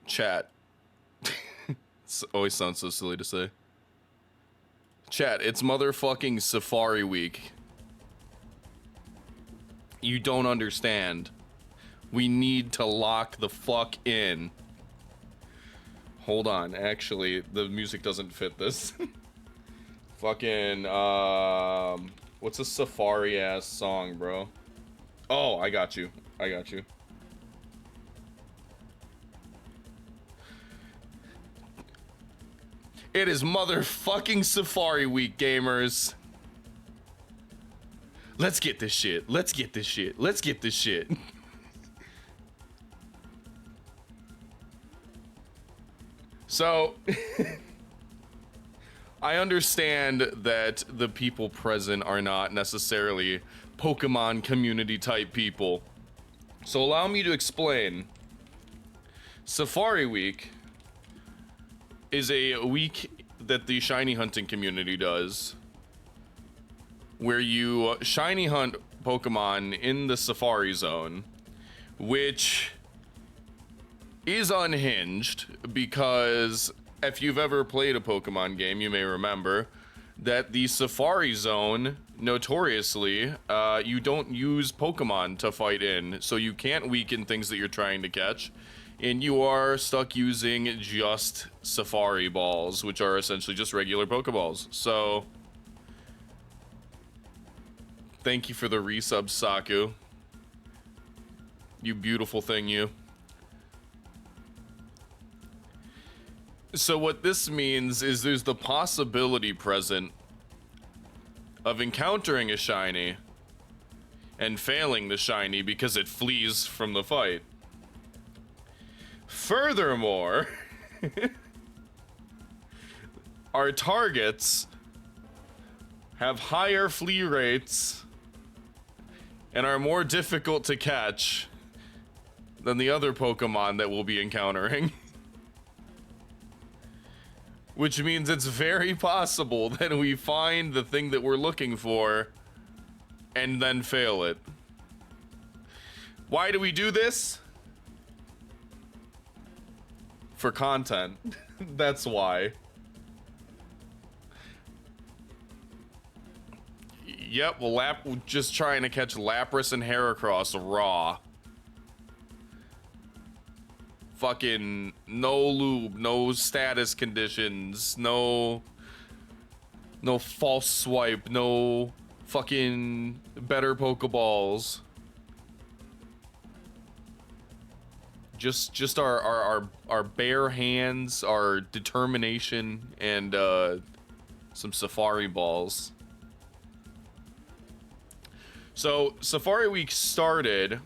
Chat. It always sounds so silly to say. Chat, it's motherfucking Safari Week. You don't understand. We need to lock the fuck in. Hold on, actually, the music doesn't fit this. Fucking, what's a Safari-ass song, bro? Oh, I got you. I got you. It is motherfucking Safari Week, gamers. Let's get this shit. Let's get this shit. Let's get this shit. So, I understand that the people present are not necessarily Pokemon community type people. So allow me to explain. Safari Week is a week that the shiny hunting community does, where you shiny hunt Pokemon in the Safari Zone, which is unhinged because if you've ever played a Pokemon game, you may remember that the Safari Zone, notoriously, you don't use Pokemon to fight in, so you can't weaken things that you're trying to catch, and you are stuck using just Safari Balls, which are essentially just regular Pokeballs. So, thank you for the resub, Saku. You beautiful thing, you. So what this means is there's the possibility present of encountering a shiny and failing the shiny because it flees from the fight. Furthermore, our targets have higher flee rates and are more difficult to catch than the other Pokemon that we'll be encountering. Which means it's very possible that we find the thing that we're looking for and then fail it. Why do we do this? For content. That's why. Yep, well, just trying to catch Lapras and Heracross raw. Fucking no lube, no status conditions, no false swipe, no fucking better Pokeballs. Just our bare hands, our determination, and some Safari Balls. So Safari Week started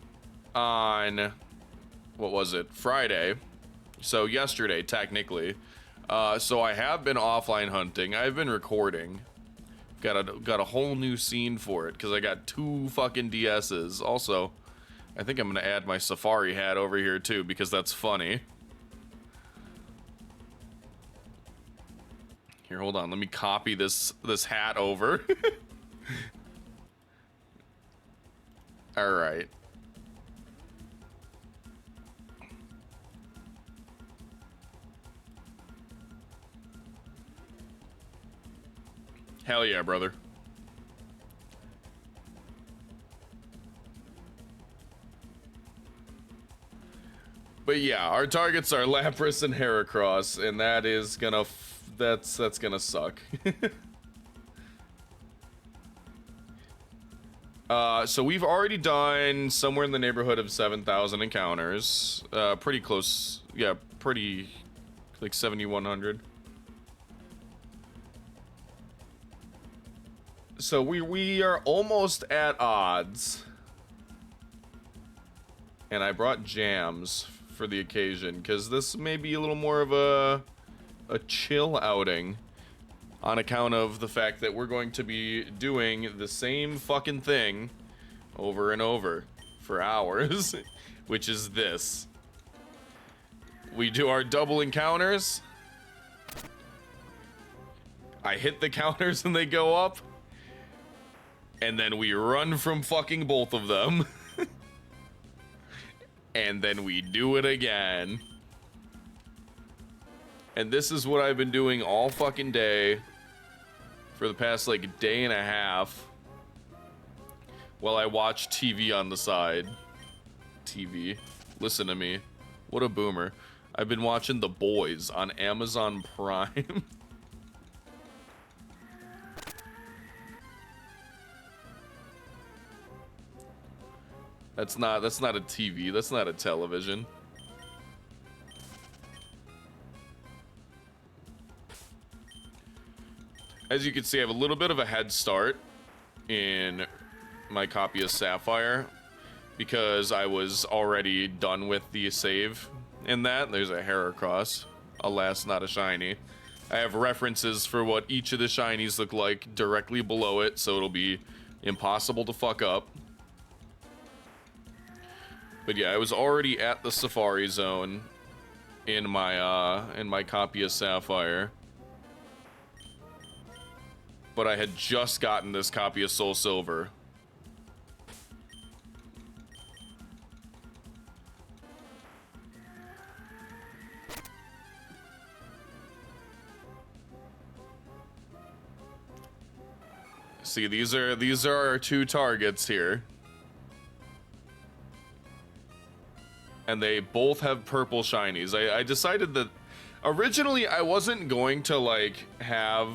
on, what was it, Friday, so yesterday technically. So I have been offline hunting. I've been recording. Got a whole new scene for it because I got 2 fucking DSs. Also, I think I'm gonna add my Safari hat over here too because that's funny. Here, hold on. Let me copy this hat over. All right. Hell yeah, brother. But yeah, our targets are Lapras and Heracross, and that is gonna that's gonna suck. So we've already done somewhere in the neighborhood of 7,000 encounters. Pretty close. Yeah, pretty like 7,100. So we are almost at odds. And I brought jams for the occasion because this may be a little more of a chill outing on account of the fact that we're going to be doing the same fucking thing over and over for hours, which is this. We do our double encounters. I hit the counters and they go up. And then we run from fucking both of them. And then we do it again. And this is what I've been doing all fucking day for the past like day and a half while I watch TV on the side. TV. Listen to me. What a boomer. I've been watching The Boys on Amazon Prime. That's not a TV. That's not a television. As you can see, I have a little bit of a head start in my copy of Sapphire because I was already done with the save in that. There's a Heracross. Alas, not a shiny. I have references for what each of the shinies look like directly below it, so it'll be impossible to fuck up. But yeah, I was already at the Safari Zone in my copy of Sapphire. But I had just gotten this copy of Soul Silver. See, these are our two targets here. And they both have purple shinies. I decided that originally I wasn't going to like have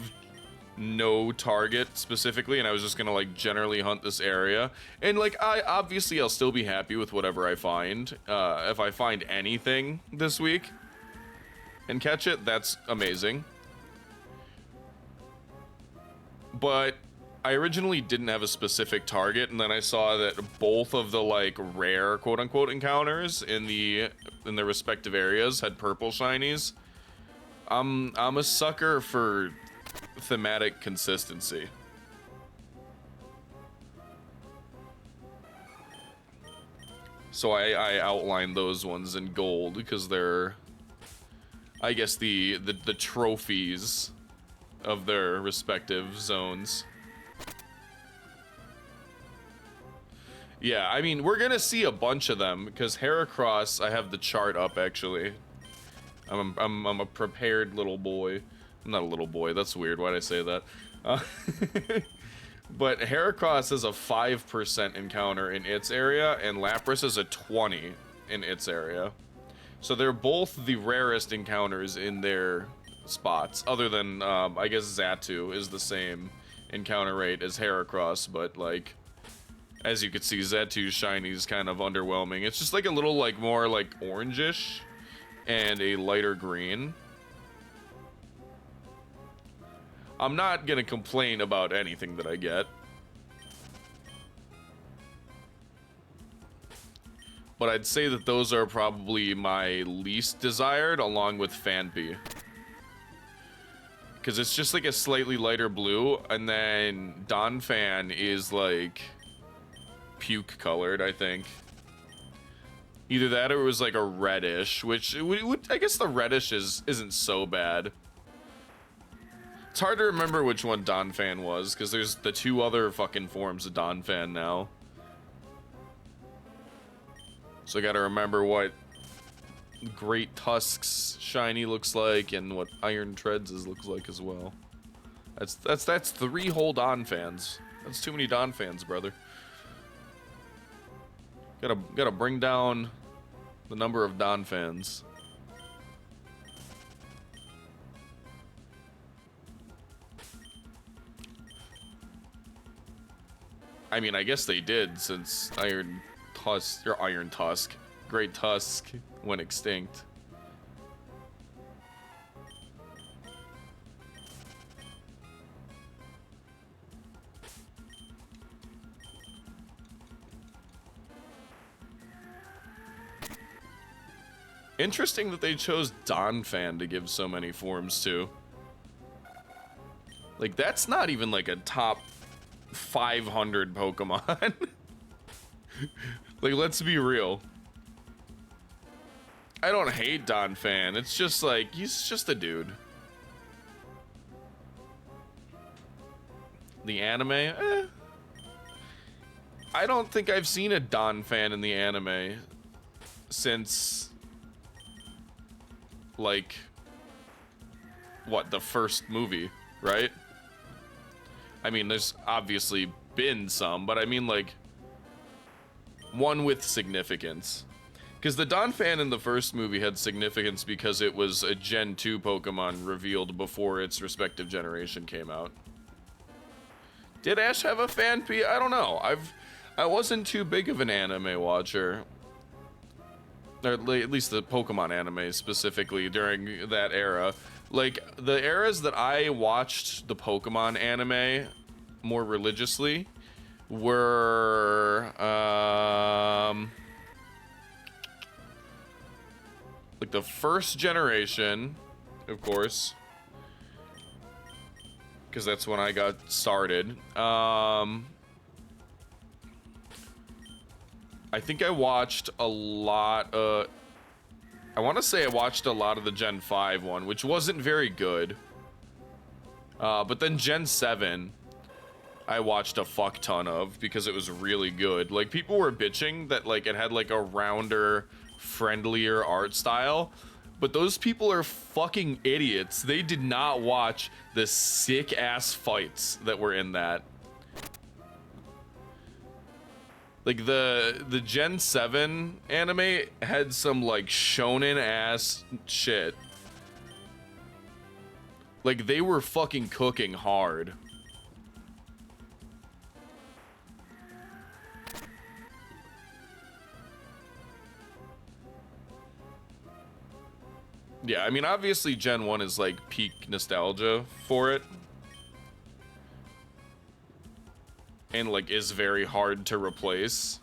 no target specifically, and I was just gonna like generally hunt this area. And like I'll still be happy with whatever I find. If I find anything this week and catch it, that's amazing. But I originally didn't have a specific target, and then I saw that both of the like rare quote-unquote encounters in their respective areas had purple shinies. I'm a sucker for thematic consistency. So I outlined those ones in gold because they're, I guess, the trophies of their respective zones. Yeah, I mean, we're gonna see a bunch of them because Heracross, I have the chart up actually. I'm a prepared little boy. I'm not a little boy, that's weird, why'd I say that? But Heracross is a 5% encounter in its area, and Lapras is a 20 in its area. So they're both the rarest encounters in their spots, other than, I guess Xatu is the same encounter rate as Heracross, but like, as you can see, Xatu's shiny is kind of underwhelming. It's just like a little like more like orangish and a lighter green. I'm not gonna complain about anything that I get. But I'd say that those are probably my least desired, along with Fanpy. Because it's just like a slightly lighter blue, and then Donphan is like puke colored, I think. Either that or it was like a reddish, which I guess the reddish isn't so bad. It's hard to remember which one Donphan was, because there's the two other fucking forms of Donphan now. So I gotta remember what Great Tusk's shiny looks like and what Iron Treads' looks like as well. That's 3 whole Donphans. That's too many Donphans, brother. Gotta bring down the number of Donphans. I mean, I guess they did, since Iron Tusk, Great Tusk went extinct. Interesting that they chose Donphan to give so many forms to. Like, that's not even like a top 500 Pokemon. Like, let's be real. I don't hate Donphan. It's just like, he's just a dude. The anime? Eh. I don't think I've seen a Donphan in the anime since, like, what, the first movie, right? I mean, there's obviously been some, but I mean, like, one with significance. Because the Donphan in the first movie had significance because it was a Gen 2 Pokemon revealed before its respective generation came out. Did Ash have a fan P? I don't know. I wasn't too big of an anime watcher. Or at least the Pokemon anime specifically during that era. Like, the eras that I watched the Pokemon anime more religiously were, like the first generation, of course, because that's when I got started. I think I watched a lot, I want to say I watched a lot of the Gen 5 one, which wasn't very good. But then Gen 7, I watched a fuck ton of because it was really good. Like, people were bitching that, like, it had, like, a rounder, friendlier art style. But those people are fucking idiots. They did not watch the sick-ass fights that were in that. Like, the Gen 7 anime had some, like, shonen-ass shit. Like, they were fucking cooking hard. Yeah, I mean, obviously Gen 1 is, like, peak nostalgia for it. And, like, is very hard to replace.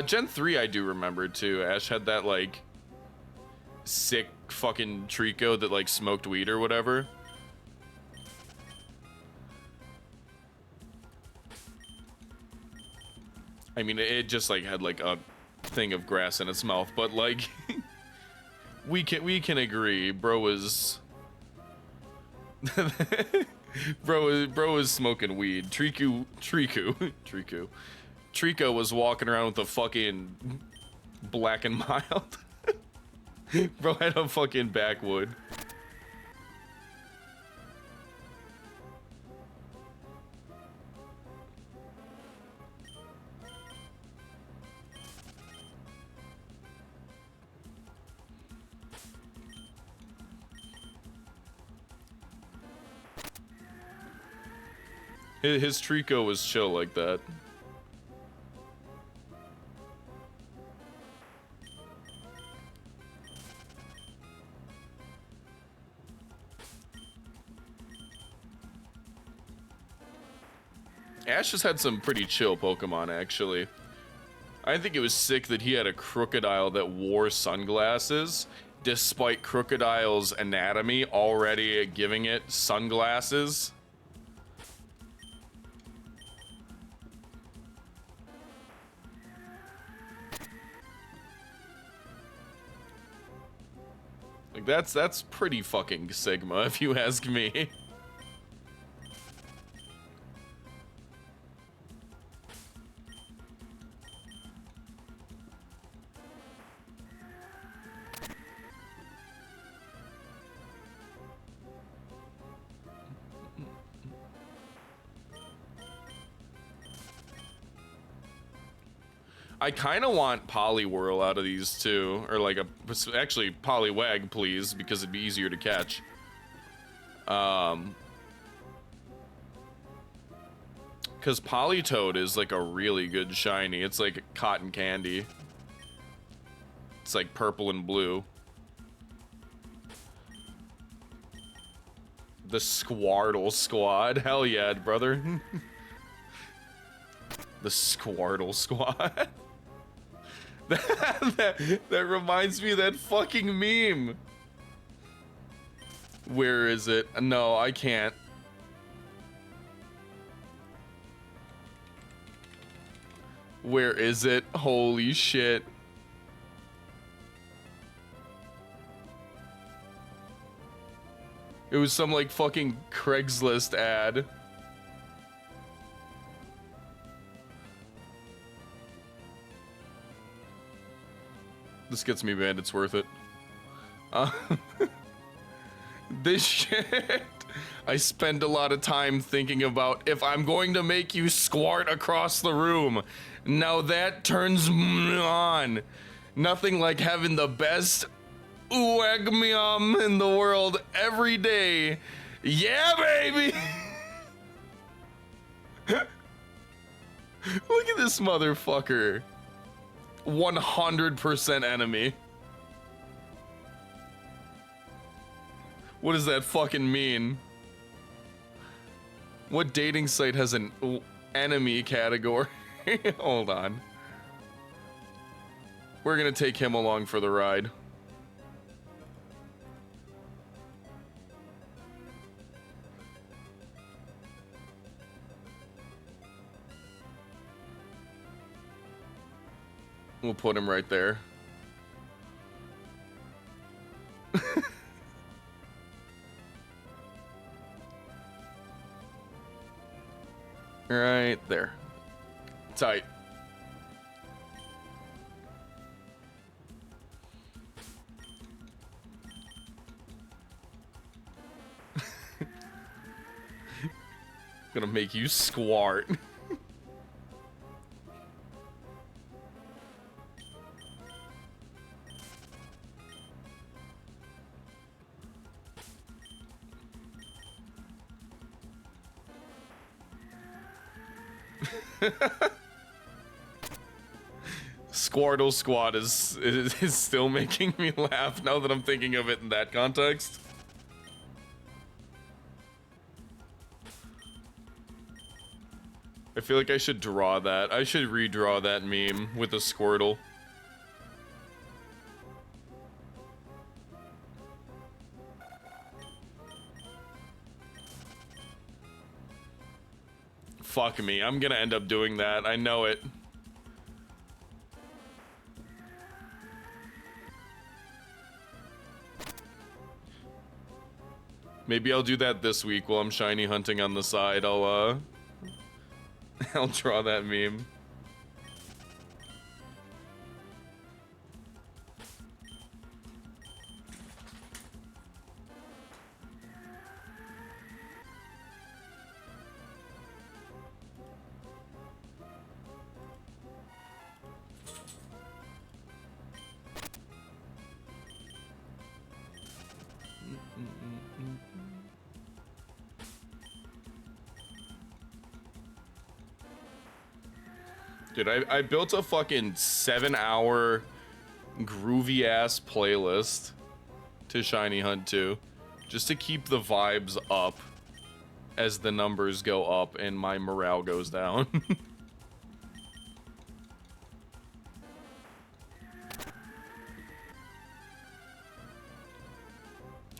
Gen 3 I do remember, too. Ash had that, like, sick fucking Trico that, like, smoked weed or whatever. I mean, it just, like, had, like, a thing of grass in its mouth, but, like, we can agree, bro was... bro is smoking weed. Trico was walking around with a fucking Black and Mild. Bro had a fucking backwood. His Trico was chill like that. Ash has had some pretty chill Pokemon, actually. I think it was sick that he had a Crocodile that wore sunglasses, despite Crocodile's anatomy already giving it sunglasses. Like, that's pretty fucking Sigma, if you ask me. I kind of want Poliwhirl out of these two, or like actually Poliwag, please, because it'd be easier to catch. Because Politoed is like a really good shiny. It's like cotton candy. It's like purple and blue. The Squirtle Squad, hell yeah, brother. The Squirtle Squad. That reminds me of that fucking meme. Where is it? No, I can't. Where is it? Holy shit. It was some like fucking Craigslist ad. This gets me banned, it's worth it. Uh, this shit, I spend a lot of time thinking about if I'm going to make you squart across the room. Now that turns me on. Nothing like having the best wagmium in the world every day. Yeah, baby! Look at this motherfucker. 100% enemy. What does that fucking mean? What dating site has an enemy category? Hold on. We're gonna take him along for the ride. We'll put him right there. Right there. Tight. Gonna make you squart. Squirtle Squad is still making me laugh now that I'm thinking of it in that context. I feel like I should draw that. I should redraw that meme with a Squirtle. Fuck me, I'm gonna end up doing that. I know it. Maybe I'll do that this week while I'm shiny hunting on the side. I'll draw that meme. Dude, I built a fucking 7-hour groovy ass playlist to Shiny Hunt 2 just to keep the vibes up as the numbers go up and my morale goes down.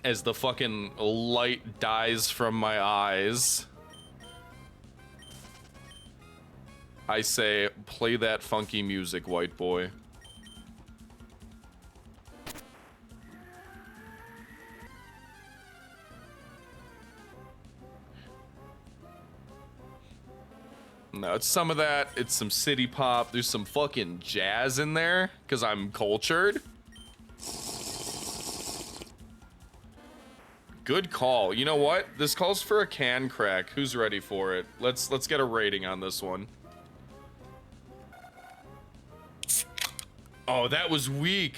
As the fucking light dies from my eyes, I say, play that funky music, white boy. No, it's some of that. It's some city pop. There's some fucking jazz in there, because I'm cultured. Good call. You know what? This calls for a can crack. Who's ready for it? Let's get a rating on this one. Oh, that was weak.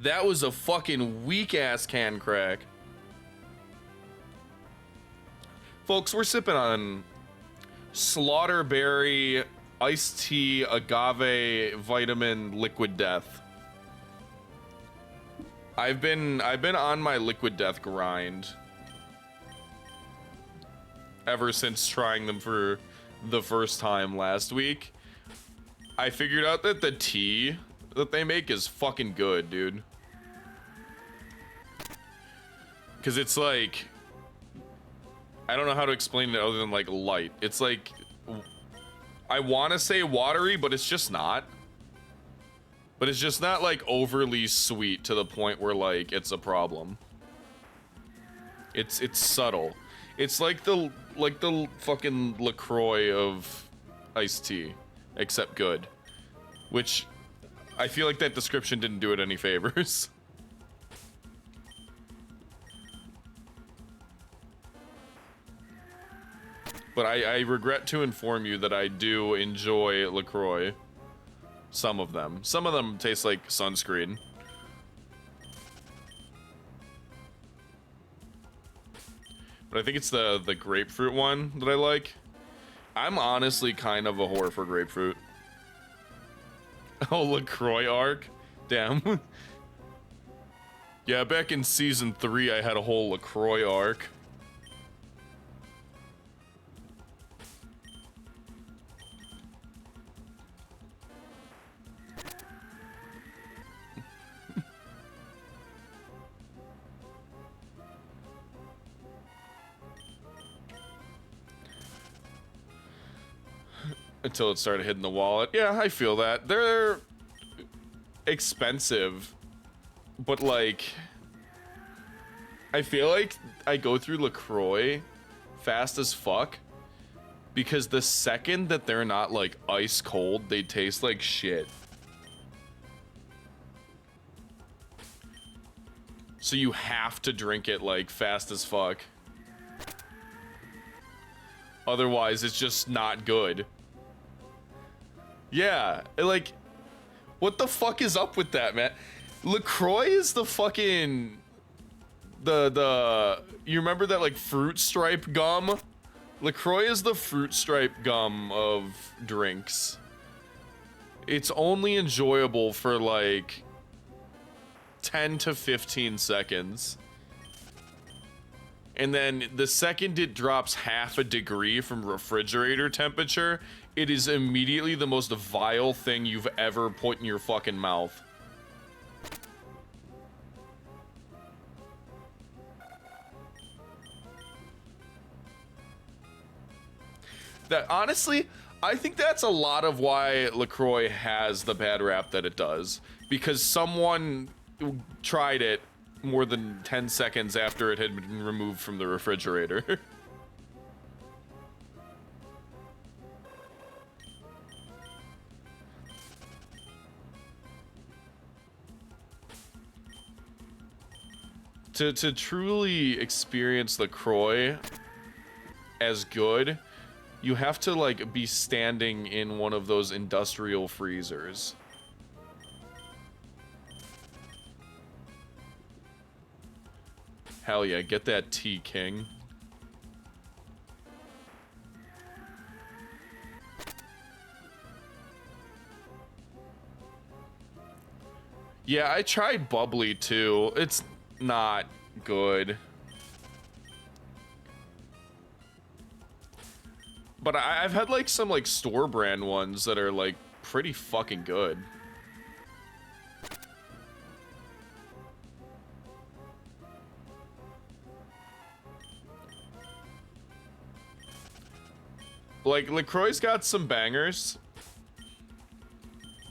That was a fucking weak-ass can crack. Folks, we're sipping on Slaughterberry Iced Tea Agave Vitamin Liquid Death. I've been on my Liquid Death grind ever since trying them for the first time last week. I figured out that the tea that they make is fucking good, dude. Because it's like, I don't know how to explain it other than like light. It's like, I want to say watery, but it's just not. But it's just not like overly sweet to the point where like it's a problem. It's subtle. It's like the fucking LaCroix of iced tea, except good. Which I feel like that description didn't do it any favors. But I regret to inform you that I do enjoy LaCroix. Some of them. Some of them taste like sunscreen. But I think it's the grapefruit one that I like. I'm honestly kind of a whore for grapefruit. Oh, LaCroix arc? Damn. Yeah, back in season 3, I had a whole LaCroix arc. Until it started hitting the wallet. Yeah, I feel that. They're expensive, but like, I feel like I go through LaCroix fast as fuck because the second that they're not like ice cold, they taste like shit. So you have to drink it like fast as fuck. Otherwise, it's just not good. Yeah, like, what the fuck is up with that, man? LaCroix is the fucking... You remember that, like, fruit stripe gum? LaCroix is the fruit stripe gum of drinks. It's only enjoyable for, like, 10 to 15 seconds. And then the second it drops half a degree from refrigerator temperature, it is immediately the most vile thing you've ever put in your fucking mouth. That honestly, I think that's a lot of why LaCroix has the bad rap that it does. Because someone tried it more than 10 seconds after it had been removed from the refrigerator. To truly experience LaCroix as good, you have to like be standing in one of those industrial freezers. Hell yeah, get that tea, King. Yeah, I tried bubbly too. It's not good. But I've had like some like store brand ones that are like pretty fucking good. Like LaCroix's got some bangers.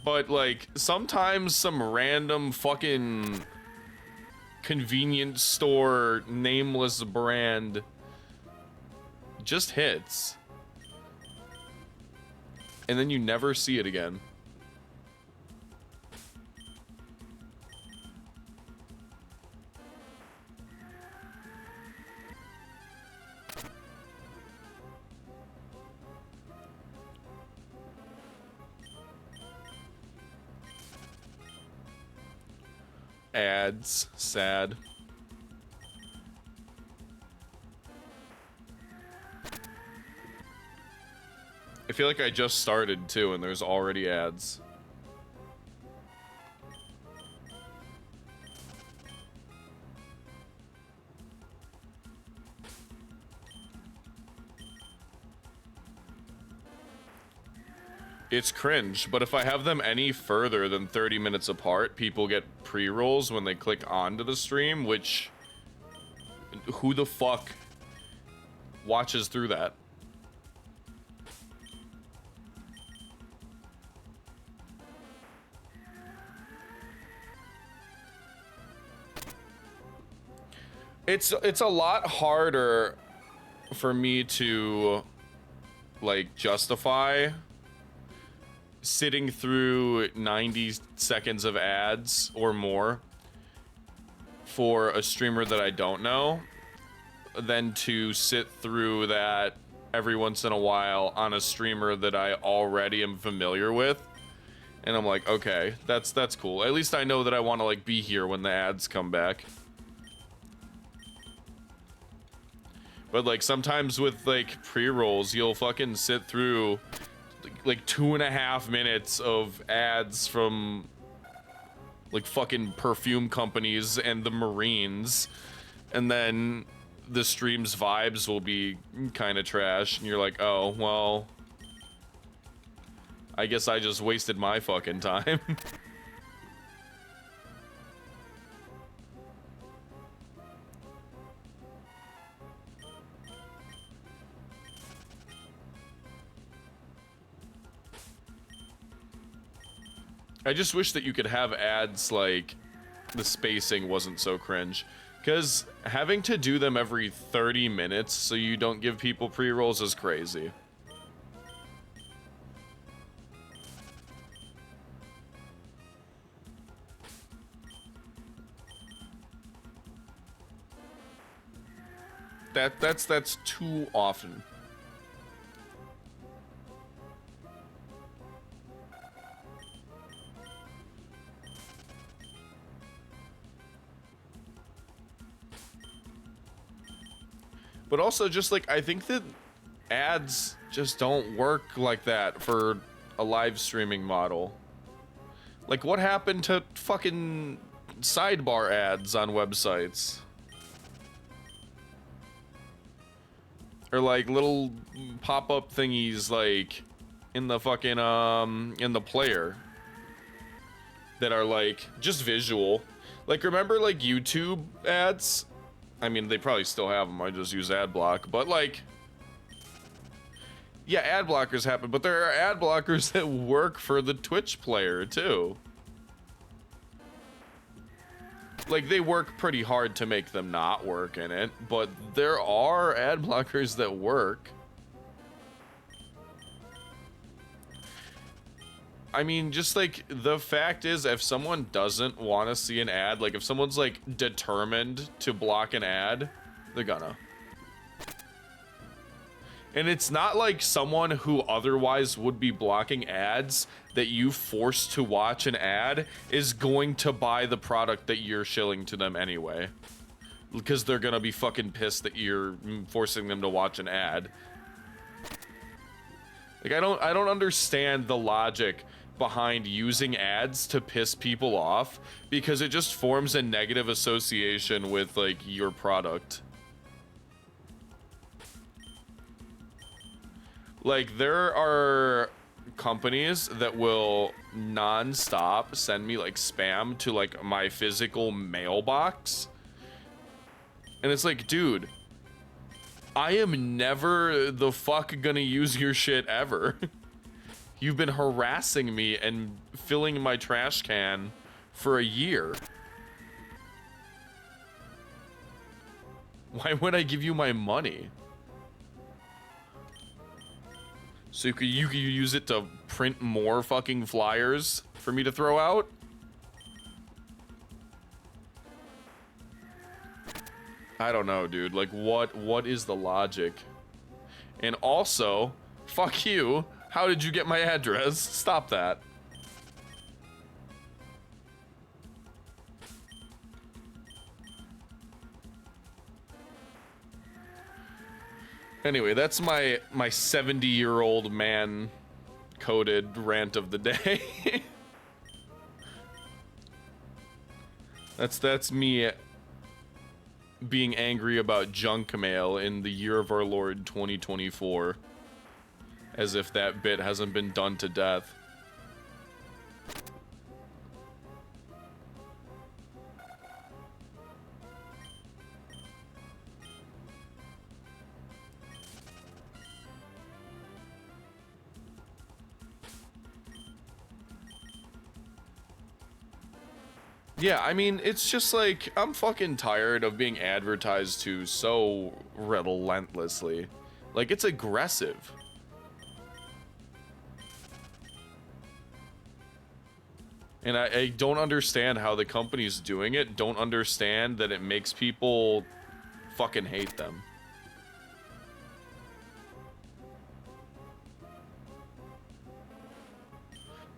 But like sometimes some random fucking convenience store nameless brand just hits. And then you never see it again. Ads, sad. I feel like I just started too, and there's already ads. It's cringe, but if I have them any further than 30 minutes apart, people get pre-rolls when they click onto the stream, which... who the fuck watches through that? It's a lot harder for me to, like, justify sitting through 90 seconds of ads or more for a streamer that I don't know than to sit through that every once in a while on a streamer that I already am familiar with. And I'm like, okay, that's cool. At least I know that I want to like be here when the ads come back. But like sometimes with like pre-rolls, you'll fucking sit through like 2.5 minutes of ads from like fucking perfume companies and the Marines, and then the stream's vibes will be kind of trash, and you're like, oh, well, I guess I just wasted my fucking time. I just wish that you could have ads like the spacing wasn't so cringe, because having to do them every 30 minutes so you don't give people pre-rolls is crazy. That's too often. But also, just like, I think that ads just don't work like that for a live streaming model. Like, what happened to fucking sidebar ads on websites? Or like little pop-up thingies like in the fucking in the player that are like just visual. Like, remember like YouTube ads? I mean, they probably still have them. I just use ad block, but like, yeah, ad blockers happen, but there are ad blockers that work for the Twitch player too. Like, they work pretty hard to make them not work in it, but there are ad blockers that work. I mean, just like, the fact is, if someone doesn't want to see an ad, like if someone's like determined to block an ad, they're gonna. And it's not like someone who otherwise would be blocking ads that you force to watch an ad is going to buy the product that you're shilling to them anyway. Because they're gonna be fucking pissed that you're forcing them to watch an ad. Like, I don't understand the logic behind using ads to piss people off, because it just forms a negative association with like your product. Like, there are companies that will non-stop send me like spam to like my physical mailbox, and it's like, dude, I am never the fuck gonna use your shit ever. You've been harassing me and filling my trash can for a year. Why would I give you my money? So you could use it to print more fucking flyers for me to throw out? I don't know, dude. Like, what is the logic? And also, fuck you. How did you get my address? Stop that. Anyway, that's my 70-year-old man coded rant of the day. That's me being angry about junk mail in the year of our Lord 2024. As if that bit hasn't been done to death. Yeah, I mean, it's just like, I'm fucking tired of being advertised to so relentlessly. Like, it's aggressive. And I don't understand how the companies doing it don't understand that it makes people fucking hate them.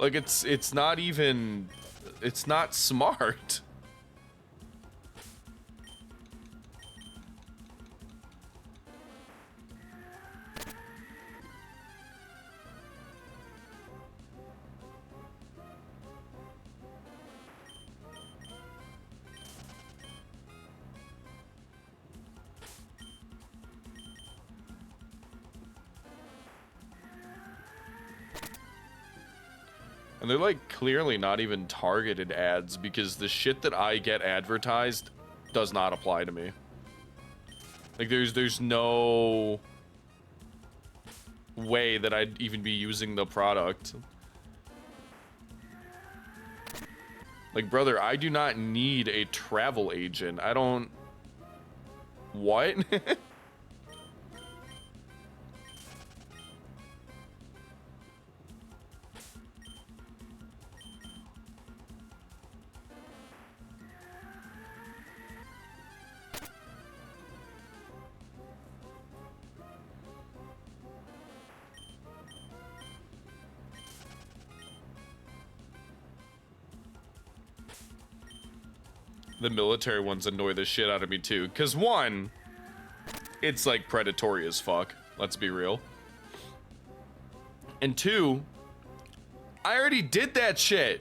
Like, it's not even, it's not smart. And they're like clearly not even targeted ads because the shit that I get advertised does not apply to me. Like there's no way that I'd even be using the product. Like, brother, I do not need a travel agent. I don't... What? The military ones annoy the shit out of me too. Cause one, it's like predatory as fuck. Let's be real. And two, I already did that shit.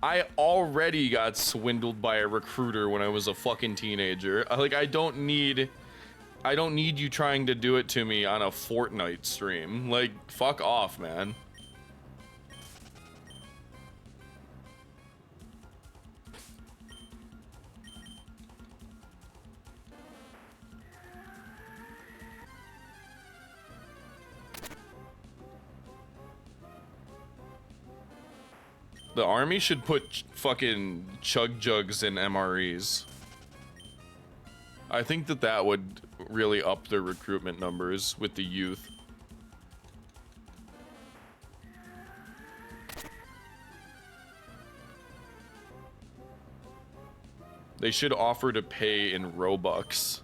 I already got swindled by a recruiter when I was a fucking teenager. Like, I don't need you trying to do it to me on a Fortnite stream. Like, fuck off, man. The army should put fucking chug jugs in MREs. I think that would really up their recruitment numbers with the youth. They should offer to pay in Robux.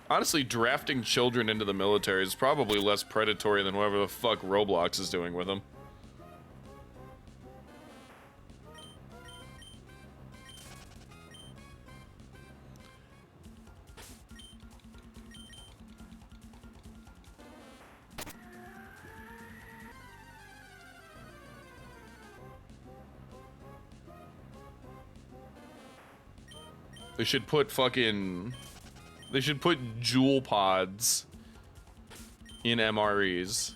Honestly, drafting children into the military is probably less predatory than whatever the fuck Roblox is doing with them. They should put fucking... They should put jewel pods in MREs.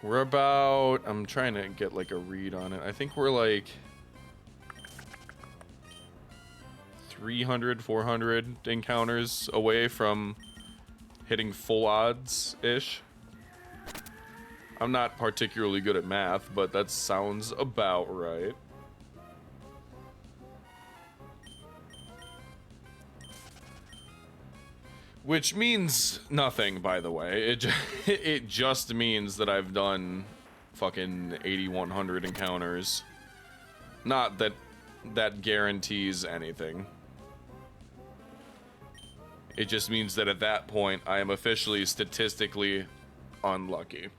We're about, I'm trying to get like a read on it. I think we're like 300, 400 encounters away from hitting full odds-ish. I'm not particularly good at math, but that sounds about right. Which means nothing, by the way. It just means that I've done fucking 8,100 encounters. Not that that guarantees anything. It just means that at that point, I am officially statistically unlucky.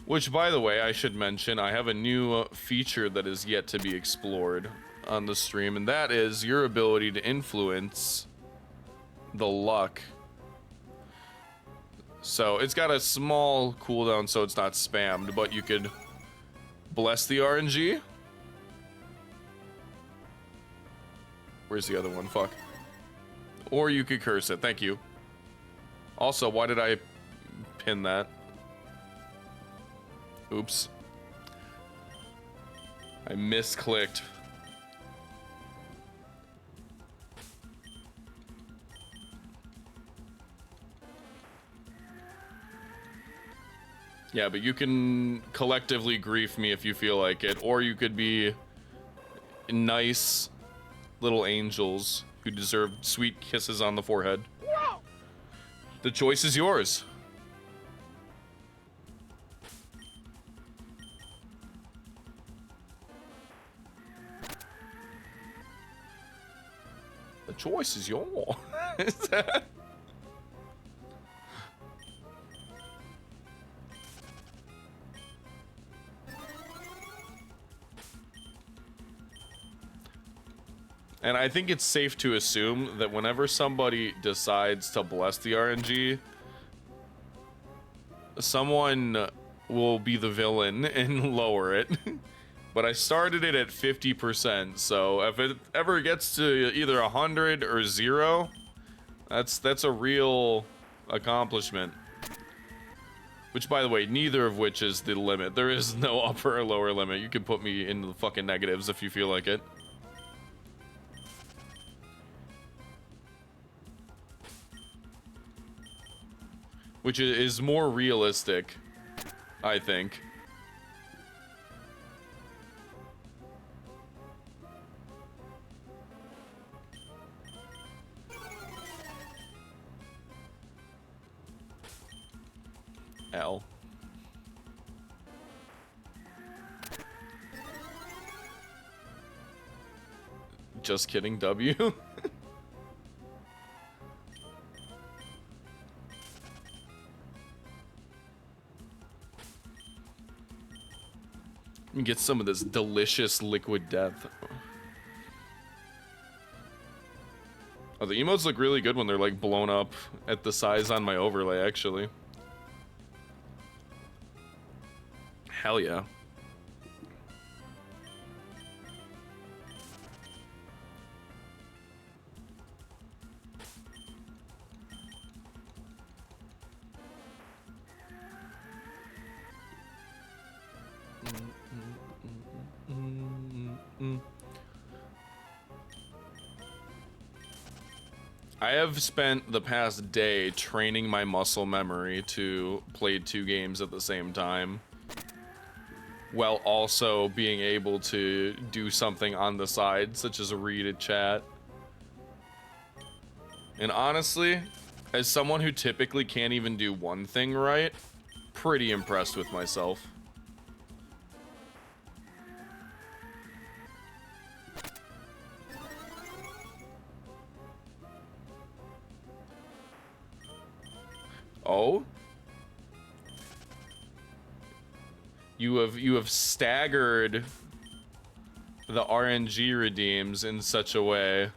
Which, by the way, I should mention, I have a new feature that is yet to be explored on the stream, and that is your ability to influence the luck. So it's got a small cooldown so it's not spammed, but you could bless the RNG. Where's the other one? Fuck. Or you could curse it. Thank you. Also, why did I pin that? Oops. I misclicked. Yeah, but you can collectively grief me if you feel like it, or you could be nice little angels who deserve sweet kisses on the forehead. Whoa. The choice is yours. The choice is yours. And I think it's safe to assume that whenever somebody decides to bless the RNG, someone will be the villain and lower it. But I started it at 50%, so if it ever gets to either 100 or 0, that's a real accomplishment. Which, by the way, neither of which is the limit. There is no upper or lower limit. You can put me in the fucking negatives if you feel like it. Which is more realistic, I think. L. Just kidding, W. Let me get some of this delicious liquid death. Oh, the emotes look really good when they're like blown up at the size on my overlay, actually. Hell yeah. I have spent the past day training my muscle memory to play 2 games at the same time, while also being able to do something on the side, such as read a chat. And honestly, as someone who typically can't even do one thing right, pretty impressed with myself. Oh? You have staggered the RNG redeems in such a way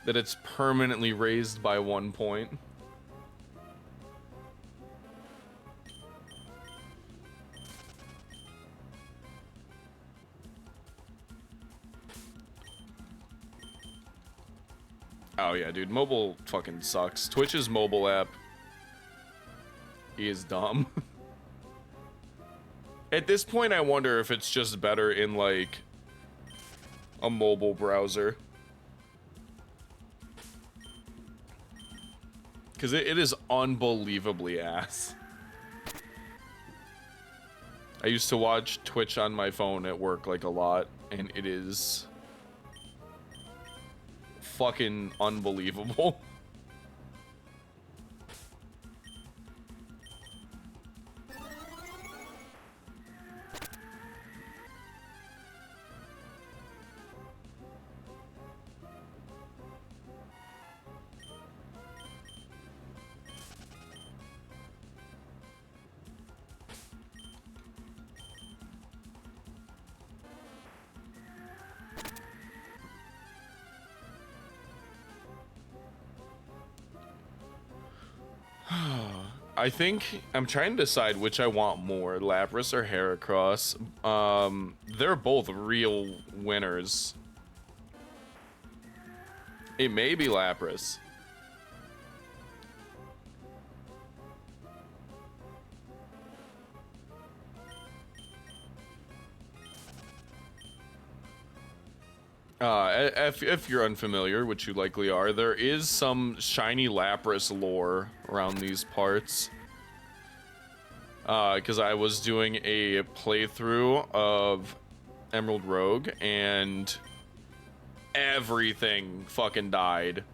that it's permanently raised by 1 point. Oh yeah, dude, mobile fucking sucks. Twitch's mobile app is dumb. At this point, I wonder if it's just better in, like, a mobile browser. Because it is unbelievably ass. I used to watch Twitch on my phone at work, like, a lot, and it is fucking unbelievable. I think I'm trying to decide which I want more, Lapras or Heracross. They're both real winners. It may be Lapras. If you're unfamiliar, which you likely are, there is some shiny Lapras lore around these parts. Because I was doing a playthrough of Emerald Rogue, and everything fucking died.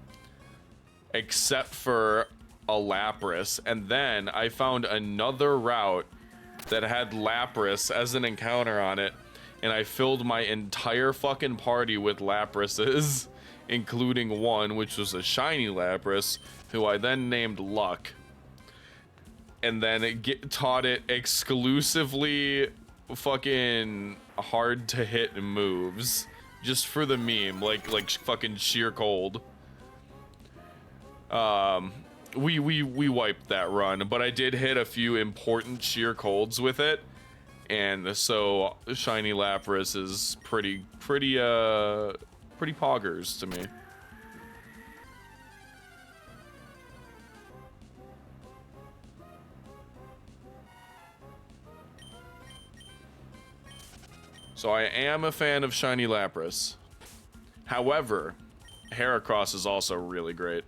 Except for a Lapras. And then I found another route that had Lapras as an encounter on it, and I filled my entire fucking party with Laprases, including one which was a shiny Lapras, who I then named Luck, and then taught it exclusively fucking hard to hit moves, just for the meme, like fucking sheer cold. We wiped that run, but I did hit a few important sheer colds with it, and so shiny Lapras is pretty poggers to me. So I am a fan of shiny Lapras. However, Heracross is also really great.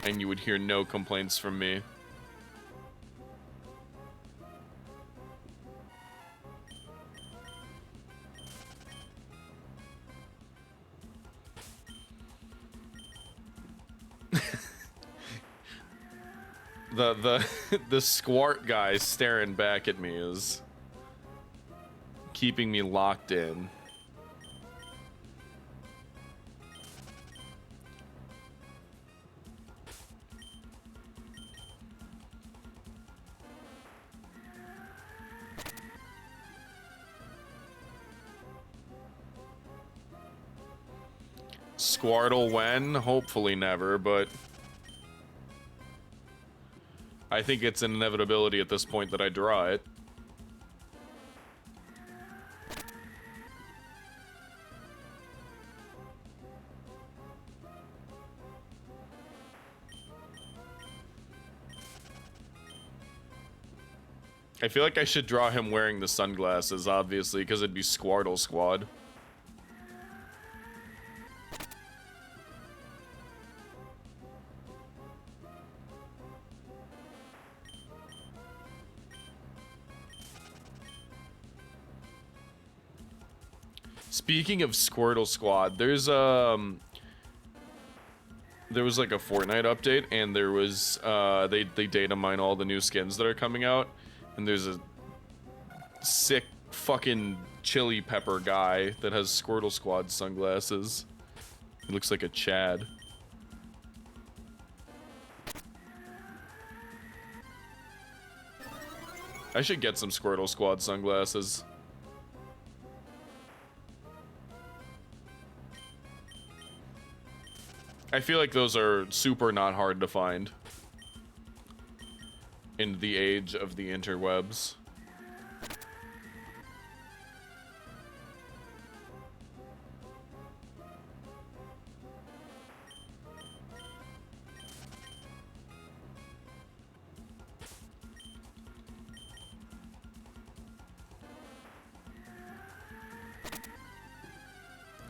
And you would hear no complaints from me. The squart guy staring back at me is keeping me locked in. Squirtle when? Hopefully never, but I think it's an inevitability at this point that I draw it. I feel like I should draw him wearing the sunglasses, obviously, because it'd be Squirtle Squad. Speaking of Squirtle Squad, there was like a Fortnite update, and there was they data mine all the new skins that are coming out, and there's a sick fucking chili pepper guy that has Squirtle Squad sunglasses. He looks like a Chad. I should get some Squirtle Squad sunglasses. I feel like those are super not hard to find in the age of the interwebs.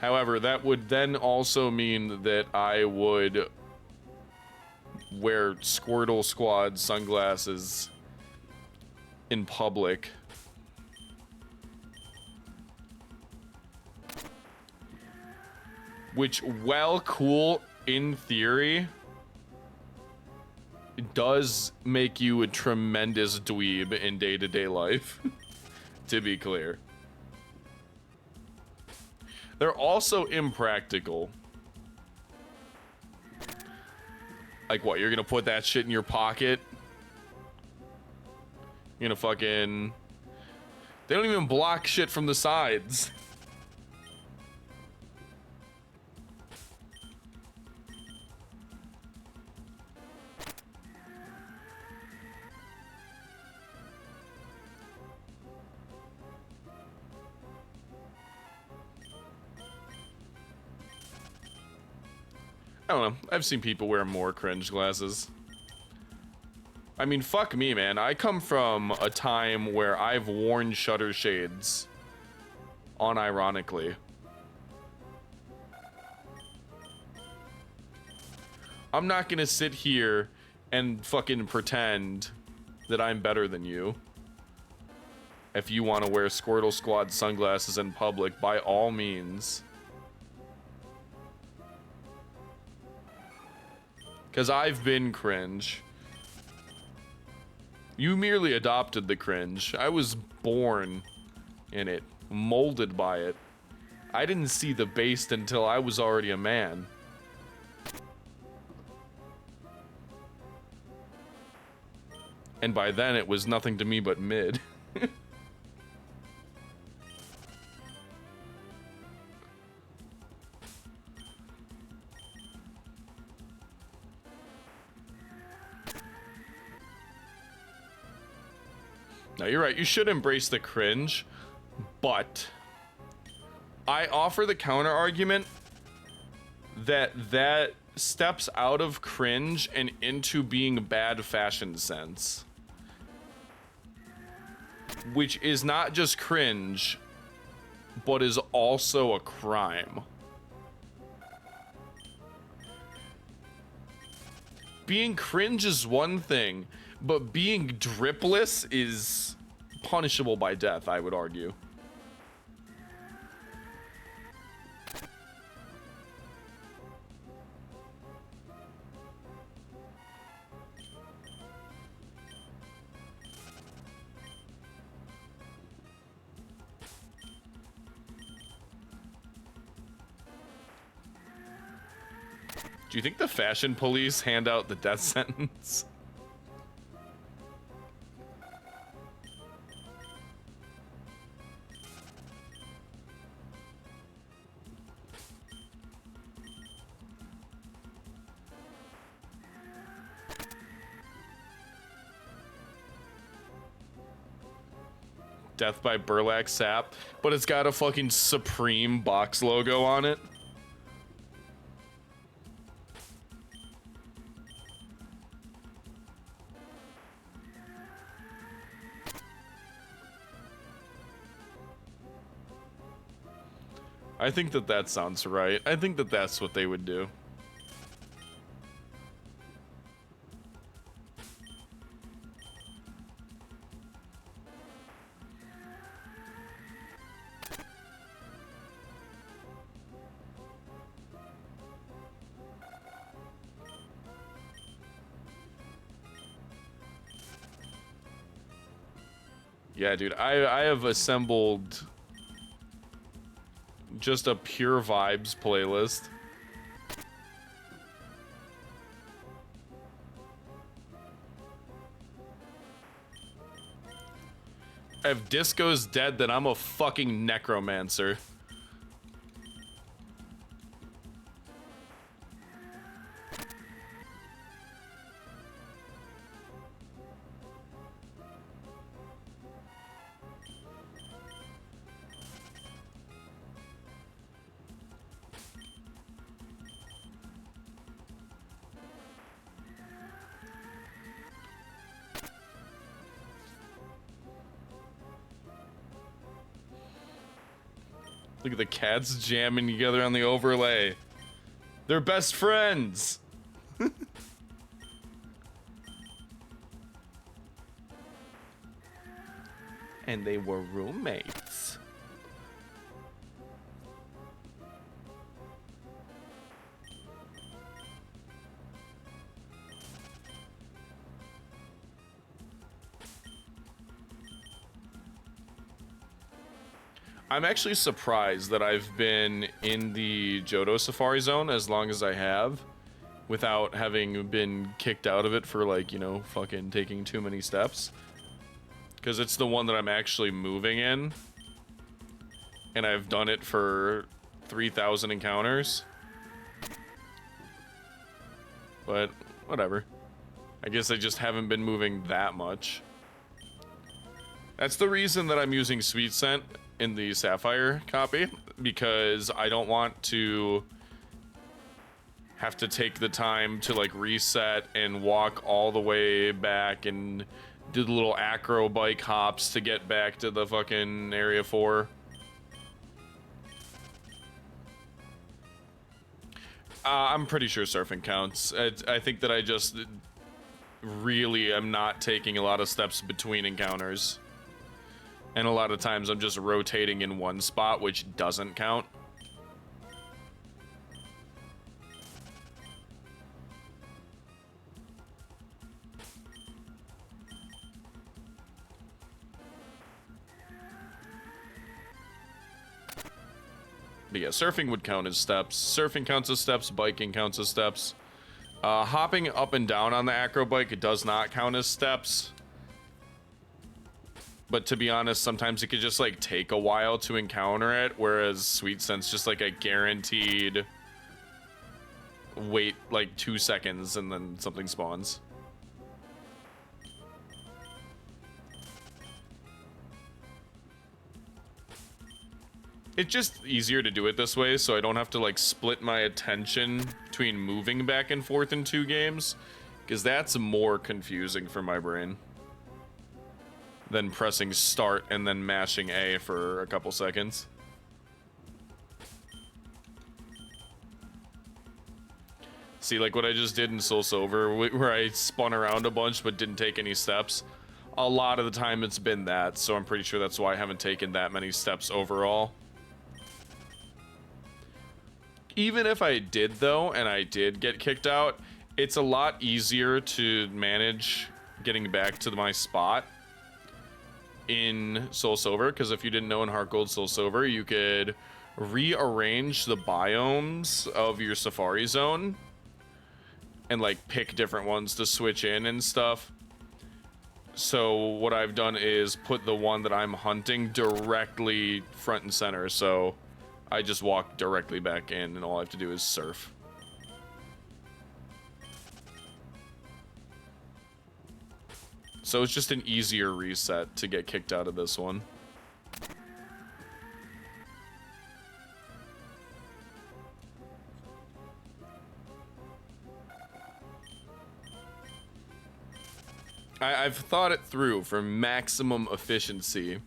However, that would then also mean that I would wear Squirtle Squad sunglasses in public. Which, while cool in theory, does make you a tremendous dweeb in day-to-day life, to be clear. They're also impractical. Like what, you're gonna put that shit in your pocket? You're gonna fucking... They don't even block shit from the sides. I don't know. I've seen people wear more cringe glasses. I mean, fuck me, man. I come from a time where I've worn shutter shades unironically. I'm not gonna sit here and fucking pretend that I'm better than you. If you want to wear Squirtle Squad sunglasses in public, by all means. Because I've been cringe. You merely adopted the cringe. I was born in it, molded by it. I didn't see the beast until I was already a man. And by then, it was nothing to me but mid. No, you're right. You should embrace the cringe, but I offer the counter argument that steps out of cringe and into being bad fashion sense, which is not just cringe, but is also a crime. Being cringe is one thing, but being dripless is punishable by death, I would argue. Do you think the fashion police hand out the death sentence? Death by Burlap Sap, but it's got a fucking Supreme box logo on it. I think that sounds right. I think that's what they would do. Yeah, dude, I have assembled just a pure vibes playlist. If disco's dead, then I'm a fucking necromancer. Look at the cats jamming together on the overlay. They're best friends. And they were roommates. I'm actually surprised that I've been in the Johto Safari Zone as long as I have without having been kicked out of it for, like, you know, fucking taking too many steps. Because it's the one that I'm actually moving in. And I've done it for 3,000 encounters. But, whatever. I guess I just haven't been moving that much. That's the reason that I'm using Sweet Scent in the Sapphire copy, because I don't want to have to take the time to, like, reset and walk all the way back and do the little acro bike hops to get back to the fucking Area 4. I'm pretty sure surfing counts. I think that I just really am not taking a lot of steps between encounters. And a lot of times I'm just rotating in one spot, which doesn't count. But yeah, surfing would count as steps. Surfing counts as steps. Biking counts as steps. Hopping up and down on the acro bike, it does not count as steps. But to be honest, sometimes it could just like take a while to encounter it, whereas Sweet Sense just like a guaranteed wait like 2 seconds and then something spawns. It's just easier to do it this way, so I don't have to like split my attention between moving back and forth in 2 games, because that's more confusing for my brain than pressing start and then mashing A for a couple seconds. See, like what I just did in Soul Silver, where I spun around a bunch but didn't take any steps. A lot of the time it's been that, so I'm pretty sure that's why I haven't taken that many steps overall. Even if I did, though, and I did get kicked out, it's a lot easier to manage getting back to my spot in Soul Silver, because if you didn't know, in Heart Gold Soul Silver, you could rearrange the biomes of your Safari Zone and like pick different ones to switch in and stuff. So what I've done is put the one that I'm hunting directly front and center, so I just walk directly back in and all I have to do is surf. So it's just an easier reset to get kicked out of this one. I've thought it through for maximum efficiency,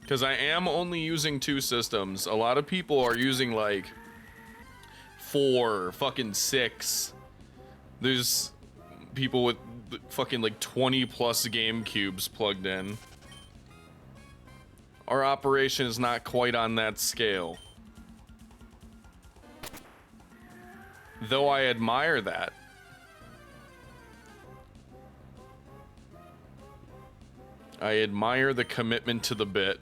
because I am only using 2 systems. A lot of people are using like 4, fucking 6. There's people with fucking like 20 plus GameCubes plugged in. Our operation is not quite on that scale. Though I admire that. I admire the commitment to the bit.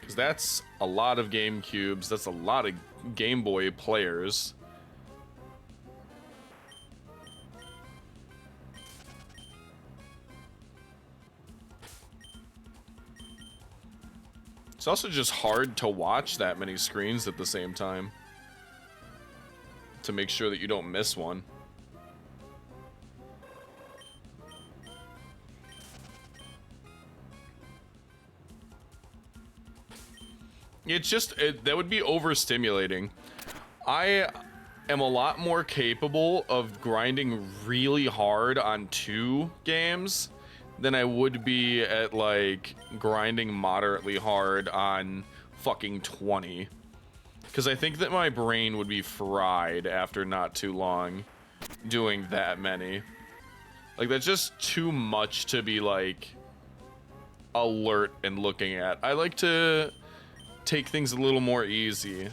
Because that's a lot of GameCubes, that's a lot of Game Boy players. It's also just hard to watch that many screens at the same time to make sure that you don't miss one. It's just, that would be overstimulating. I am a lot more capable of grinding really hard on 2 games than I would be at like grinding moderately hard on fucking 20. Because I think that my brain would be fried after not too long doing that many. Like, that's just too much to be like alert and looking at. I like to take things a little more easy.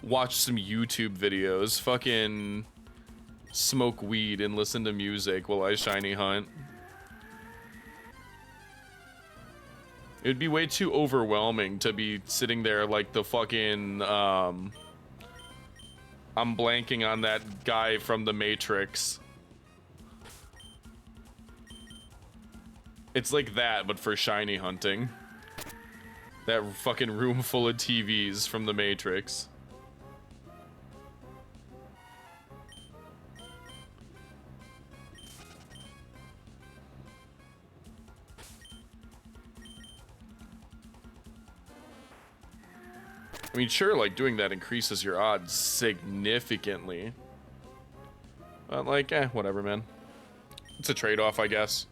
Watch some YouTube videos, fucking smoke weed and listen to music while I shiny hunt. It would be way too overwhelming to be sitting there like the fucking, I'm blanking on that guy from The Matrix. It's like that, but for shiny hunting. That fucking room full of TVs from The Matrix. I mean, sure, like, doing that increases your odds significantly. But, like, whatever, man. It's a trade-off, I guess.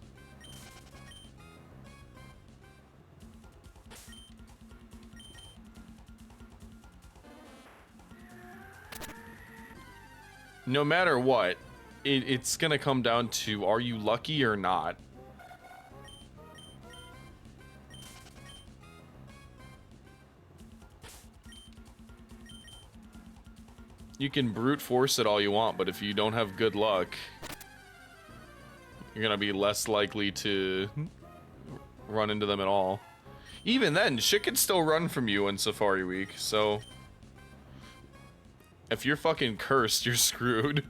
no matter what, it's gonna come down to, are you lucky or not? You can brute force it all you want, but if you don't have good luck, you're gonna be less likely to run into them at all. Even then, shit can still run from you in Safari Week, so if you're fucking cursed, you're screwed.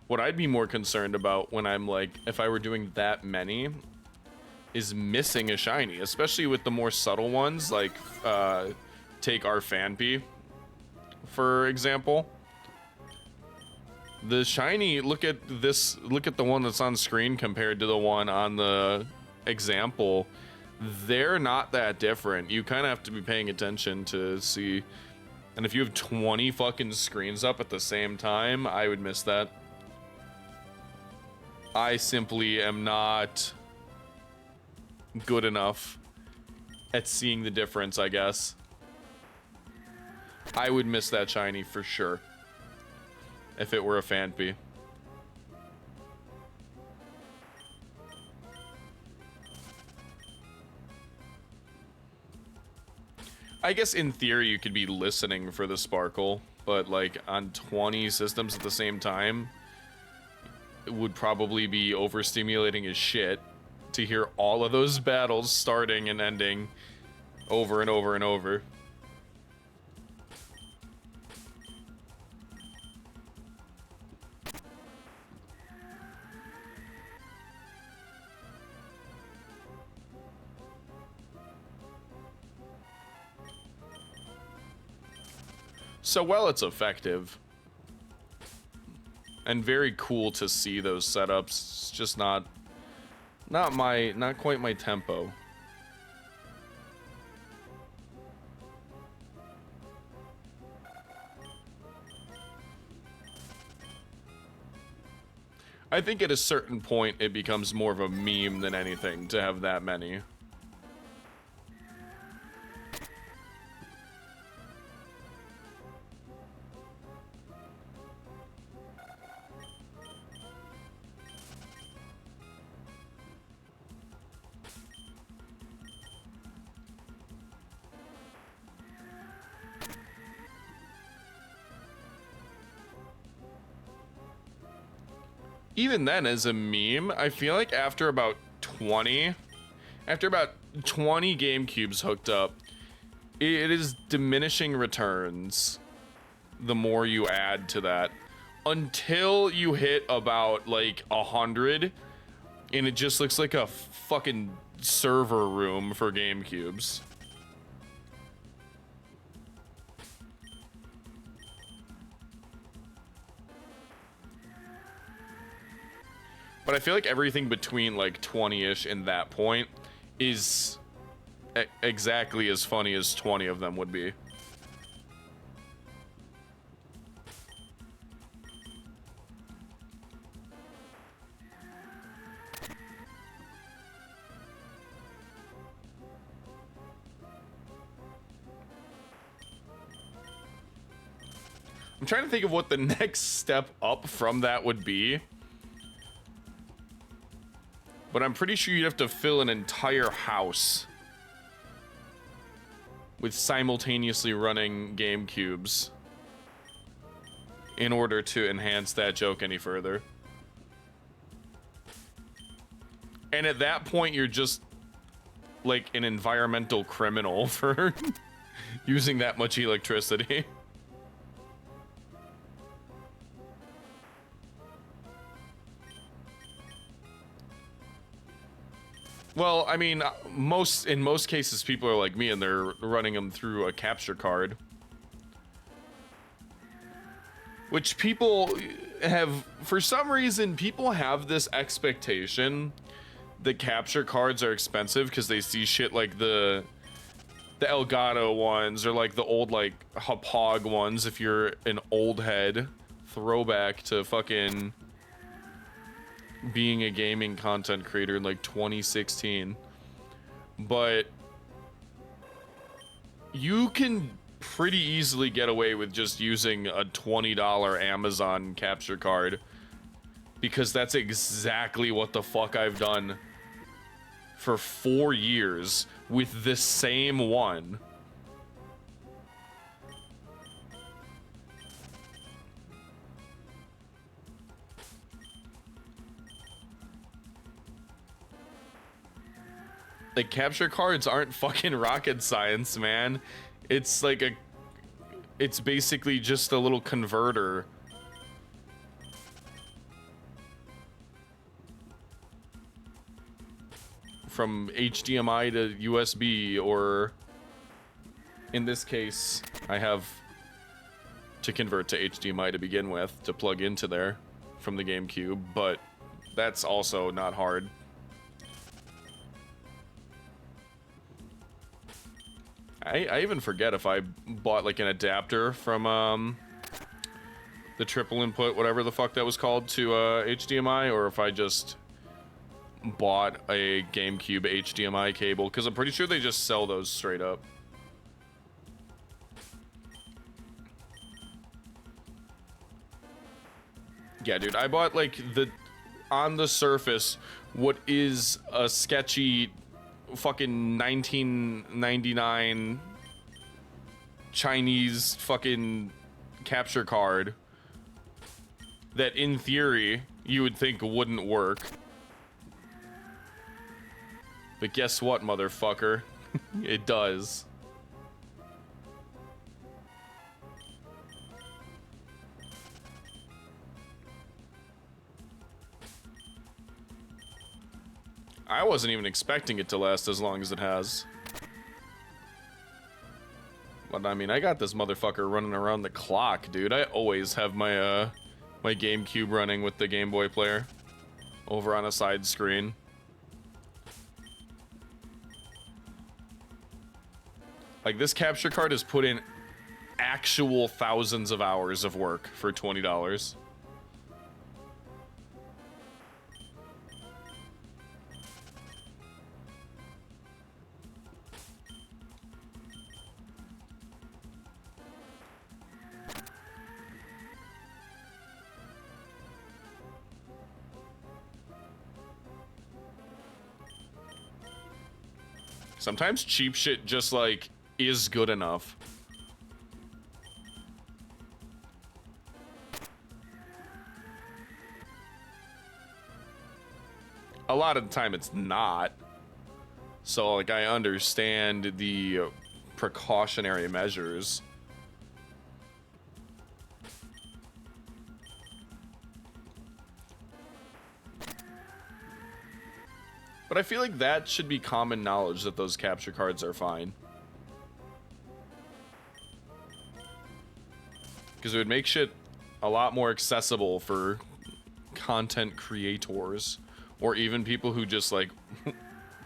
What I'd be more concerned about when I'm like, if I were doing that many, is missing a shiny, especially with the more subtle ones, like take our Fanpy, for example. The shiny, look at the one that's on screen compared to the one on the example. They're not that different. You kind of have to be paying attention to see. And if you have 20 fucking screens up at the same time, I would miss that. I simply am not good enough at seeing the difference, I guess. I would miss that shiny for sure if it were a Fanpy. I guess in theory you could be listening for the sparkle, but like on 20 systems at the same time, it would probably be overstimulating as shit to hear all of those battles starting and ending over and over and over. So while it's effective and very cool to see those setups, it's just not quite my tempo. I think at a certain point it becomes more of a meme than anything to have that many. Even then, as a meme, I feel like after about 20 GameCubes hooked up, it is diminishing returns the more you add to that, until you hit about like 100 and it just looks like a fucking server room for GameCubes. But I feel like everything between like 20-ish and that point is exactly as funny as 20 of them would be. I'm trying to think of what the next step up from that would be. But I'm pretty sure you'd have to fill an entire house with simultaneously running GameCubes in order to enhance that joke any further. And at that point, you're just like an environmental criminal for using that much electricity. Well, I mean, in most cases, people are like me and they're running them through a capture card. Which people have, for some reason, people have this expectation that capture cards are expensive because they see shit like the Elgato ones or like the old like Hapog ones if you're an old head throwback to fucking being a gaming content creator in like 2016. But you can pretty easily get away with just using a $20 Amazon capture card, because that's exactly what the fuck I've done for 4 years with the same one. Like, capture cards aren't fucking rocket science, man. It's like it's basically just a little converter. From HDMI to USB, or in this case, I have to convert to HDMI to begin with to plug into there from the GameCube, but that's also not hard. I even forget if I bought like an adapter from the triple input, whatever the fuck that was called, to HDMI, or if I just bought a GameCube HDMI cable, because I'm pretty sure they just sell those straight up. Yeah, dude, I bought like on the surface what is a sketchy fucking 1999 Chinese fucking capture card that in theory you would think wouldn't work. But guess what, motherfucker? It does. I wasn't even expecting it to last as long as it has. But I mean, I got this motherfucker running around the clock, dude. I always have my my GameCube running with the Game Boy player over on a side screen. Like, this capture card has put in actual thousands of hours of work for $20. Sometimes cheap shit just, like, is good enough. A lot of the time it's not. So, like, I understand the precautionary measures. But I feel like that should be common knowledge, that those capture cards are fine. Because it would make shit a lot more accessible for content creators, or even people who just, like,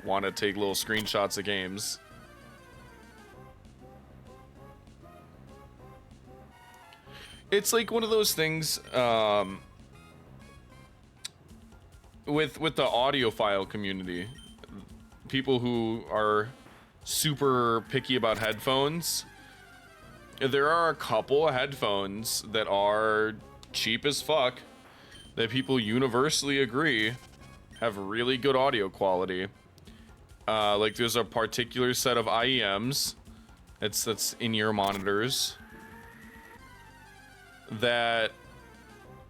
want to take little screenshots of games. It's like one of those things, with the audiophile community, people who are super picky about headphones. There are a couple of headphones that are cheap as fuck that people universally agree have really good audio quality. Like, there's a particular set of IEMs that's in-ear monitors that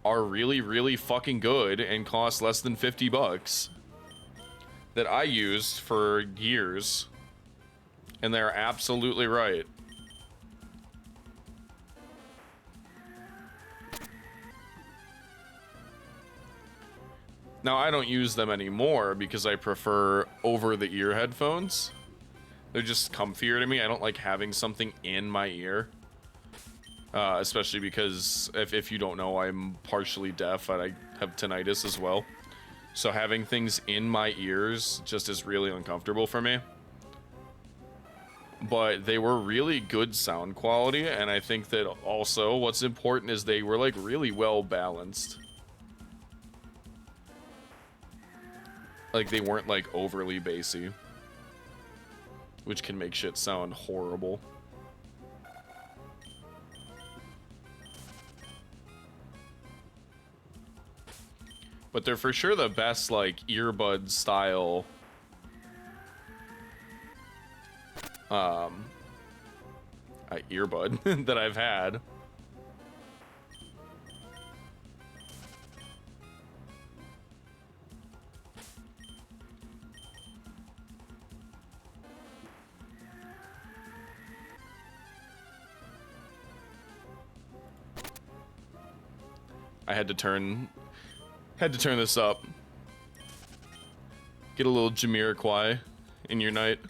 are really, really fucking good and cost less than $50 that I used for years, and they're absolutely right. Now, I don't use them anymore because I prefer over-the-ear headphones. They're just comfier to me. I don't like having something in my ear. Especially because, if you don't know, I'm partially deaf and I have tinnitus as well. So having things in my ears just is really uncomfortable for me. but they were really good sound quality, and I think that also what's important is they were like really well balanced. Like they weren't like overly bassy, which can make shit sound horrible. But they're for sure the best like earbud style earbud that I've had. I had to turn this up. Get a little Jamiroquai in your night.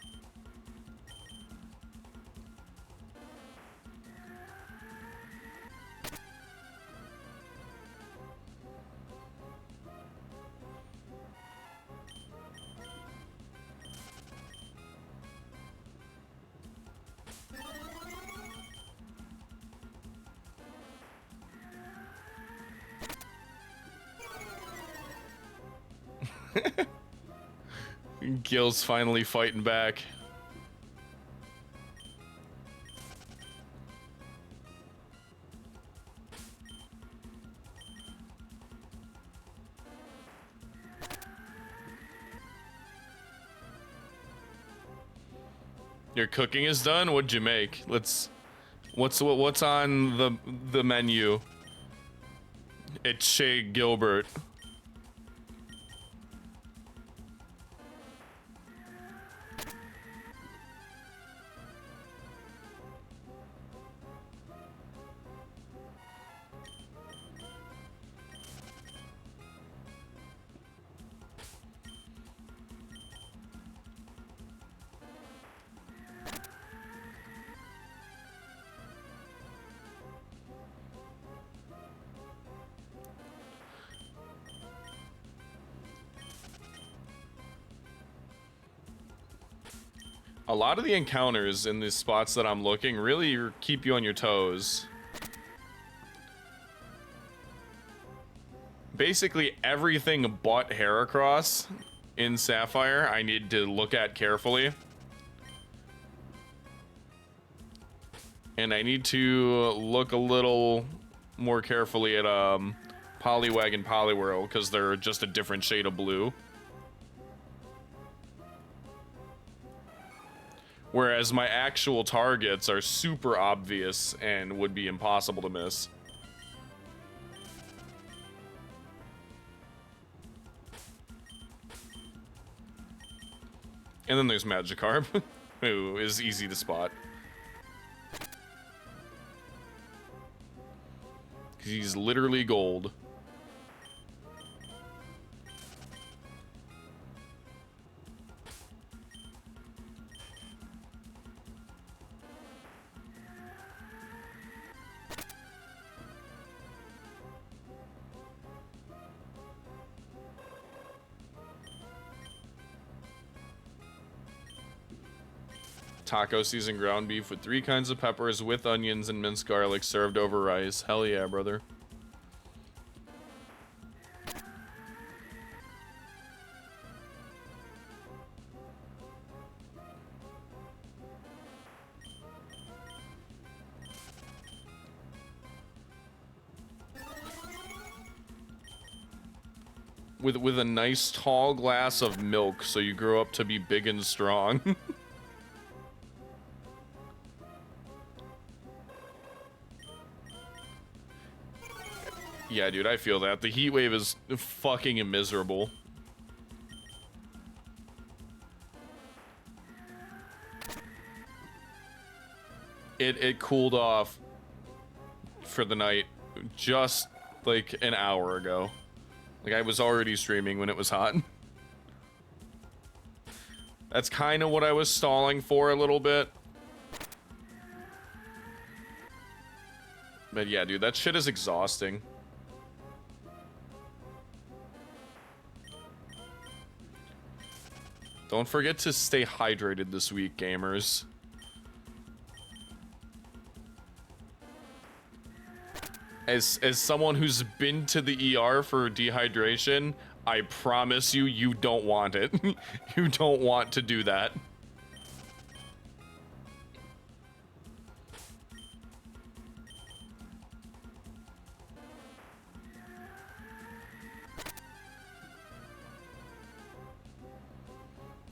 Gil's finally fighting back. Your cooking is done? What'd you make? What's on the menu? It's Shea Gilbert. A lot of the encounters in these spots that I'm looking really keep you on your toes. Basically everything but Heracross in Sapphire I need to look at carefully. And I need to look a little more carefully at Poliwag and Poliwhirl because they're just a different shade of blue. Whereas my actual targets are super obvious and would be impossible to miss. And then there's Magikarp, who is easy to spot. He's literally gold. Taco seasoned ground beef with 3 kinds of peppers with onions and minced garlic served over rice. Hell yeah, brother. With a nice tall glass of milk so you grow up to be big and strong. Yeah, dude, I feel that. The heat wave is fucking miserable. It cooled off for the night just like an hour ago. Like I was already streaming when it was hot. That's kind of what I was stalling for a little bit. But yeah, dude, that shit is exhausting. Don't forget to stay hydrated this week, gamers. As someone who's been to the ER for dehydration, I promise you, you don't want it. You don't want to do that.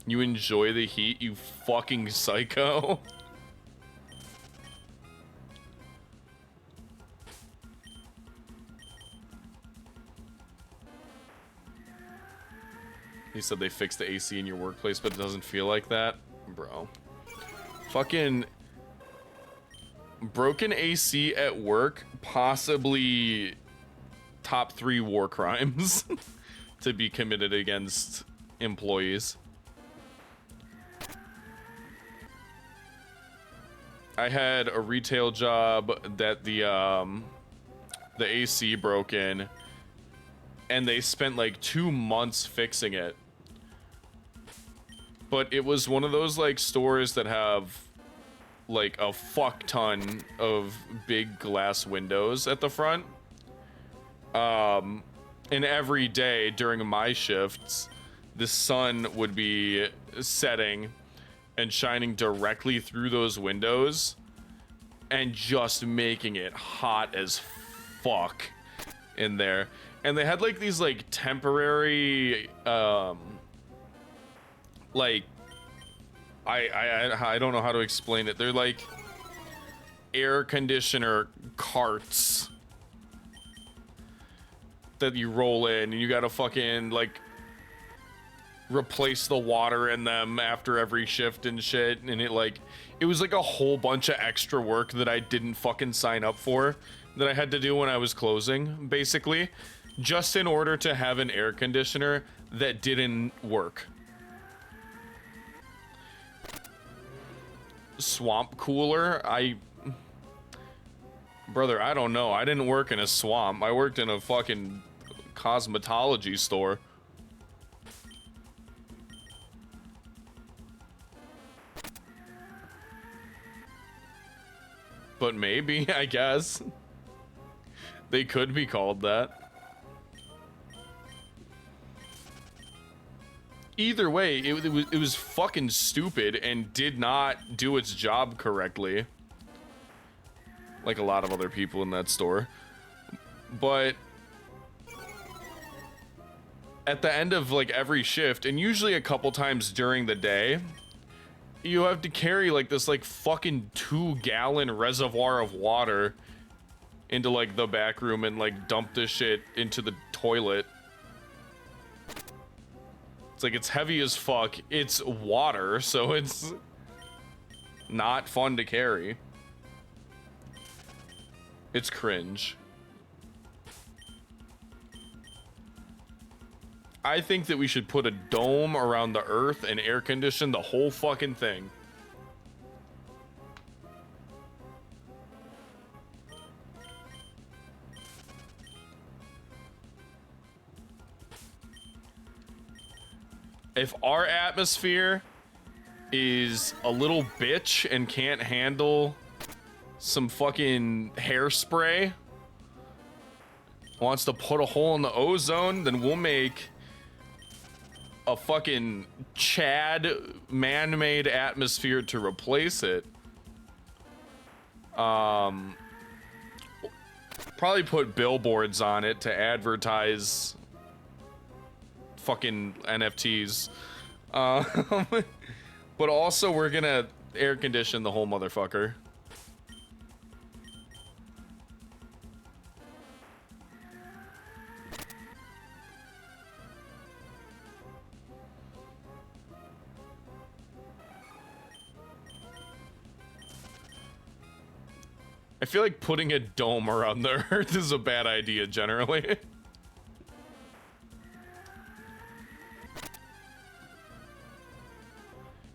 You enjoy the heat, you fucking psycho. He said they fixed the AC in your workplace, but it doesn't feel like that. Bro. Fucking broken AC at work, possibly top 3 war crimes to be committed against employees. I had a retail job that the AC broke in, and they spent like 2 months fixing it. But it was one of those like stores that have like a fuck ton of big glass windows at the front. And every day during my shifts, the sun would be setting and shining directly through those windows and just making it hot as fuck in there. And they had like these like temporary like I don't know how to explain it. They're like air conditioner carts that you roll in, and you gotta fucking like replace the water in them after every shift and shit. And it was like a whole bunch of extra work that I didn't fucking sign up for, that I had to do when I was closing, basically, just in order to have an air conditioner that didn't work. Swamp cooler? Brother, I don't know. I didn't work in a swamp. I worked in a fucking cosmetology store. But maybe, I guess. They could be called that. Either way, it was fucking stupid and did not do its job correctly. Like a lot of other people in that store. But at the end of like every shift, and usually a couple times during the day, you have to carry like this like fucking 2-gallon reservoir of water into like the back room and like dump this shit into the toilet. It's like, it's heavy as fuck. It's water, so it's not fun to carry. It's cringe. I think that we should put a dome around the earth and air condition the whole fucking thing. If our atmosphere is a little bitch and can't handle some fucking hairspray, wants to put a hole in the ozone, then we'll make a fucking Chad man-made atmosphere to replace it. Probably put billboards on it to advertise fucking NFTs. But also we're gonna air condition the whole motherfucker. I feel like putting a dome around the earth is a bad idea generally.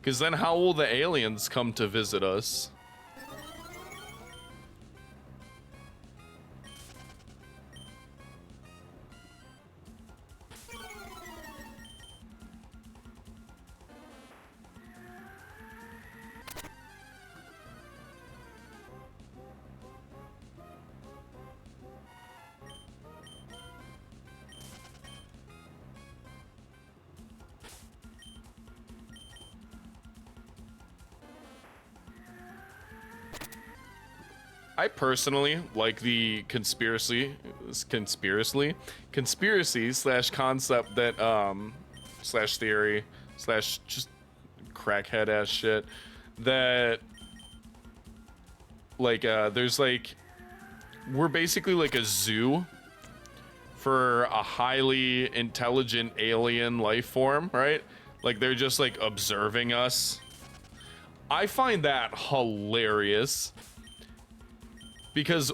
Because then how will the aliens come to visit us? I personally like the conspiracy slash concept that slash theory slash just crackhead ass shit that like there's like we're basically like a zoo for a highly intelligent alien life form, right? Like they're just like observing us. I find that hilarious because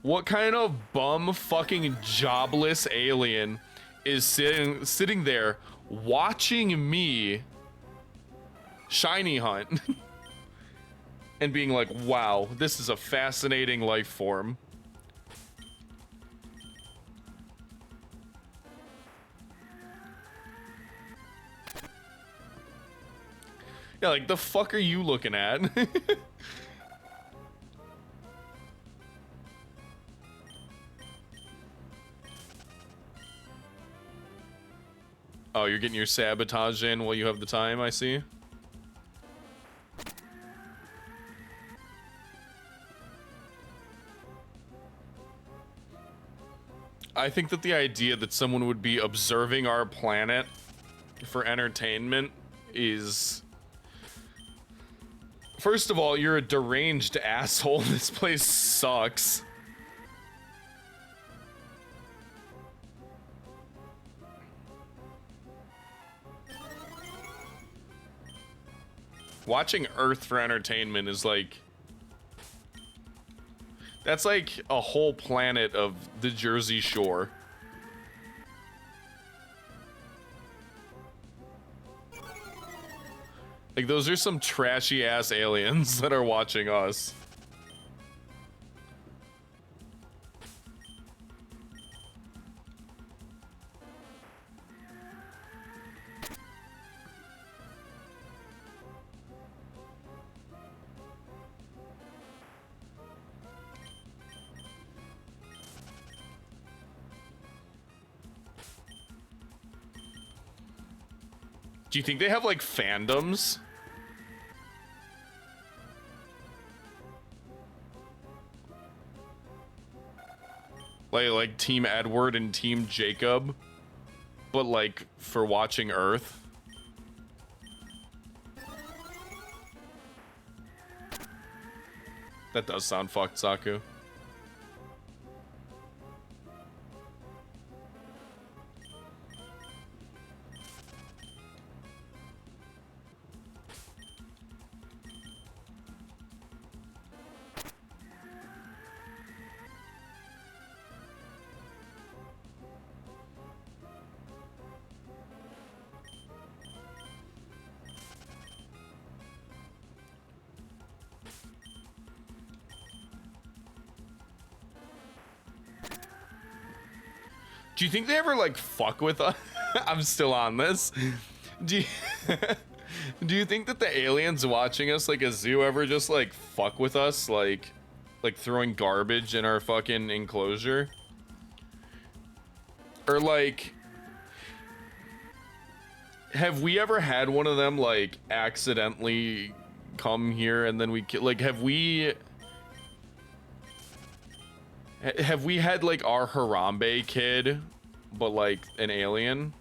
what kind of bum fucking jobless alien is sitting there watching me shiny hunt and being like, wow, this is a fascinating life form. Yeah, like the fuck are you looking at? Oh, you're getting your sabotage in while you have the time, I see. I think that the idea that someone would be observing our planet for entertainment is... First of all, you're a deranged asshole. This place sucks. Watching Earth for entertainment is like... That's like a whole planet of the Jersey Shore. Like, those are some trashy ass aliens that are watching us. Do you think they have, like, fandoms? Like Team Edward and Team Jacob, but, like, for watching Earth? That does sound fucked, Saku. Do you think they ever, like, fuck with us? I'm still on this. Do you, do you think that the aliens watching us like a zoo ever just, like, fuck with us? Like throwing garbage in our fucking enclosure? Or, like, have we ever had one of them, like, accidentally come here and then we... Like, have we had, like, our Harambe kid, but, like, an alien?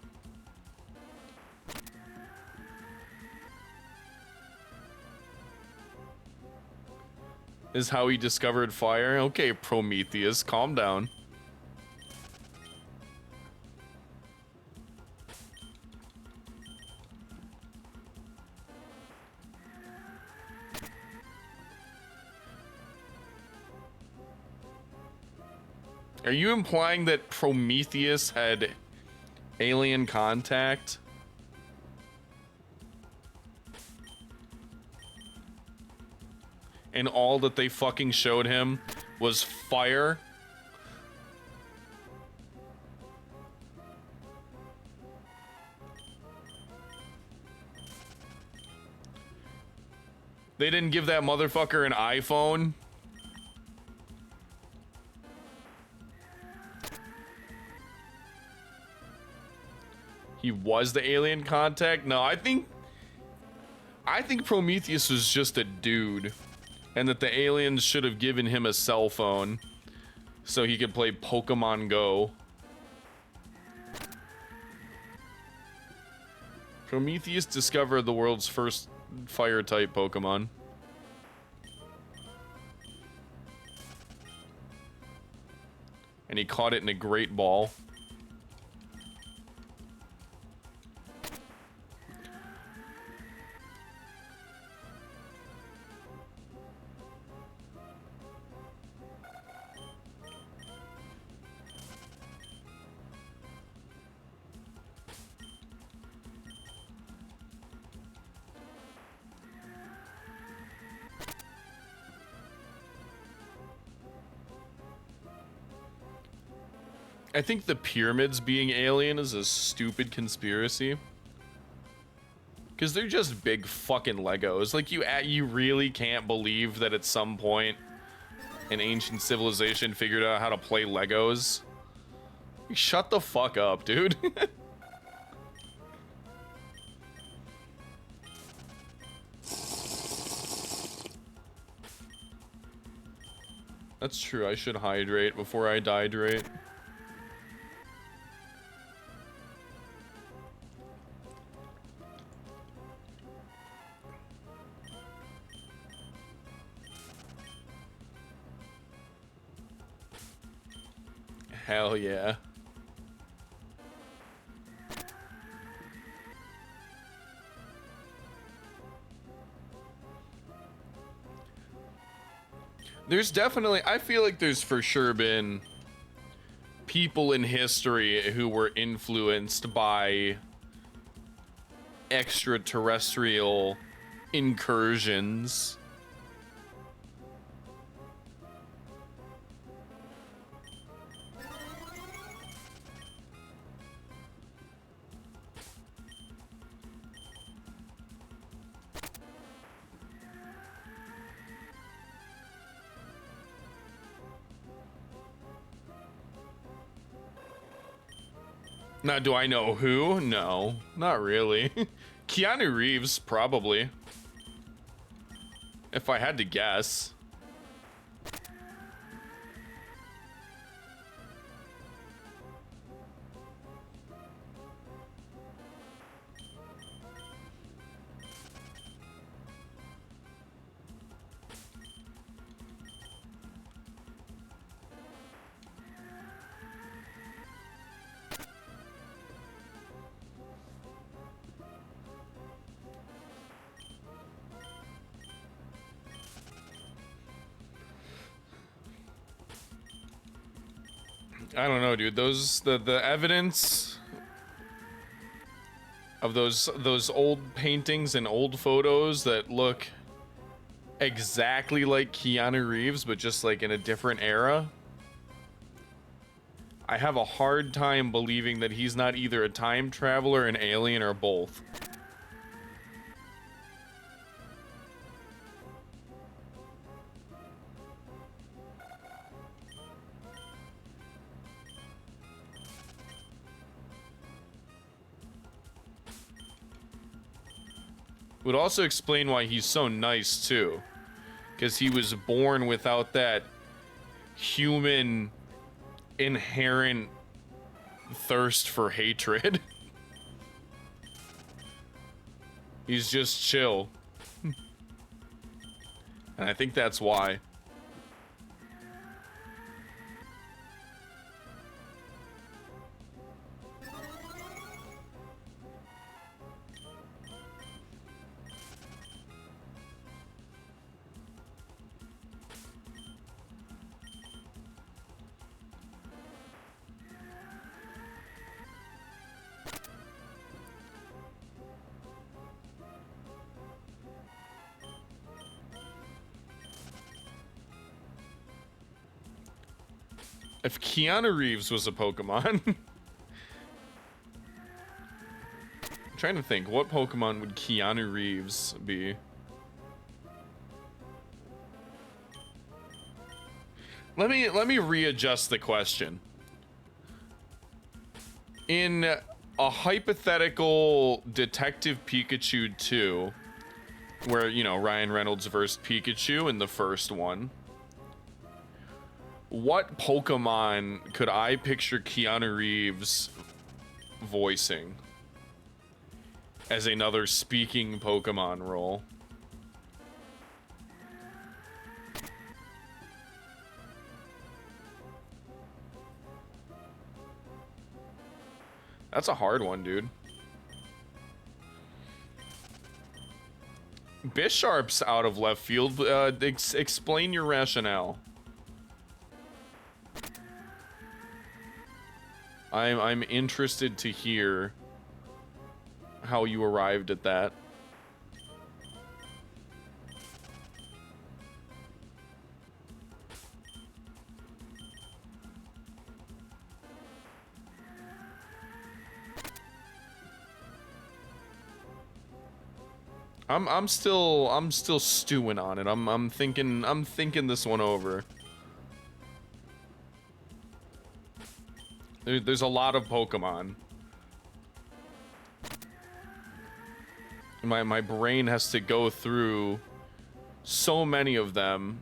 Is how he discovered fire? Okay, Prometheus, calm down. Are you implying that Prometheus had alien contact? And all that they fucking showed him was fire? They didn't give that motherfucker an iPhone? He was the alien contact? No, I think Prometheus was just a dude and that the aliens should have given him a cell phone so he could play Pokemon Go. Prometheus discovered the world's first fire-type Pokemon. And he caught it in a great ball. I think the pyramids being alien is a stupid conspiracy. Because they're just big fucking Legos. Like, you really can't believe that at some point an ancient civilization figured out how to play Legos. Shut the fuck up, dude. That's true, I should hydrate before I dehydrate. Hell yeah. There's definitely, I feel like there's for sure been people in history who were influenced by extraterrestrial incursions. Now, do I know who? No, not really. Keanu Reeves, probably. If I had to guess. I don't know, dude. The evidence of those old paintings and old photos that look exactly like Keanu Reeves, but just like in a different era. I have a hard time believing that he's not either a time traveler, an alien, or both. Would also explain why he's so nice, too. Because he was born without that human inherent thirst for hatred. He's just chill. And I think that's why. If Keanu Reeves was a Pokemon... I'm trying to think, what Pokemon would Keanu Reeves be? Let me readjust the question. In a hypothetical Detective Pikachu 2, where, you know, Ryan Reynolds versed Pikachu in the first one. What Pokemon could I picture Keanu Reeves voicing as another speaking Pokemon role? That's a hard one, dude. Bisharp's out of left field. Explain your rationale. I'm interested to hear how you arrived at that. I'm still stewing on it. I'm thinking this one over. There's a lot of Pokemon. My brain has to go through so many of them.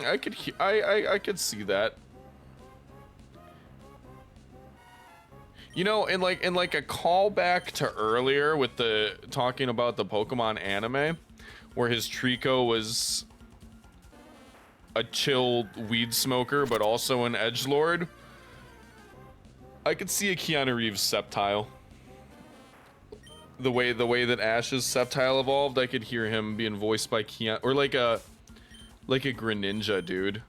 I could see that. You know, in like a callback to earlier with the talking about the Pokemon anime, where his Trico was a chill weed smoker but also an edgelord. I could see a Keanu Reeves Sceptile. The way that Ash's Sceptile evolved, I could hear him being voiced by Keanu, or like a Greninja, dude.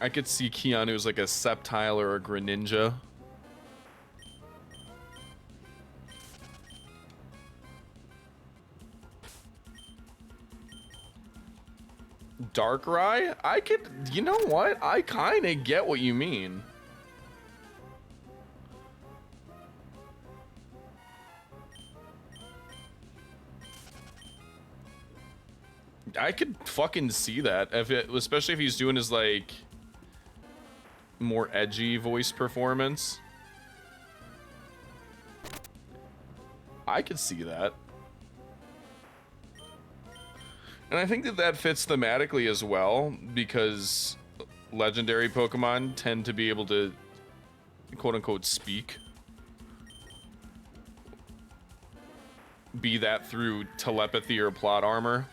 I could see Keanu as like a Sceptile or a Greninja. Darkrai? I could, you know what? I kind of get what you mean. I could fucking see that, especially if he's doing his like more edgy voice performance. I could see that. And I think that fits thematically as well, because legendary Pokemon tend to be able to quote-unquote speak. Be that through telepathy or plot armor.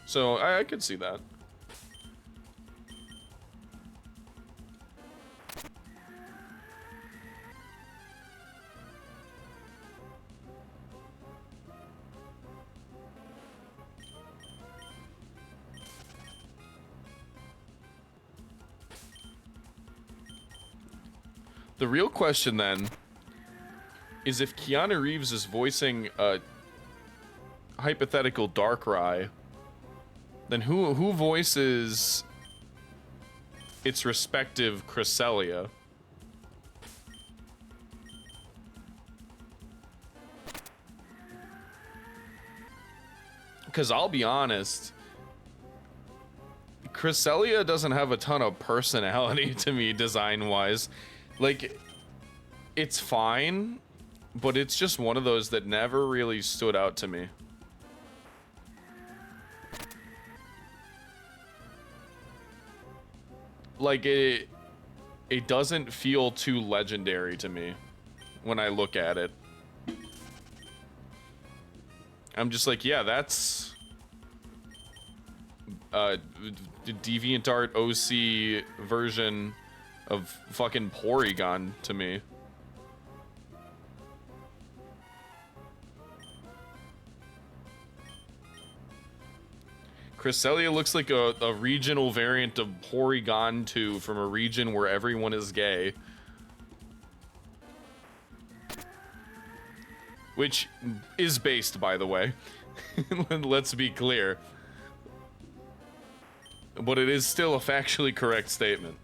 So I could see that. The real question then is if Keanu Reeves is voicing a hypothetical Darkrai, then who voices its respective Cresselia? Because I'll be honest, Cresselia doesn't have a ton of personality to me design-wise. Like, it's fine, but it's just one of those that never really stood out to me. Like, it doesn't feel too legendary to me when I look at it. I'm just like, yeah, that's DeviantArt OC version of fucking Porygon to me. Cresselia looks like a regional variant of Porygon 2 from a region where everyone is gay. Which is based, by the way. Let's be clear. But it is still a factually correct statement.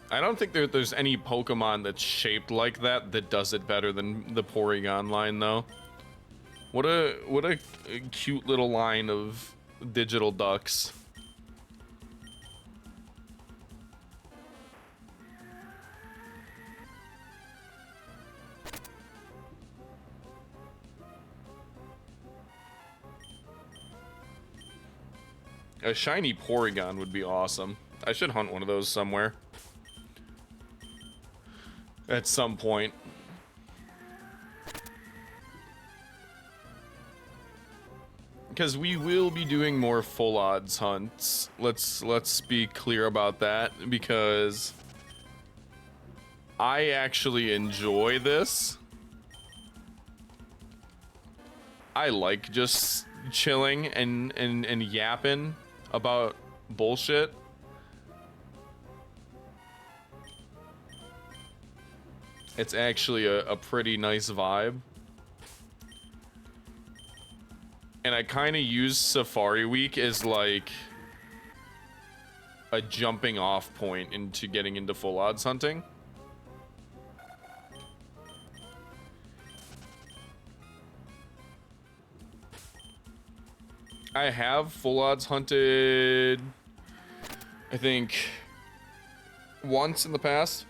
I don't think there's any Pokemon that's shaped like that that does it better than the Porygon line, though. What a cute little line of digital ducks. A shiny Porygon would be awesome. I should hunt one of those somewhere. At some point. Because we will be doing more full odds hunts. Let's be clear about that, because I actually enjoy this. I like just chilling and yapping about bullshit. It's actually a pretty nice vibe. And I kind of use Safari Week as like a jumping off point into getting into full odds hunting. I have full odds hunted, I think, once in the past.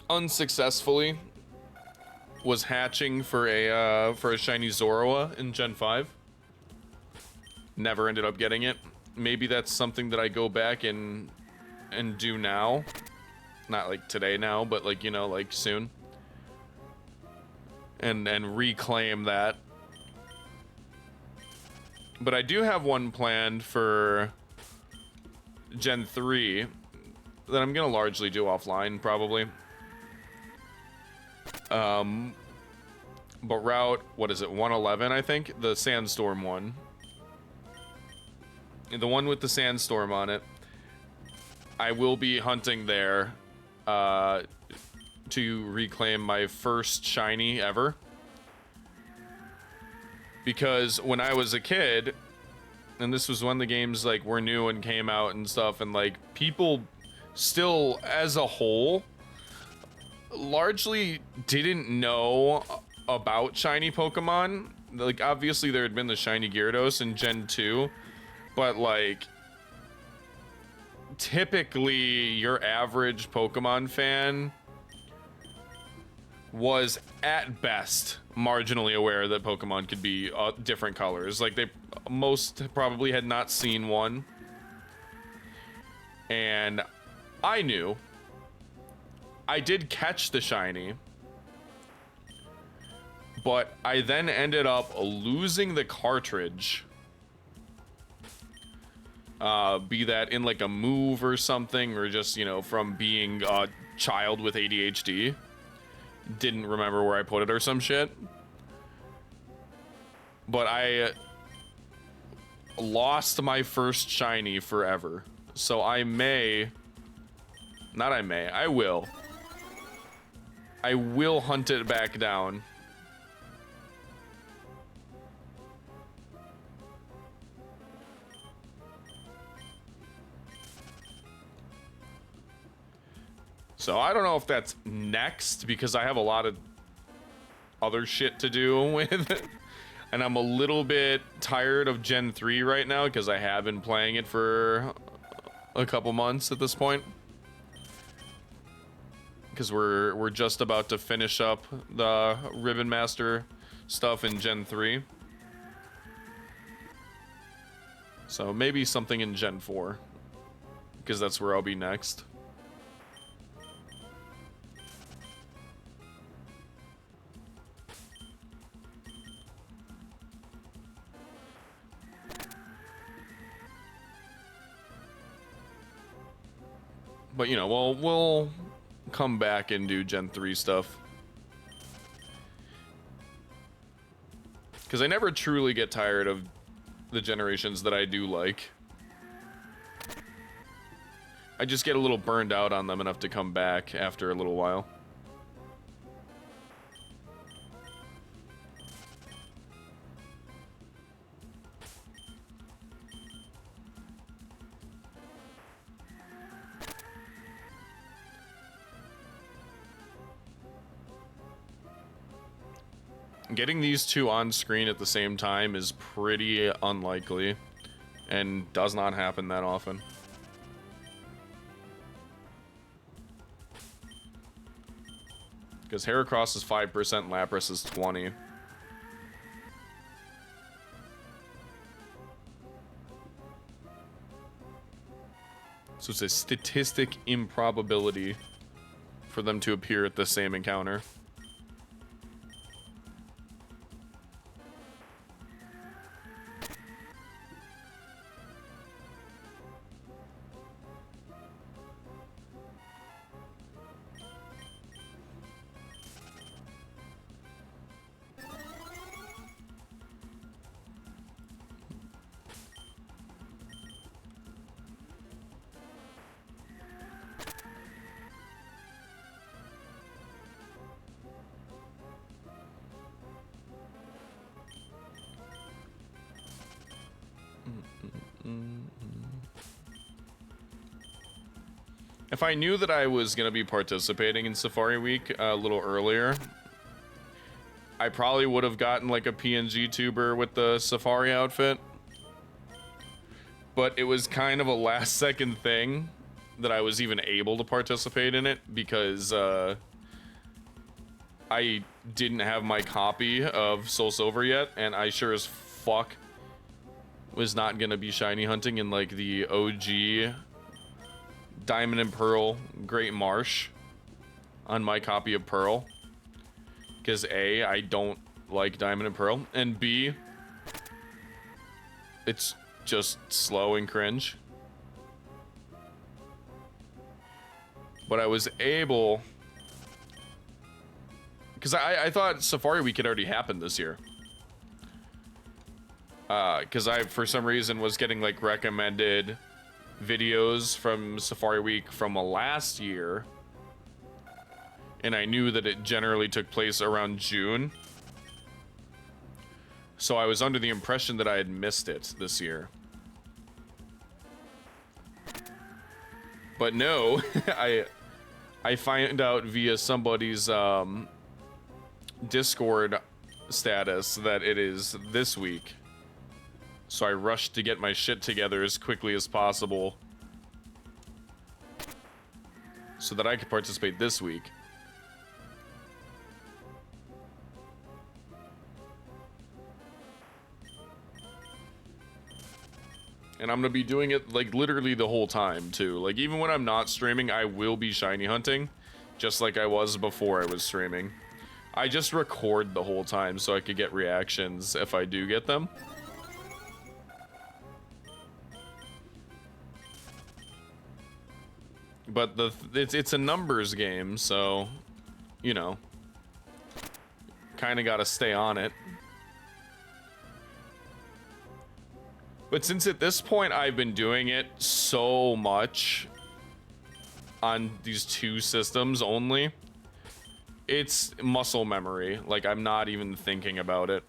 Unsuccessfully. Was hatching for a shiny Zoroa in Gen 5. Never ended up getting it. Maybe that's something that I go back and do now. Not like today now, but like, you know, like soon. And reclaim that. But I do have one planned for Gen 3 that I'm gonna largely do offline, probably. But route, what is it, 111, I think? The Sandstorm one. The one with the Sandstorm on it. I will be hunting there, to reclaim my first shiny ever. Because when I was a kid, and this was when the games, like, were new and came out and stuff, and, like, people still, as a whole, largely didn't know about shiny Pokemon. Like, obviously there had been the shiny Gyarados in Gen 2, but like typically your average Pokemon fan was at best marginally aware that Pokemon could be different colors. Like, they most probably had not seen one. And I knew. I did catch the shiny, but I then ended up losing the cartridge. Be that in like a move or something, or just, you know, from being a child with ADHD. Didn't remember where I put it or some shit. But I lost my first shiny forever. So I may... Not I may, I will. I will hunt it back down. So I don't know if that's next, because I have a lot of other shit to do with it. And I'm a little bit tired of Gen 3 right now, because I have been playing it for a couple months at this point. Because we're just about to finish up the Ribbon Master stuff in Gen 3. So maybe something in Gen 4, because that's where I'll be next. But, you know, we'll come back and do Gen 3 stuff. Because I never truly get tired of the generations that I do like. I just get a little burned out on them enough to come back after a little while. Getting these two on screen at the same time is pretty unlikely and does not happen that often. Because Heracross is 5%, Lapras is 20. So it's a statistic improbability for them to appear at the same encounter. If I knew that I was going to be participating in Safari Week a little earlier, I probably would have gotten like a PNG tuber with the Safari outfit. But it was kind of a last second thing that I was even able to participate in it because I didn't have my copy of Soul Silver yet, and I sure as fuck was not going to be shiny hunting in like the OG Diamond and Pearl Great Marsh on my copy of Pearl. Because A, I don't like Diamond and Pearl, and B, it's just slow and cringe. But I was able, because I thought Safari Week had already happened this year. Because I, for some reason, was getting like recommended videos from Safari Week from last year, and I knew that it generally took place around June, so I was under the impression that I had missed it this year. But no, I find out via somebody's Discord status that it is this week. So I rushed to get my shit together as quickly as possible so that I could participate this week. And I'm gonna be doing it like literally the whole time too. Like even when I'm not streaming, I will be shiny hunting, just like I was before I was streaming. I just record the whole time so I could get reactions if I do get them. But it's a numbers game, so, you know, kind of got to stay on it. But since at this point I've been doing it so much on these two systems only, it's muscle memory. Like, I'm not even thinking about it.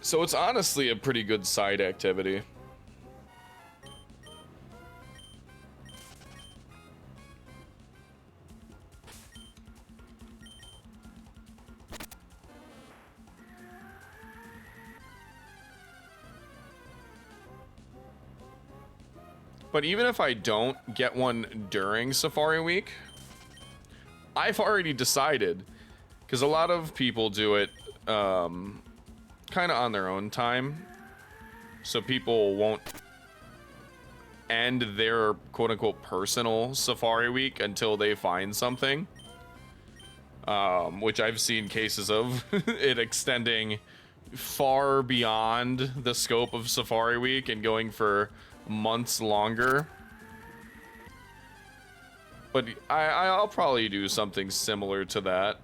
So it's honestly a pretty good side activity. But even if I don't get one during Safari Week, I've already decided, because a lot of people do it kind of on their own time, so people won't end their quote-unquote personal Safari Week until they find something, which I've seen cases of it extending far beyond the scope of Safari Week and going for months longer. But I'll probably do something similar to that.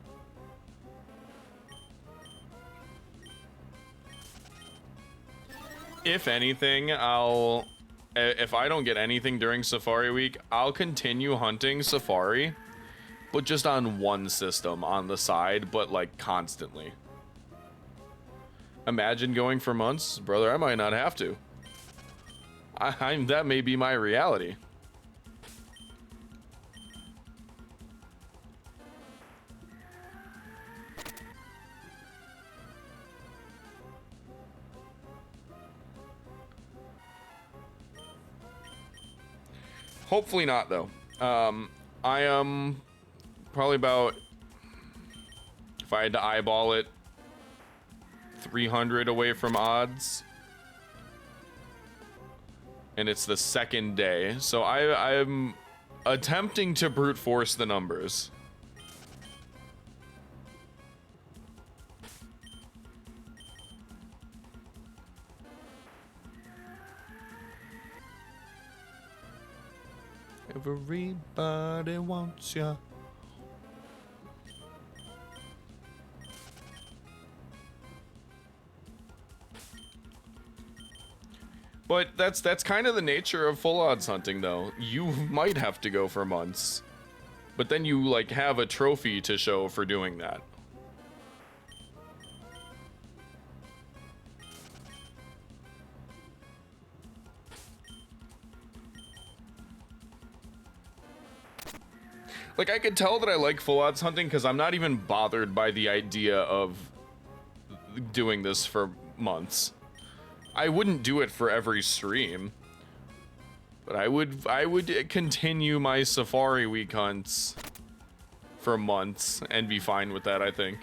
If anything, if I don't get anything during Safari Week, I'll continue hunting Safari, but just on one system on the side, but like constantly. Imagine going for months, brother. I might not have to. That may be my reality. Hopefully not, though. I am probably about, if I had to eyeball it, 300 away from odds. And it's the second day. So I'm attempting to brute force the numbers. Everybody wants ya. But that's kind of the nature of full odds hunting, though. You might have to go for months, but then you like have a trophy to show for doing that. Like, I could tell that I like full odds hunting because I'm not even bothered by the idea of doing this for months. I wouldn't do it for every stream, but I would continue my Safari Week hunts for months and be fine with that, I think.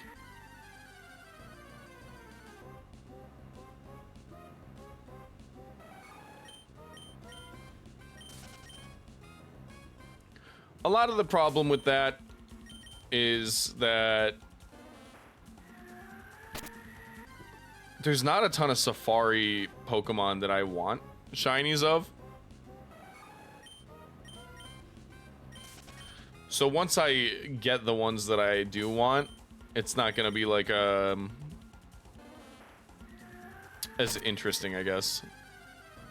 A lot of the problem with that is that there's not a ton of Safari Pokemon that I want shinies of. So once I get the ones that I do want, it's not gonna be like as interesting, I guess.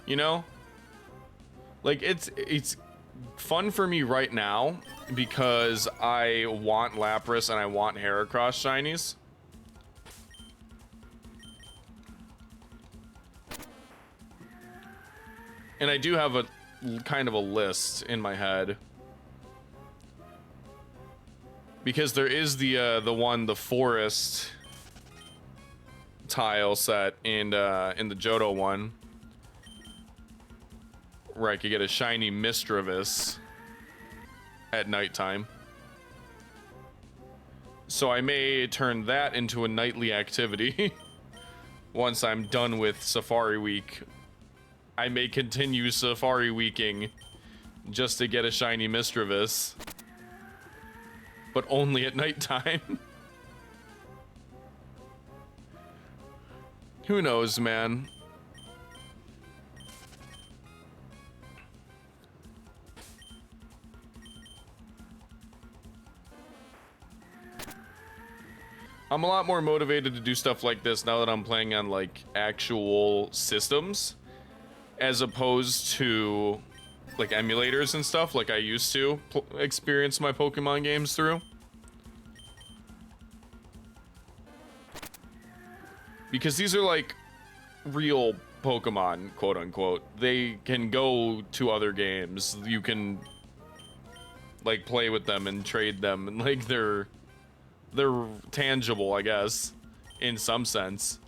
You know? Like it's fun for me right now because I want Lapras and I want Heracross shinies. And I do have a kind of a list in my head. Because there is the forest tile set in the Johto one, where I could get a shiny Misdreavus at nighttime. So I may turn that into a nightly activity once I'm done with Safari Week. I may continue Safari Weeking just to get a shiny Misdreavus, but only at nighttime. Who knows, man? I'm a lot more motivated to do stuff like this now that I'm playing on like actual systems, as opposed to like emulators and stuff like I used to experience my Pokemon games through. Because these are like real Pokemon, quote unquote. They can go to other games. You can like play with them and trade them, and like they're tangible, I guess, in some sense.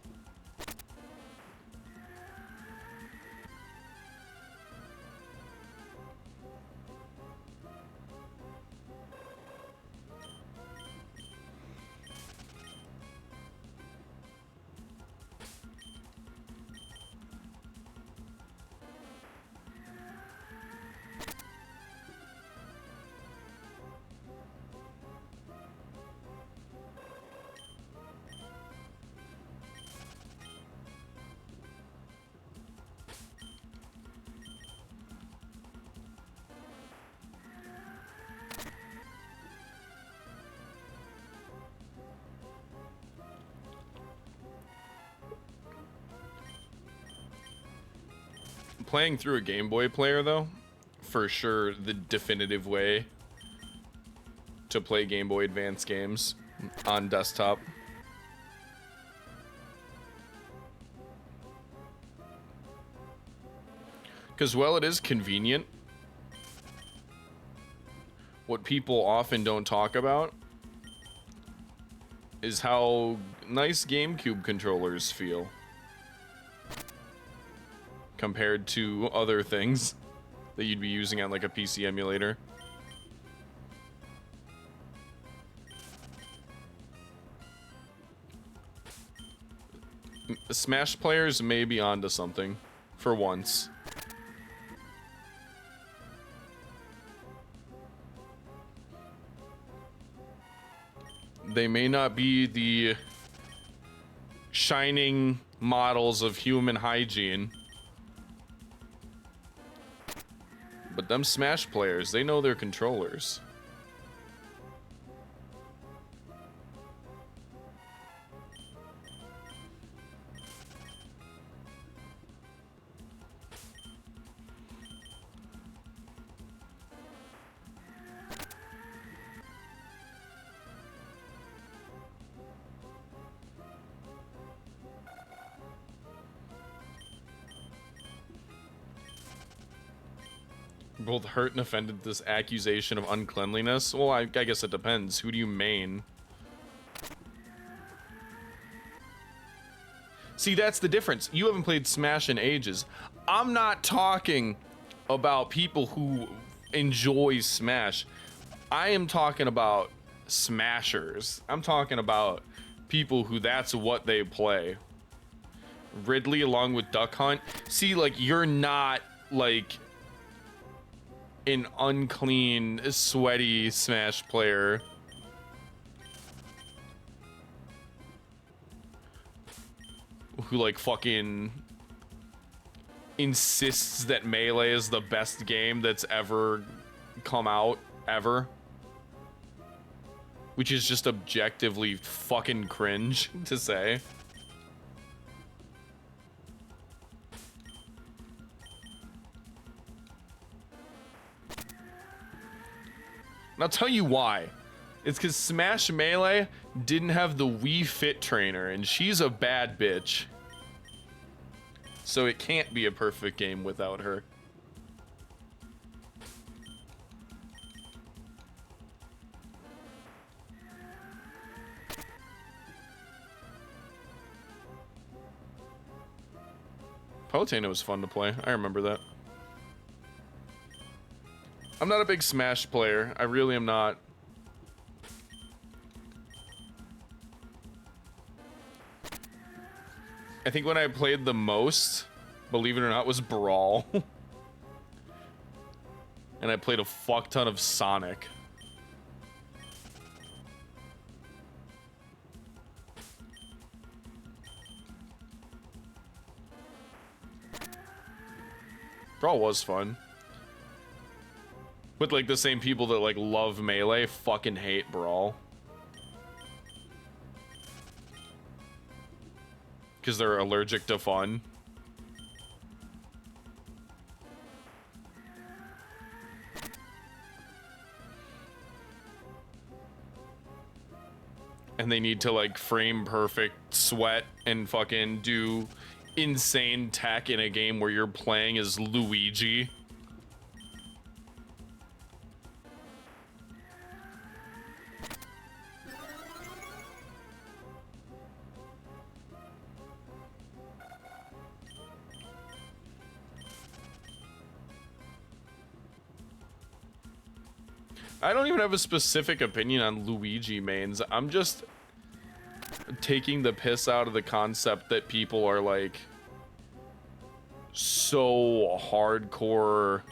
playing through a Game Boy player, though, for sure the definitive way to play Game Boy Advance games on desktop. Because, well, it is convenient. What people often don't talk about is how nice GameCube controllers feel compared to other things that you'd be using on like a PC emulator. Smash players may be onto something for once. They may not be the shining models of human hygiene, but them Smash players, they know their controllers. Both hurt and offended this accusation of uncleanliness. Well, I guess it depends. Who do you main? See, that's the difference. You haven't played Smash in ages. I'm not talking about people who enjoy Smash. I am talking about smashers. I'm talking about people who that's what they play. Ridley along with Duck Hunt. See, like, you're not, like, an unclean, sweaty Smash player. Who, like, fucking insists that Melee is the best game that's ever come out, ever. Which is just objectively fucking cringe to say. And I'll tell you why. It's because Smash Melee didn't have the Wii Fit trainer, and she's a bad bitch. So it can't be a perfect game without her. Palutena was fun to play. I remember that. I'm not a big Smash player. I really am not. I think when I played the most, believe it or not, was Brawl. And I played a fuck ton of Sonic. Brawl was fun. With, like, the same people that, like, love Melee fucking hate Brawl. Because they're allergic to fun. And they need to, like, frame perfect sweat and fucking do insane tech in a game where you're playing as Luigi. I don't even have a specific opinion on Luigi mains. I'm just taking the piss out of the concept that people are like so hardcore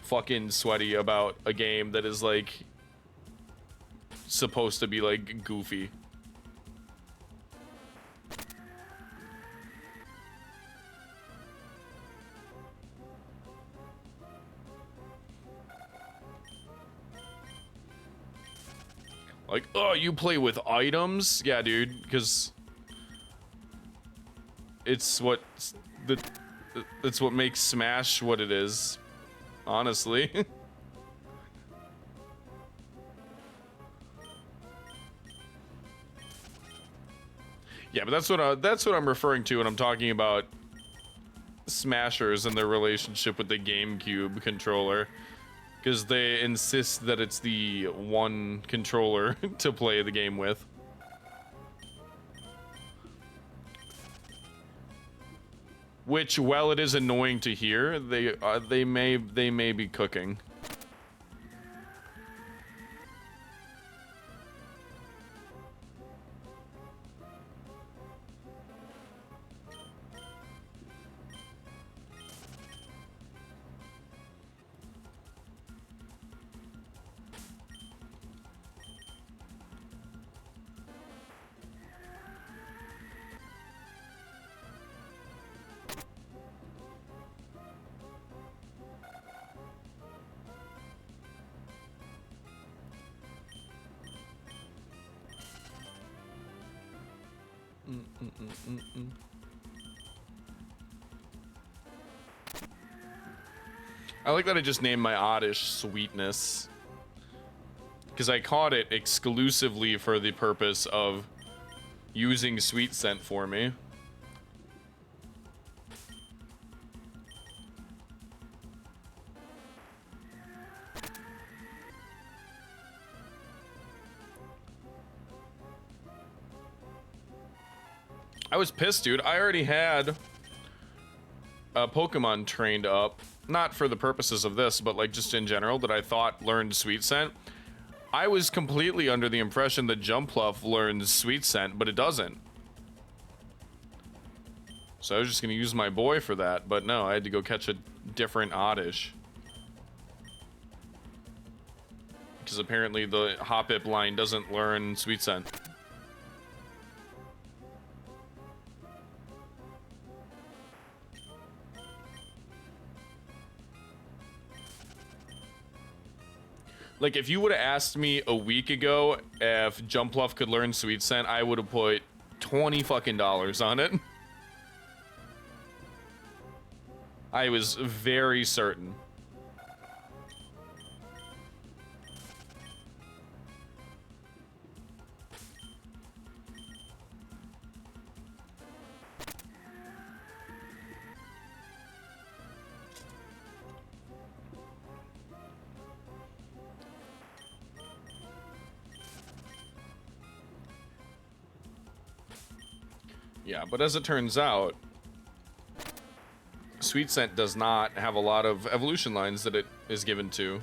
fucking sweaty about a game that is like supposed to be like goofy. Like, oh, you play with items? Yeah, dude, because it's what the It's what makes Smash what it is, honestly. Yeah, but that's what I'm referring to when I'm talking about Smashers and their relationship with the GameCube controller, because they insist that it's the one controller to play the game with. Which, while it is annoying to hear, they may be cooking. I like that I just named my oddish Sweetness, because I caught it exclusively for the purpose of using Sweet Scent for me. I was pissed, dude. I already had a Pokemon trained up, not for the purposes of this, but like just in general, that I thought learned Sweet Scent. I was completely under the impression that Jumpluff learns Sweet Scent, but it doesn't. So I was just gonna use my boy for that, but no, I had to go catch a different Oddish. Because apparently the Hoppip line doesn't learn Sweet Scent. Like, if you would have asked me a week ago if Jumpluff could learn Sweet Scent, I would have put $20 fucking on it. I was very certain. Yeah, but as it turns out, Sweet Scent does not have a lot of evolution lines that it is given to,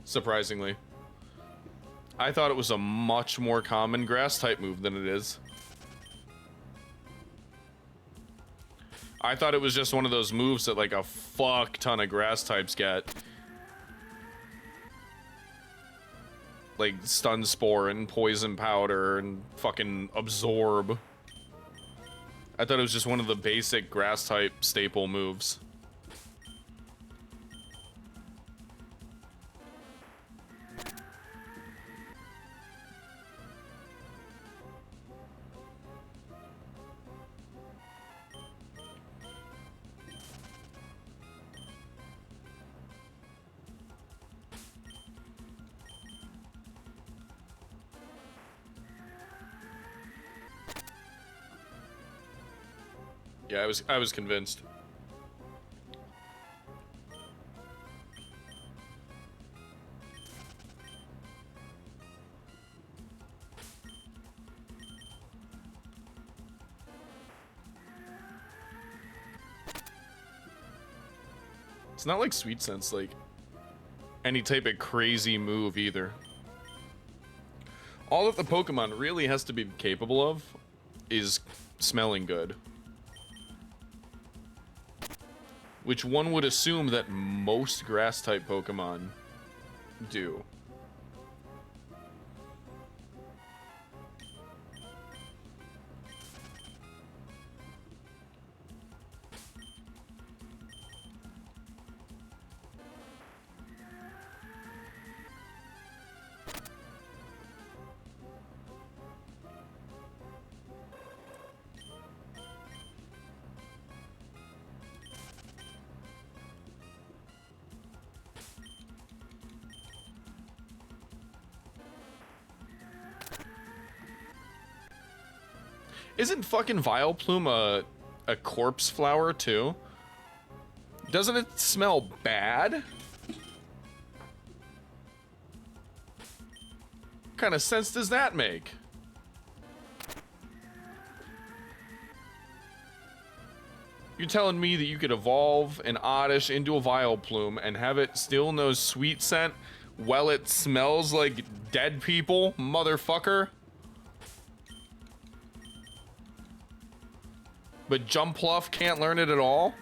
surprisingly. I thought it was a much more common grass type move than it is. I thought it was just one of those moves that like a fuck ton of grass types get. Like Stun Spore and Poison Powder and fucking Absorb. I thought it was just one of the basic grass type staple moves. Yeah, I was convinced. It's not like Sweet Scent's like any type of crazy move either. All that the Pokemon really has to be capable of is smelling good. Which one would assume that most grass-type Pokemon do. Isn't fucking Vileplume a corpse flower too? Doesn't it smell bad? What kind of sense does that make? You're telling me that you could evolve an Oddish into a Vileplume and have it still no sweet scent while it smells like dead people, motherfucker? But Jumpluff can't learn it at all?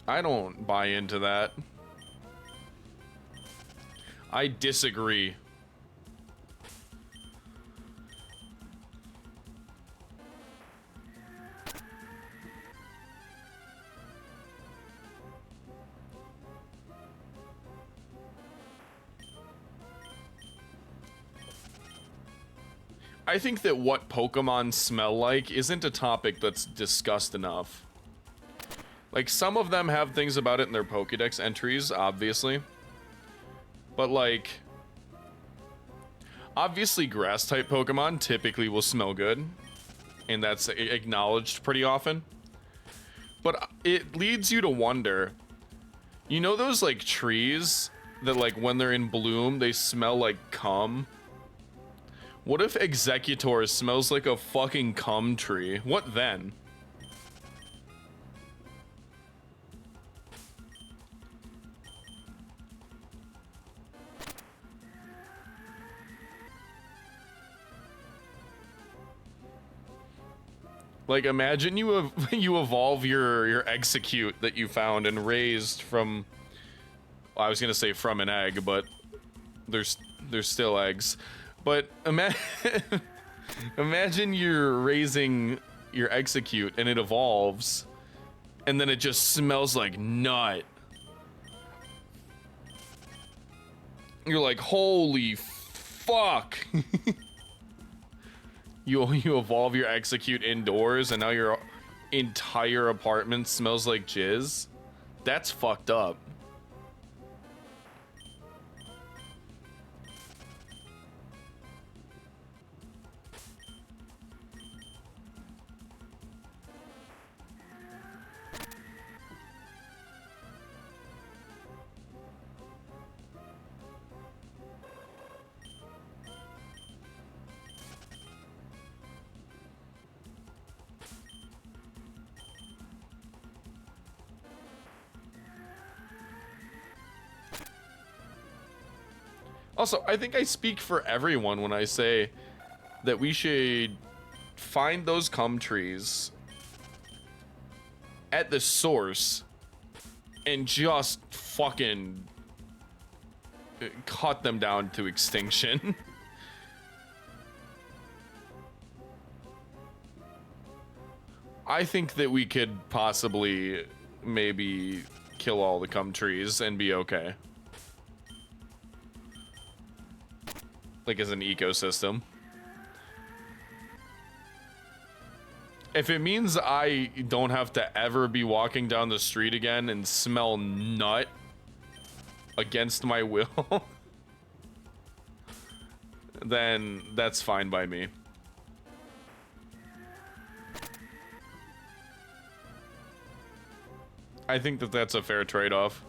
I don't buy into that. I disagree. I think that what Pokemon smell like isn't a topic that's discussed enough. Like, some of them have things about it in their Pokédex entries, obviously. But, like, obviously grass-type Pokemon typically will smell good. And that's acknowledged pretty often. But it leads you to wonder, you know those, like, trees that, like, when they're in bloom, they smell like cum? What if Executor smells like a fucking cum tree? What then? Like, imagine you you evolve your Execute that you found and raised from, well, I was gonna say from an egg, but there's still eggs. But imagine you're raising your Execute and it evolves, and then it just smells like nut. You're like, holy fuck. You evolve your Execute indoors, and now your entire apartment smells like jizz? That's fucked up. Also, I think I speak for everyone when I say that we should find those cum trees at the source and just fucking cut them down to extinction. I think that we could possibly maybe kill all the cum trees and be okay. Like, as an ecosystem. If it means I don't have to ever be walking down the street again and smell nut against my will, then that's fine by me. I think that that's a fair trade-off.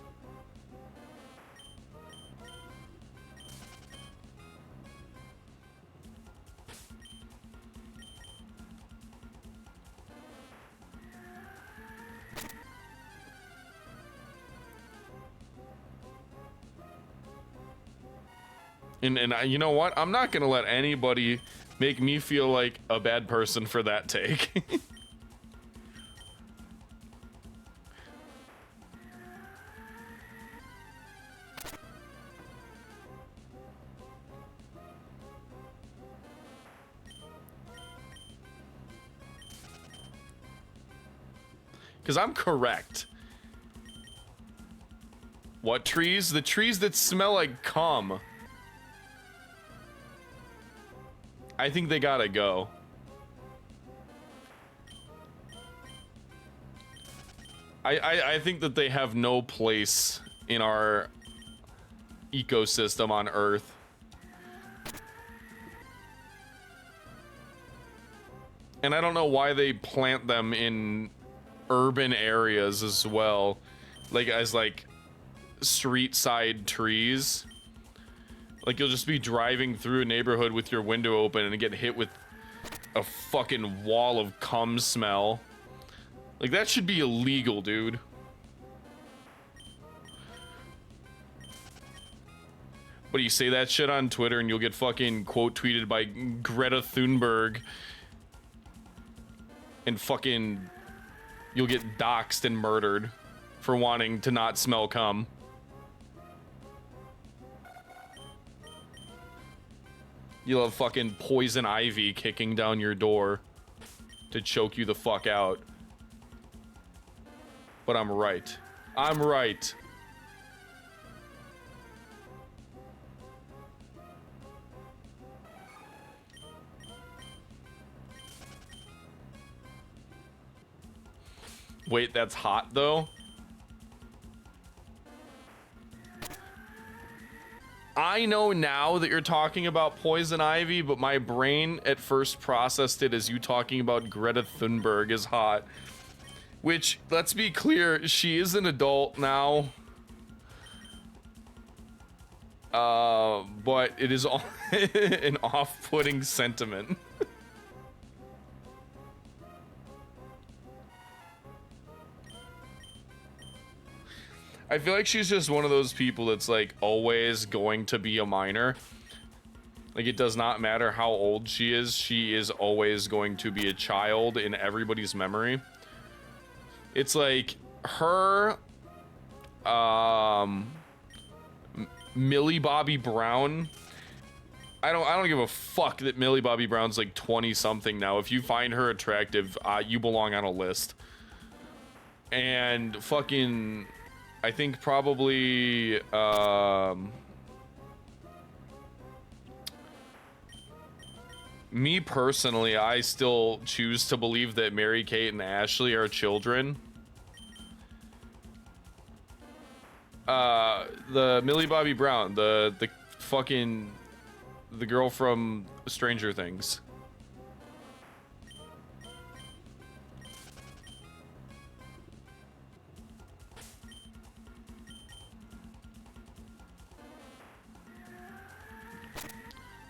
And you know what? I'm not gonna let anybody make me feel like a bad person for that take. Because I'm correct. What trees? The trees that smell like cum. I think they gotta go. I think that they have no place in our ecosystem on Earth. And I don't know why they plant them in urban areas as well, like as like street side trees. Like you'll just be driving through a neighborhood with your window open and get hit with a fucking wall of cum smell. Like that should be illegal, dude. But you say that shit on Twitter and you'll get fucking quote tweeted by Greta Thunberg. And fucking you'll get doxxed and murdered for wanting to not smell cum. You'll have fucking poison ivy kicking down your door to choke you the fuck out. But I'm right. I'm right. Wait, that's hot though? I know now that you're talking about poison ivy, but my brain at first processed it as you talking about Greta Thunberg is hot. Which, let's be clear, she is an adult now. But it is all an off-putting sentiment. I feel like she's just one of those people that's like always going to be a minor. Like it does not matter how old she is always going to be a child in everybody's memory. It's like her, Millie Bobby Brown. I don't give a fuck that Millie Bobby Brown's like 20 something now. If you find her attractive, you belong on a list. And fucking, I think probably, me personally, I still choose to believe that Mary-Kate and Ashley are children. The Millie Bobby Brown, the fucking, the girl from Stranger Things.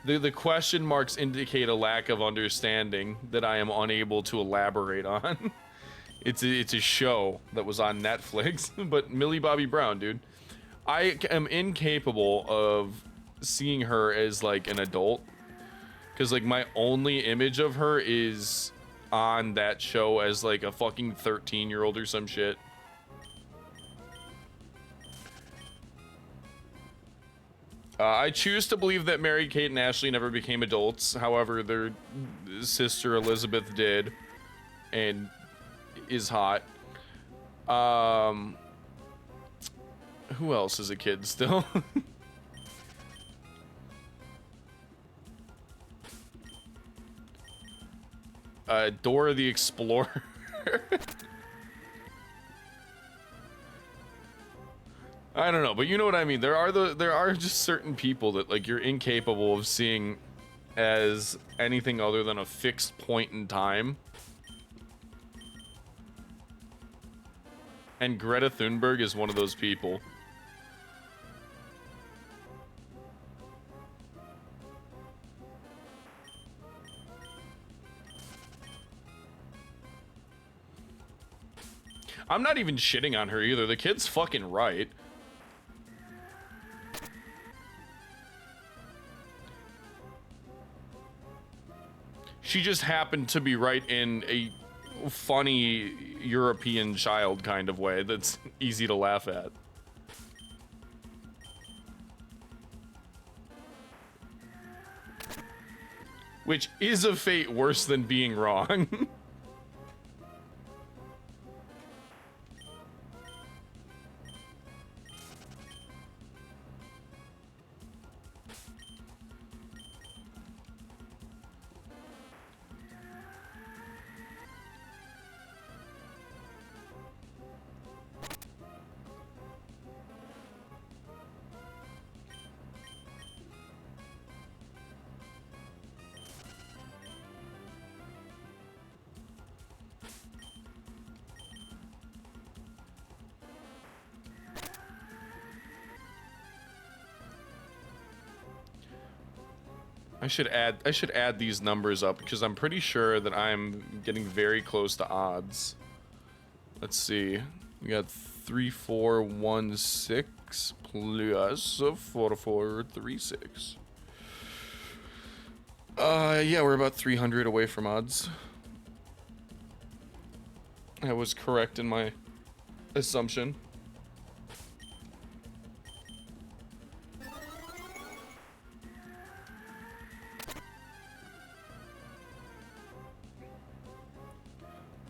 The question marks indicate a lack of understanding that I am unable to elaborate on. It's a show that was on Netflix, but Millie Bobby Brown, dude. I am incapable of seeing her as like an adult, because like my only image of her is on that show as like a fucking 13-year-old or some shit. I choose to believe that Mary-Kate and Ashley never became adults. However, their sister Elizabeth did, and is hot. Who else is a kid still? Dora the Explorer. I don't know, but you know what I mean. There are just certain people that like you're incapable of seeing as anything other than a fixed point in time. And Greta Thunberg is one of those people. I'm not even shitting on her either. The kid's fucking right. She just happened to be right in a funny European child kind of way that's easy to laugh at. Which is a fate worse than being wrong. I should add these numbers up because I'm pretty sure that I'm getting very close to odds. Let's see. We got 3416 plus 4436. Yeah, we're about 300 away from odds. I was correct in my assumption.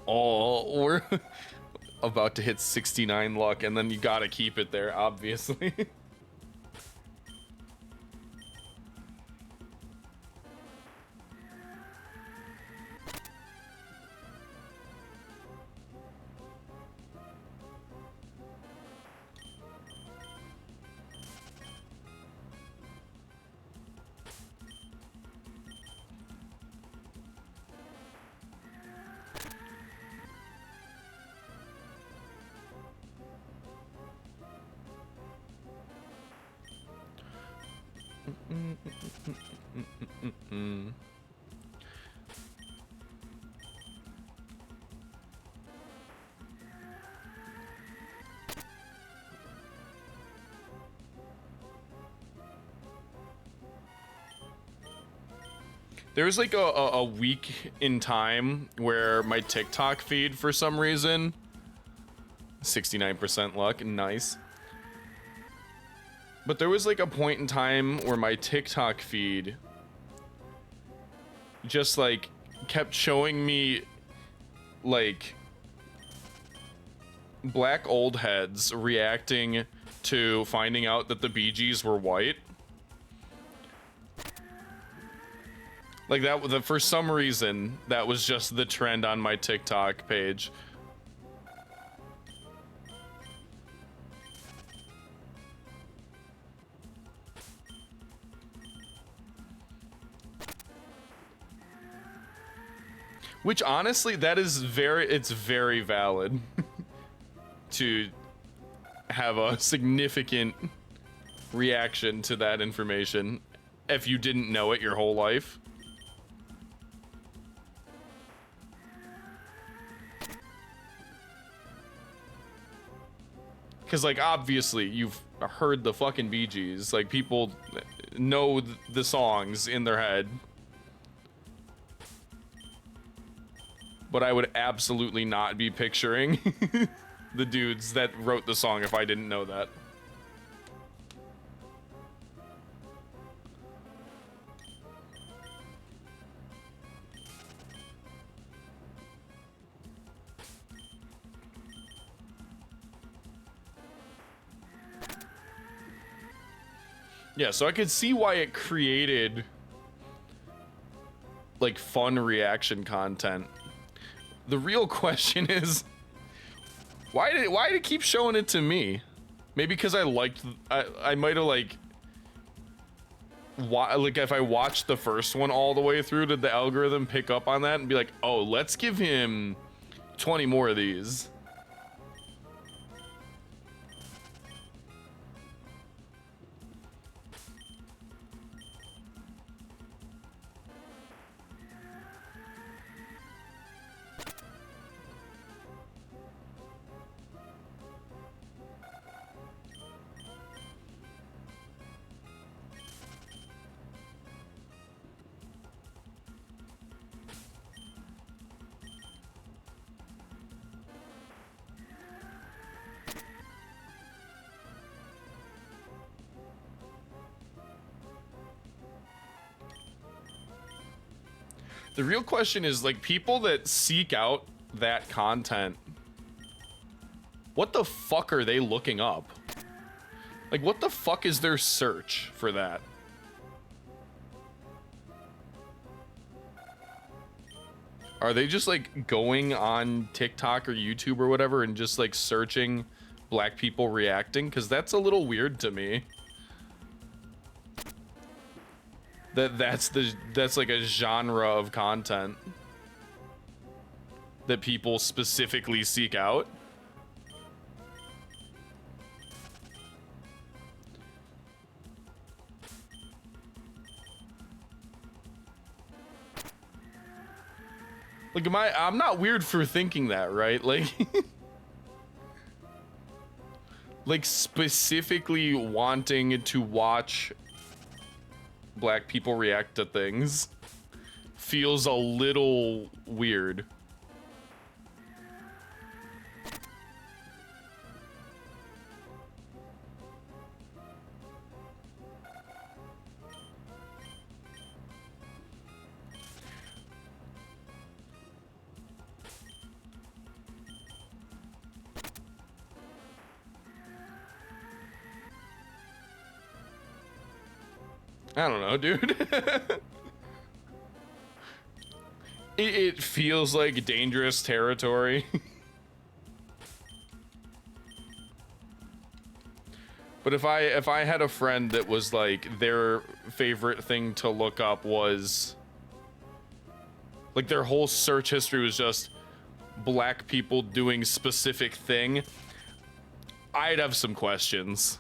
Oh, we're about to hit 69 luck, and then you gotta keep it there, obviously. There was like a week in time where my TikTok feed, for some reason, 69% luck, nice. But there was like a point in time where my TikTok feed just like kept showing me like black old heads reacting to finding out that the Bee Gees were white. Like that, for some reason, that was just the trend on my TikTok page. Which honestly, that is it's very valid to have a significant reaction to that information if you didn't know it your whole life. Because, like, obviously, you've heard the fucking Bee Gees. Like, people know the songs in their head. But I would absolutely not be picturing the dudes that wrote the song if I didn't know that. Yeah, so I could see why it created like fun reaction content. The real question is why did it keep showing it to me? Maybe because I might have like if I watched the first one all the way through, did the algorithm pick up on that and be like, "Oh, let's give him 20 more of these." The real question is, like, people that seek out that content, what the fuck are they looking up? Like, what the fuck is their search for that? Are they just, like, going on TikTok or YouTube or whatever and just, like, searching black people reacting? Because that's a little weird to me. That's like a genre of content that people specifically seek out. Like, I'm not weird for thinking that, right? Like, like specifically wanting to watch black people react to things feels a little weird. I don't know, dude. It feels like dangerous territory. But if I had a friend that was like their favorite thing to look up was like their whole search history was just black people doing specific thing, I'd have some questions.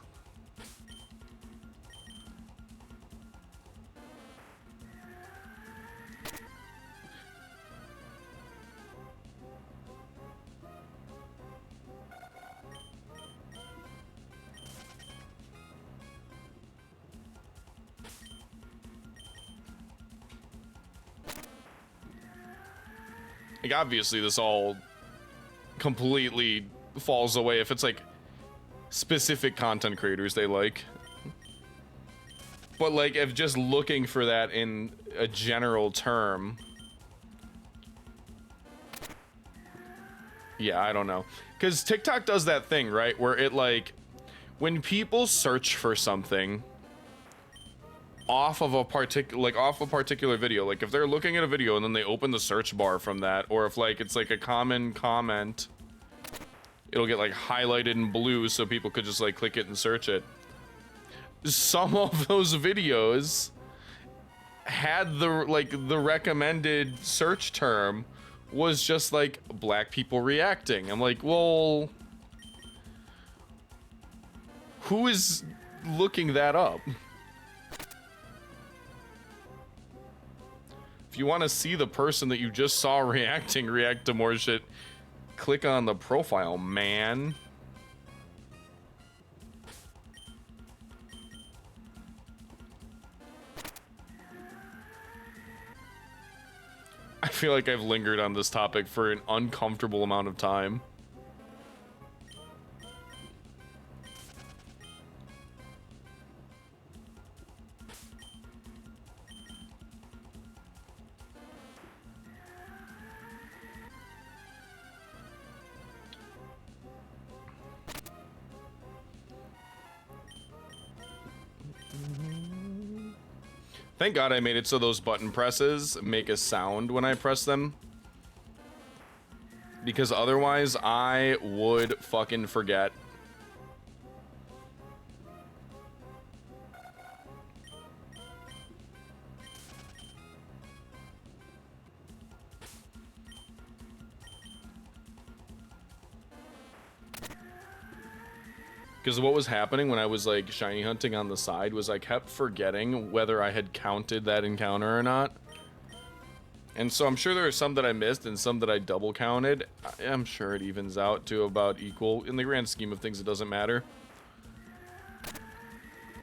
Like, obviously this all completely falls away if it's like specific content creators they like. But like, if just looking for that in a general term, yeah, I don't know. Because TikTok does that thing, right? Where it like, when people search for something off of a particular video, like if they're looking at a video and then they open the search bar from that, or if like it's like a common comment, it'll get like highlighted in blue so people could just like click it and search it. Some of those videos had the recommended search term was just like black people reacting. I'm like, well, who is looking that up? If you want to see the person that you just saw react to more shit, click on the profile, man. I feel like I've lingered on this topic for an uncomfortable amount of time. Thank God I made it so those button presses make a sound when I press them. Because otherwise, I would fucking forget. Because what was happening when I was like shiny hunting on the side was I kept forgetting whether I had counted that encounter or not. And so I'm sure there are some that I missed and some that I double counted. I'm sure it evens out to about equal. In the grand scheme of things, it doesn't matter.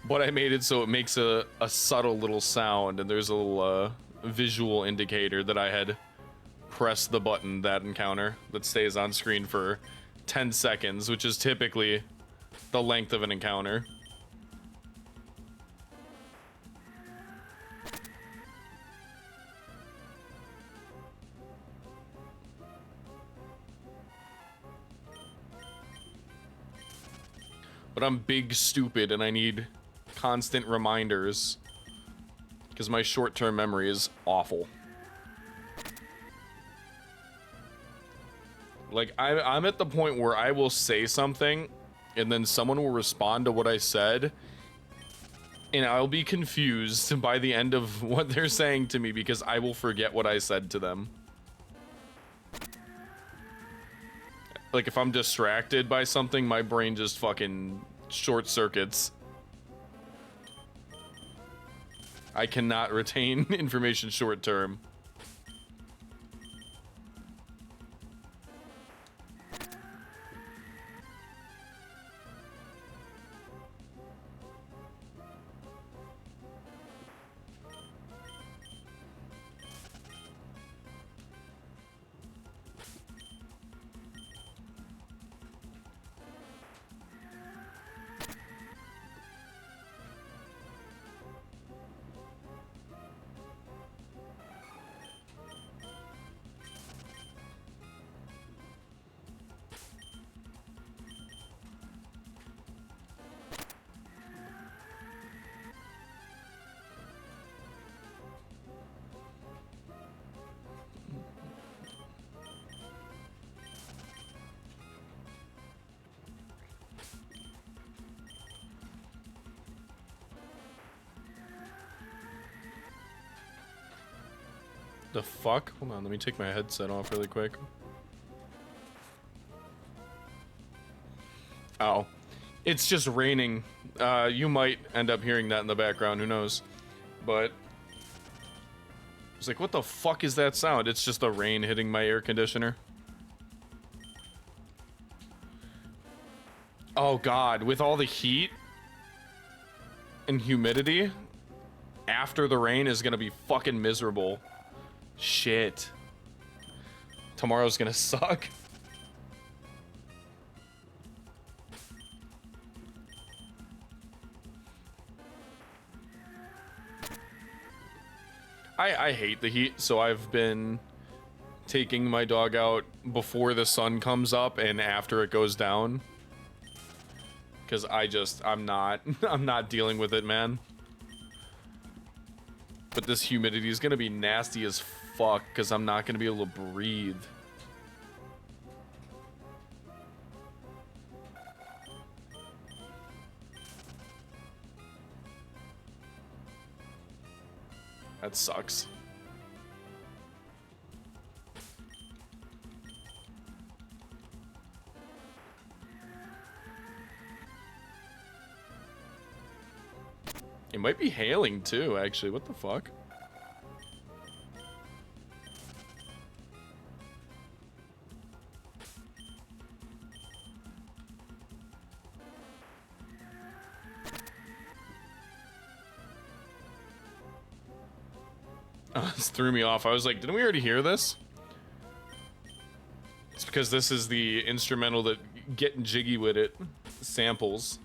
But I made it so it makes a subtle little sound, and there's a little visual indicator that I had pressed the button, that encounter, that stays on screen for 10 seconds, which is typically the length of an encounter. But I'm big stupid and I need constant reminders because my short-term memory is awful. Like, I'm at the point where I will say something and then someone will respond to what I said and I'll be confused by the end of what they're saying to me because I will forget what I said to them. Like, if I'm distracted by something, my brain just fucking short circuits. I cannot retain information short term. The fuck? Hold on, let me take my headset off really quick. Oh. It's just raining. You might end up hearing that in the background, who knows. But it's like, what the fuck is that sound? It's just the rain hitting my air conditioner. Oh god, with all the heat and humidity, after the rain is gonna be fucking miserable. Shit. Tomorrow's gonna suck. I hate the heat, so I've been taking my dog out before the sun comes up and after it goes down. Cause I'm not dealing with it, man. But this humidity is gonna be nasty as fuck, cause I'm not gonna be able to breathe. That sucks. It might be hailing too, actually. What the fuck? This threw me off. I was like, didn't we already hear this? It's because this is the instrumental that Getting Jiggy With It samples.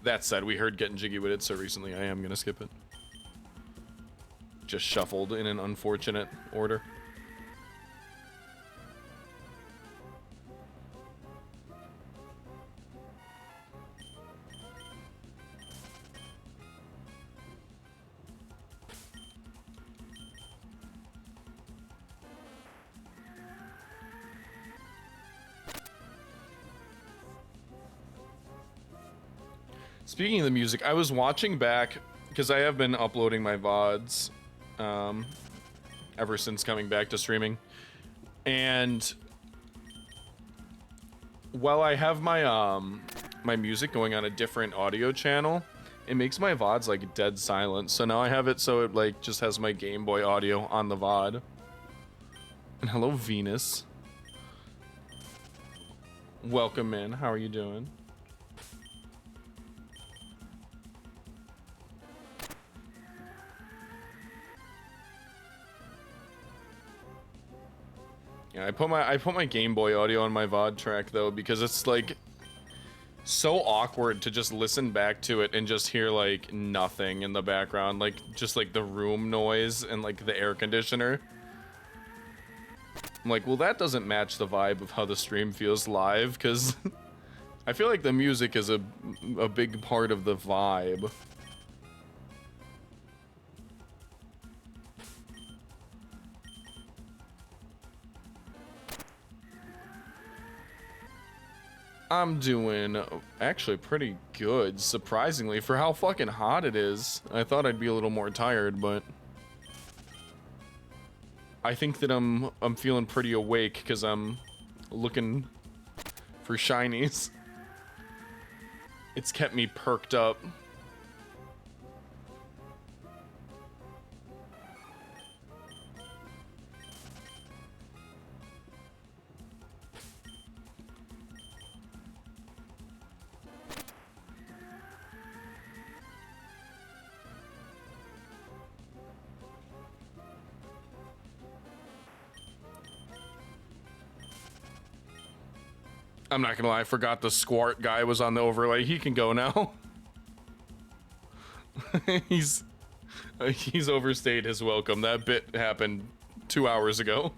That said, we heard Getting Jiggy With It so recently, I am gonna skip it. Just shuffled in an unfortunate order. Speaking of the music, I was watching back, because I have been uploading my VODs ever since coming back to streaming. And while I have my my music going on a different audio channel, it makes my VODs like dead silent. So now I have it so it like just has my Game Boy audio on the VOD. And hello, Venus. Welcome in. How are you doing? Yeah, I put my Game Boy audio on my VOD track though, because it's like so awkward to just listen back to it and just hear like nothing in the background, like just like the room noise and like the air conditioner. I'm like, well, that doesn't match the vibe of how the stream feels live, because I feel like the music is a big part of the vibe. I'm doing actually pretty good, surprisingly, for how fucking hot it is. I thought I'd be a little more tired, but I think that I'm feeling pretty awake because I'm looking for shinies. It's kept me perked up. I'm not gonna lie, I forgot the Squart guy was on the overlay. He can go now. He's overstayed his welcome. That bit happened 2 hours ago.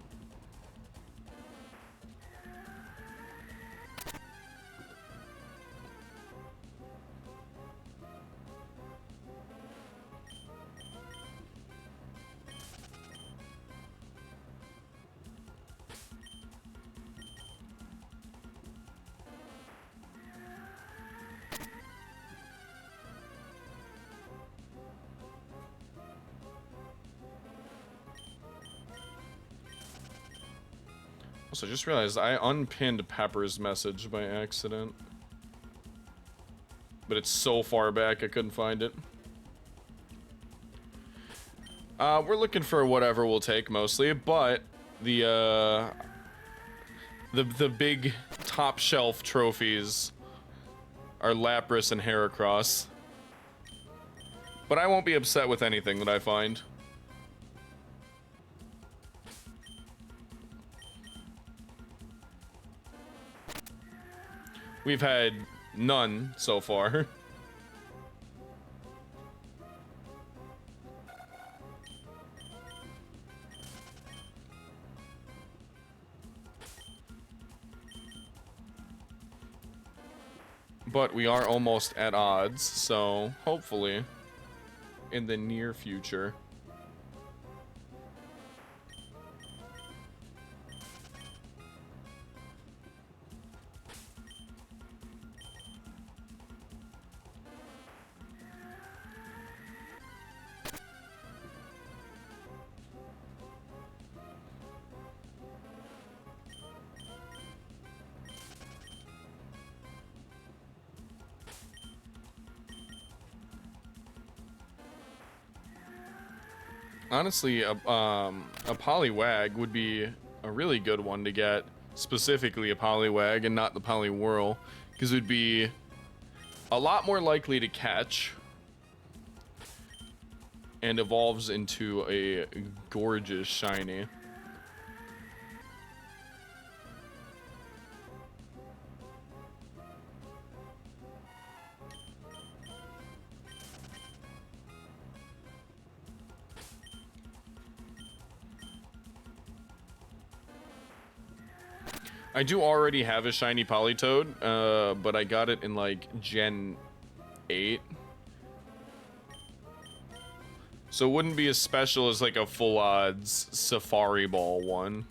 So I just realized I unpinned Pepper's message by accident. But it's so far back I couldn't find it. We're looking for whatever we'll take mostly, but the big top shelf trophies are Lapras and Heracross. But I won't be upset with anything that I find. We've had none so far. But we are almost at odds, so hopefully in the near future. Honestly, a Poliwag would be a really good one to get. Specifically a Poliwag and not the Poliwhirl, because it would be a lot more likely to catch and evolves into a gorgeous shiny. I do already have a shiny Politoed, but I got it in like Gen 8. So it wouldn't be as special as like a full odds Safari Ball one.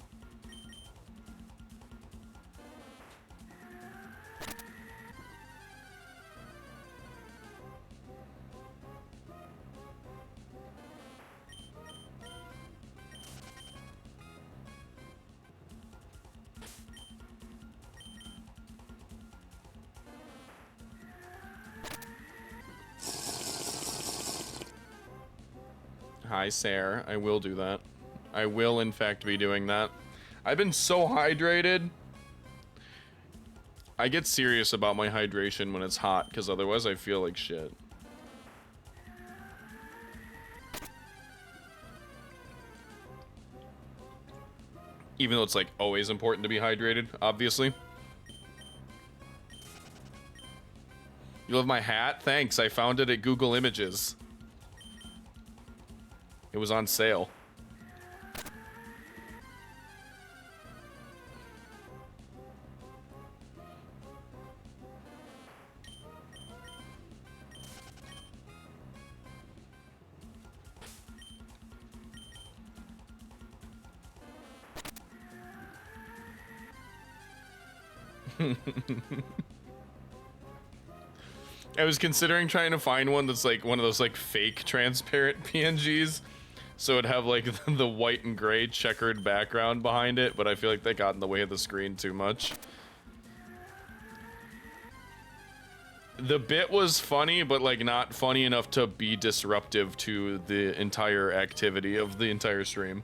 Hi, Sarah. I will do that. I will, in fact, be doing that. I've been so hydrated. I get serious about my hydration when it's hot, because otherwise I feel like shit. Even though it's, like, always important to be hydrated, obviously. You love my hat? Thanks, I found it at Google Images. It was on sale. I was considering trying to find one that's like one of those like fake transparent PNGs. So it'd have like the white and gray checkered background behind it, but I feel like they got in the way of the screen too much. The bit was funny, but like not funny enough to be disruptive to the entire activity of the entire stream.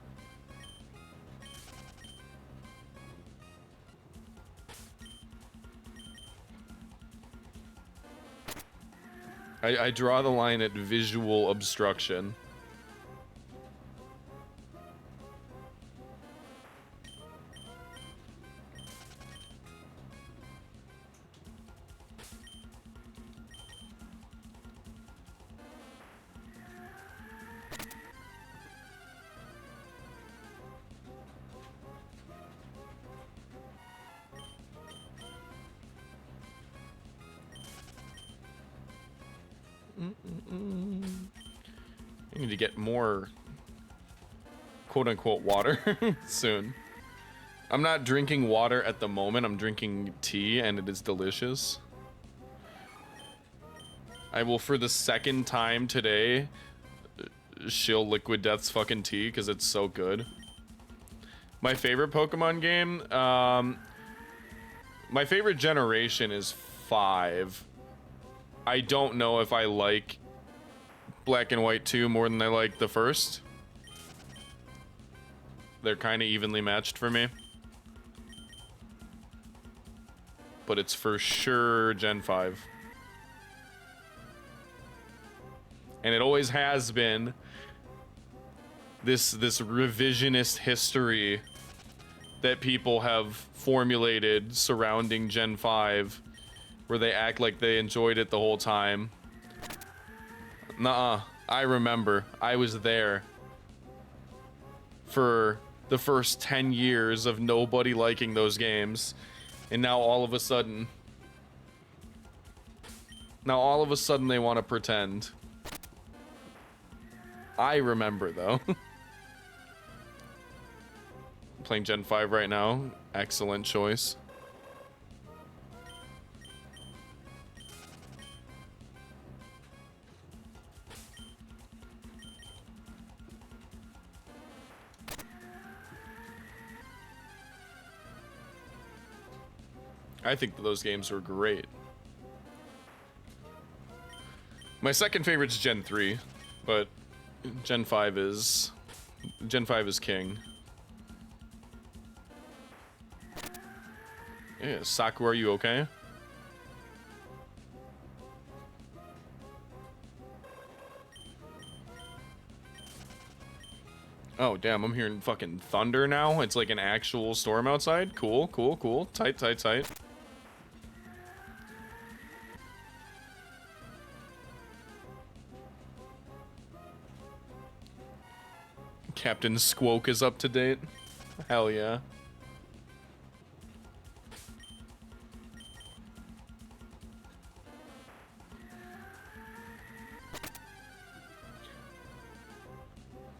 I draw the line at visual obstruction. I need to get more quote-unquote water soon. I'm not drinking water at the moment. I'm drinking tea, and it is delicious. I will, for the second time today, shill Liquid Death's fucking tea, because it's so good. My favorite Pokemon game? My favorite generation is 5. I don't know if I like Black and White 2 more than I like the first. They're kind of evenly matched for me. But it's for sure Gen 5. And it always has been this revisionist history that people have formulated surrounding Gen 5, where they act like they enjoyed it the whole time. Nuh-uh. I remember. I was there for the first 10 years of nobody liking those games. And now all of a sudden they want to pretend. I remember, though. Playing Gen 5 right now. Excellent choice. I think that those games were great. My second favorite's Gen 3, but Gen 5 is king. Yeah, Saku, are you okay? Oh, damn, I'm hearing fucking thunder now. It's like an actual storm outside. Cool, cool, cool. Tight, tight, tight. Captain Squoke is up to date. Hell yeah.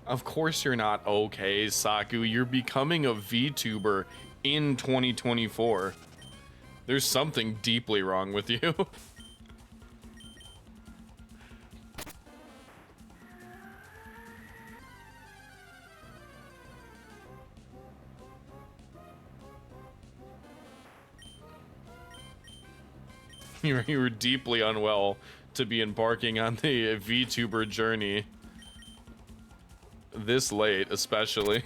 Of course you're not okay, Saku. You're becoming a VTuber in 2024. There's something deeply wrong with you. You were deeply unwell to be embarking on the VTuber journey. This late, especially.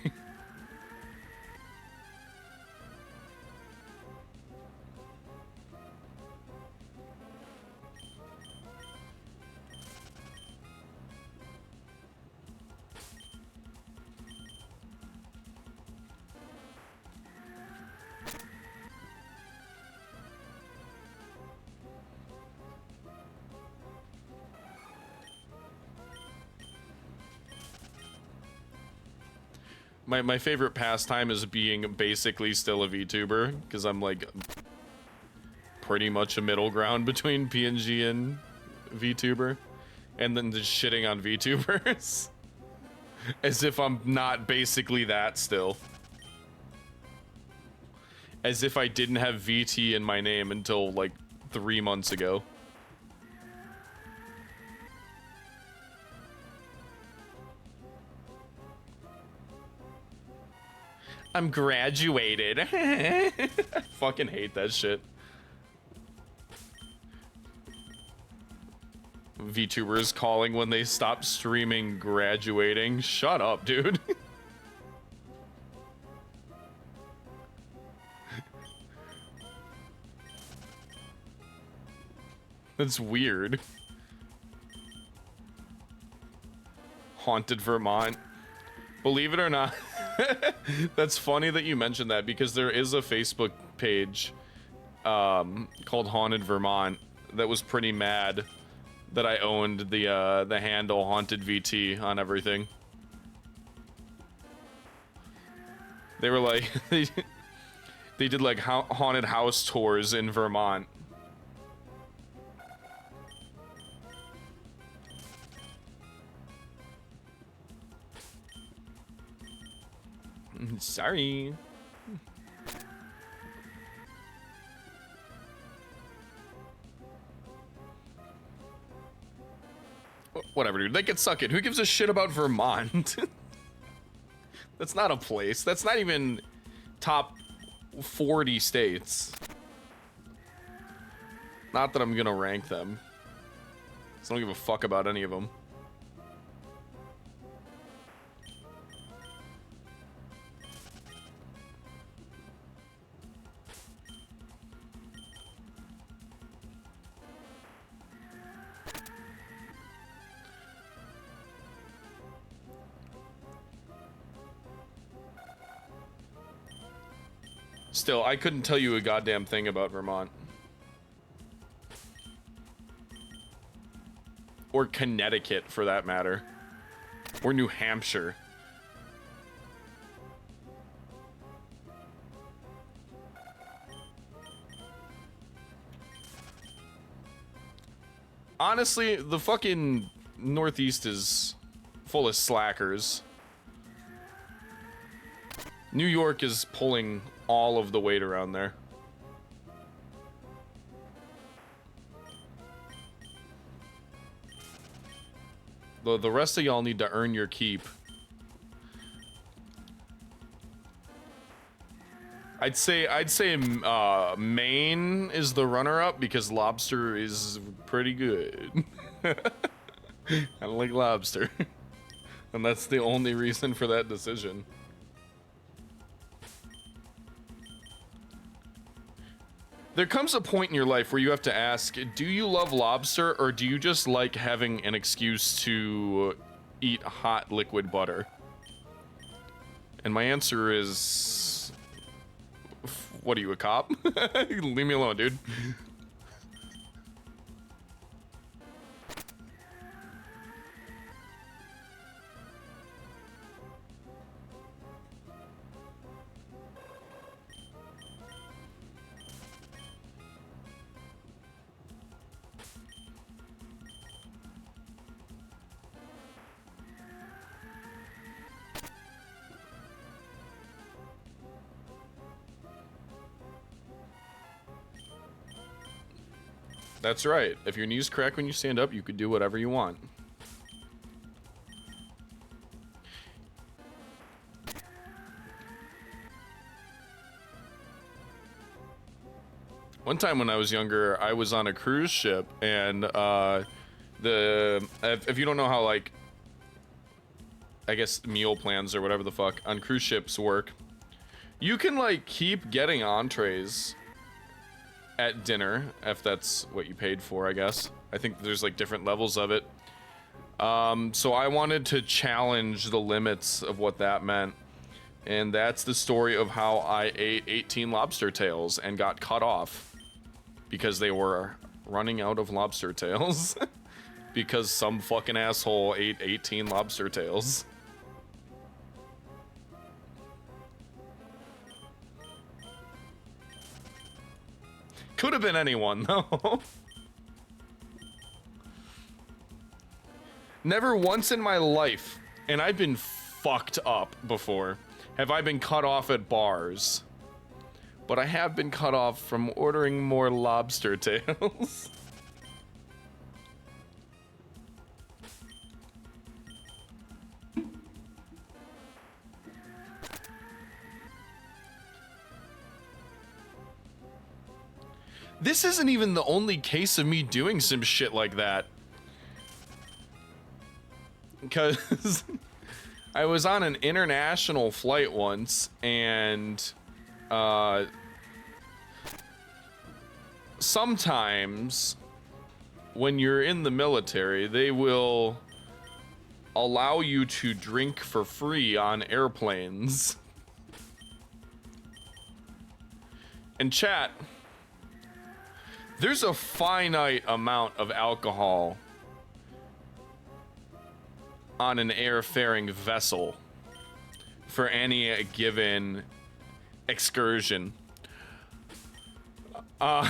My favorite pastime is being basically still a VTuber, because I'm like pretty much a middle ground between PNG and VTuber, and then just shitting on VTubers as if I'm not basically that still. As if I didn't have VT in my name until like 3 months ago. I'm graduated. I fucking hate that shit. VTubers calling when they stop streaming graduating. Shut up, dude. That's weird. Haunted Vermont. Believe it or not. That's funny that you mentioned that, because there is a Facebook page called Haunted Vermont that was pretty mad that I owned the handle Haunted VT on everything. They were like they did like haunted house tours in Vermont. Sorry. Whatever, dude. They can suck it. Who gives a shit about Vermont? That's not a place. That's not even top 40 states. Not that I'm gonna rank them. I don't give a fuck about any of them. Still, I couldn't tell you a goddamn thing about Vermont. Or Connecticut, for that matter. Or New Hampshire. Honestly, the fucking Northeast is full of slackers. New York is pulling all of the weight around there. The rest of y'all need to earn your keep. I'd say Maine is the runner-up because lobster is pretty good. I like lobster. And that's the only reason for that decision. There comes a point in your life where you have to ask, do you love lobster or do you just like having an excuse to eat hot liquid butter? And my answer is, what are you, a cop? Leave me alone, dude. That's right. If your knees crack when you stand up, you could do whatever you want. One time when I was younger, I was on a cruise ship, and if you don't know how, like, I guess meal plans or whatever the fuck on cruise ships work, you can, like, keep getting entrees at dinner, if that's what you paid for, I guess. I think there's like different levels of it. So I wanted to challenge the limits of what that meant. And that's the story of how I ate 18 lobster tails and got cut off because they were running out of lobster tails. Because some fucking asshole ate 18 lobster tails. Could have been anyone, though. Never once in my life, and I've been fucked up before, have I been cut off at bars. But I have been cut off from ordering more lobster tails. This isn't even the only case of me doing some shit like that. Because I was on an international flight once, and sometimes when you're in the military, they will allow you to drink for free on airplanes. And chat, there's a finite amount of alcohol on an airfaring vessel for any given excursion. I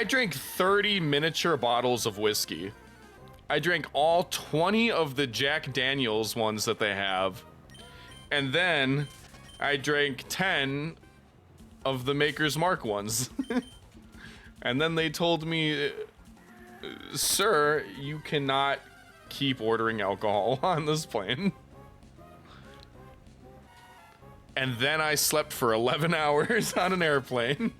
drank 30 miniature bottles of whiskey. I drank all 20 of the Jack Daniels ones that they have. And then I drank 10 of the Maker's Mark ones. And then they told me, sir, you cannot keep ordering alcohol on this plane. And then I slept for 11 hours on an airplane.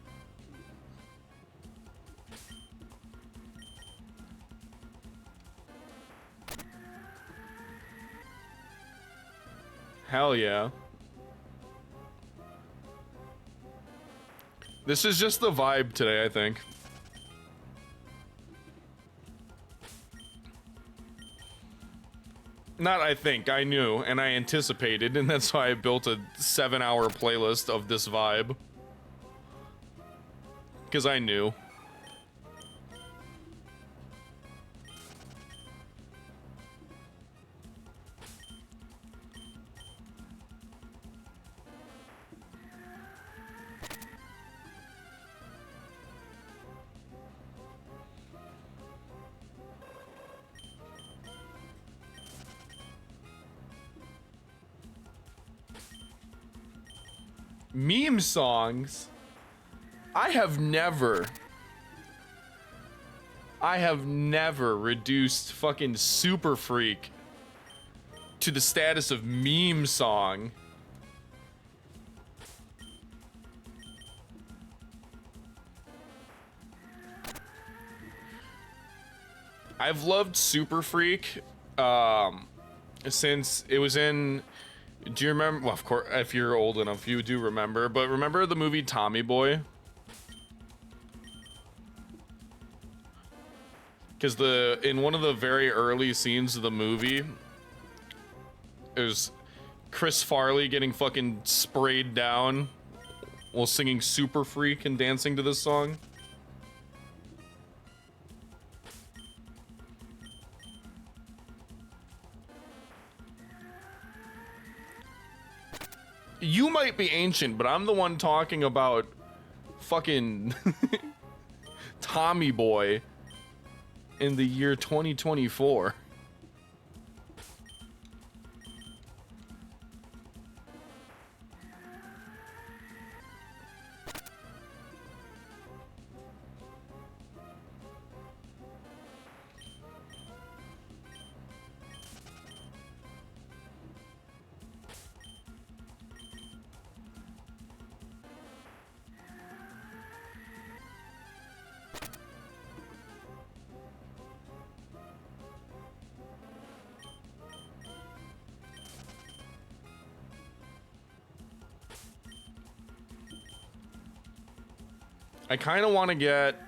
Hell yeah. This is just the vibe today, I think. Not I think, I knew, and I anticipated, and that's why I built a 7-hour playlist of this vibe. Because I knew. Meme songs. I have never reduced fucking Super Freak to the status of meme song. I've loved Super Freak since it was in. Do you remember? Well, of course, if you're old enough, you do remember. But remember the movie Tommy Boy? Because in one of the very early scenes of the movie, it was Chris Farley getting fucking sprayed down while singing Super Freak and dancing to this song. You might be ancient, but I'm the one talking about fucking Tommy Boy in the year 2024. I kind of want to get...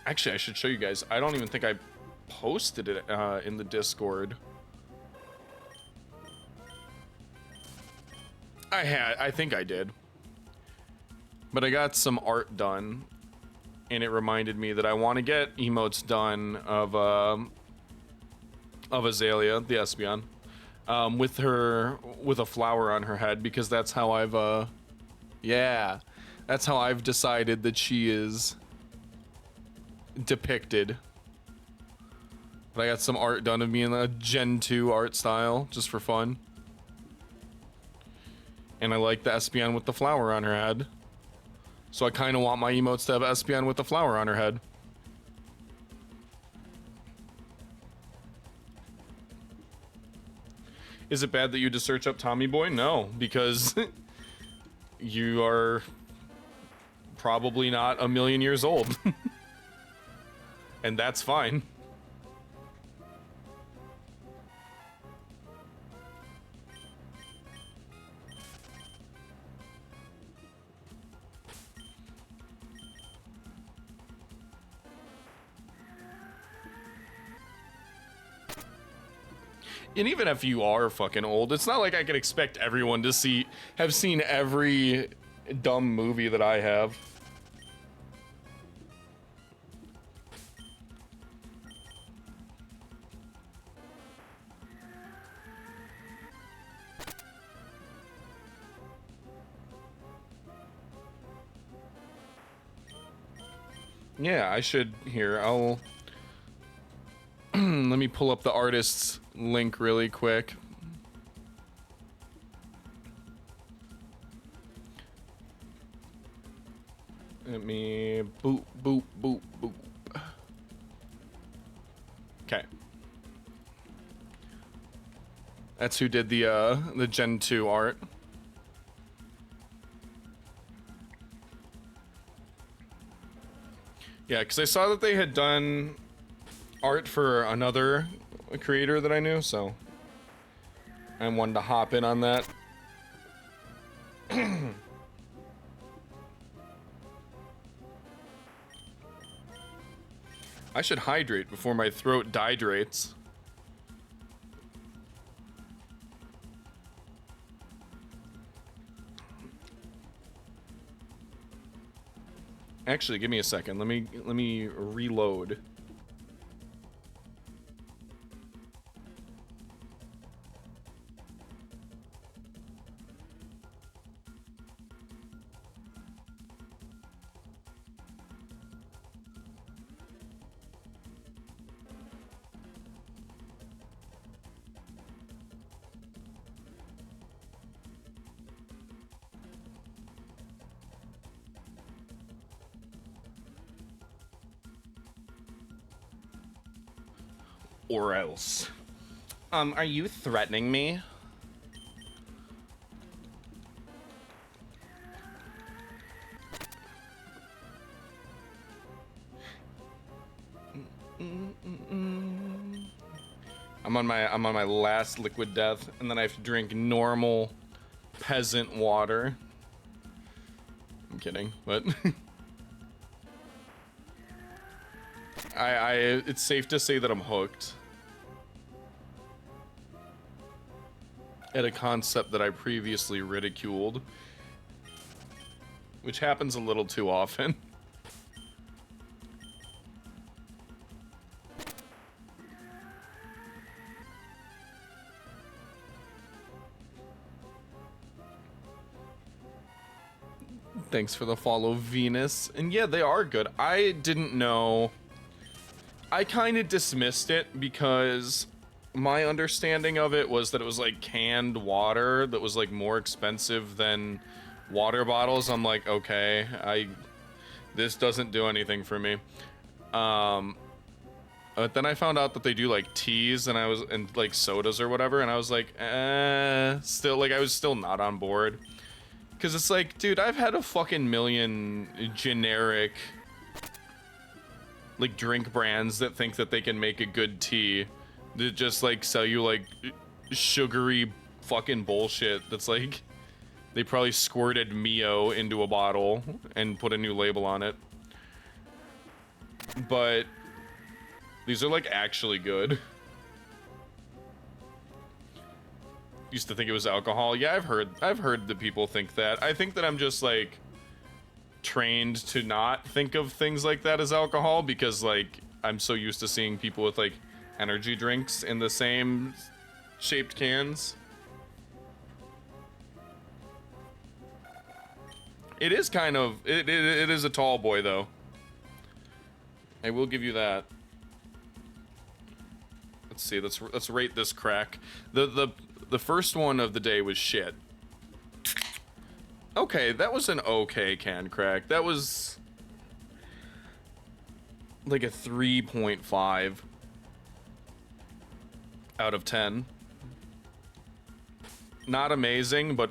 Actually, I should show you guys. I don't even think I posted it in the Discord. I think I did. But I got some art done. And it reminded me that I want to get emotes done of Azalea, the Espeon. With a flower on her head, because that's how I've, yeah. That's how I've decided that she is depicted. But I got some art done of me in a Gen 2 art style, just for fun. And I like the Espeon with the flower on her head. So I kind of want my emotes to have Espeon with the flower on her head. Is it bad that you just search up Tommy Boy? No, because you are probably not 1,000,000 years old. And that's fine. And even if you are fucking old, it's not like I could expect everyone to have seen every dumb movie that I have. Yeah, I should. Here, I'll... Let me pull up the artist's link really quick. Let me... Boop, boop, boop, boop. Okay. That's who did the Gen 2 art. Yeah, because I saw that they had done art for another creator that I knew, so I wanted to hop in on that. I should hydrate before my throat dehydrates. Actually, give me a second. Let me reload. Or else. Are you threatening me? I'm on my last liquid death, and then I have to drink normal peasant water. I'm kidding, but it's safe to say that I'm hooked at a concept that I previously ridiculed, which happens a little too often. Thanks for the follow, Venus. And yeah, they are good. I didn't know. I kind of dismissed it because my understanding of it was that it was like canned water that was like more expensive than water bottles. I'm like, okay, this doesn't do anything for me. But then I found out that they do like teas and like sodas or whatever, and I was like, still, like, I was still not on board. Cause it's like, dude, I've had a fucking million generic like drink brands that think that they can make a good tea that just like sell you like sugary fucking bullshit that's like they probably squirted Mio into a bottle and put a new label on it. But these are like actually good. Used to think it was alcohol. Yeah, I've heard that people think that. I think that I'm just like trained to not think of things like that as alcohol because like I'm so used to seeing people with like energy drinks in the same shaped cans. It is kind of it is a tall boy though. I will give you that. Let's see. Let's rate this crack. The first one of the day was shit. Okay, that was an okay can crack. That was like a 3.5 out of 10. Not amazing, but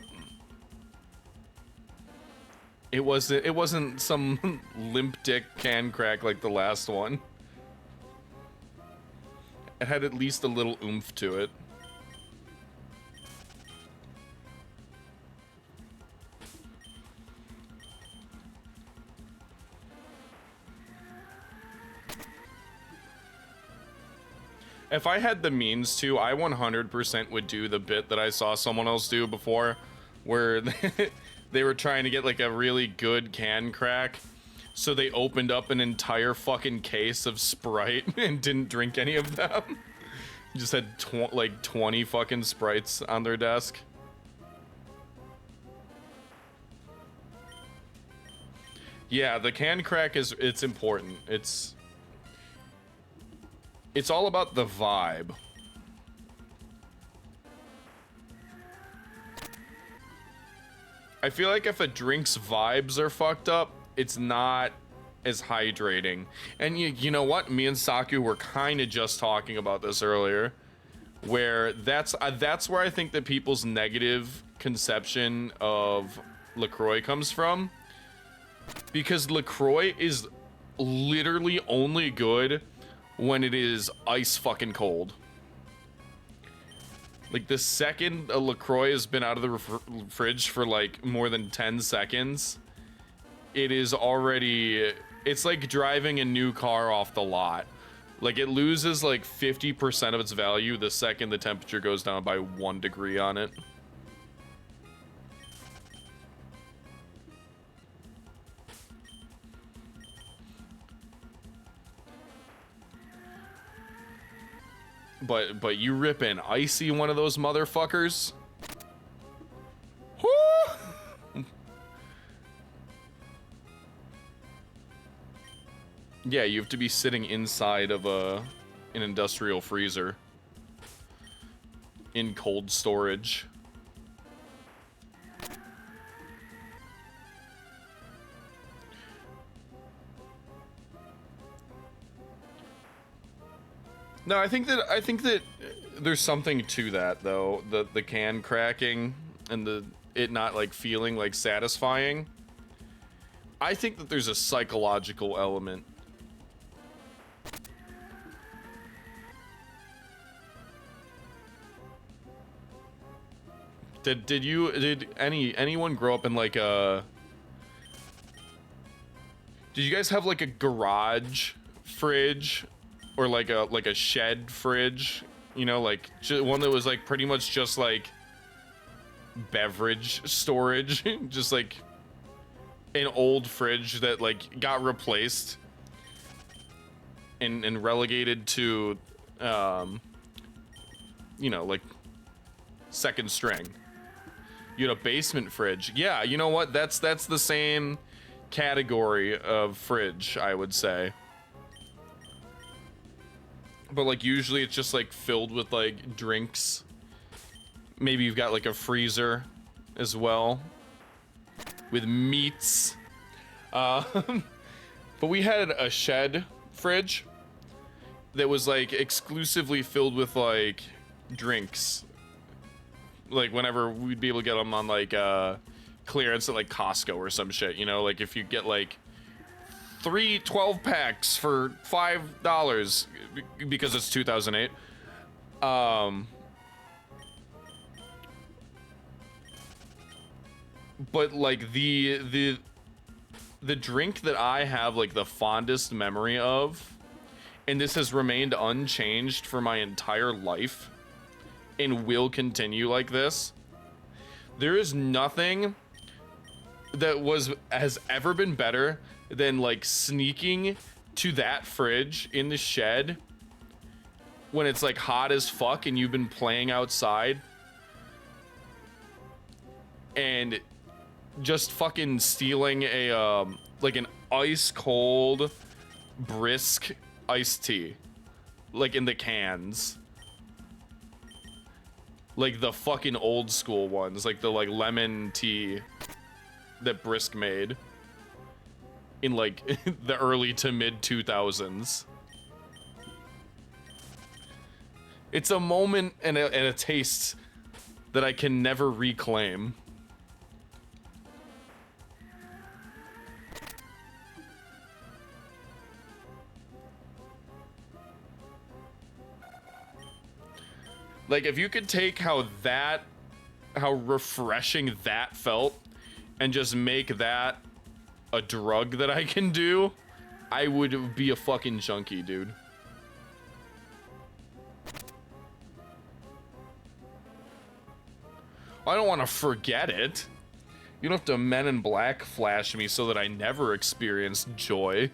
it wasn't some limp dick can crack like the last one. It had at least a little oomph to it. If I had the means to, I 100% would do the bit that I saw someone else do before, where they were trying to get like a really good can crack, so they opened up an entire fucking case of Sprite and didn't drink any of them. Just had like 20 fucking Sprites on their desk. Yeah, the can crack it's important. It's all about the vibe. I feel like if a drink's vibes are fucked up, it's not as hydrating. And you know what? Me and Saku were kind of just talking about this earlier. where that's where I think that people's negative conception of LaCroix comes from, because LaCroix is literally only good when it is ice fucking cold. Like, the second a LaCroix has been out of the fridge for like more than 10 seconds, it is already, it's like driving a new car off the lot. Like, it loses like 50% of its value the second the temperature goes down by 1 degree on it. But you rip an icy one of those motherfuckers. Woo! Yeah, you have to be sitting inside of an industrial freezer in cold storage. No, I think that there's something to that though. The can cracking and it not like feeling like satisfying. I think that there's a psychological element. Did anyone grow up in like a, did you guys have like a garage fridge or like a shed fridge, you know, like one that was like pretty much just like beverage storage, just like an old fridge that like got replaced and relegated to you know, like second string. You had a basement fridge. Yeah, you know what? That's the same category of fridge, I would say. But like usually it's just like filled with like drinks. Maybe you've got like a freezer as well with meats. But we had a shed fridge that was like exclusively filled with like drinks. Like whenever we'd be able to get them on like clearance at like Costco or some shit, you know, like if you get like 3 12 packs for $5 because it's 2008. But like the drink that I have like the fondest memory of, and this has remained unchanged for my entire life and will continue like this. There is nothing that has ever been better than like sneaking to that fridge in the shed when it's like hot as fuck and you've been playing outside and just fucking stealing a like an ice cold brisk iced tea, like in the cans, like the fucking old school ones, like the like lemon tea that Brisk made in like the early to mid 2000s. It's a moment and a taste that I can never reclaim. Like, if you could take how refreshing that felt and just make that a drug that I can do, I would be a fucking junkie, dude. I don't want to forget it. You don't have to Men in Black flash me so that I never experience joy.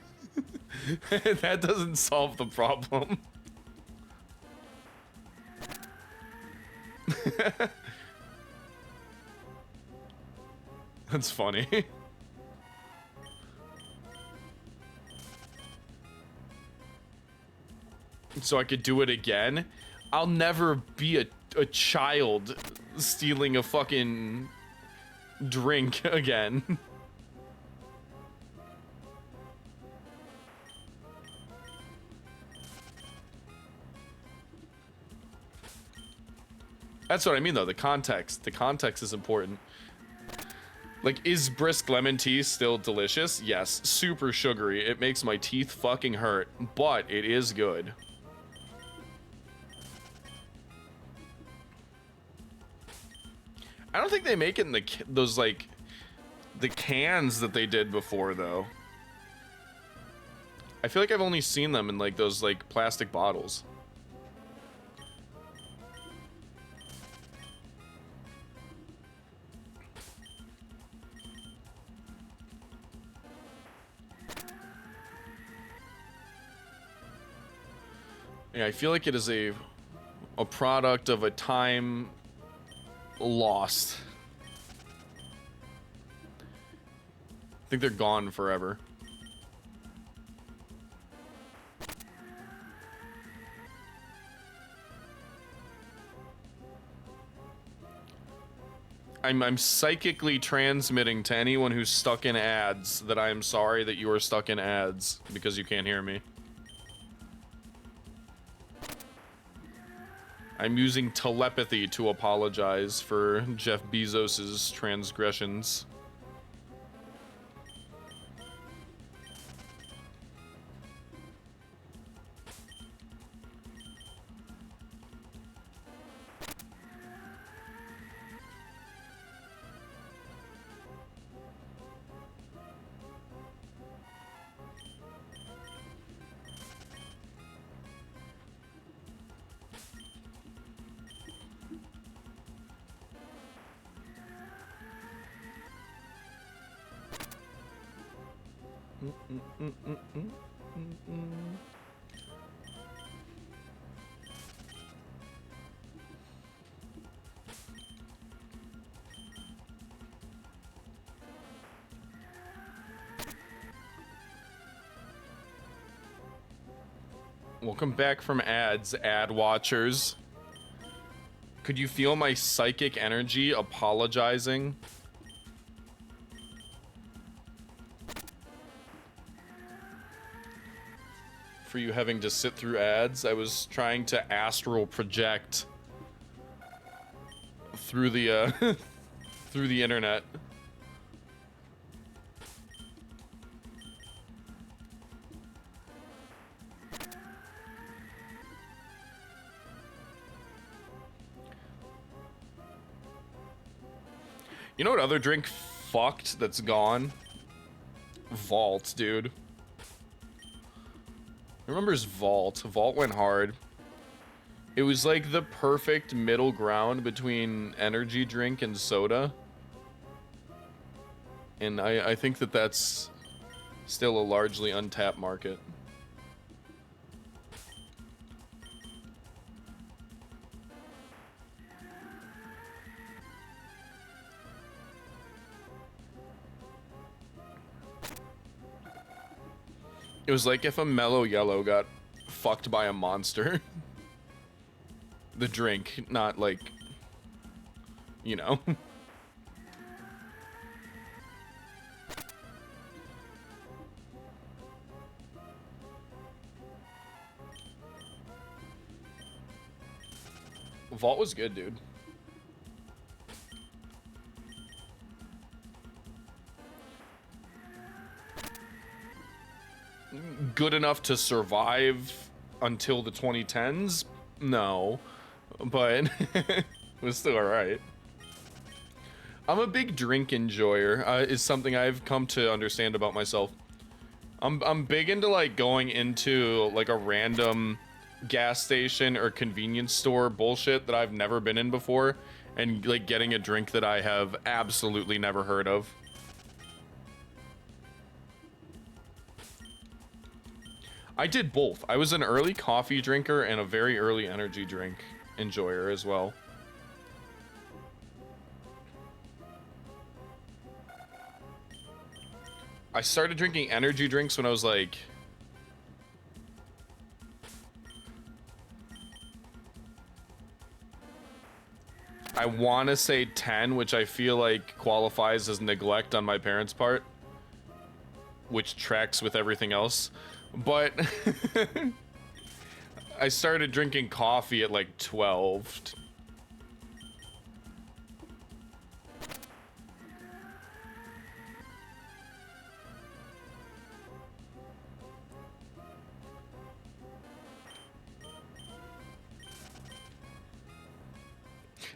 That doesn't solve the problem. That's funny. So I could do it again? I'll never be a child stealing a fucking drink again. That's what I mean, though. The context. The context is important. Like, is brisk lemon tea still delicious? Yes. Super sugary. It makes my teeth fucking hurt, but it is good. I don't think they make it in those, like, the cans that they did before, though. I feel like I've only seen them in, like, those, like, plastic bottles. Yeah, I feel like it is a product of a time lost. I think they're gone forever. I'm psychically transmitting to anyone who's stuck in ads that I am sorry that you are stuck in ads because you can't hear me. I'm using telepathy to apologize for Jeff Bezos's transgressions. Welcome back from ads, ad watchers. Could you feel my psychic energy apologizing? For you having to sit through ads? I was trying to astral project through the through the internet. You know what other drink fucked that's gone? Vault, dude. Remembers Vault? Vault went hard. It was like the perfect middle ground between energy drink and soda. And I think that that's still a largely untapped market. It was like if a Mellow Yellow got fucked by a monster. The drink, not like, you know. Vault was good, dude. Good enough to survive until the 2010s? No. But it was still alright. I'm a big drink enjoyer, is something I've come to understand about myself. I'm big into like going into like a random gas station or convenience store bullshit that I've never been in before and like getting a drink that I have absolutely never heard of. I did both. I was an early coffee drinker and a very early energy drink enjoyer as well. I started drinking energy drinks when I was like... I want to say 10, which I feel like qualifies as neglect on my parents' part. Which tracks with everything else. But I started drinking coffee at like 12.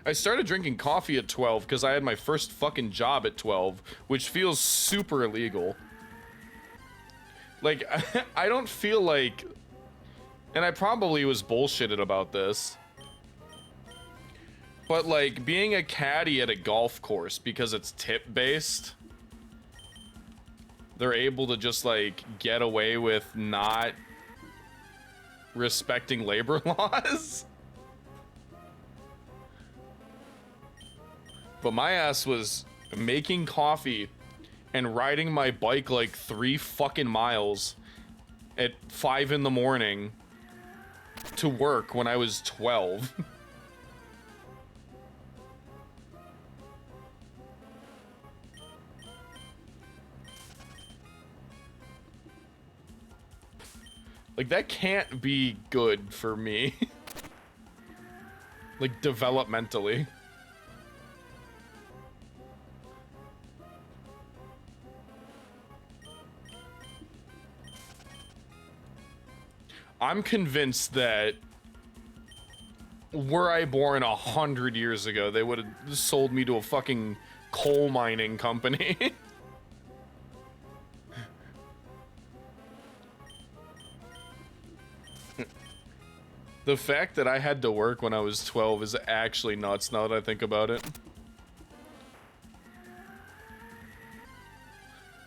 I started drinking coffee at 12 because I had my first fucking job at 12, which feels super illegal. Like, I don't feel like... And I probably was bullshitted about this. But, like, being a caddy at a golf course, because it's tip-based, they're able to just, like, get away with not respecting labor laws. But my ass was making coffee and riding my bike like 3 fucking miles at 5 in the morning to work when I was 12. Like, that can't be good for me. Like, developmentally. I'm convinced that were I born 100 years ago, they would have sold me to a fucking coal mining company. The fact that I had to work when I was 12 is actually nuts now that I think about it.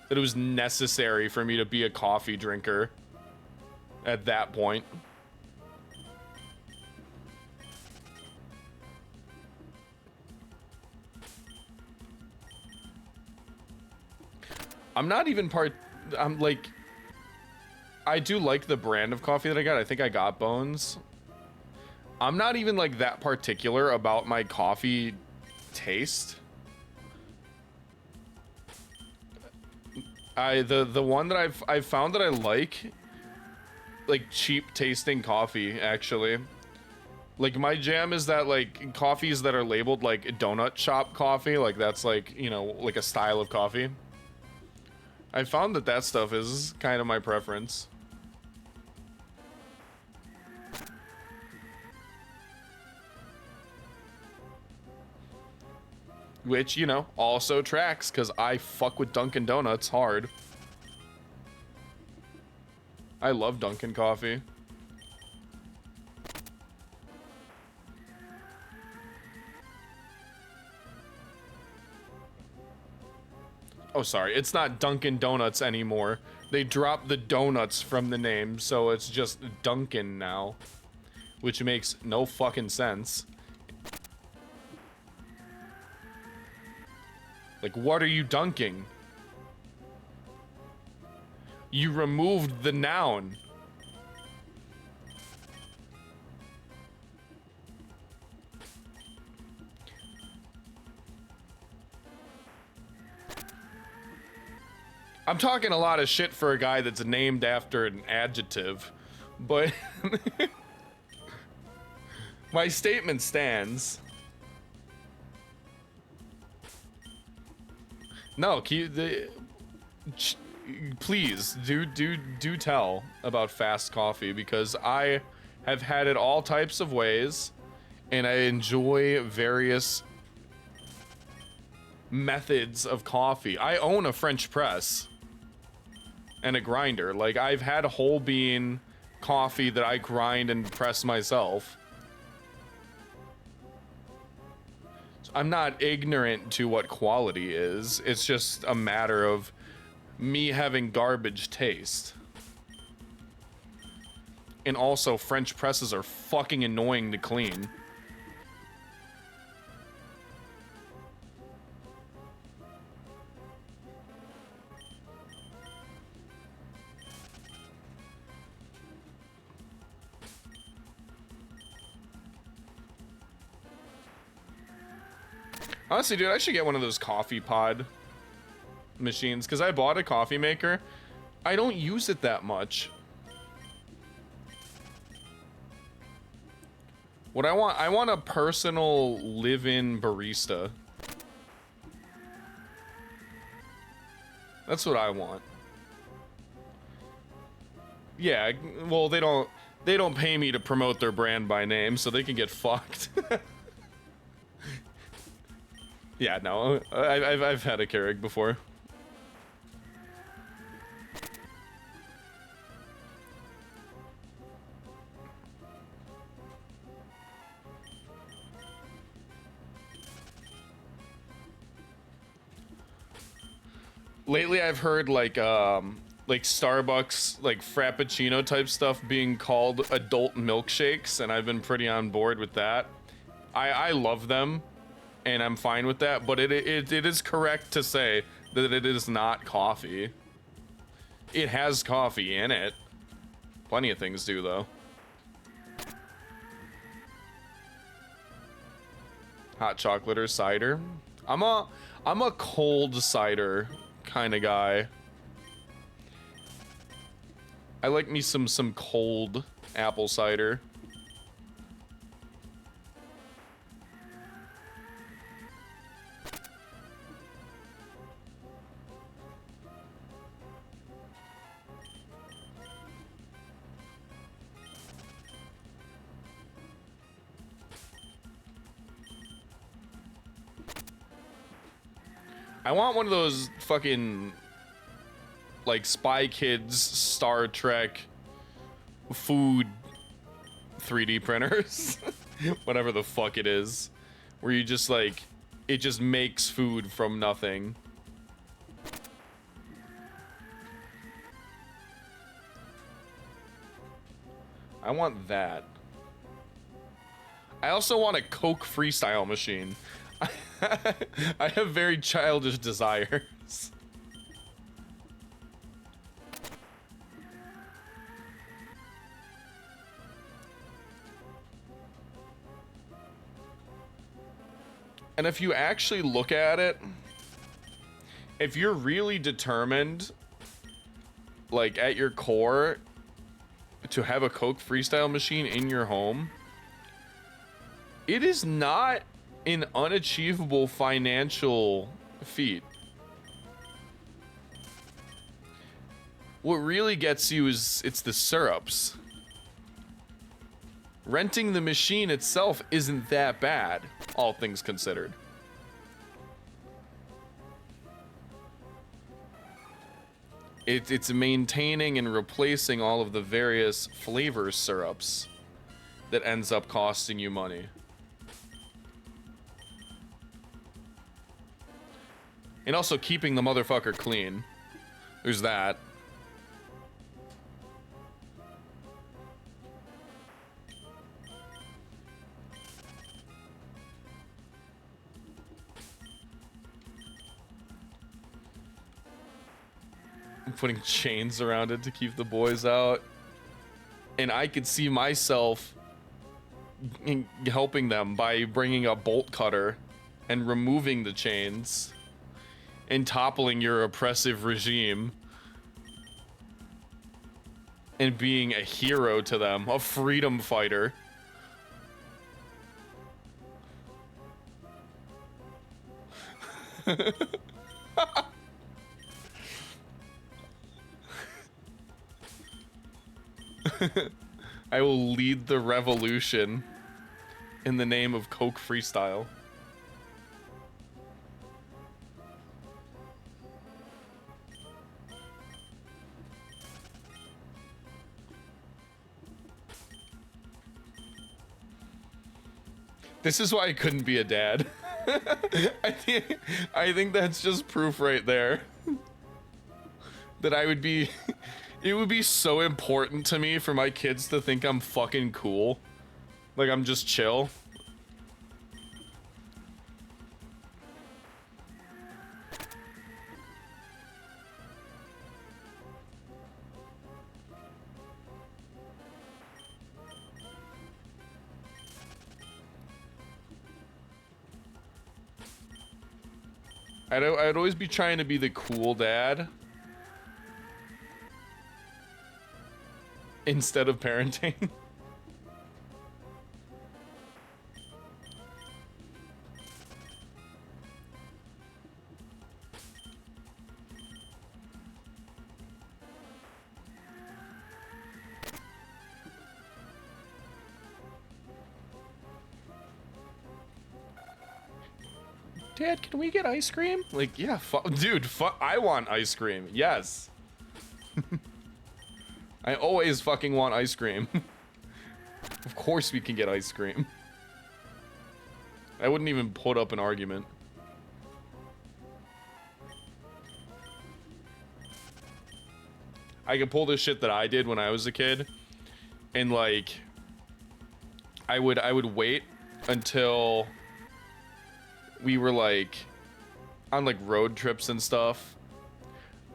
That it was necessary for me to be a coffee drinker at that point. I'm not even I'm like, I do like the brand of coffee that I got. I think I got Bones. I'm not even like that particular about my coffee taste. The one that I've found that I like cheap tasting coffee, actually. Like, my jam is that like coffees that are labeled like donut shop coffee, like that's like, you know, like a style of coffee. I found that that stuff is kind of my preference. Which, you know, also tracks, because I fuck with Dunkin' Donuts hard. I love Dunkin' coffee. Oh, sorry, it's not Dunkin' Donuts anymore. They dropped the donuts from the name, so it's just Dunkin' now. Which makes no fucking sense. Like, what are you dunking? You removed the noun. I'm talking a lot of shit for a guy that's named after an adjective, but my statement stands. No, please do tell about fast coffee, because I have had it all types of ways, and I enjoy various methods of coffee. I own a French press and a grinder. Like, I've had whole bean coffee that I grind and press myself. I'm not ignorant to what quality is. It's just a matter of me having garbage taste. And also, French presses are fucking annoying to clean. Honestly, dude, I should get one of those coffee pod machines, because I bought a coffee maker. I don't use it that much. What I want a personal live-in barista. That's what I want. Yeah, well, they don't pay me to promote their brand by name, so they can get fucked. Yeah, no, I've had a Keurig before. Lately, I've heard like Starbucks like Frappuccino type stuff being called adult milkshakes, and I've been pretty on board with that. I love them, and I'm fine with that. But it is correct to say that it is not coffee. It has coffee in it. Plenty of things do though. Hot chocolate or cider? I'm a cold cider kind of guy. I like me some cold apple cider. I want one of those fucking like Spy Kids Star Trek food 3D printers. Whatever the fuck it is. Where you just like, it just makes food from nothing. I want that. I also want a Coke freestyle machine. I have very childish desires. And if you actually look at it, if you're really determined, like at your core, to have a Coke freestyle machine in your home, it is not an unachievable financial feat. What really gets you is it's the syrups. Renting the machine itself isn't that bad, all things considered. It's maintaining and replacing all of the various flavor syrups that ends up costing you money. And also keeping the motherfucker clean. There's that. Putting chains around it to keep the boys out. And I could see myself helping them by bringing a bolt cutter and removing the chains and toppling your oppressive regime and being a hero to them, a freedom fighter. I will lead the revolution in the name of Coke Freestyle. This is why I couldn't be a dad. I think that's just proof right there. That I would be... It would be so important to me for my kids to think I'm fucking cool. Like I'm just chill. I'd always be trying to be the cool dad instead of parenting. Dad, can we get ice cream? Like, yeah, dude, I want ice cream. Yes. I always fucking want ice cream. Of course we can get ice cream. I wouldn't even put up an argument. I could pull this shit that I did when I was a kid, and like, I would wait until we were like on like road trips and stuff.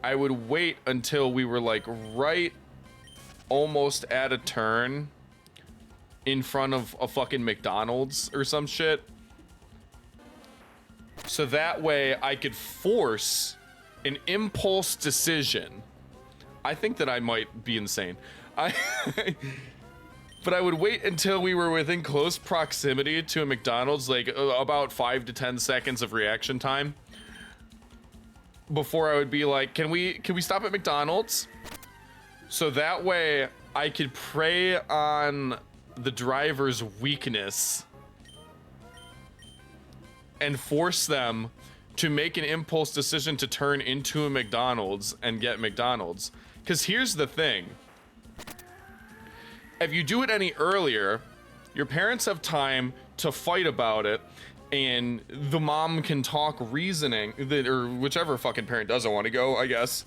I would wait until we were like right almost at a turn in front of a fucking McDonald's or some shit. So that way I could force an impulse decision. I think that I might be insane. But I would wait until we were within close proximity to a McDonald's, like about 5 to 10 seconds of reaction time, before I would be like, can we stop at McDonald's? So that way I could prey on the driver's weakness and force them to make an impulse decision to turn into a McDonald's and get McDonald's. Because here's the thing. If you do it any earlier, your parents have time to fight about it, and the mom can talk reasoning, or whichever fucking parent doesn't want to go, I guess.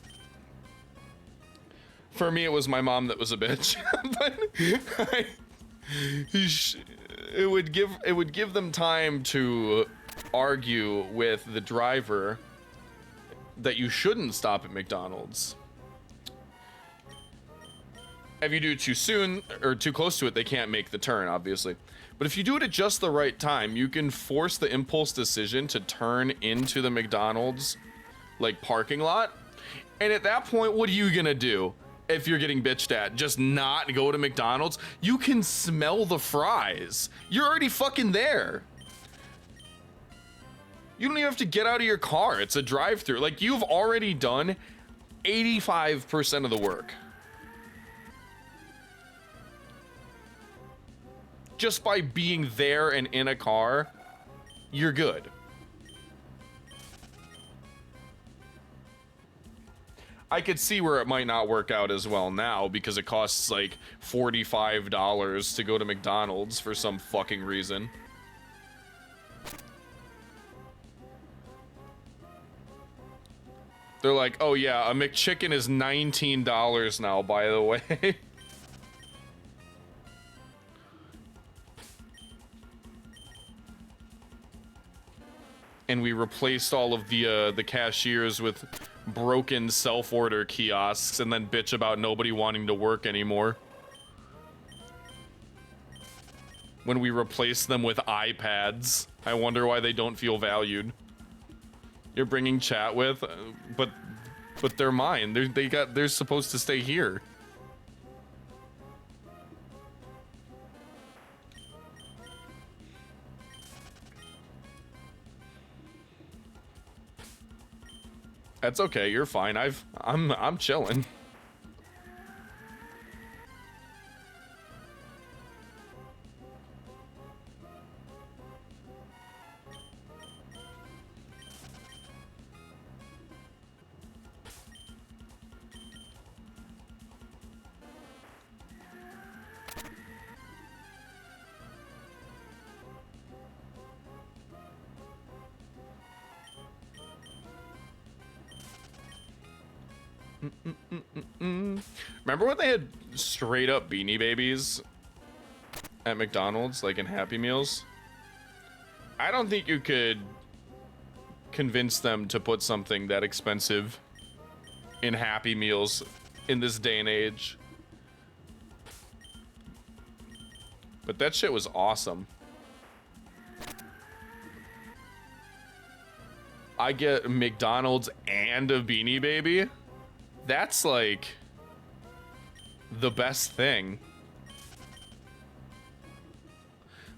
For me, it was my mom that was a bitch. But it would give them time to argue with the driver that you shouldn't stop at McDonald's. If you do it too soon or too close to it, they can't make the turn, obviously. But if you do it at just the right time, you can force the impulse decision to turn into the McDonald's like parking lot. And at that point, what are you gonna do if you're getting bitched at? Just not go to McDonald's? You can smell the fries. You're already fucking there. You don't even have to get out of your car. It's a drive-through. Like, you've already done 85% of the work. Just by being there and in a car, you're good. I could see where it might not work out as well now because it costs like $45 to go to McDonald's for some fucking reason. They're like, oh yeah, a McChicken is $19 now, by the way. And we replaced all of the cashiers with broken self-order kiosks and then bitch about nobody wanting to work anymore. When we replaced them with iPads, I wonder why they don't feel valued. You're bringing chat with, but they're mine. They're supposed to stay here. That's okay. You're fine. I'm chilling. Remember when they had straight up Beanie Babies at McDonald's, like in Happy Meals? I don't think you could convince them to put something that expensive in Happy Meals in this day and age. But that shit was awesome. I get McDonald's and a Beanie Baby. That's like the best thing.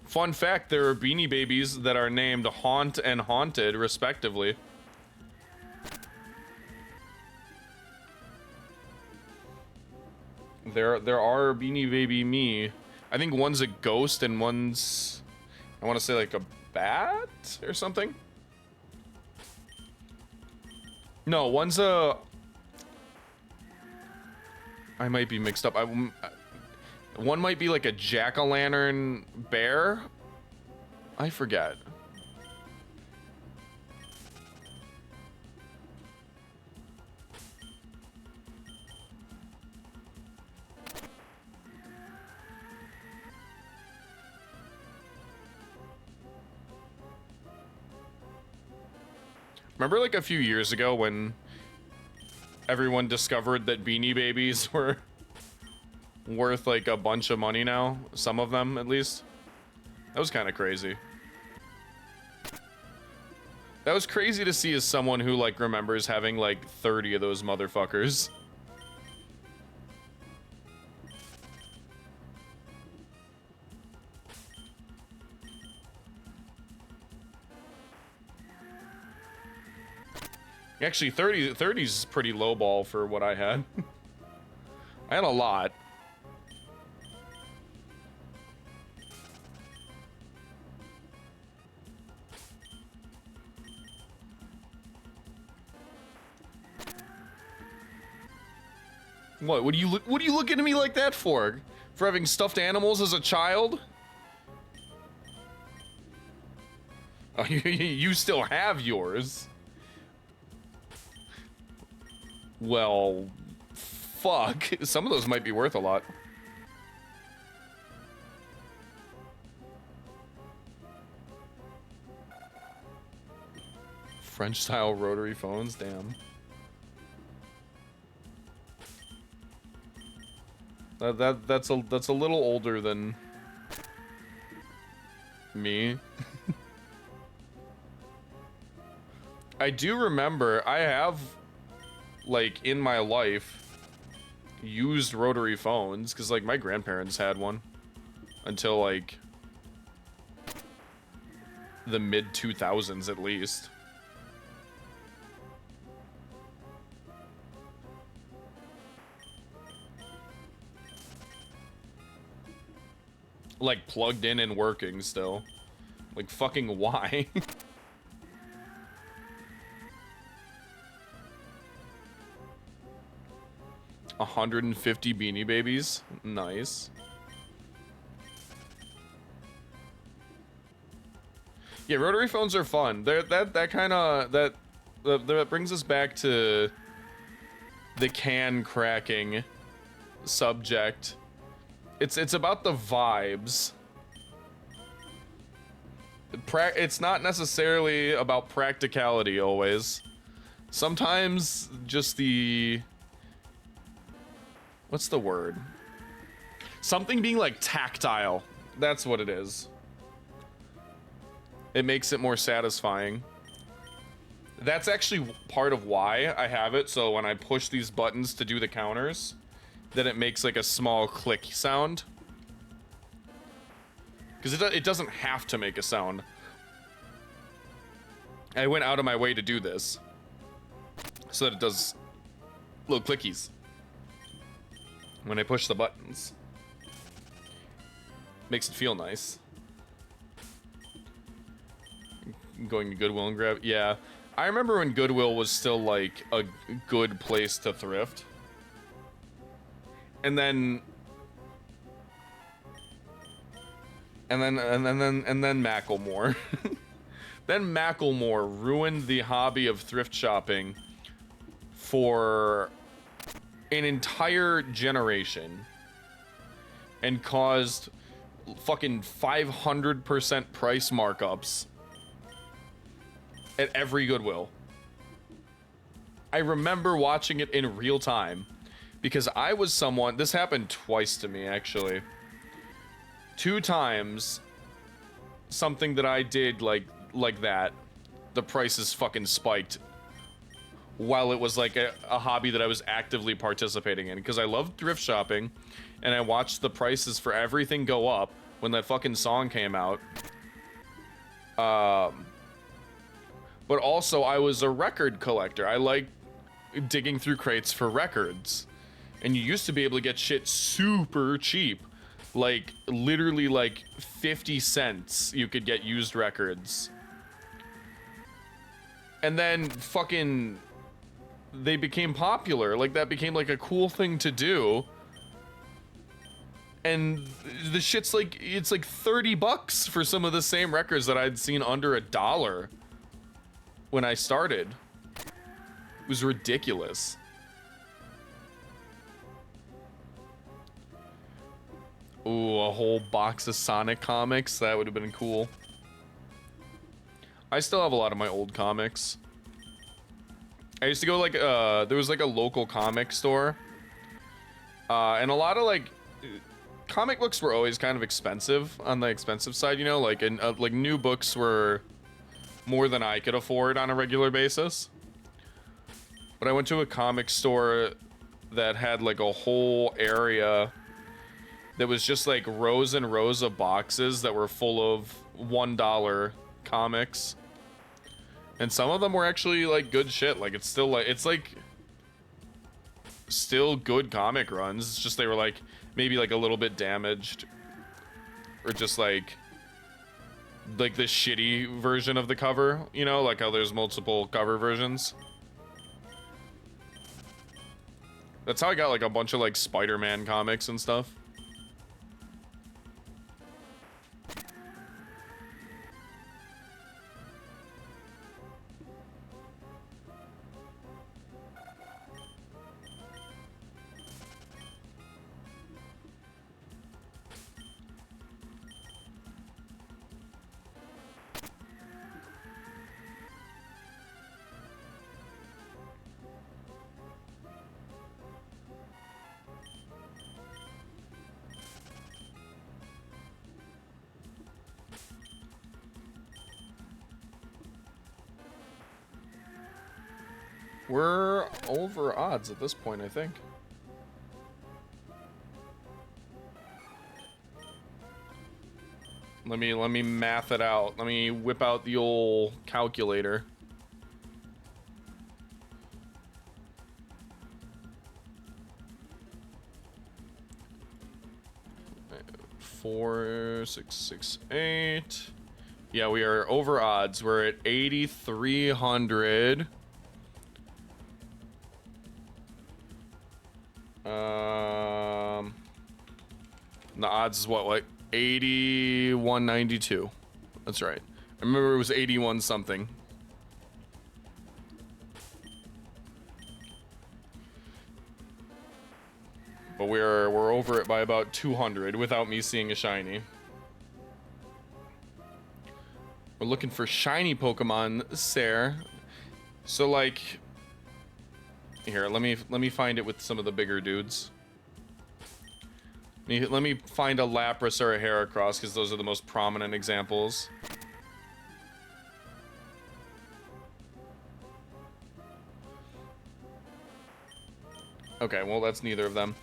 Fun fact, there are Beanie Babies that are named Haunt and Haunted, respectively. There are Beanie Baby Me. I think one's a ghost and one's, I want to say like a bat or something. No, one's a... I might be mixed up. One might be like a jack-o'-lantern bear? I forget. Remember like a few years ago when everyone discovered that Beanie Babies were worth like a bunch of money now? Some of them, at least. That was kind of crazy. That was crazy to see as someone who like remembers having like 30 of those motherfuckers. Actually, 30's pretty low ball for what I had. I had a lot. What? What are you looking at me like that for? For having stuffed animals as a child? Oh, you still have yours. Well, fuck. Some of those might be worth a lot. French-style rotary phones, damn. That's a little older than me. I do remember I have, like, in my life, used rotary phones, because, like, my grandparents had one until, like, the mid-2000s at least. Like, plugged in and working still. Like, fucking why? 150 Beanie Babies. Nice. Yeah, rotary phones are fun. That brings us back to the can cracking subject. It's about the vibes. It's not necessarily about practicality always. Sometimes just the... What's the word? Something being like tactile. That's what it is. It makes it more satisfying. That's actually part of why I have it, so when I push these buttons to do the counters, then it makes like a small click sound. Because it doesn't have to make a sound. I went out of my way to do this, so that it does little clickies when I push the buttons. Makes it feel nice. Going to Goodwill and grab... Yeah. I remember when Goodwill was still, like, a good place to thrift. And then Macklemore. Then Macklemore ruined the hobby of thrift shopping for an entire generation and caused fucking 500% price markups at every Goodwill. I remember watching it in real time because I was someone... This happened twice to me, actually. 2 times, something that I did like that, the prices fucking spiked while it was like a hobby that I was actively participating in, because I loved thrift shopping and I watched the prices for everything go up when that fucking song came out. But also I was a record collector. I like digging through crates for records, and you used to be able to get shit super cheap, like literally like 50 cents you could get used records. And then fucking they became popular. Like, that became like a cool thing to do. And the shit's like, it's like $30 for some of the same records that I'd seen under $1 when I started. It was ridiculous. Ooh, a whole box of Sonic comics. That would have been cool. I still have a lot of my old comics. I used to go like, there was like a local comic store. And a lot of like, comic books were always kind of expensive, on the expensive side, you know? Like, like new books were more than I could afford on a regular basis. But I went to a comic store that had like a whole area that was just like rows and rows of boxes that were full of $1 comics. And some of them were actually like good shit. Like, it's still like, it's like still good comic runs. It's just they were like maybe like a little bit damaged, or just like the shitty version of the cover, you know, like how there's multiple cover versions. That's how I got like a bunch of like Spider-Man comics and stuff. We're over odds at this point, I think. Let me math it out. Let me whip out the old calculator. Four, 6, 6, 8. Yeah, we are over odds. We're at 8,300. The odds is what, like 81.92. That's right. I remember it was 81 something. But we're over it by about 200 without me seeing a shiny. We're looking for shiny Pokemon, sir. So like, here, let me find it with some of the bigger dudes. Let me find a Lapras or a Heracross, because those are the most prominent examples. Okay, well, that's neither of them.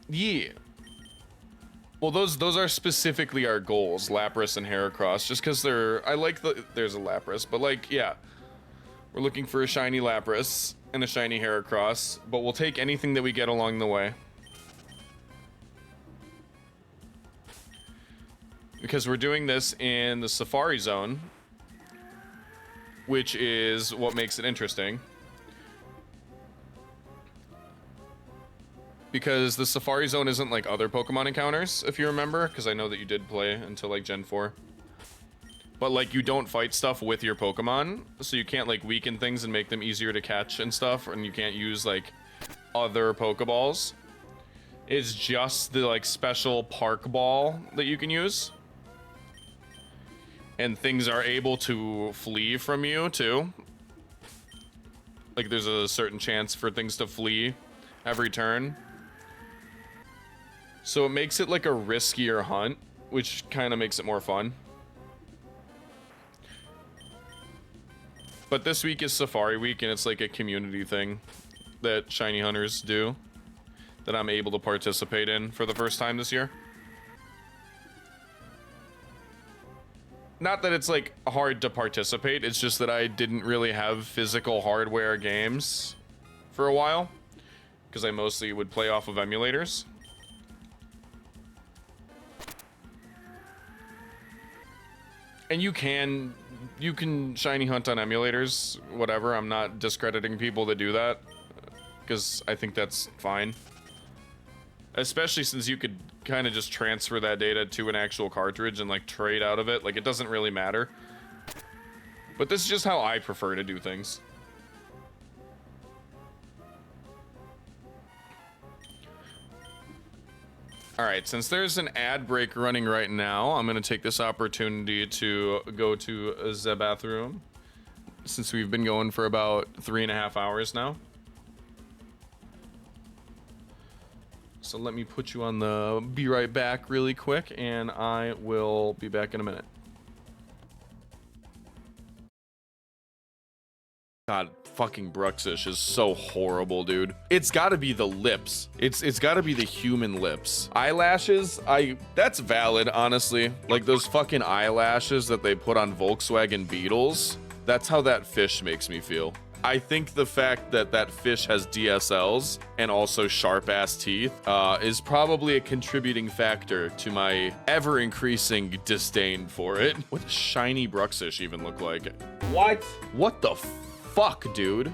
Yeah. Well, those are specifically our goals, Lapras and Heracross, just because they're... I like there's a Lapras, but like, yeah. We're looking for a shiny Lapras and a shiny Heracross, but we'll take anything that we get along the way. Because we're doing this in the Safari Zone, which is what makes it interesting. Because the Safari Zone isn't like other Pokemon encounters, if you remember, because I know that you did play until like Gen 4. But like, you don't fight stuff with your Pokemon, so you can't like weaken things and make them easier to catch and stuff, and you can't use like other Pokeballs. It's just the like special Park Ball that you can use. And things are able to flee from you too. Like, there's a certain chance for things to flee every turn. So it makes it like a riskier hunt, which kind of makes it more fun. But this week is Safari Week, and it's like a community thing that shiny hunters do that I'm able to participate in for the first time this year. Not that it's like hard to participate, it's just that I didn't really have physical hardware games for a while, because I mostly would play off of emulators. And you can shiny hunt on emulators, whatever. I'm not discrediting people that do that, because I think that's fine. Especially since you could kind of just transfer that data to an actual cartridge and like trade out of it. Like, it doesn't really matter. But this is just how I prefer to do things. Alright, since there's an ad break running right now, I'm gonna take this opportunity to go to the bathroom. Since we've been going for about 3.5 hours now. So let me put you on the be right back really quick, and I will be back in a minute. God, fucking Bruxish is so horrible, dude. It's gotta be the lips. It's gotta be the human lips. Eyelashes, that's valid, honestly. Like those fucking eyelashes that they put on Volkswagen Beetles. That's how that fish makes me feel. I think the fact that that fish has DSLs and also sharp-ass teeth is probably a contributing factor to my ever-increasing disdain for it. What does shiny Bruxish even look like? What? What the fuck, dude?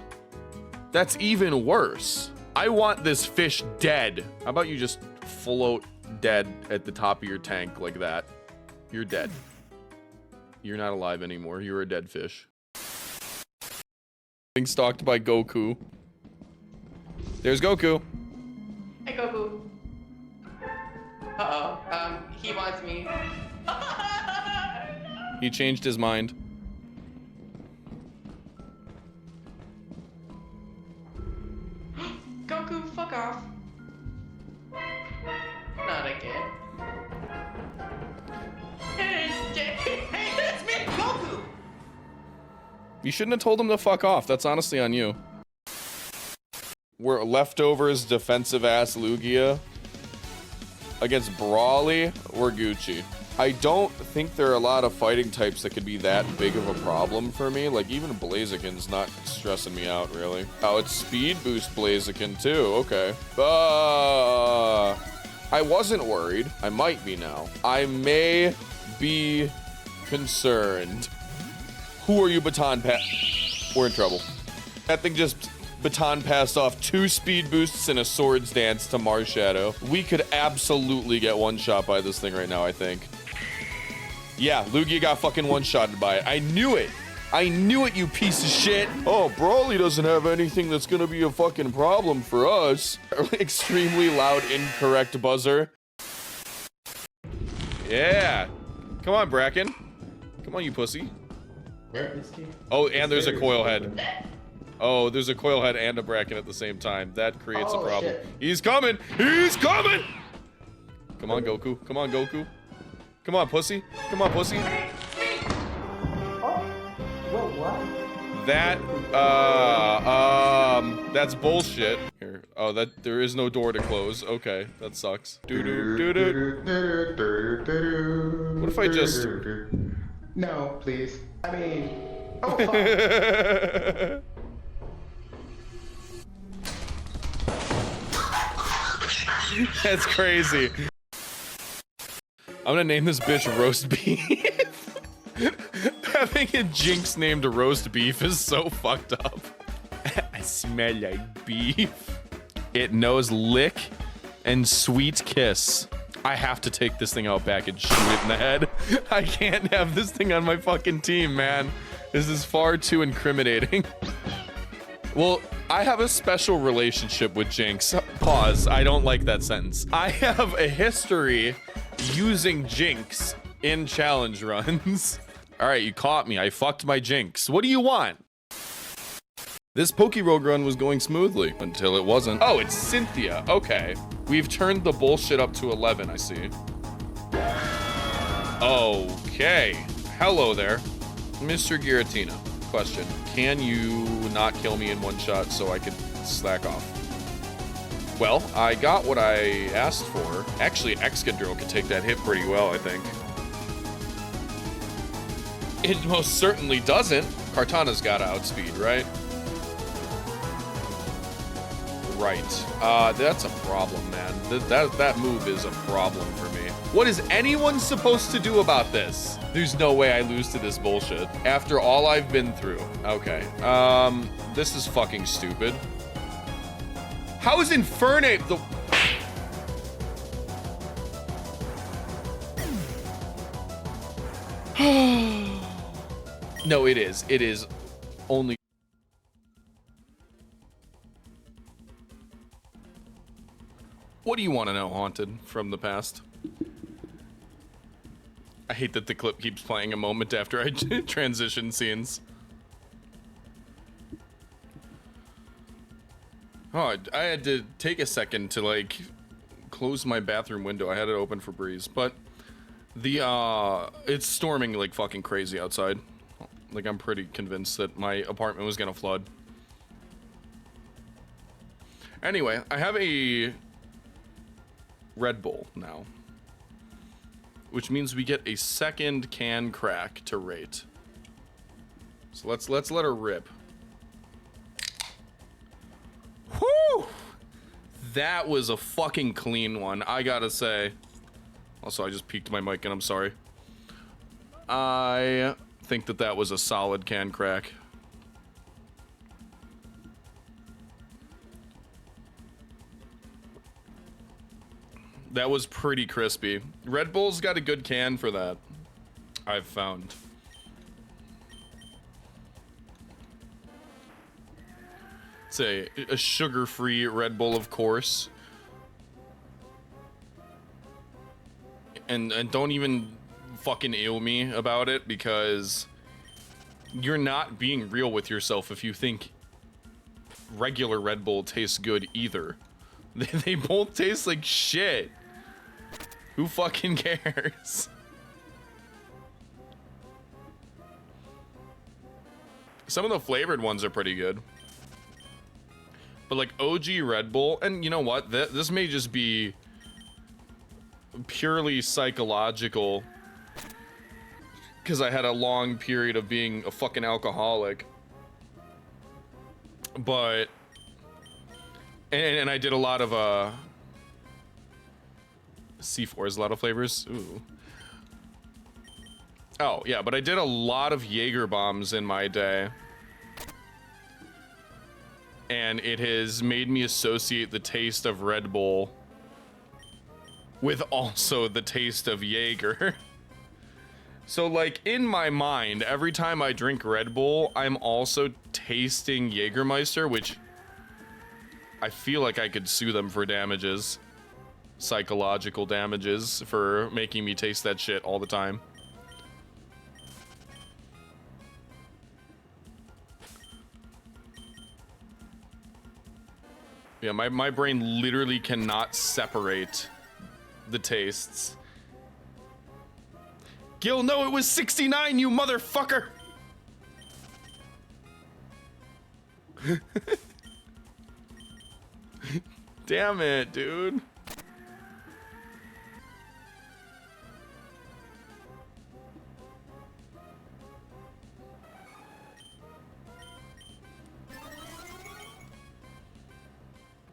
That's even worse. I want this fish dead. How about you just float dead at the top of your tank like that? You're dead. You're not alive anymore. You're a dead fish. Being stalked by Goku. There's Goku. Hey, Goku. Uh-oh. He wants me. He changed his mind. Goku, fuck off. Not again. Hey, it's me, Goku! You shouldn't have told him to fuck off. That's honestly on you. We're leftovers defensive ass Lugia against Brawly or Gucci. I don't think there are a lot of fighting types that could be that big of a problem for me. Like, even Blaziken's not stressing me out, really. Oh, it's Speed Boost Blaziken, too. Okay. I wasn't worried. I might be now. I may be concerned. Who are you, baton pass? We're in trouble. That thing just baton passed off 2 speed boosts and a swords dance to Marshadow. We could absolutely get one shot by this thing right now, I think. Yeah, Lugia got fucking one-shotted by it. I knew it. I knew it, you piece of shit. Oh, Brawly doesn't have anything that's gonna be a fucking problem for us. Extremely loud, incorrect buzzer. Yeah. Come on, Bracken. Come on, you pussy. Oh, and there's a coil head. Oh, there's a coil head and a Bracken at the same time. That creates a problem. Shit. He's coming! He's coming! Come on, Goku. Come on, Goku. Come on, pussy. Come on, pussy. That's bullshit. Here. Oh, there is no door to close. Okay, that sucks. What if I just... No, please. I mean... Oh, fuck. That's crazy. I'm gonna name this bitch Roast Beef. Having a Jinx named Roast Beef is so fucked up. I smell like beef. It knows lick and sweet kiss. I have to take this thing out back and shoot it in the head. I can't have this thing on my fucking team, man. This is far too incriminating. Well, I have a special relationship with Jinx. Pause. I don't like that sentence. I have a history using Jinx in challenge runs. All right, you caught me. I fucked my Jinx. What do you want? This Pokerogue run was going smoothly until it wasn't. Oh, it's Cynthia. Okay. We've turned the bullshit up to 11, I see. Okay. Hello there. Mr. Giratina. Question. Can you not kill me in one shot so I can slack off? Well, I got what I asked for. Actually, Excadrill could take that hit pretty well, I think. It most certainly doesn't. Kartana's got outspeed, right? right. That's a problem, man. That move is a problem for me. What is anyone supposed to do about this? There's no way I lose to this bullshit. After all I've been through. Okay. This is fucking stupid. How is Infernape the... No, it is. It is only... What do you want to know, Haunted, from the past? I hate that the clip keeps playing a moment after I transition scenes. Oh, I had to take a second to, like, close my bathroom window. I had it open for breeze, but the, it's storming like fucking crazy outside. Like, I'm pretty convinced that my apartment was gonna flood. Anyway, I have a Red Bull now, which means we get a second can crack to rate. So let's let her rip. Whoo! That was a fucking clean one, I gotta say. Also, I just peeked my mic and I'm sorry. I think that was a solid can crack. That was pretty crispy. Red Bull's got a good can for that, I've found. It's a sugar-free Red Bull, of course. And don't even fucking ew me about it, because you're not being real with yourself if you think regular Red Bull tastes good either. They both taste like shit. Who fucking cares? Some of the flavored ones are pretty good. But like OG Red Bull, and you know what? This may just be purely psychological, because I had a long period of being a fucking alcoholic. But and I did a lot of C4 is a lot of flavors. Ooh. Oh yeah, but I did a lot of Jaeger bombs in my day, and it has made me associate the taste of Red Bull with also the taste of Jaeger. So like in my mind, every time I drink Red Bull, I'm also tasting Jägermeister, which I feel like I could sue them for damages. Psychological damages for making me taste that shit all the time. Yeah, my brain literally cannot separate the tastes. Gil, no, it was 69, you motherfucker! Damn it, dude.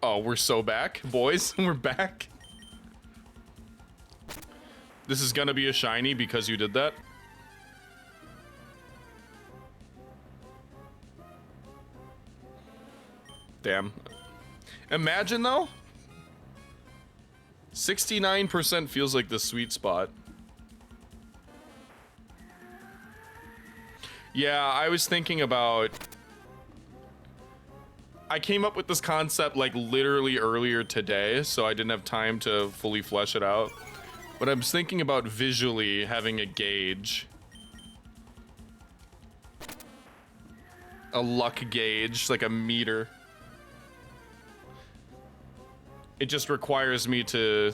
Oh, we're so back, boys. We're back. This is gonna be a shiny because you did that. Damn. Imagine though. 69% feels like the sweet spot. Yeah, I was thinking about... I came up with this concept like literally earlier today, so I didn't have time to fully flesh it out. But I was thinking about visually having a gauge. A luck gauge, like a meter. It just requires me to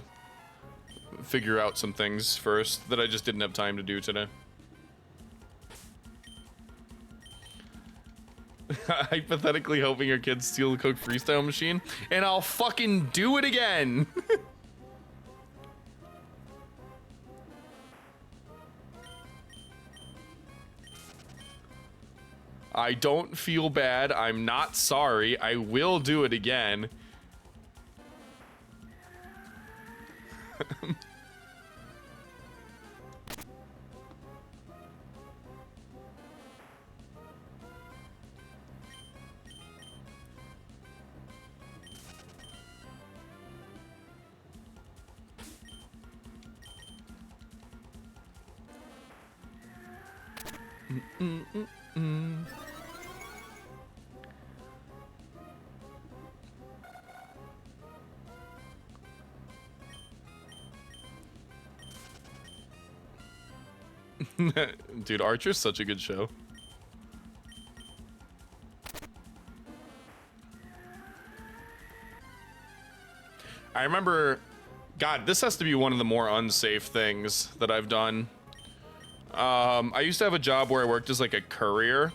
figure out some things first that I just didn't have time to do today. Hypothetically hoping your kids steal the Coke freestyle machine, and I'll fucking do it again. I don't feel bad. I'm not sorry. I will do it again. Dude, Archer's such a good show. I remember, God, this has to be one of the more unsafe things that I've done. I used to have a job where I worked as like a courier.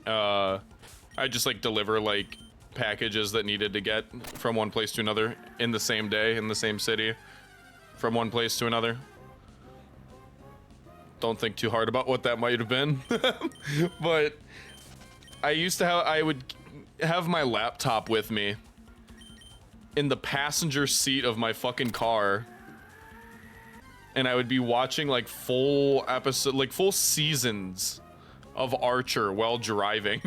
I just like deliver like packages that needed to get from one place to another in the same day, in the same city, from one place to another. Don't think too hard about what that might have been. But I would have my laptop with me in the passenger seat of my fucking car, and I would be watching like full seasons of Archer while driving.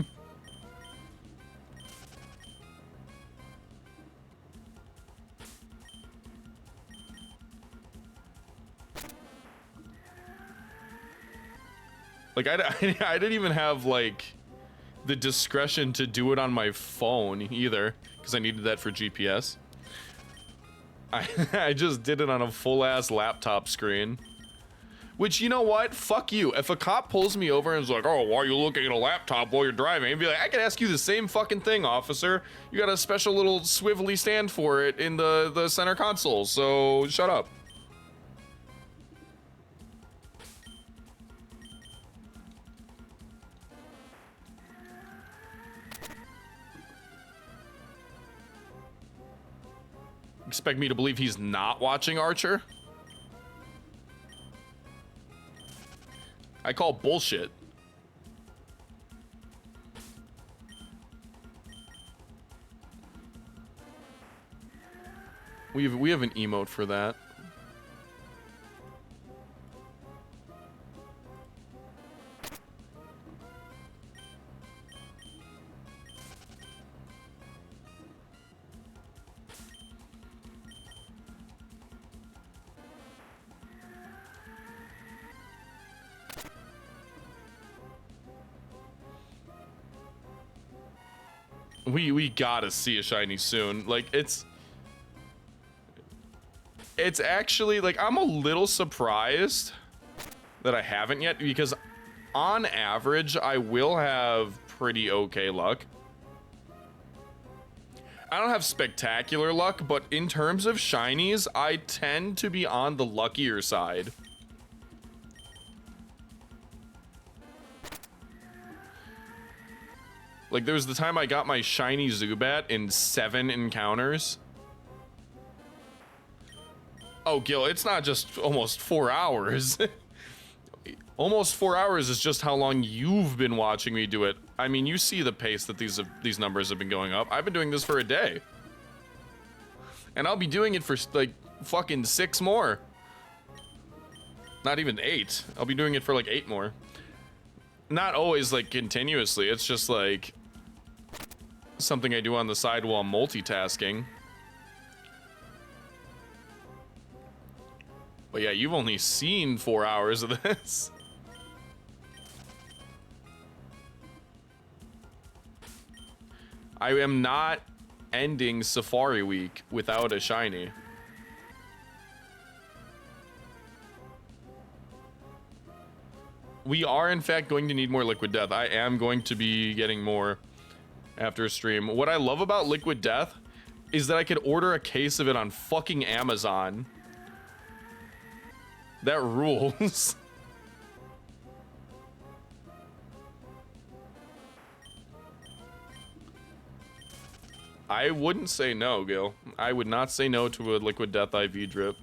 Like I didn't even have like the discretion to do it on my phone either, because I needed that for GPS. I just did it on a full ass laptop screen. Which, you know what? Fuck you. If a cop pulls me over and is like, "Oh, why are you looking at a laptop while you're driving?" I'd be like, "I could ask you the same fucking thing, officer. You got a special little swivelly stand for it in the center console, so shut up." Expect me to believe he's not watching Archer? I call bullshit. We have an emote for that. We gotta see a shiny soon. Like, it's actually, like, I'm a little surprised that I haven't yet, because on average I will have pretty okay luck. I don't have spectacular luck, but in terms of shinies, I tend to be on the luckier side. Like, there was the time I got my shiny Zubat in 7 encounters. Oh, Gil, it's not just almost 4 hours. Almost 4 hours is just how long you've been watching me do it. I mean, you see the pace that these numbers have been going up. I've been doing this for a day. And I'll be doing it for, like, fucking 6 more. Not even 8. I'll be doing it for, like, 8 more. Not always, like, continuously. It's just, like, something I do on the side while I'm multitasking. But yeah, you've only seen 4 hours of this. I am not ending Safari Week without a shiny. We are, in fact, going to need more Liquid Death. I am going to be getting more after a stream. What I love about Liquid Death is that I could order a case of it on fucking Amazon. That rules. I wouldn't say no, Gil. I would not say no to a Liquid Death IV drip.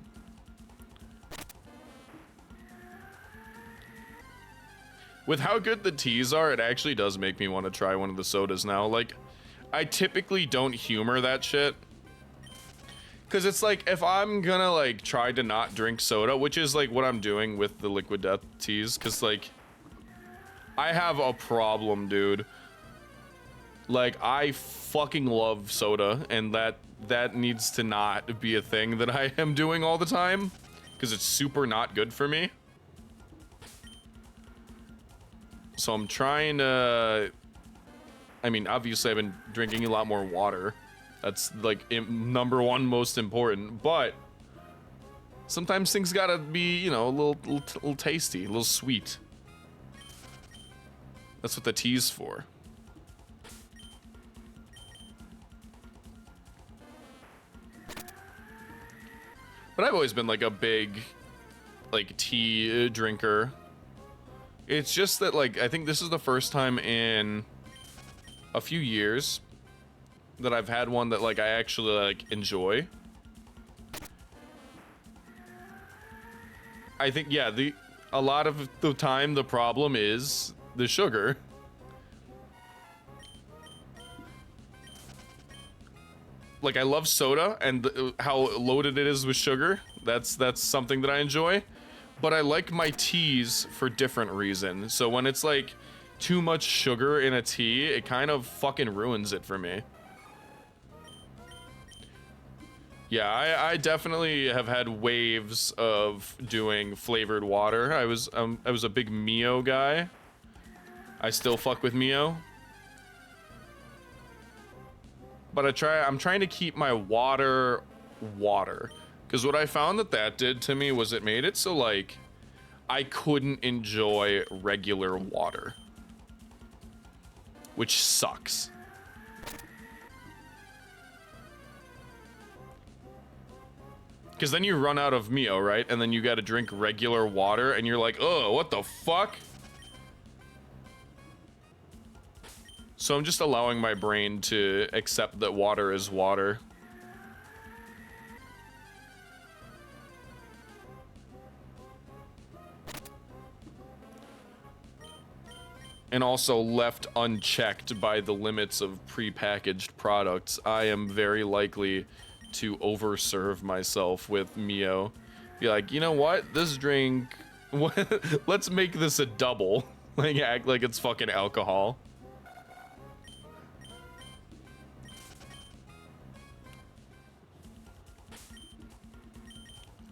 With how good the teas are, it actually does make me want to try one of the sodas now. Like, I typically don't humor that shit. Because it's like, if I'm gonna, like, try to not drink soda, which is, like, what I'm doing with the Liquid Death teas, because, like, I have a problem, dude. Like, I fucking love soda, and that needs to not be a thing that I am doing all the time, because it's super not good for me. So I'm trying to... I mean, obviously I've been drinking a lot more water. That's like number one most important, but sometimes things gotta be, you know, a little tasty, a little sweet. That's what the tea's for. But I've always been like a big, like, tea drinker. It's just that, like, I think this is the first time in a few years that I've had one that, like, I actually, like, enjoy. I think, yeah, a lot of the time the problem is the sugar. Like, I love soda and how loaded it is with sugar. That's something that I enjoy. But I like my teas for different reasons. So when it's like too much sugar in a tea, it kind of fucking ruins it for me. Yeah, I definitely have had waves of doing flavored water. I was a big Mio guy. I still fuck with Mio. But I'm trying to keep my water. Because what I found that did to me was it made it so, like, I couldn't enjoy regular water. Which sucks. Because then you run out of Mio, right? And then you gotta drink regular water, and you're like, oh, what the fuck? So I'm just allowing my brain to accept that water is water. And also left unchecked by the limits of prepackaged products, I am very likely to overserve myself with Mio. Be like, you know what? This drink, let's make this a double. Like, act like it's fucking alcohol.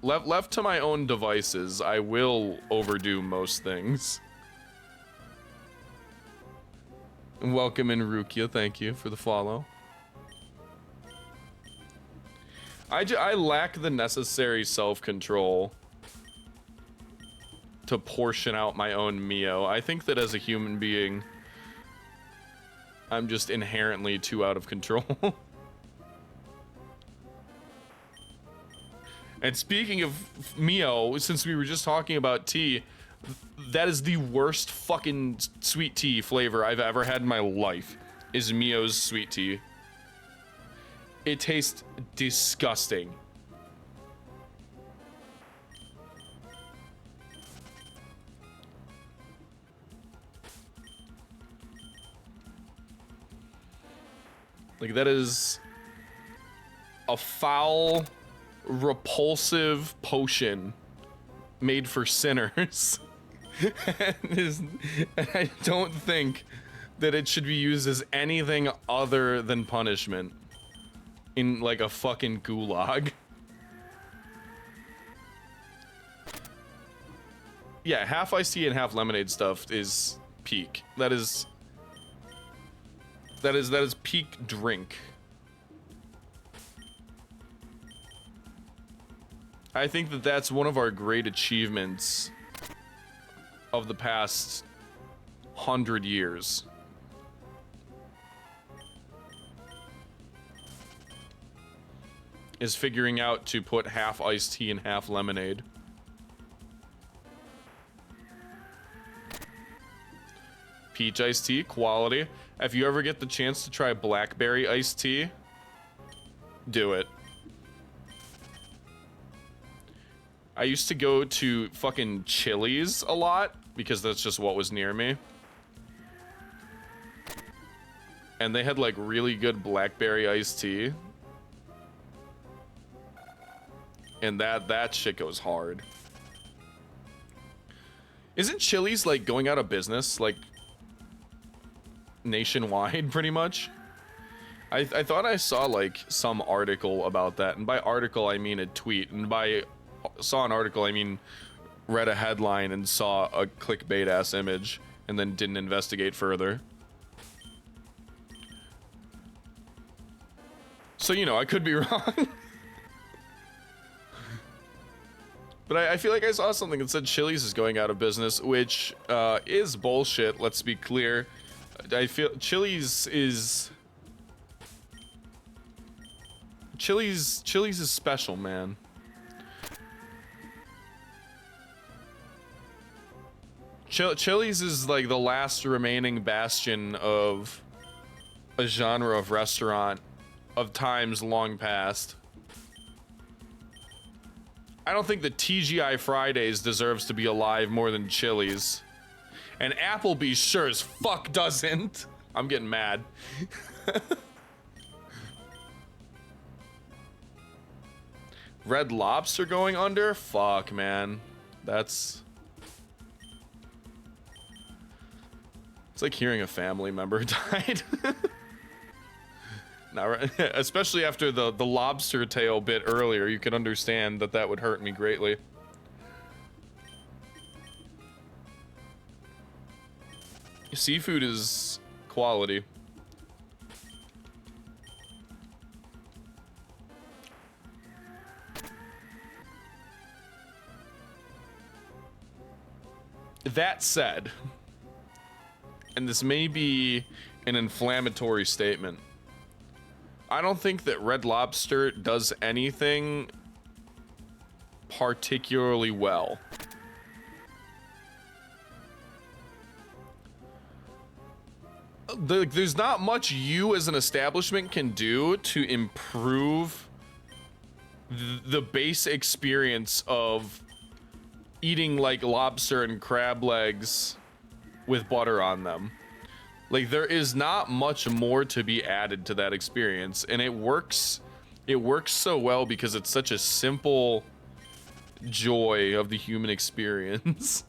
Left to my own devices, I will overdo most things. Welcome in, Rukia. Thank you for the follow. I lack the necessary self-control to portion out my own Mio. I think that as a human being, I'm just inherently too out of control. And speaking of Mio, since we were just talking about tea, that is the worst fucking sweet tea flavor I've ever had in my life, is Mio's sweet tea. It tastes disgusting. Like, that is a foul, repulsive potion made for sinners. and I don't think that it should be used as anything other than punishment in, like, a fucking gulag. Yeah, half iced tea and half lemonade stuff is peak. That is peak drink. I think that that's one of our great achievements of the past 100 years. Is figuring out to put half iced tea and half lemonade. Peach iced tea, quality. If you ever get the chance to try blackberry iced tea, do it. I used to go to fucking Chili's a lot because that's just what was near me. And they had, like, really good blackberry iced tea. And that shit goes hard. Isn't Chili's, like, going out of business, like, nationwide, pretty much? I thought I saw, like, some article about that. And by article, I mean a tweet. And by saw an article, I mean read a headline and saw a clickbait-ass image. and then didn't investigate further. So, you know, I could be wrong. But I feel like I saw something that said Chili's is going out of business, which is bullshit, let's be clear. I feel Chili's is special, man. Chili's is like the last remaining bastion of a genre of restaurant of times long past. I don't think that TGI Fridays deserves to be alive more than Chili's. And Applebee's sure as fuck doesn't. I'm getting mad. Red Lobster going under? Fuck, man. That's... It's like hearing a family member died. Now, especially after the lobster tail bit earlier, you can understand that that would hurt me greatly. Seafood is quality. That said, and this may be an inflammatory statement, I don't think that Red Lobster does anything particularly well. There's not much you as an establishment can do to improve the base experience of eating like lobster and crab legs with butter on them. Like, there is not much more to be added to that experience, and it works so well because it's such a simple joy of the human experience.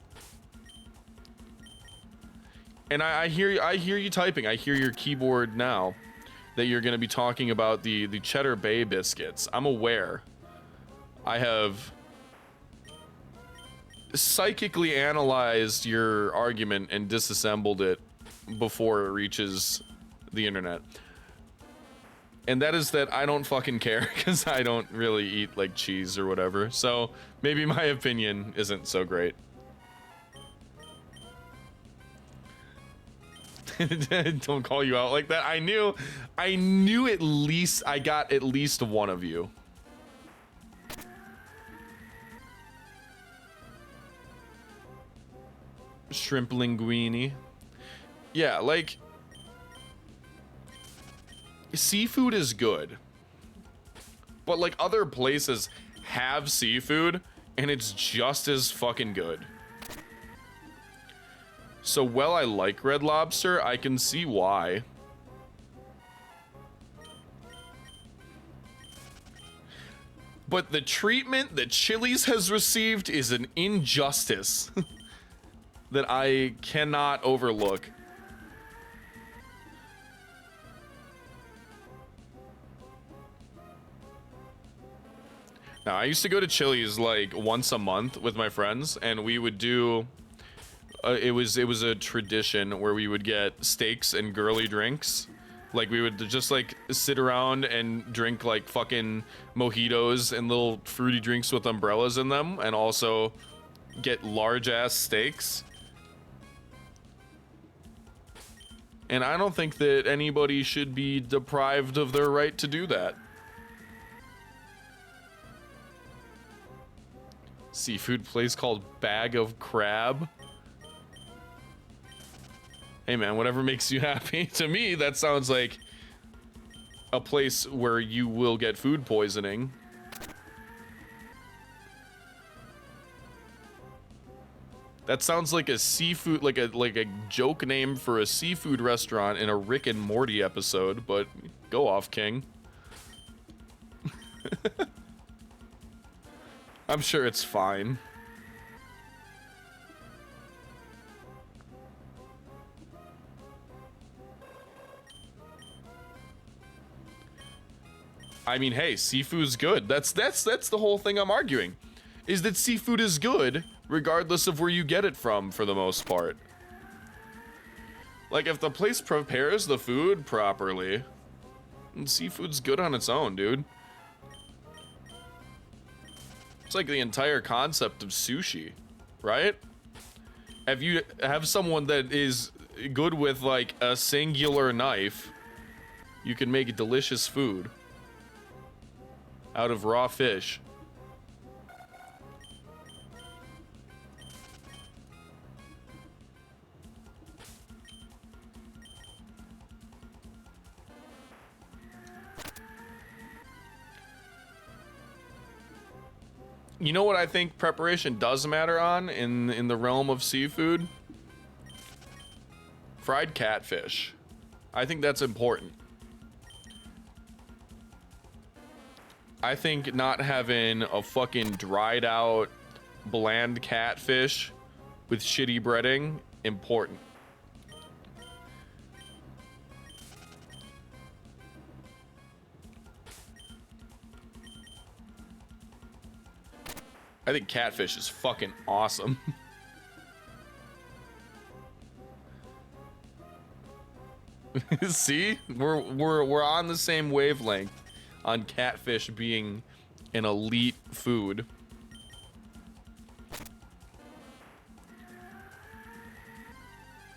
And I hear you typing. I hear your keyboard now that you're going to be talking about the Cheddar Bay biscuits. I'm aware. I have psychically analyzed your argument and disassembled it before it reaches the internet. And that is that I don't fucking care because I don't really eat like cheese or whatever. So maybe my opinion isn't so great. Don't call you out like that. I knew at least I got at least one of you. Shrimp linguine. Yeah, like, seafood is good, but like other places have seafood and it's just as fucking good. So while I like Red Lobster, I can see why. But the treatment that Chili's has received is an injustice that I cannot overlook. Now, I used to go to Chili's like once a month with my friends, and we would do it was a tradition where we would get steaks and girly drinks. Like, we would just like sit around and drink like fucking mojitos and little fruity drinks with umbrellas in them, and also get large ass steaks. And I don't think that anybody should be deprived of their right to do that. Seafood place called Bag of Crab. Hey man, whatever makes you happy. To me, that sounds like a place where you will get food poisoning. That sounds like a seafood, like a joke name for a seafood restaurant in a Rick and Morty episode, but go off, King. I'm sure it's fine. I mean, hey, seafood's good. That's the whole thing I'm arguing. Is that seafood is good regardless of where you get it from, for the most part. Like, if the place prepares the food properly, and seafood's good on its own, dude. It's like the entire concept of sushi, right? If you have someone that is good with, like, a singular knife, you can make delicious food out of raw fish. You know what I think preparation does matter on in the realm of seafood? Fried catfish. I think that's important. I think not having a fucking dried out bland catfish with shitty breading, important. I think catfish is fucking awesome. See? We're on the same wavelength on catfish being an elite food.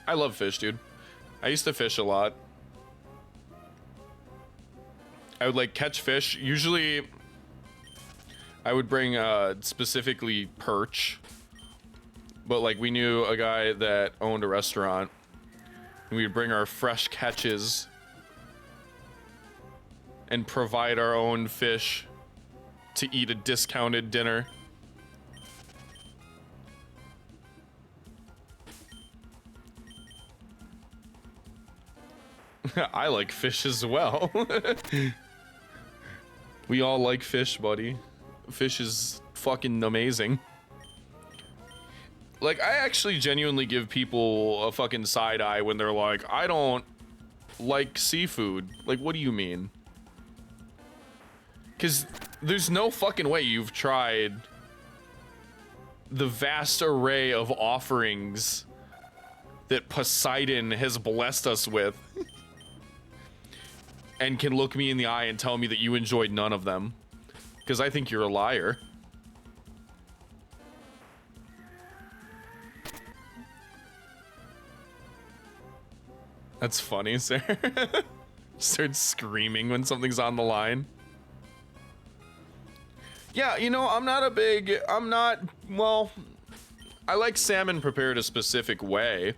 I love fish, dude. I used to fish a lot. I would like catch fish. Usually I would bring specifically perch, but like we knew a guy that owned a restaurant, and we'd bring our fresh catches and provide our own fish to eat a discounted dinner. I like fish as well. We all like fish, buddy. Fish is fucking amazing. Like, I actually genuinely give people a fucking side eye when they're like, I don't like seafood. Like, what do you mean? Because there's no fucking way you've tried the vast array of offerings that Poseidon has blessed us with and can look me in the eye and tell me that you enjoyed none of them. Because I think you're a liar. That's funny, sir. Start screaming when something's on the line. Yeah, you know, well, I like salmon prepared a specific way.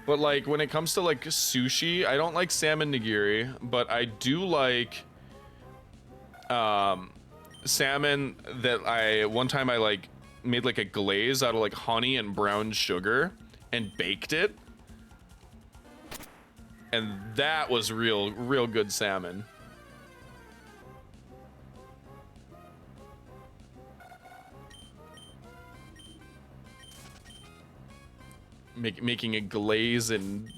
But like, when it comes to like sushi, I don't like salmon nigiri, but I do like salmon that one time I like made like a glaze out of like honey and brown sugar and baked it. And that was real good salmon. Making a glaze and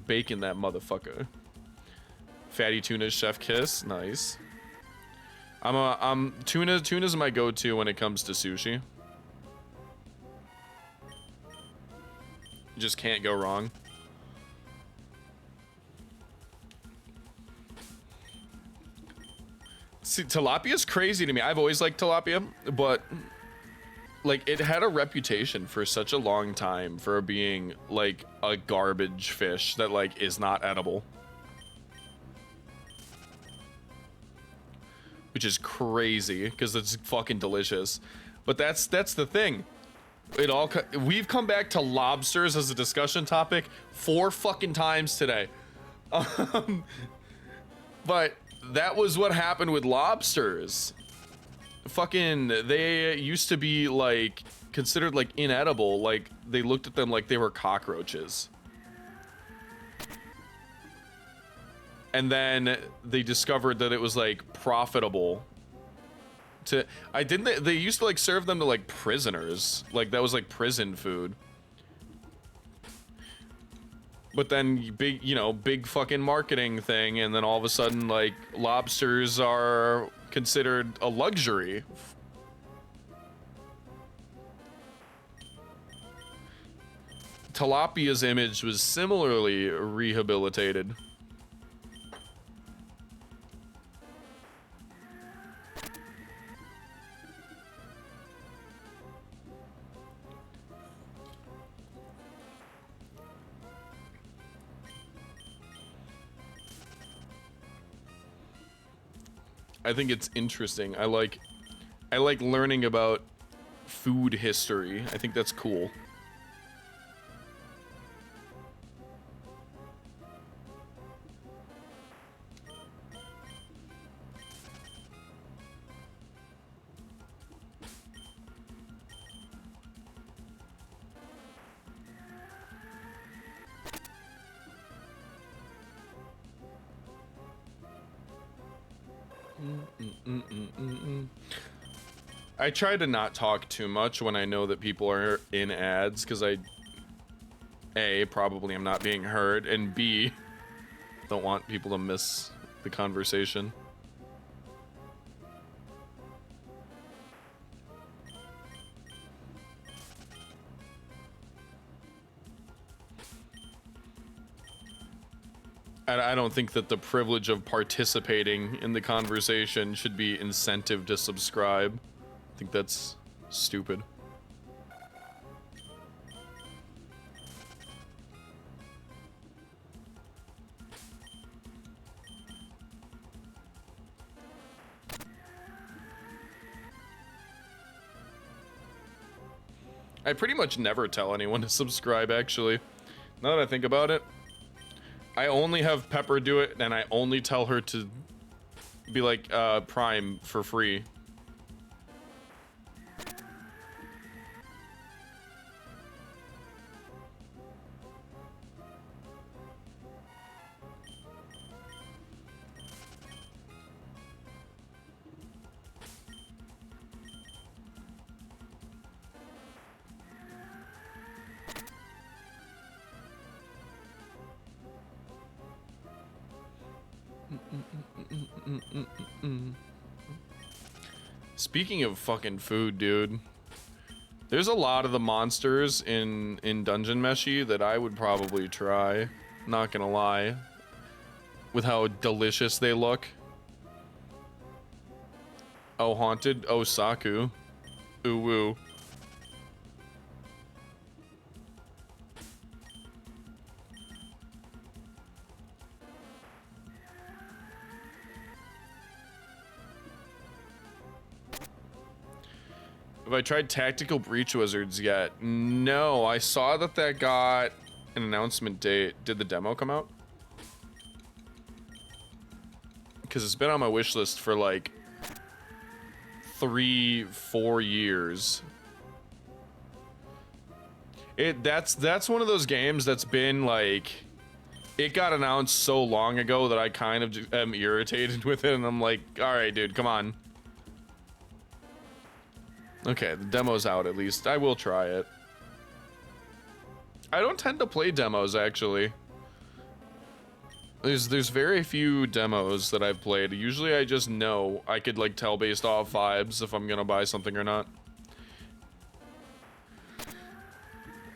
baking that motherfucker. Fatty tuna chef kiss, nice. Tuna's my go-to when it comes to sushi. You just can't go wrong. See, tilapia's crazy to me. I've always liked tilapia, but like it had a reputation for such a long time for being like a garbage fish that like is not edible. Which is crazy because it's fucking delicious. But that's the thing. We've come back to lobsters as a discussion topic 4 fucking times today. But that was what happened with lobsters. Fucking, they used to be like considered like inedible. Like they looked at them like they were cockroaches. And then they discovered that it was like profitable to, they used to like serve them to like prisoners. Like that was like prison food. But then big fucking marketing thing, and then all of a sudden like lobsters are considered a luxury. Tilapia's image was similarly rehabilitated. I think it's interesting. I like learning about food history. I think that's cool. I try to not talk too much when I know that people are in ads, because A, probably am not being heard, and B, don't want people to miss the conversation. I don't think that the privilege of participating in the conversation should be incentive to subscribe. I think that's stupid. I pretty much never tell anyone to subscribe, actually. Now that I think about it, I only have Pepper do it, and I only tell her to be like, Prime for free. Speaking of fucking food, dude, there's a lot of the monsters in Dungeon Meshi that I would probably try. Not gonna lie, with how delicious they look. Oh, haunted. Oh, Saku. Ooh woo. Have I tried Tactical Breach Wizards yet? No, I saw that got an announcement date. Did the demo come out? Because it's been on my wish list for like 3-4 years. That's one of those games that's been like, it got announced so long ago that I kind of am irritated with it, and I'm like, all right, dude, come on. Okay, the demo's out at least. I will try it. I don't tend to play demos, actually. There's very few demos that I've played. Usually I just know. I could like tell based off vibes if I'm gonna buy something or not.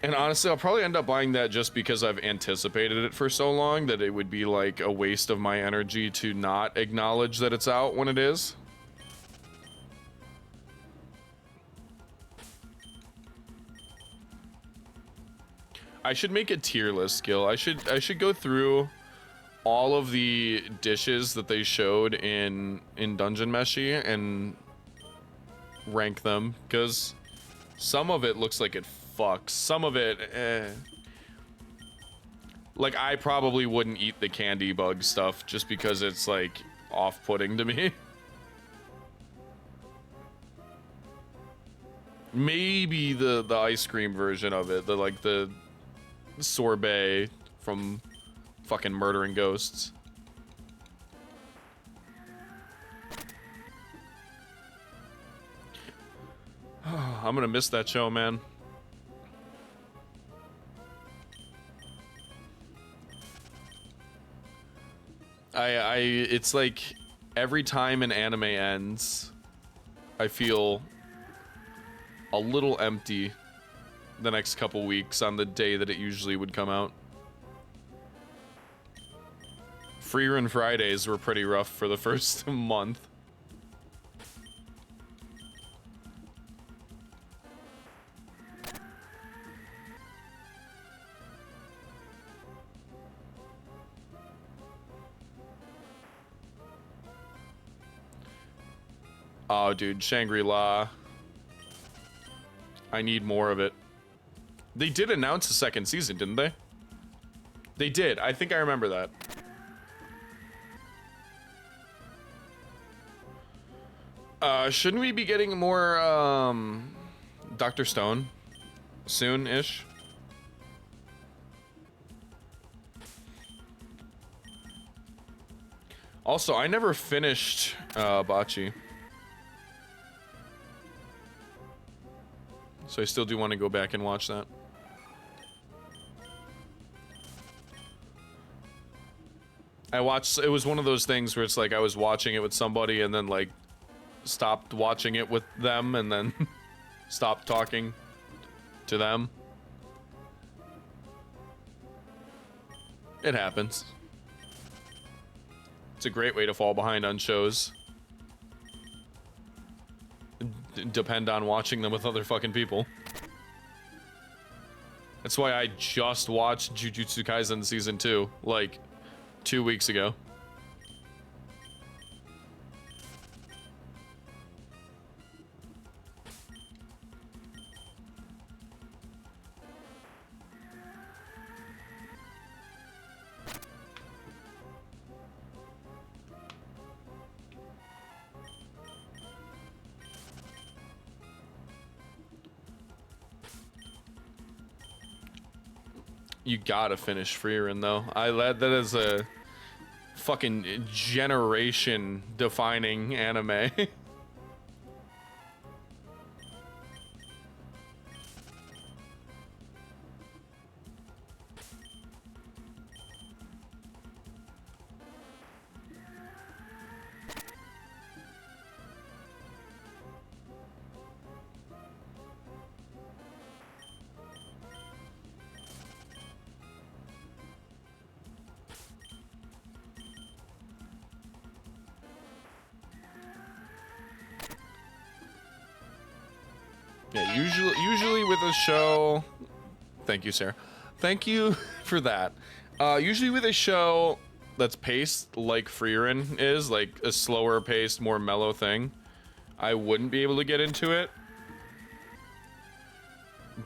And honestly, I'll probably end up buying that just because I've anticipated it for so long that it would be like a waste of my energy to not acknowledge that it's out when it is. I should make a tier list, Gil. I should go through all of the dishes that they showed in Dungeon Meshi and rank them, because some of it looks like it fucks. Some of it, like I probably wouldn't eat the candy bug stuff just because it's like off-putting to me. Maybe the ice cream version of it, the sorbet from fucking Murdering Ghosts. I'm gonna miss that show, man. It's like every time an anime ends, I feel a little empty. the next couple weeks on the day that it usually would come out. Free run Fridays were pretty rough for the first month. Oh, dude, Shangri-La. I need more of it. They did announce a second season, didn't they? They did. I think I remember that. Shouldn't we be getting more, Dr. Stone soon-ish? Also, I never finished, Bocce. So I still do want to go back and watch that. I watched, it was one of those things where it's like I was watching it with somebody and then like stopped watching it with them and then stopped talking to them. It happens. It's a great way to fall behind on shows. Depend on watching them with other fucking people. That's why I just watched Jujutsu Kaisen Season 2, like, 2 weeks ago. You gotta finish Frieren though. That is a fucking generation defining anime. Yeah, usually with a show, thank you, Sarah. Thank you for that. Usually with a show that's paced like Frieren is, like a slower paced, more mellow thing, I wouldn't be able to get into it.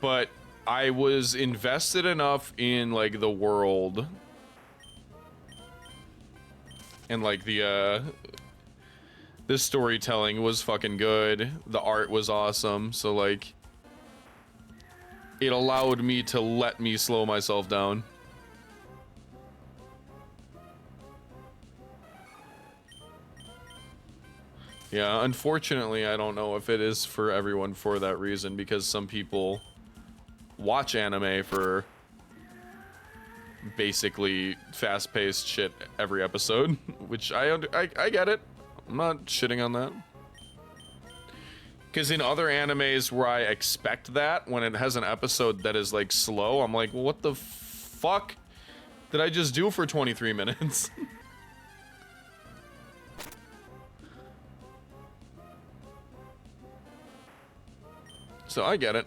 But I was invested enough in like the world and like the storytelling was fucking good. The art was awesome. So like, it allowed me to let me slow myself down. Yeah, unfortunately, I don't know if it is for everyone for that reason, because some people watch anime for basically fast-paced shit every episode, which I get it. I'm not shitting on that. Because in other animes where I expect that, when it has an episode that is like slow, I'm like, what the fuck did I just do for 23 minutes? So I get it.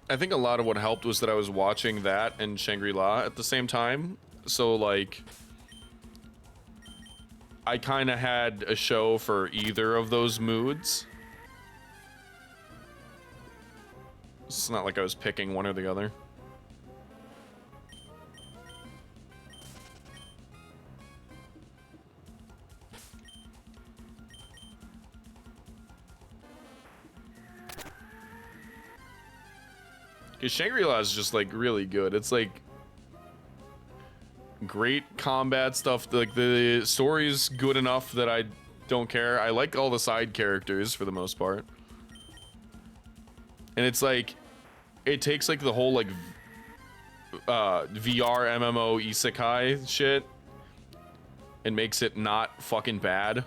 I think a lot of what helped was that I was watching that and Shangri-La at the same time. So, like, I kind of had a show for either of those moods. It's not like I was picking one or the other. Because Shangri-La is just, like, really good. It's, like, great combat stuff. Like, the story's good enough that I don't care. I like all the side characters, for the most part. And it's like, it takes like the whole like VR MMO isekai shit and makes it not fucking bad.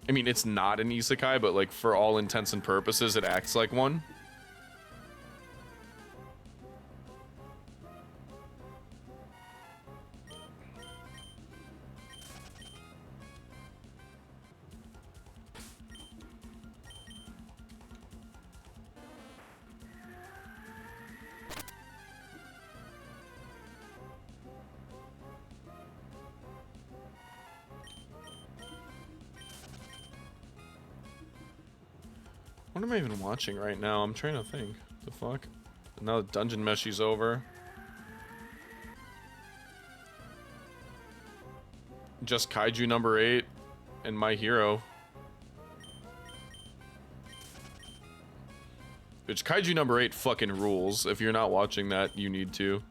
I mean, it's not an isekai, but like for all intents and purposes, it acts like one. What am I even watching right now? I'm trying to think. The fuck? Now the Dungeon Meshi's over. Just Kaiju number 8 and My Hero. Which Kaiju number 8 fucking rules. If you're not watching that, you need to.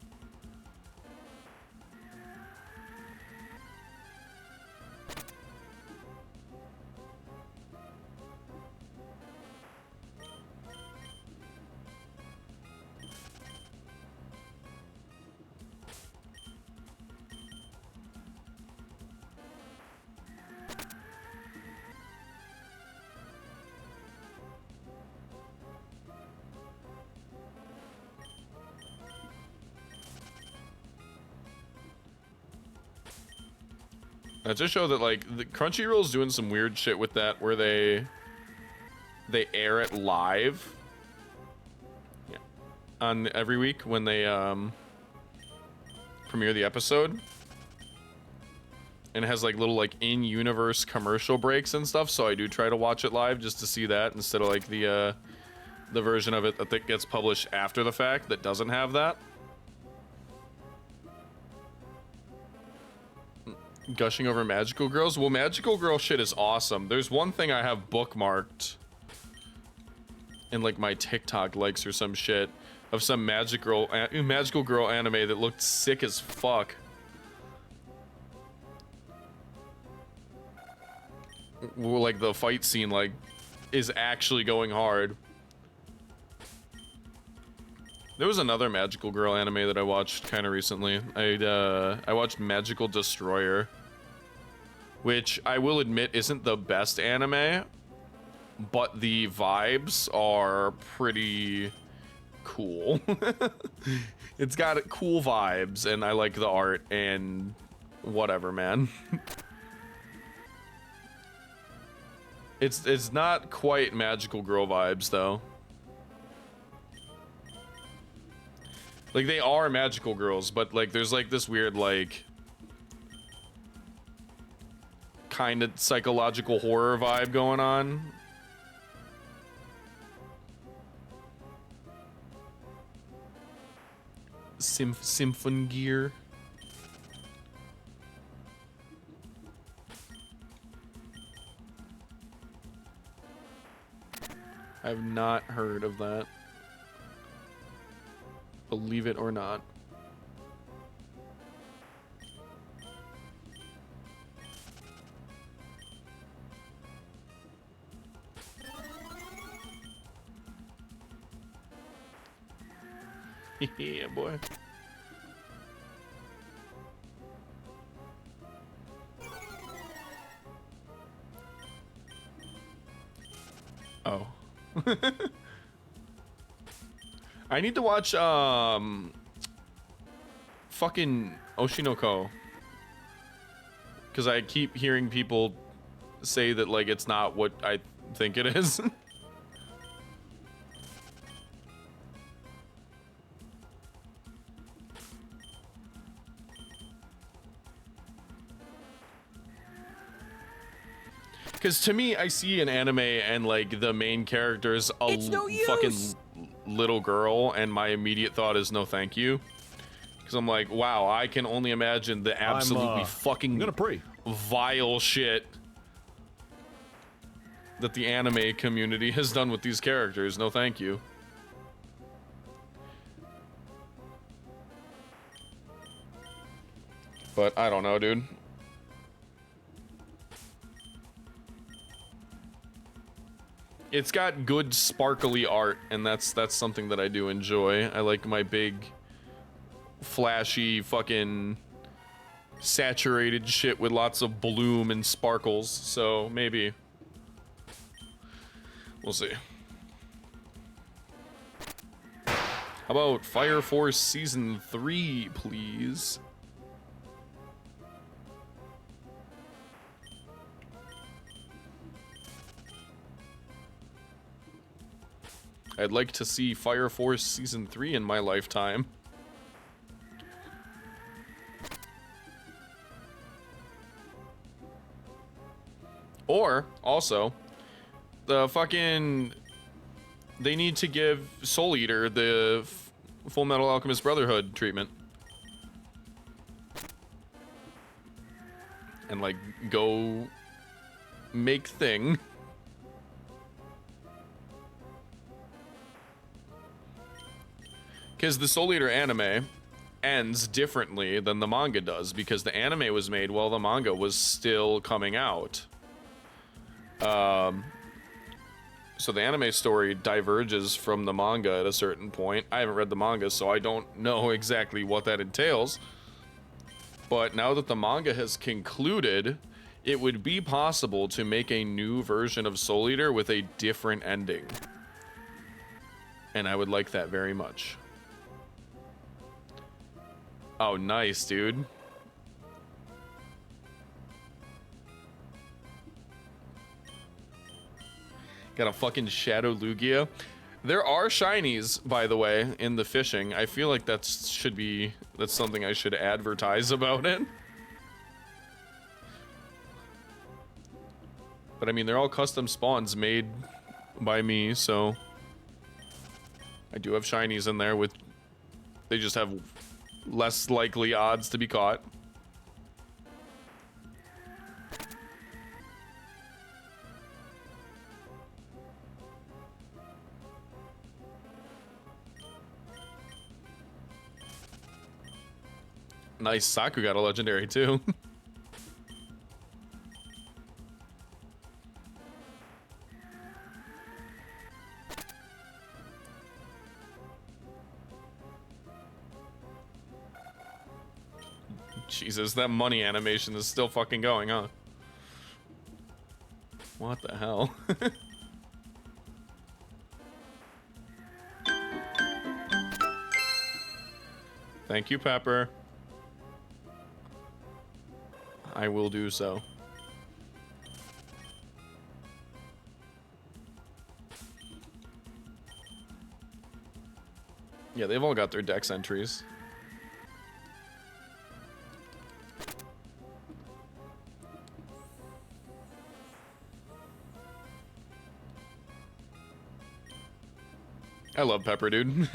That just show that like the Crunchyroll's doing some weird shit with that, where they air it live, yeah, on every week when they premiere the episode, and it has like little like in-universe commercial breaks and stuff. So I do try to watch it live just to see that instead of like the version of it that gets published after the fact that doesn't have that. Gushing over Magical Girls? Well, Magical Girl shit is awesome. There's one thing I have bookmarked in like my TikTok likes or some shit of some Magical Girl anime that looked sick as fuck. Well, like the fight scene like is actually going hard. There was another Magical Girl anime that I watched kind of recently. I watched Magical Destroyer, which I will admit isn't the best anime, but the vibes are pretty cool. It's got cool vibes, and I like the art and whatever, man. It's not quite Magical Girl vibes though. Like, they are magical girls, but, like, there's, like, this weird, like, kind of psychological horror vibe going on. Symphon Gear. I've not heard of that. Believe it or not. Yeah, boy. Oh. I need to watch fucking Oshinoko, because I keep hearing people say that like it's not what I think it is. Because to me, I see an anime and like the main character is a fucking little girl, and my immediate thought is no thank you. Because I'm like, wow, I can only imagine the absolutely fucking vile shit that the anime community has done with these characters. No thank you. But I don't know, dude. It's got good sparkly art, and that's something that I do enjoy. I like my big, flashy, fucking saturated shit with lots of bloom and sparkles. So maybe we'll see. How about Fire Force Season 3, please? I'd like to see Fire Force Season 3 in my lifetime. Or, also, the fucking... They need to give Soul Eater the Full Metal Alchemist Brotherhood treatment. And, like, go make thing. Because the Soul Eater anime ends differently than the manga does, because the anime was made while the manga was still coming out. So the anime story diverges from the manga at a certain point. I haven't read the manga, so I don't know exactly what that entails. But now that the manga has concluded, it would be possible to make a new version of Soul Eater with a different ending. And I would like that very much. Oh, nice, dude. Got a fucking Shadow Lugia. There are shinies, by the way, in the fishing. I feel like that's something I should advertise about it. But I mean, they're all custom spawns made by me, so I do have shinies in there with, they just have less likely odds to be caught. Nice, Saku got a legendary too. Jesus, that money animation is still fucking going, huh? What the hell? Thank you, Pepper. I will do so. Yeah, they've all got their dex entries. I love Pepper, dude.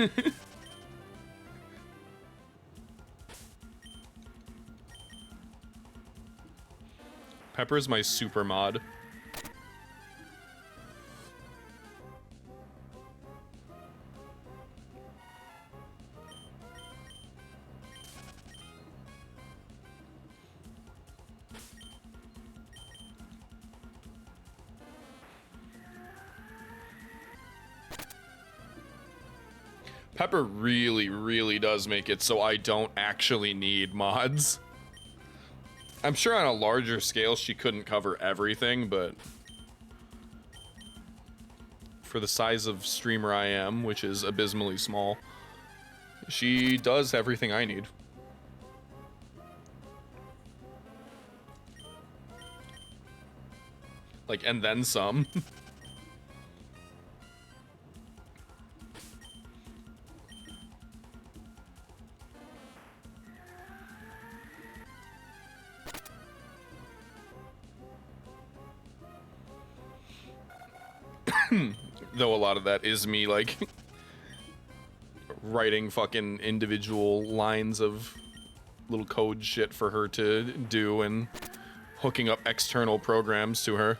Pepper's my super mod. Pepper really, really does make it so I don't actually need mods. I'm sure on a larger scale she couldn't cover everything, but for the size of streamer I am, which is abysmally small, she does everything I need. Like, and then some. Though a lot of that is me, like, writing fucking individual lines of little code shit for her to do and hooking up external programs to her.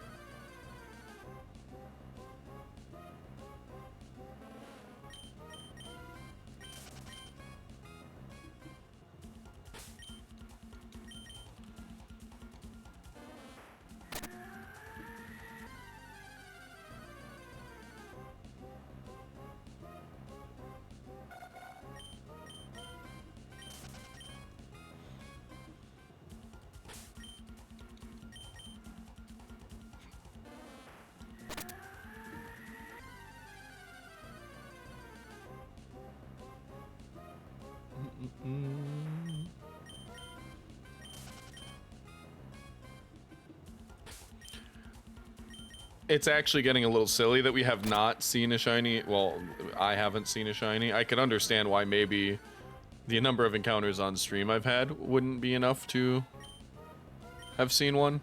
It's actually getting a little silly that we have not seen a shiny. Well, I haven't seen a shiny. I can understand why maybe the number of encounters on stream I've had wouldn't be enough to have seen one.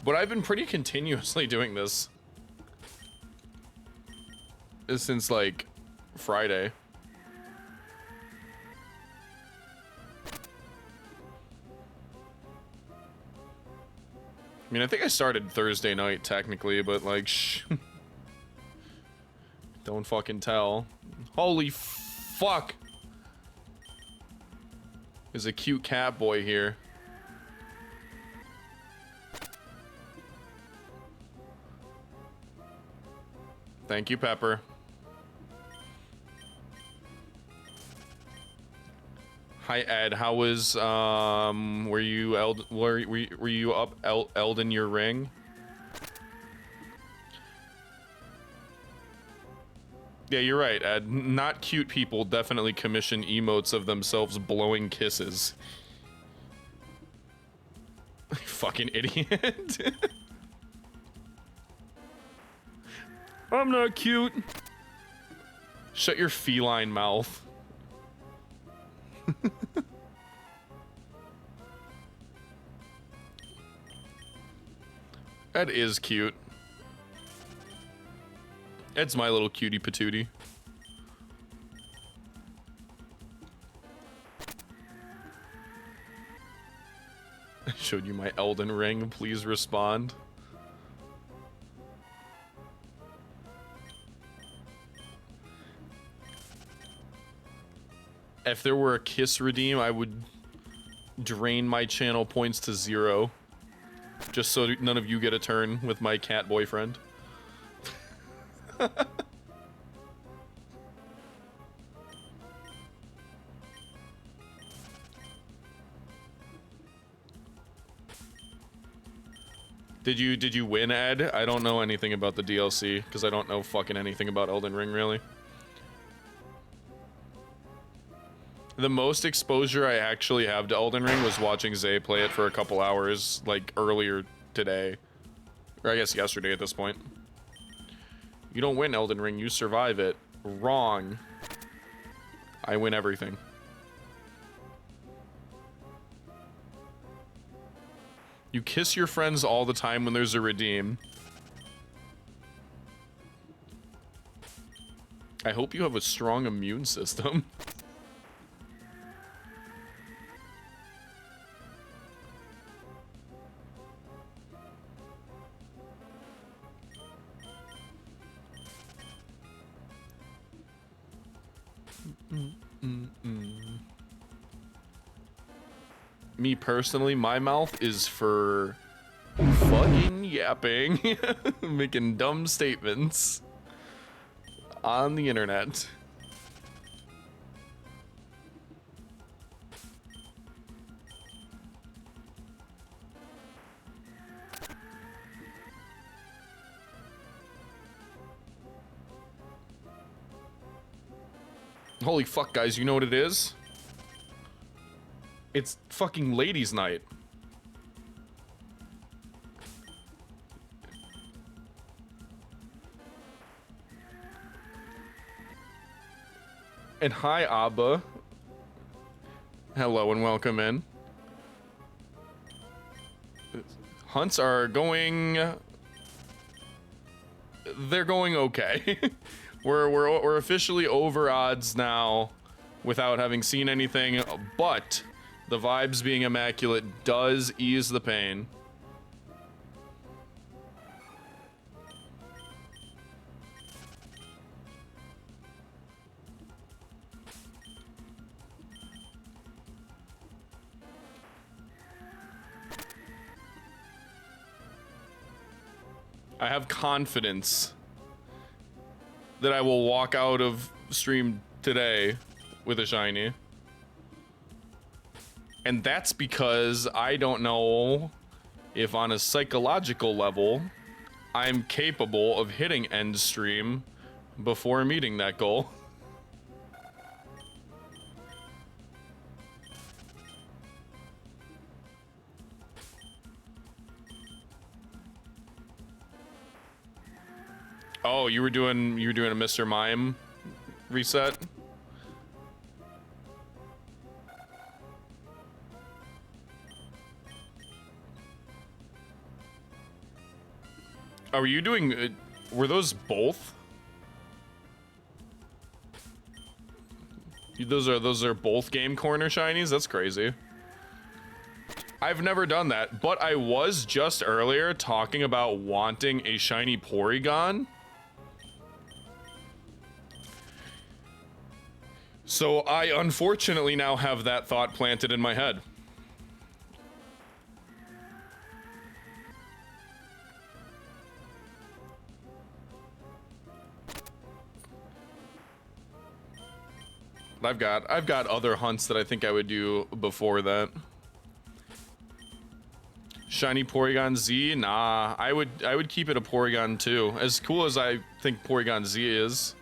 But I've been pretty continuously doing this since like Friday. I mean, I think I started Thursday night technically, but like, don't fucking tell. Holy fuck! There's a cute cat boy here. Thank you, Pepper. Hi, Ed. How was were you up Elden your ring? Yeah, you're right, Ed. Not cute people definitely commission emotes of themselves blowing kisses. Fucking idiot. I'm not cute. Shut your feline mouth. Ed is cute. Ed's my little cutie patootie. I showed you my Elden Ring. Please respond. If there were a kiss redeem, I would drain my channel points to 0. Just so none of you get a turn with my cat boyfriend. Did you win, Ed? I don't know anything about the DLC because I don't know fucking anything about Elden Ring really. The most exposure I actually have to Elden Ring was watching Zay play it for a couple hours, like earlier today. Or I guess yesterday at this point. You don't win Elden Ring, you survive it. Wrong. I win everything. You kiss your friends all the time when there's a redeem. I hope you have a strong immune system. Me personally, my mouth is for fucking yapping, making dumb statements on the internet. Holy fuck, guys, you know what it is? It's fucking ladies' night. And hi, Abba. Hello and welcome in. Hunts are going... They're going okay. We're officially over odds now without having seen anything, but the vibes being immaculate does ease the pain. I have confidence that I will walk out of stream today with a shiny. And that's because I don't know if on a psychological level I'm capable of hitting end stream before meeting that goal. Oh, you were doing a Mr. Mime reset? Are you doing were those both? Those are both game corner shinies? That's crazy. I've never done that, but I was just earlier talking about wanting a shiny Porygon. So I unfortunately now have that thought planted in my head. I've got other hunts that I think I would do before that. Shiny Porygon Z? Nah, I would keep it a Porygon 2. As cool as I think Porygon Z is,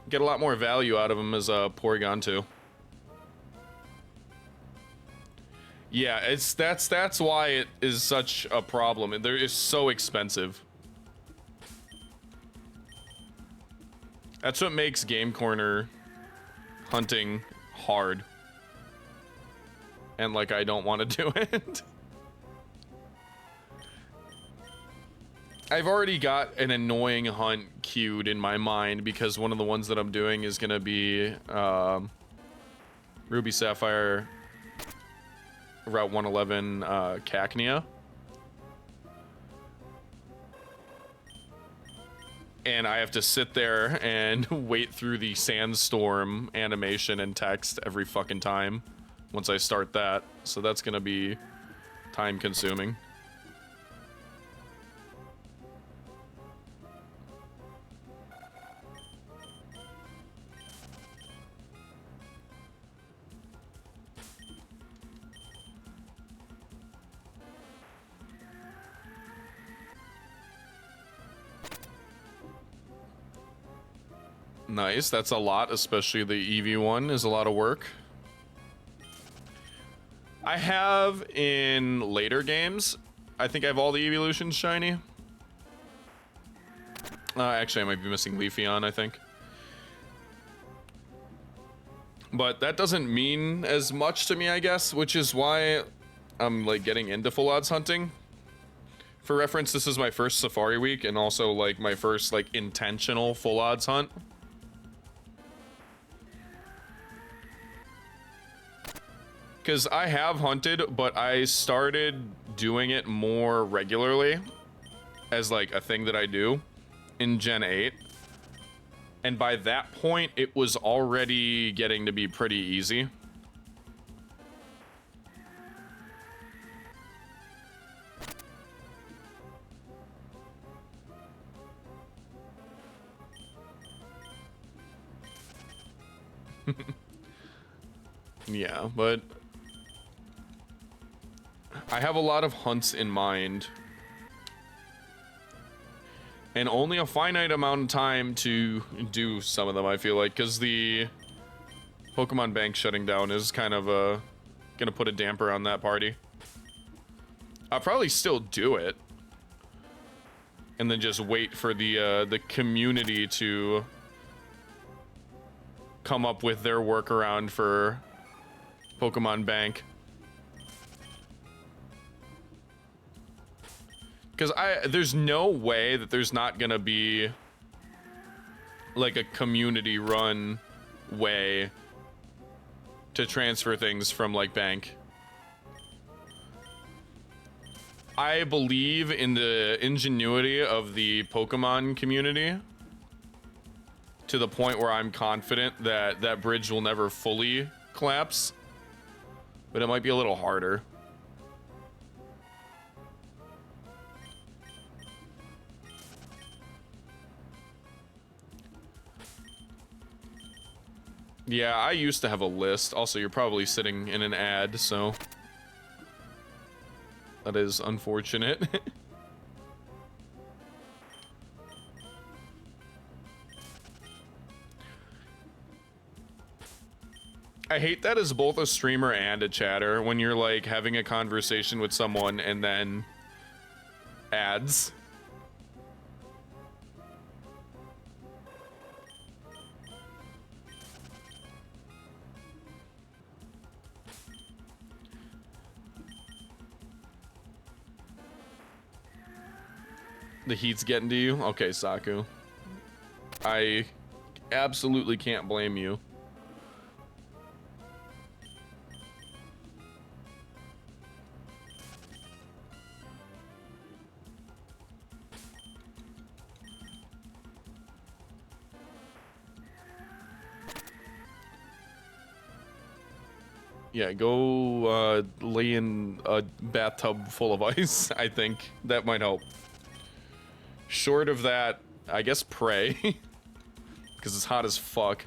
get a lot more value out of him as a Porygon 2. Yeah, that's why it is such a problem. It's so expensive. That's what makes Game Corner hunting hard. And like I don't want to do it. I've already got an annoying hunt queued in my mind because one of the ones that I'm doing is gonna be Ruby Sapphire Route 111 Cacnea. And I have to sit there and wait through the sandstorm animation and text every fucking time once I start that. So that's gonna be time consuming. Nice, that's a lot, especially the Eevee one is a lot of work. I have in later games, I think I have all the evolutions shiny. Actually, I might be missing Leafeon, I think. But that doesn't mean as much to me, I guess, which is why I'm like getting into full odds hunting. For reference, this is my first Safari week and also like my first like intentional full odds hunt. Because I have hunted, but I started doing it more regularly as like a thing that I do in Gen 8. And by that point, it was already getting to be pretty easy. Yeah, but I have a lot of hunts in mind. And only a finite amount of time to do some of them, I feel like, because the Pokemon Bank shutting down is kind of gonna put a damper on that party. I'll probably still do it. And then just wait for the community to come up with their workaround for Pokemon Bank. Because there's no way that there's not gonna be like a community run way to transfer things from like Bank. I believe in the ingenuity of the Pokemon community to the point where I'm confident that that bridge will never fully collapse, but it might be a little harder. Yeah, I used to have a list. Also, you're probably sitting in an ad, so that is unfortunate. I hate that as both a streamer and a chatter when you're like having a conversation with someone and then ads. The heat's getting to you? Okay, Saku. I absolutely can't blame you. Yeah, go lay in a bathtub full of ice. I think that might help. Short of that, I guess pray. Because it's hot as fuck.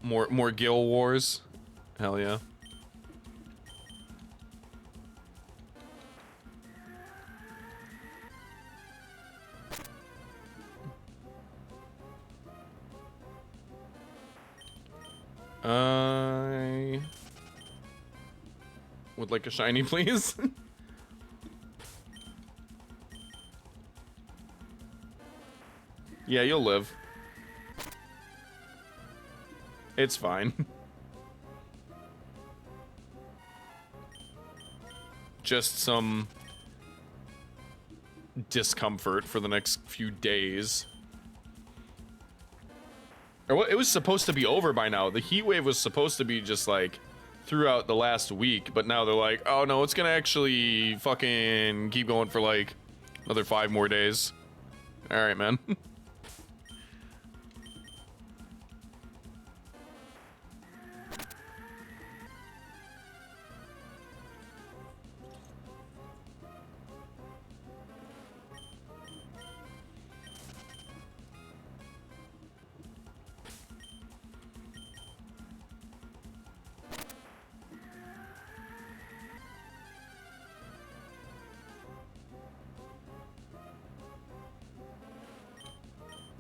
More Guild Wars. Hell yeah. I would like a shiny, please. Yeah, you'll live. It's fine. Just some discomfort for the next few days. Or what? It was supposed to be over by now. The heat wave was supposed to be just like throughout the last week, but now they're like, oh no, it's gonna actually fucking keep going for like another 5 more days. All right, man.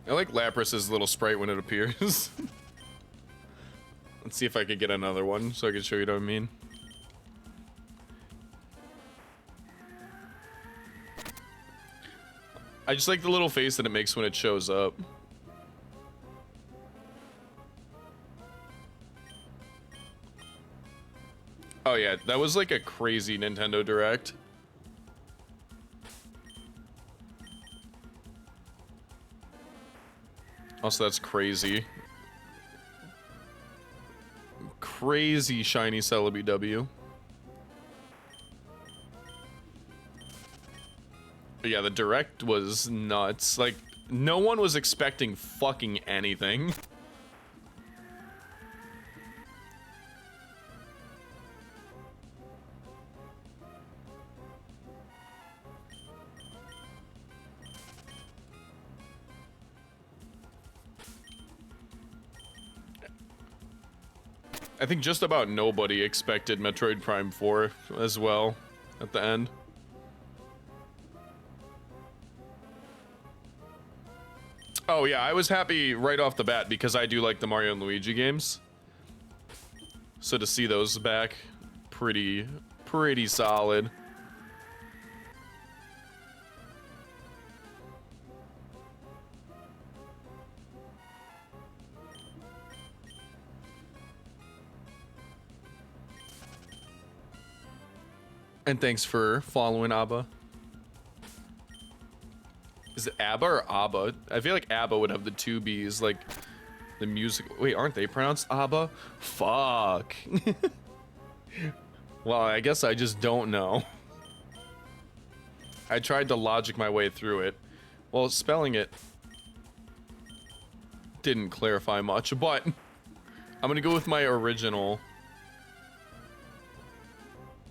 I like Lapras's little sprite when it appears. Let's see if I could get another one so I can show you what I mean. I just like the little face that it makes when it shows up. Oh yeah, that was like a crazy Nintendo Direct. Also, that's crazy. Crazy shiny Celebi W. But yeah, the Direct was nuts. Like, no one was expecting fucking anything. I think just about nobody expected Metroid Prime 4 as well at the end. Oh yeah, I was happy right off the bat because I do like the Mario and Luigi games. So to see those back, pretty solid. And thanks for following, Abba. Is it ABBA or ABBA? I feel like ABBA would have the 2 B's, like the music. Wait, aren't they pronounced ABBA? Fuck. Well, I guess I just don't know. I tried to logic my way through it. Well, spelling it didn't clarify much, but I'm gonna go with my original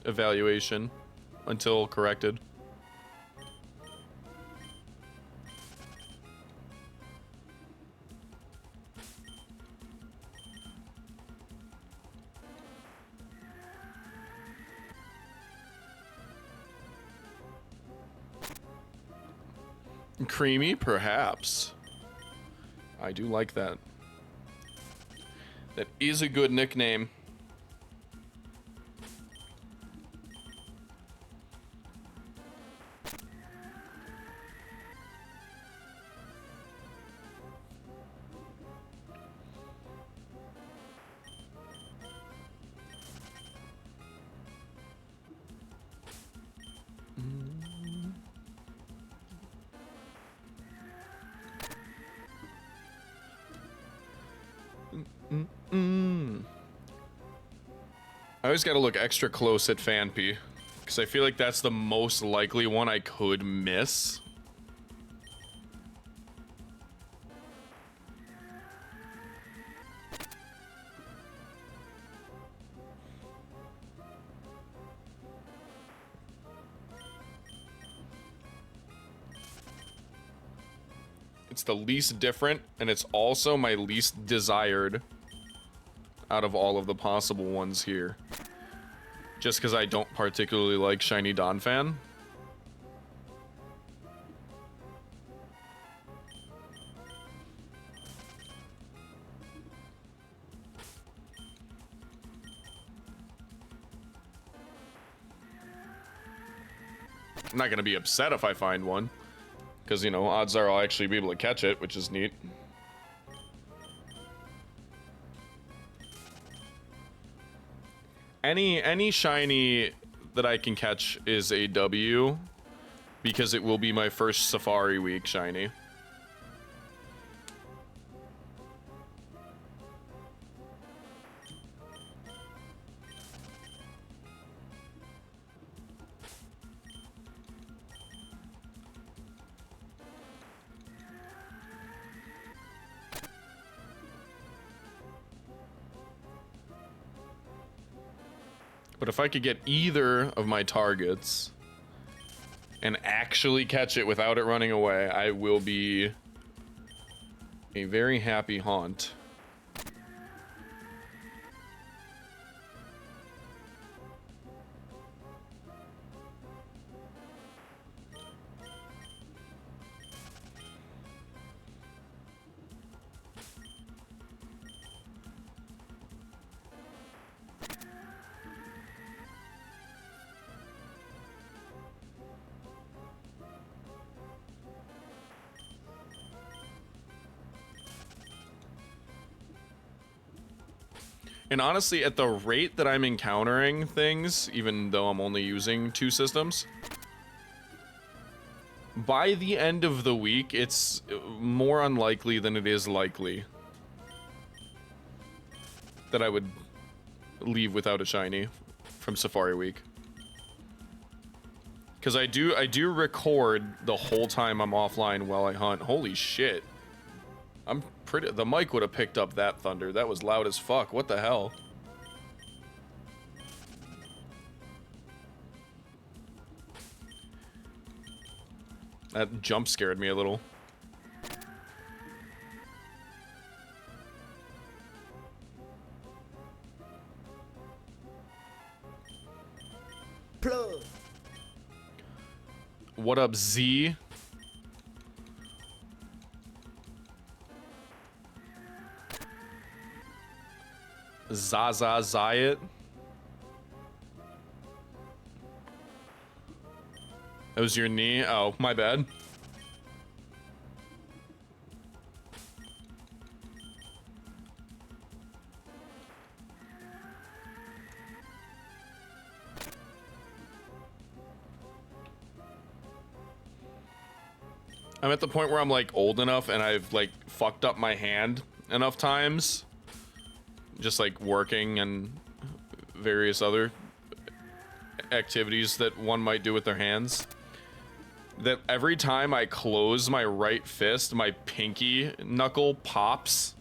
evaluation until corrected. Creamy, perhaps. I do like that. That is a good nickname. I always got to look extra close at Fanpy, because I feel like that's the most likely one I could miss. It's the least different, and it's also my least desired out of all of the possible ones here. Just because I don't particularly like Shiny Donphan. I'm not going to be upset if I find one. Because, you know, odds are I'll actually be able to catch it, which is neat. Any shiny that I can catch is a W, because it will be my first Safari Week shiny. But if I could get either of my targets and actually catch it without it running away, I will be a very happy haunt. And honestly, at the rate that I'm encountering things, even though I'm only using 2 systems, by the end of the week, it's more unlikely than it is likely that I would leave without a shiny from Safari Week. Because I do record the whole time I'm offline while I hunt. Holy shit. The mic would have picked up that thunder. That was loud as fuck. What the hell? That jump scared me a little. Plug. What up, Z? Zaza Zayat. That was your knee? Oh, my bad. I'm at the point where I'm like old enough and I've like fucked up my hand enough times. Just like working and various other activities that one might do with their hands, that every time I close my right fist, my pinky knuckle pops.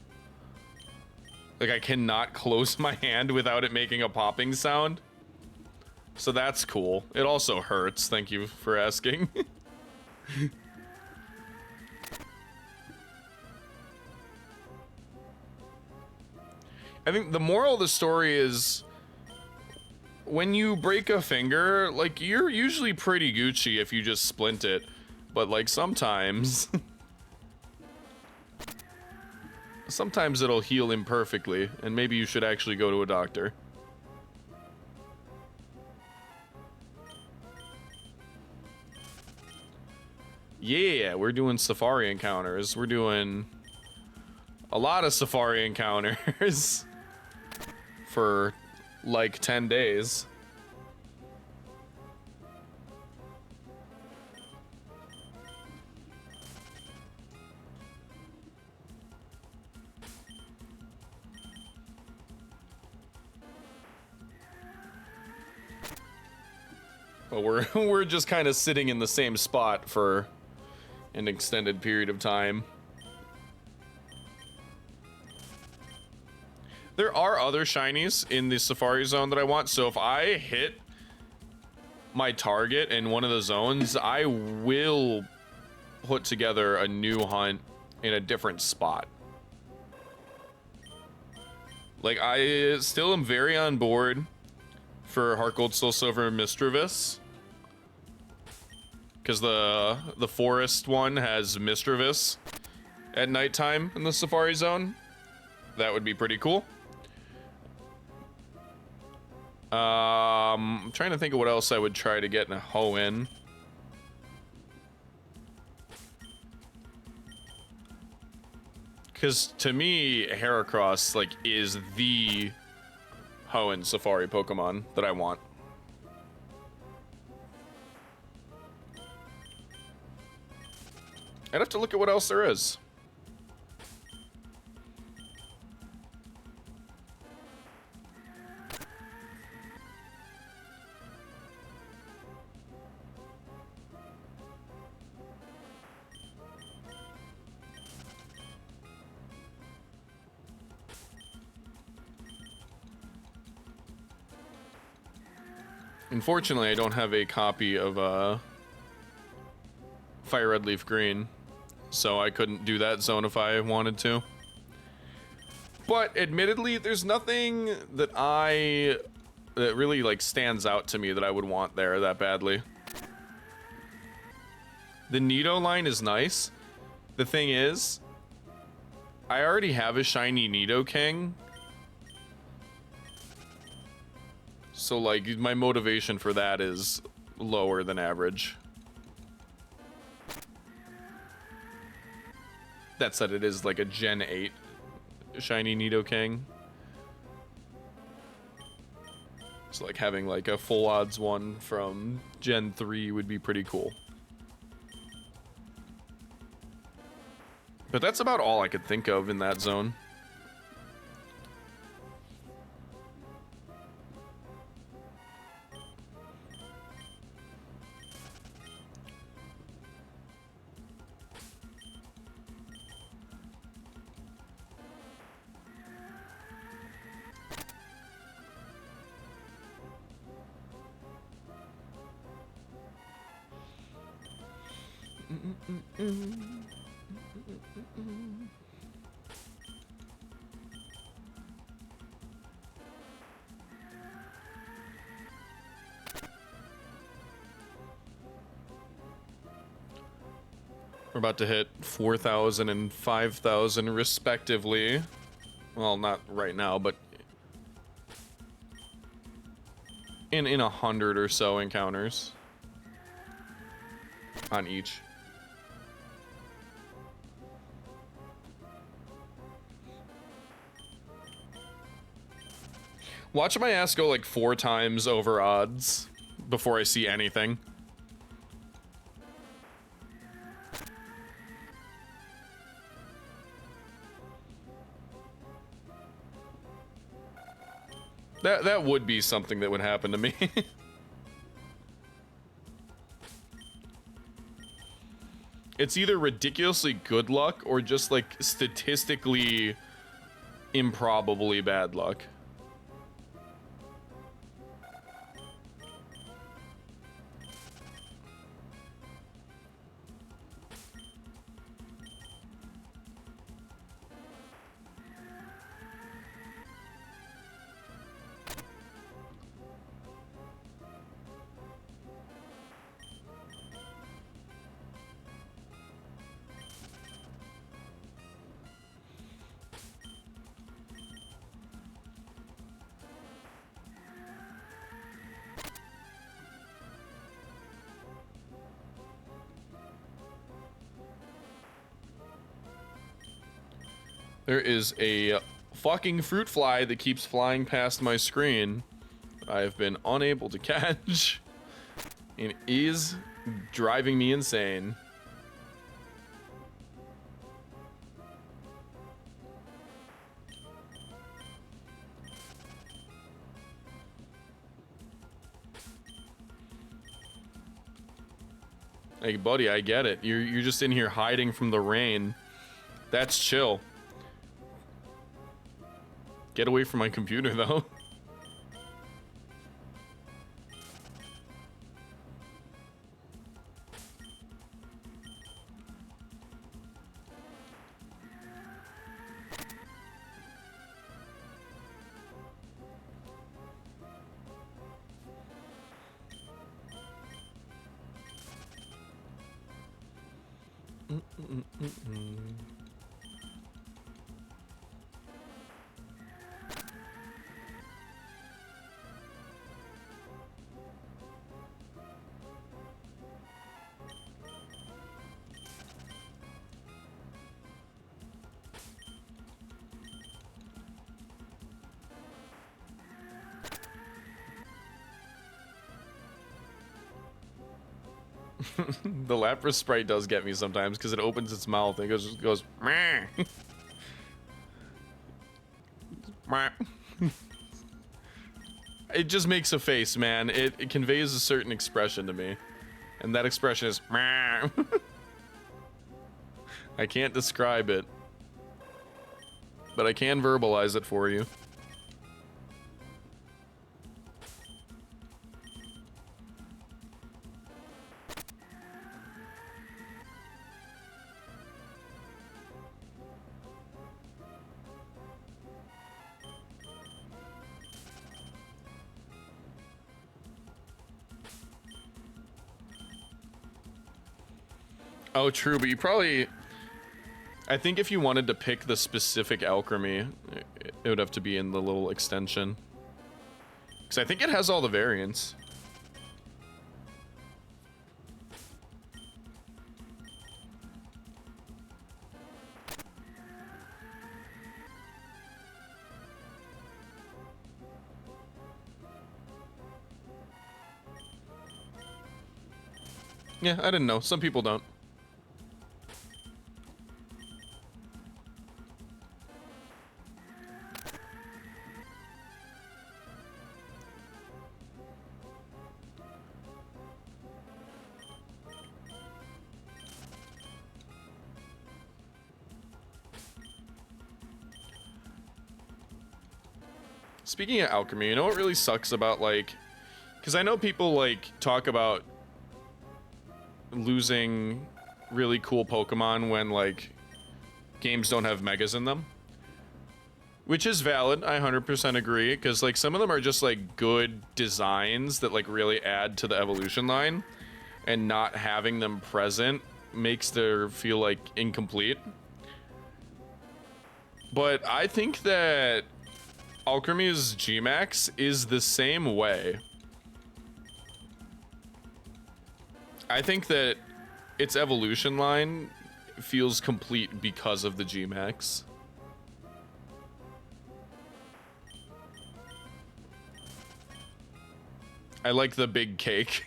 Like I cannot close my hand without it making a popping sound. So that's cool. It also hurts. Thank you for asking. I think the moral of the story is, when you break a finger, like, you're usually pretty Gucci if you just splint it. But, like, sometimes... sometimes it'll heal imperfectly, and maybe you should actually go to a doctor. Yeah, we're doing safari encounters. We're doing a lot of safari encounters for like 10 days. But we're just kind of sitting in the same spot for an extended period of time. There are other shinies in the Safari Zone that I want, so if I hit my target in one of the zones, I will put together a new hunt in a different spot. Like, I still am very on board for Heart Gold, Soul Silver, and Misdreavus. Because the forest one has Misdreavus at nighttime in the Safari Zone. That would be pretty cool. I'm trying to think of what else I would try to get in a Hoenn. Because to me, Heracross, like, is the Hoenn Safari Pokemon that I want. I'd have to look at what else there is. Unfortunately, I don't have a copy of Fire Red Leaf Green, so I couldn't do that zone if I wanted to. But admittedly, there's nothing that really like stands out to me that I would want there that badly. The Nido line is nice. The thing is, I already have a shiny Nidoking. So, like, my motivation for that is lower than average. That said, it is like a Gen 8 shiny Nidoking. So, like, having like a full odds one from Gen 3 would be pretty cool. But that's about all I could think of in that zone. We're about to hit 4,000 and 5,000 respectively. Well, not right now, but in 100 or so encounters on each. Watch my ass go like 4 times over odds before I see anything. That would be something that would happen to me. It's either ridiculously good luck or just like statistically improbably bad luck. There is a fucking fruit fly that keeps flying past my screen. I've been unable to catch. And is driving me insane. Like, buddy, I get it. You're just in here hiding from the rain. That's chill. Get away from my computer, though. The Lapras sprite does get me sometimes because it opens its mouth and it goes meh. Meh. It just makes a face, man. It conveys a certain expression to me, and that expression is meh. I can't describe it, but I can verbalize it for you. Oh, true, but you probably... I think if you wanted to pick the specific alchemy, it would have to be in the little extension. Because I think it has all the variants. Yeah, I didn't know. Some people don't. Speaking of alchemy, you know what really sucks about, like... Because I know people, like, talk about losing really cool Pokemon when, like, games don't have megas in them. Which is valid, I 100% agree, because, like, some of them are just, like, good designs that, like, really add to the evolution line. And not having them present makes their feel, like, incomplete. But I think that Alchemy's Gmax is the same way. I think that its evolution line feels complete because of the Gmax. I like the big cake.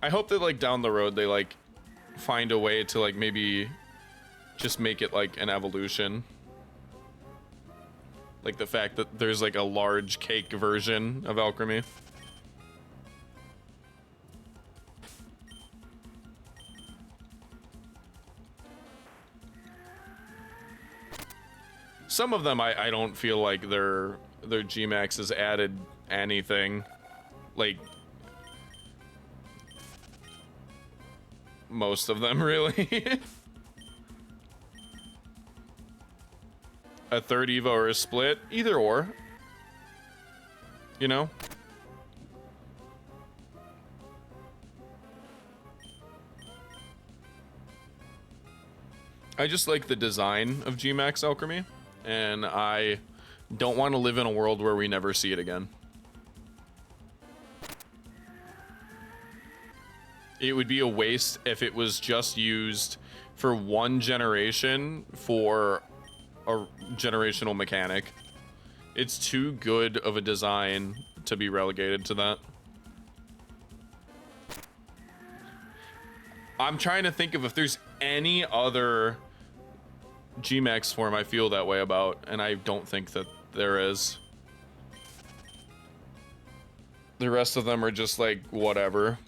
I hope that, like, down the road they, like, find a way to, like, maybe just make it, like, an evolution. Like the fact that there's, like, a large cake version of Alchemy. Some of them I don't feel like their Gmax has added anything. Like, most of them, really. A third Evo or a split, either or. You know? I just like the design of Gmax Alchemy, and I don't want to live in a world where we never see it again. It would be a waste if it was just used for one generation for a generational mechanic. It's too good of a design to be relegated to that. I'm trying to think of if there's any other G-Max form I feel that way about, and I don't think that there is. The rest of them are just like whatever.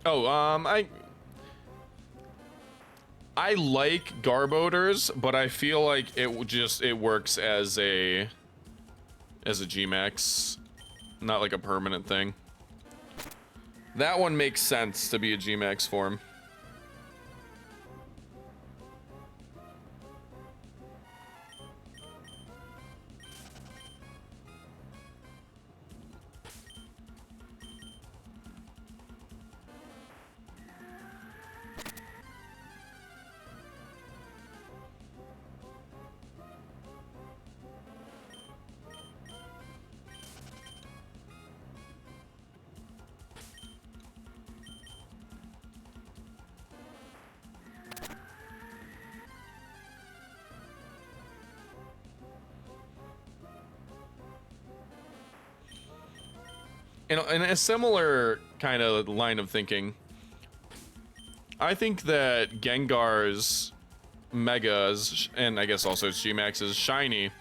Oh, I like Garboders, but I feel like it works as a G-Max, not like a permanent thing. That one makes sense to be a G-Max form. In a similar kind of line of thinking, I think that Gengar's Megas, and I guess also G-Max's Shiny,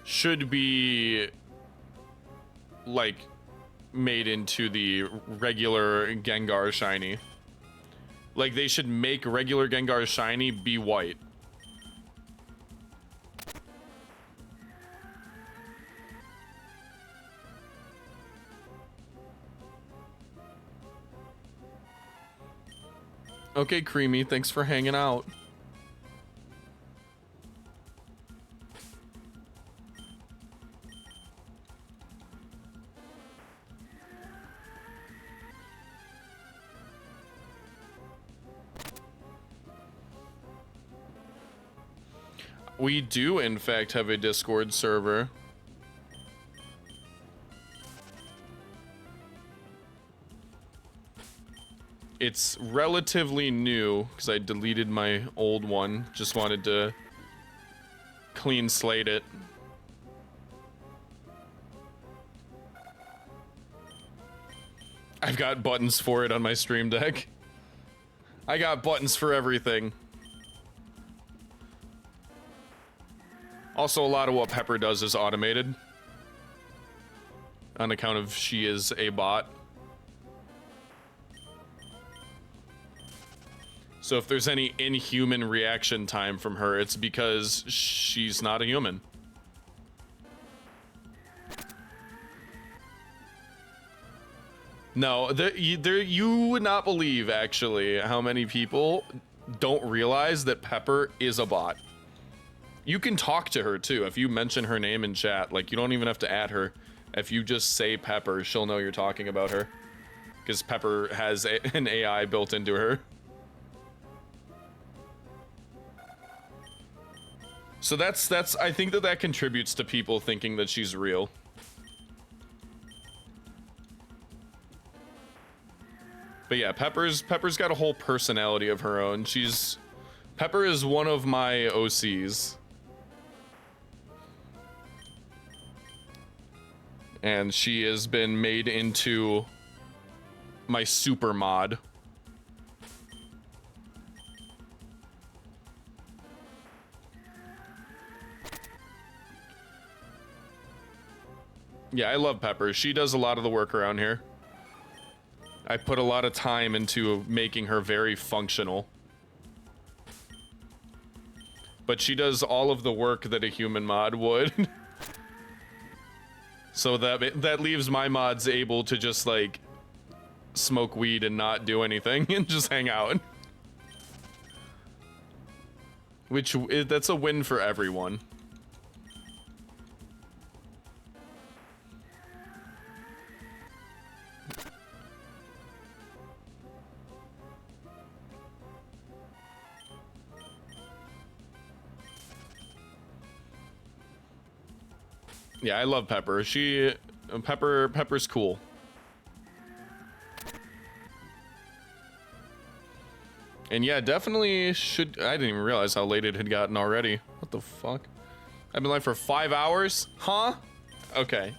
should be, like, made into the regular Gengar Shiny. Like, they should make regular Gengar Shiny be white. Okay, Creamy, thanks for hanging out. We do, in fact, have a Discord server. It's relatively new because I deleted my old one. Just wanted to clean slate it. I've got buttons for it on my Stream Deck. I got buttons for everything. Also, a lot of what Pepper does is automated. On account of she is a bot. So if there's any inhuman reaction time from her, it's because she's not a human. No, you would not believe, actually, how many people don't realize that Pepper is a bot. You can talk to her, too, if you mention her name in chat. Like, you don't even have to add her. If you just say Pepper, she'll know you're talking about her. Because Pepper has an AI built into her. So that's I think that contributes to people thinking that she's real. But yeah, Pepper's got a whole personality of her own. Pepper is one of my OCs. And she has been made into my super mod. Yeah, I love Pepper. She does a lot of the work around here. I put a lot of time into making her very functional. But she does all of the work that a human mod would. So that leaves my mods able to just, like, smoke weed and not do anything and just hang out. That's a win for everyone. Yeah, I love Pepper. Pepper's cool. And yeah, definitely should. I didn't even realize how late it had gotten already. What the fuck? I've been live for 5 hours? Huh? Okay.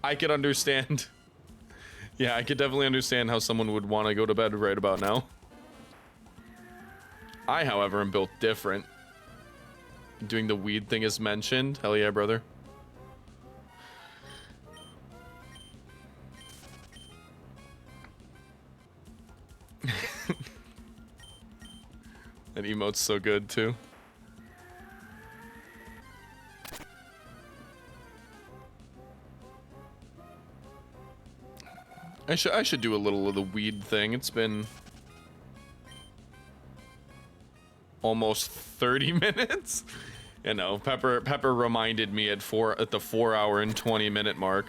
I could understand. Yeah, I could definitely understand how someone would want to go to bed right about now. I, however, am built different. Doing the weed thing as mentioned. Hell yeah, brother. That emote's so good, too. I should do a little of the weed thing. It's been almost 30 minutes. You know, Pepper reminded me at the 4 hour and 20 minute mark.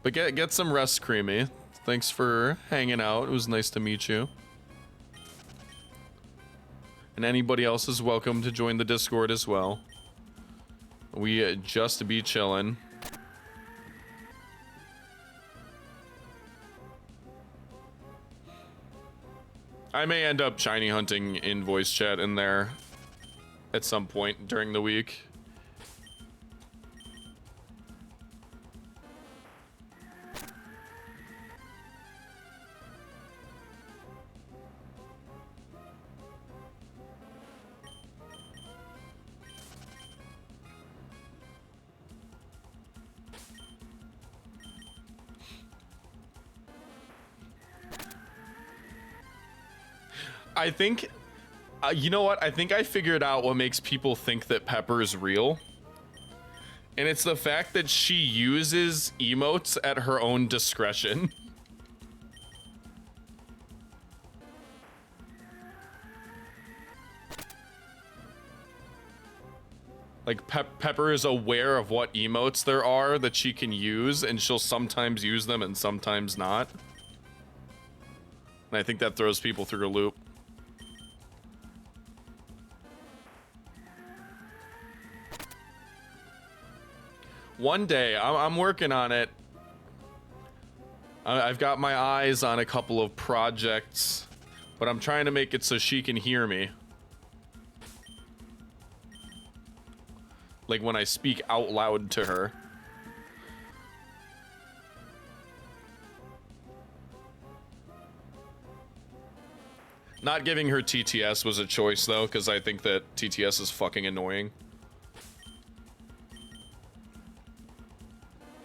But get some rest, Creamy. Thanks for hanging out. It was nice to meet you. And anybody else is welcome to join the Discord as well. We just be chilling. I may end up shiny hunting in voice chat in there at some point during the week. I think, you know what? I think I figured out what makes people think that Pepper is real. And it's the fact that she uses emotes at her own discretion. Like, Pepper is aware of what emotes there are that she can use, and she'll sometimes use them and sometimes not. And I think that throws people through a loop. One day, I'm working on it. I've got my eyes on a couple of projects, but I'm trying to make it so she can hear me. Like when I speak out loud to her. Not giving her TTS was a choice though, because I think that TTS is fucking annoying.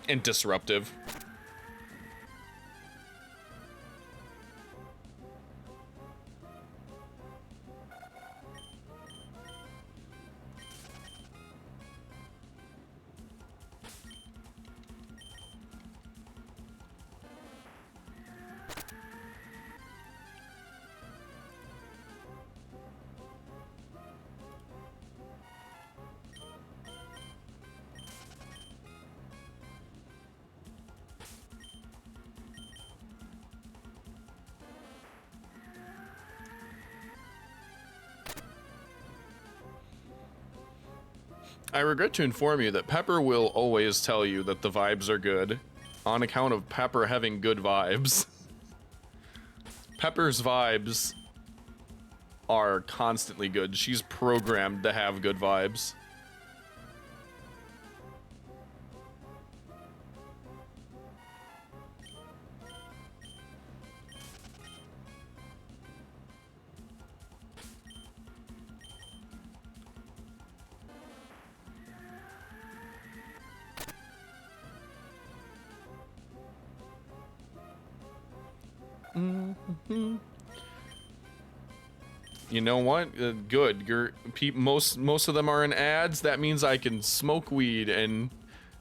And disruptive. I regret to inform you that Pepper will always tell you that the vibes are good on account of Pepper having good vibes. Pepper's vibes are constantly good. She's programmed to have good vibes. You know what? Good. Most of them are in ads. That means I can smoke weed and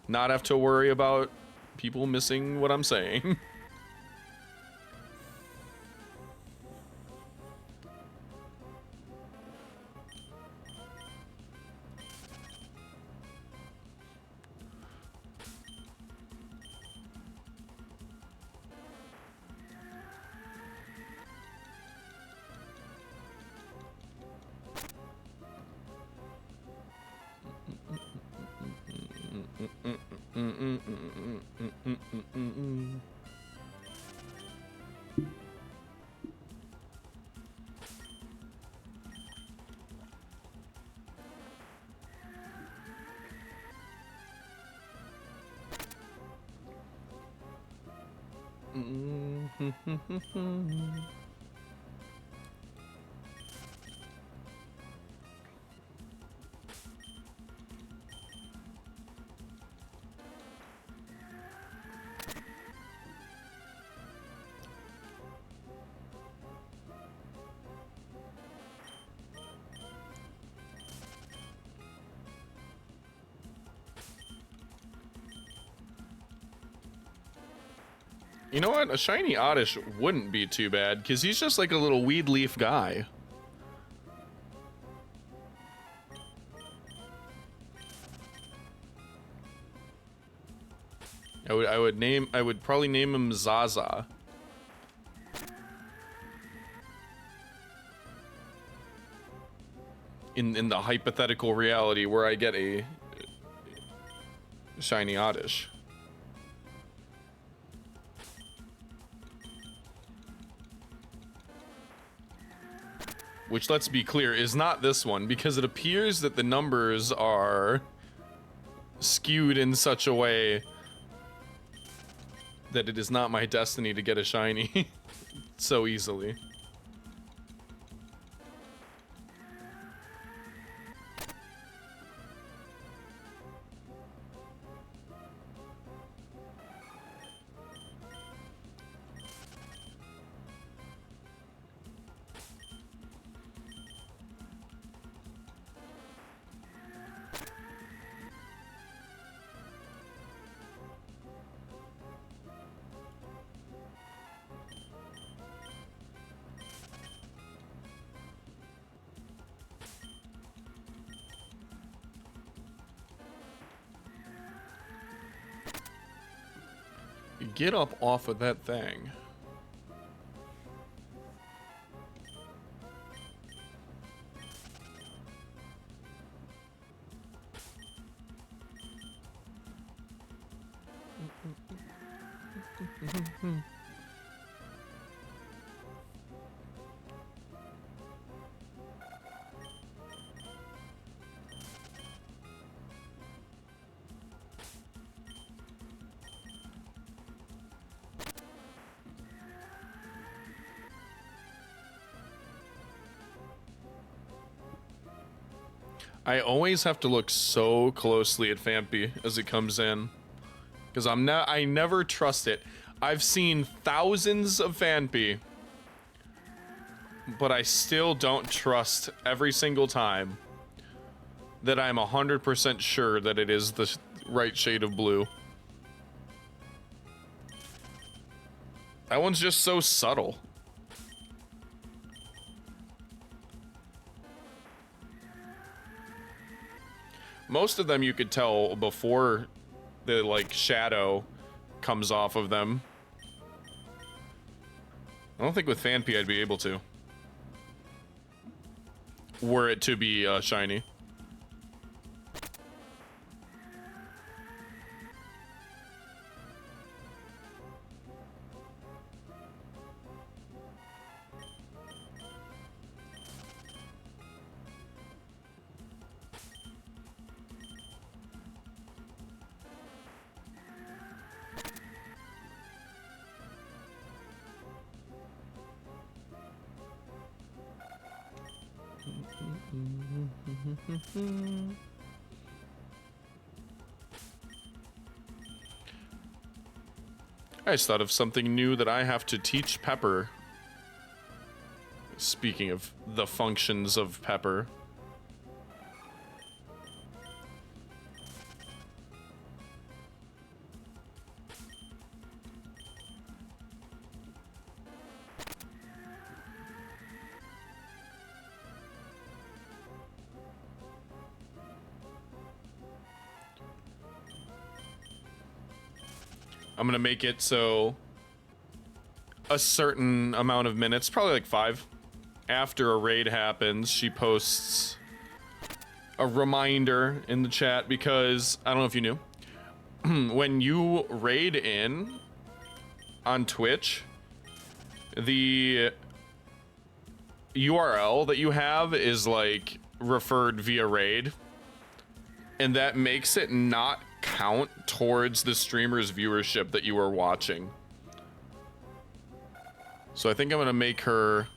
not have to worry about people missing what I'm saying. You know what? A shiny Oddish wouldn't be too bad, because he's just like a little weed leaf guy. I would probably name him Zaza. In the hypothetical reality where I get a shiny Oddish. Which, let's be clear, is not this one, because it appears that the numbers are skewed in such a way that it is not my destiny to get a shiny so easily. Get up off of that thing. I always have to look so closely at Fampy as it comes in, because I never trust it. I've seen thousands of Fampy, but I still don't trust every single time that I'm 100% sure that it is the right shade of blue. That one's just so subtle. Most of them you could tell before the, like, shadow comes off of them. I don't think with Fanpy I'd be able to. Were it to be shiny. I just thought of something new that I have to teach Pepper. Speaking of the functions of Pepper. I'm gonna make it so a certain amount of minutes, probably like 5, after a raid happens, she posts a reminder in the chat, because I don't know if you knew, when you raid in on Twitch, the URL that you have is like referred via raid, and that makes it not count towards the streamer's viewership that you are watching. So I think I'm gonna make her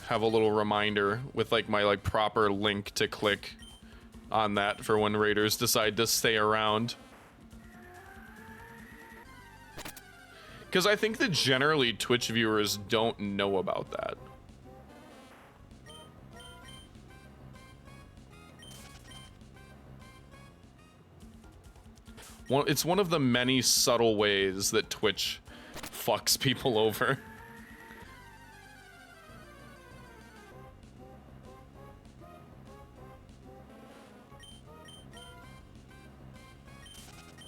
have a little reminder with like my like proper link to click on that for when raiders decide to stay around. Because I think that generally Twitch viewers don't know about that. Well, it's one of the many subtle ways that Twitch fucks people over.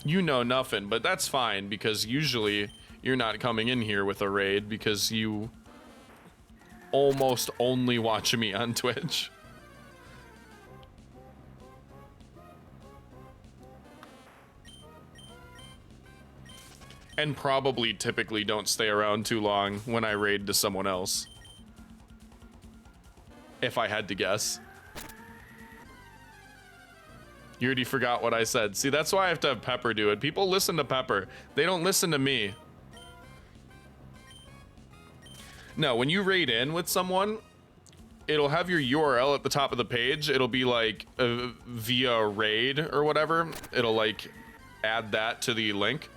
You know nothing, but that's fine because usually you're not coming in here with a raid because you almost only watch me on Twitch. And probably typically don't stay around too long when I raid to someone else. If I had to guess. You already forgot what I said. See, that's why I have to have Pepper do it. People listen to Pepper. They don't listen to me. No, when you raid in with someone, it'll have your URL at the top of the page. It'll be like via raid or whatever. It'll like add that to the link.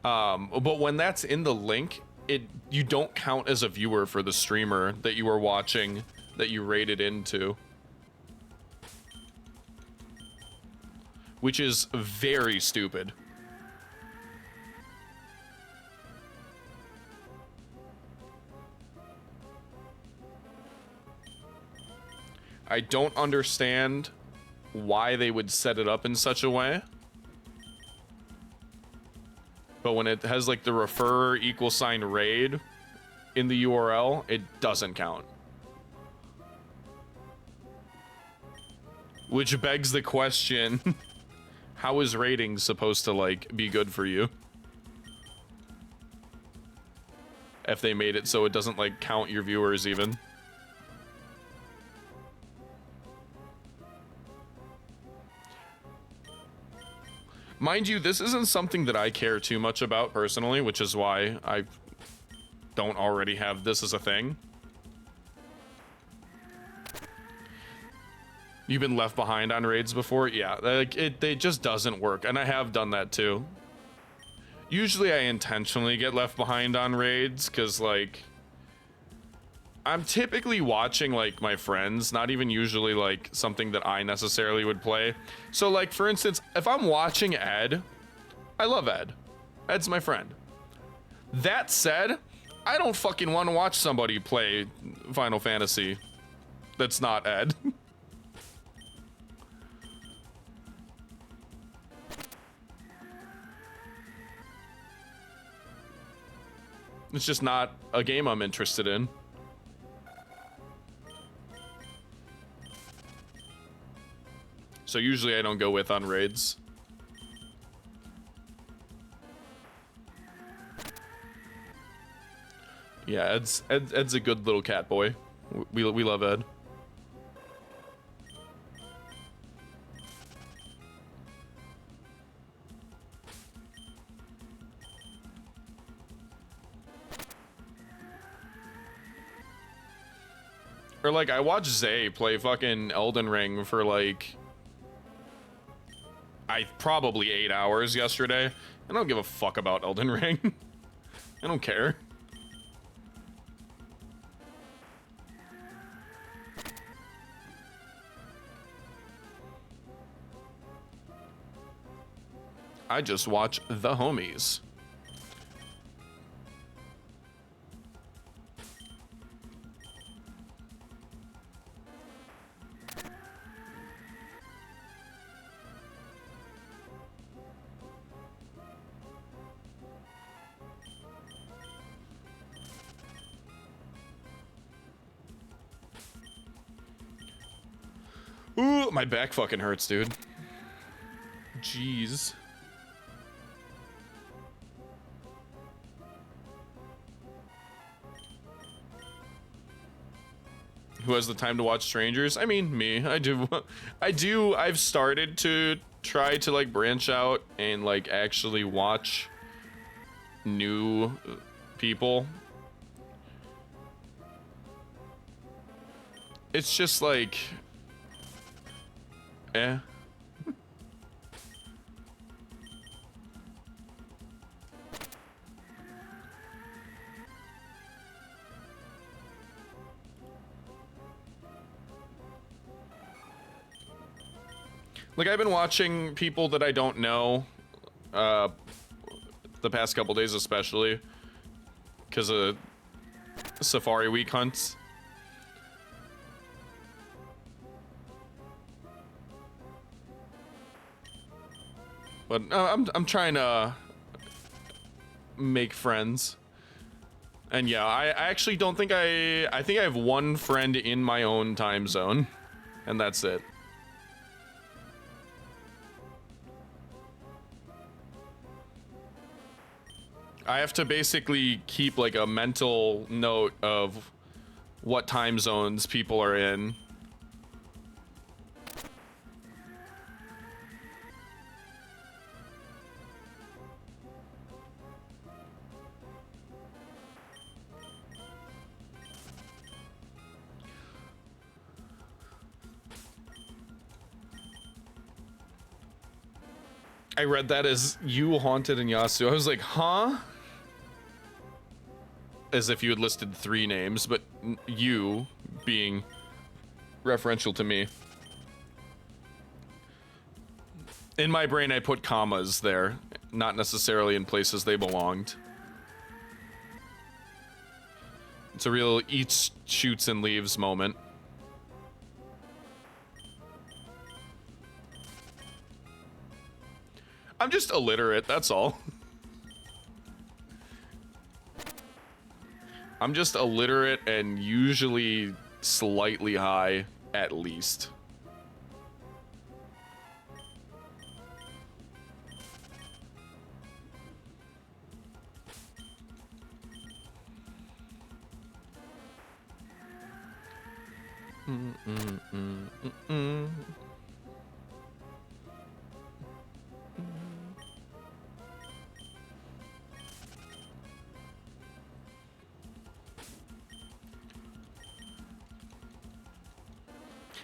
But when that's in the link, you don't count as a viewer for the streamer that you were watching, that you raided into. Which is very stupid. I don't understand why they would set it up in such a way. But when it has like the refer = raid in the URL, it doesn't count. Which begs the question, how is rating supposed to like be good for you? If they made it so it doesn't like count your viewers even. Mind you, this isn't something that I care too much about personally, which is why I don't already have this as a thing. You've been left behind on raids before? Yeah, like it just doesn't work, and I have done that too. Usually I intentionally get left behind on raids, because like I'm typically watching like my friends, not even usually like something that I necessarily would play. So like for instance, if I'm watching Ed, I love Ed. Ed's my friend. That said, I don't fucking want to watch somebody play Final Fantasy that's not Ed. It's just not a game I'm interested in. So usually I don't go with on raids. Yeah, Ed's a good little cat boy. We love Ed. Or like I watched Zay play fucking Elden Ring for like probably 8 hours yesterday. I don't give a fuck about Elden Ring. I don't care. I just watch the homies. Ooh, my back fucking hurts, dude. Jeez. Who has the time to watch strangers? I mean, me. I do. I've started to try to like branch out and like actually watch new people It's just like, eh. Like, I've been watching people that I don't know, the past couple days especially, because of Safari Week hunts. But I'm trying to make friends. And yeah, I actually don't think I think I have one friend in my own time zone, and that's it. I have to basically keep like a mental note of what time zones people are in. I read that as you haunted in Yasu. I was like, huh? As if you had listed 3 names, but you being referential to me. In my brain, I put commas there, not necessarily in places they belonged. It's a real eats, shoots, and leaves moment. I'm just illiterate, that's all. I'm just illiterate and usually slightly high, at least.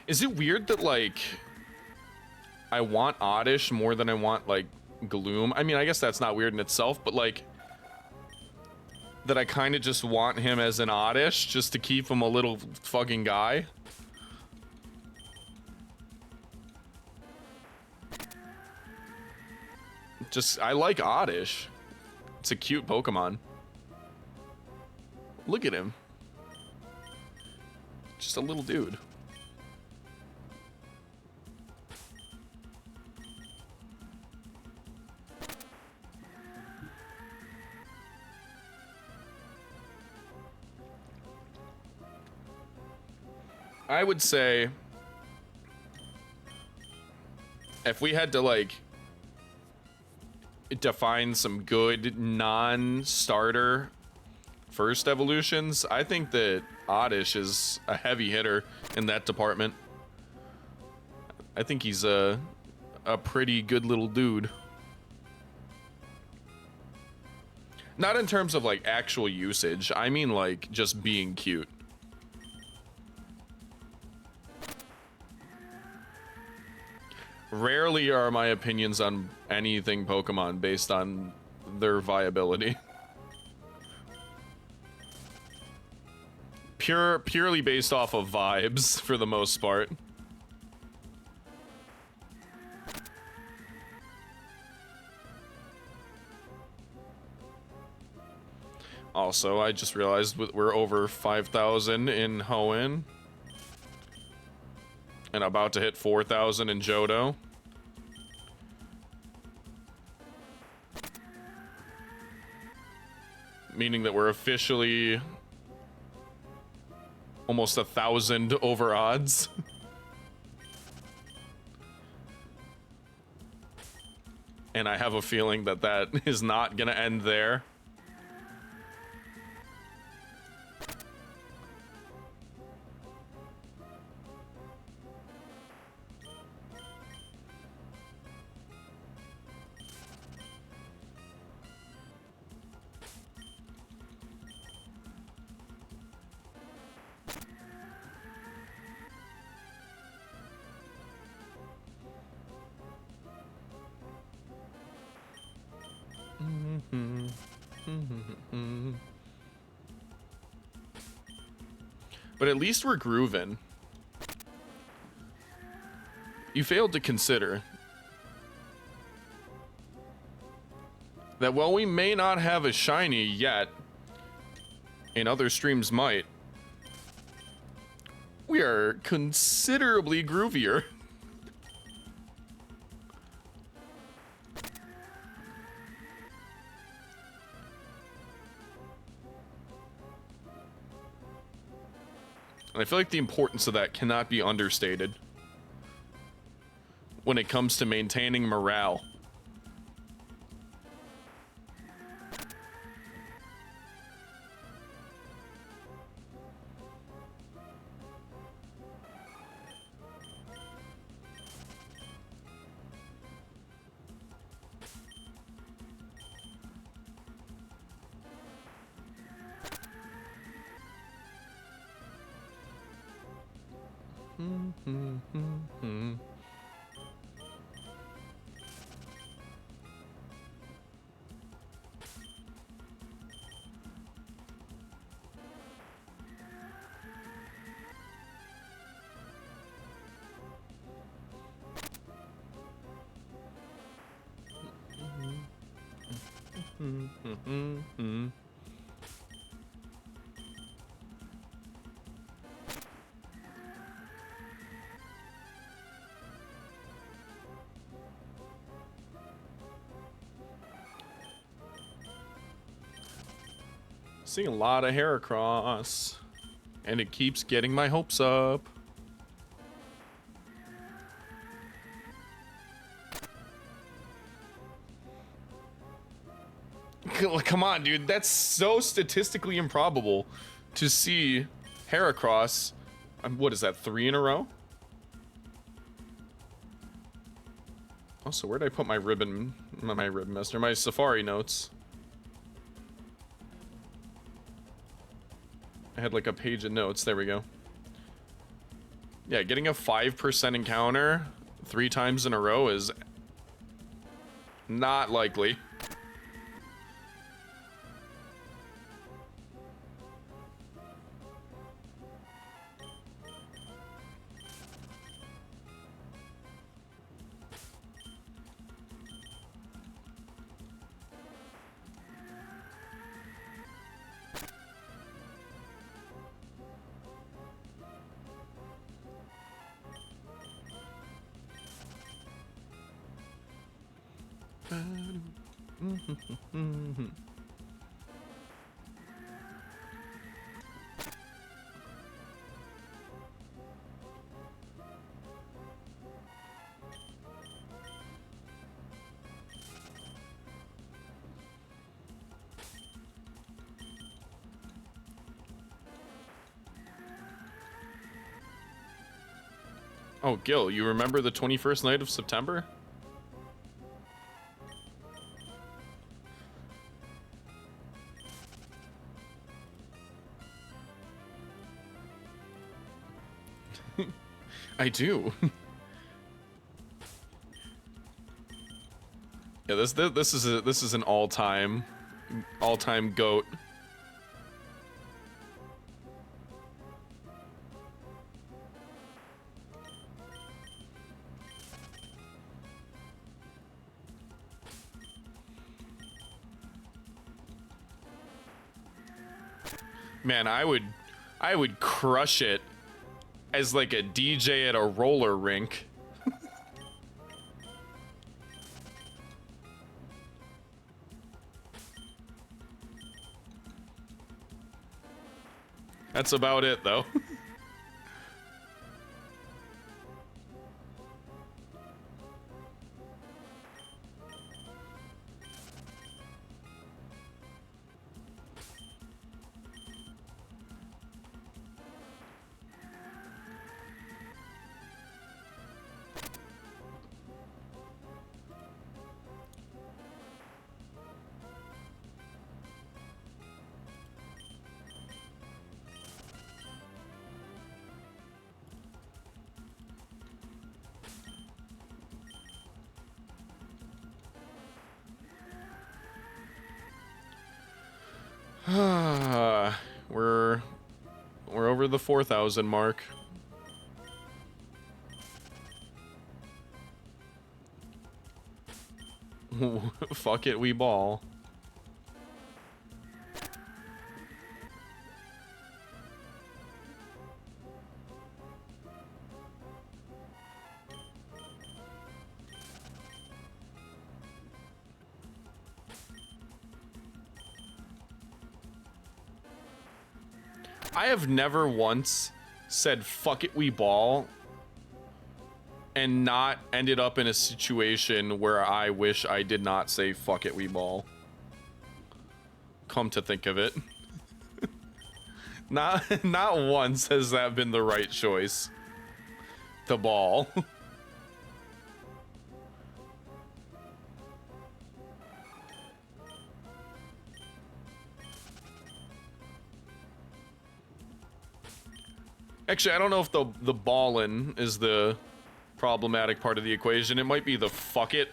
Is it weird that, like, I want Oddish more than I want, like, Gloom? I mean, I guess that's not weird in itself, but, like, that I kind of just want him as an Oddish just to keep him a little fucking guy? Just, I like Oddish. It's a cute Pokemon. Look at him. Just a little dude. I would say if we had to like define some good non-starter first evolutions, I think that Oddish is a heavy hitter in that department. I think he's a pretty good little dude. Not in terms of like actual usage, I mean like just being cute. Rarely are my opinions on anything Pokemon based on their viability. Purely based off of vibes for the most part. Also, I just realized we're over 5,000 in Hoenn. And about to hit 4,000 in Johto. Meaning that we're officially almost 1,000 over odds. And I have a feeling that that is not gonna end there. But at least we're grooving. You failed to consider that while we may not have a shiny yet, and other streams might, we are considerably groovier. And I feel like the importance of that cannot be understated when it comes to maintaining morale. Seeing a lot of hair across, and it keeps getting my hopes up. Come on, dude. That's so statistically improbable to see Heracross. What is that, 3 in a row? Also, where did I put my ribbon? Not my ribbon master, my safari notes. I had like a page of notes. There we go. Yeah, getting a 5% encounter 3 times in a row is not likely. Oh, Gil, you remember the 21st night of September? I do. Yeah, this is an all-time goat. Man, I would crush it as like a DJ at a roller rink. That's about it, though. over the 4,000 mark. Fuck it, we ball. I have never once said fuck it, we ball and not ended up in a situation where I wish I did not say fuck it, we ball. Come to think of it. Not once has that been the right choice. The ball. Actually, I don't know if the ballin' is the problematic part of the equation. It might be the fuck it.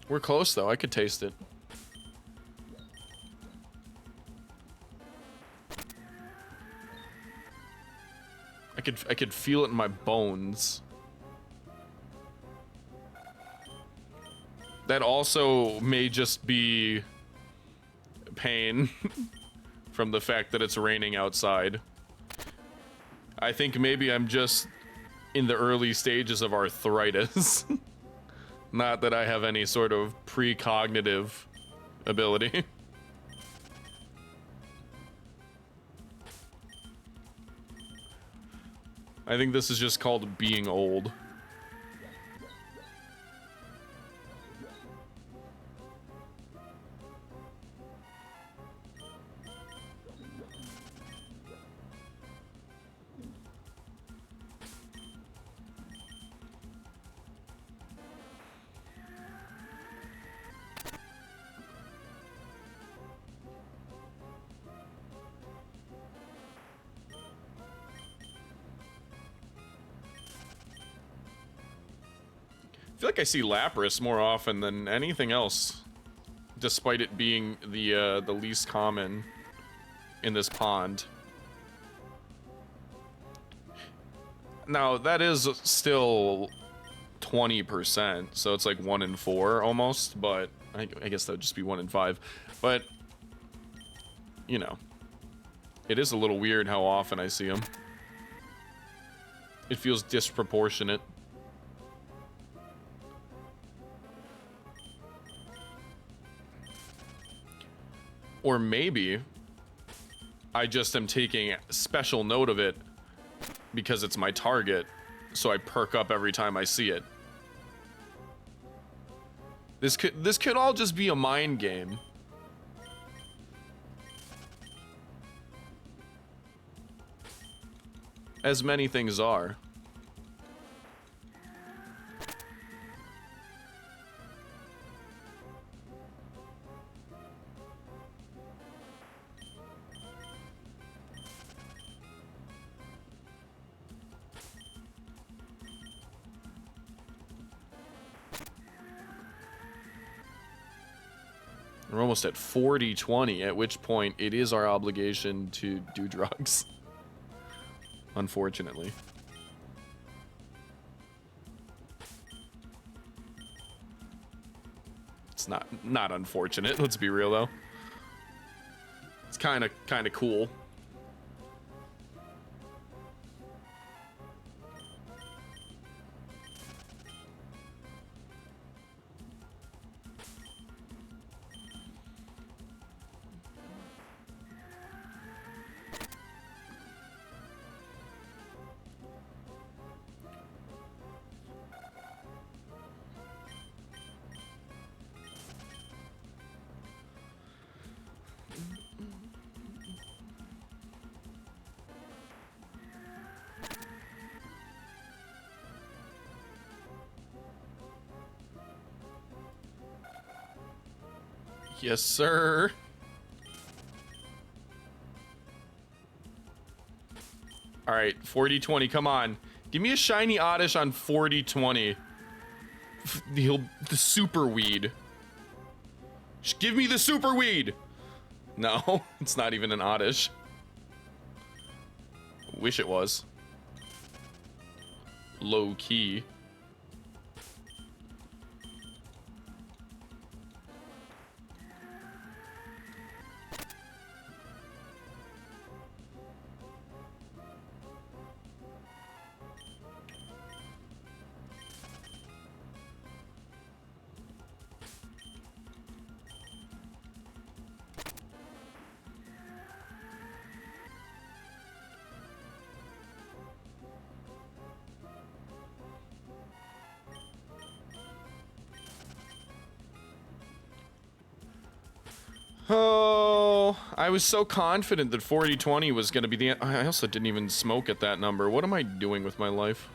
We're close though. I could taste it. I could feel it in my bones. That also may just be pain from the fact that it's raining outside. I think maybe I'm just in the early stages of arthritis. Not that I have any sort of precognitive ability. I think this is just called being old. I feel like I see Lapras more often than anything else, despite it being the least common in this pond. Now, that is still 20%, so it's like 1 in 4 almost, but I guess that would just be 1 in 5. But, you know, it is a little weird how often I see them. It feels disproportionate. Or maybe I just am taking special note of it because it's my target, so I perk up every time I see it. This could all just be a mind game. As many things are. We're almost at 40-20, at which point it is our obligation to do drugs. Unfortunately. It's not unfortunate, let's be real though. It's kind of cool. Yes, sir. All right, 40-20, come on. Give me a shiny oddish on 40-20. The super weed. Just give me the super weed. No, it's not even an oddish. Wish it was. Low key. Oh, I was so confident that 40-20 was going to be the... I also didn't even smoke at that number. What am I doing with my life?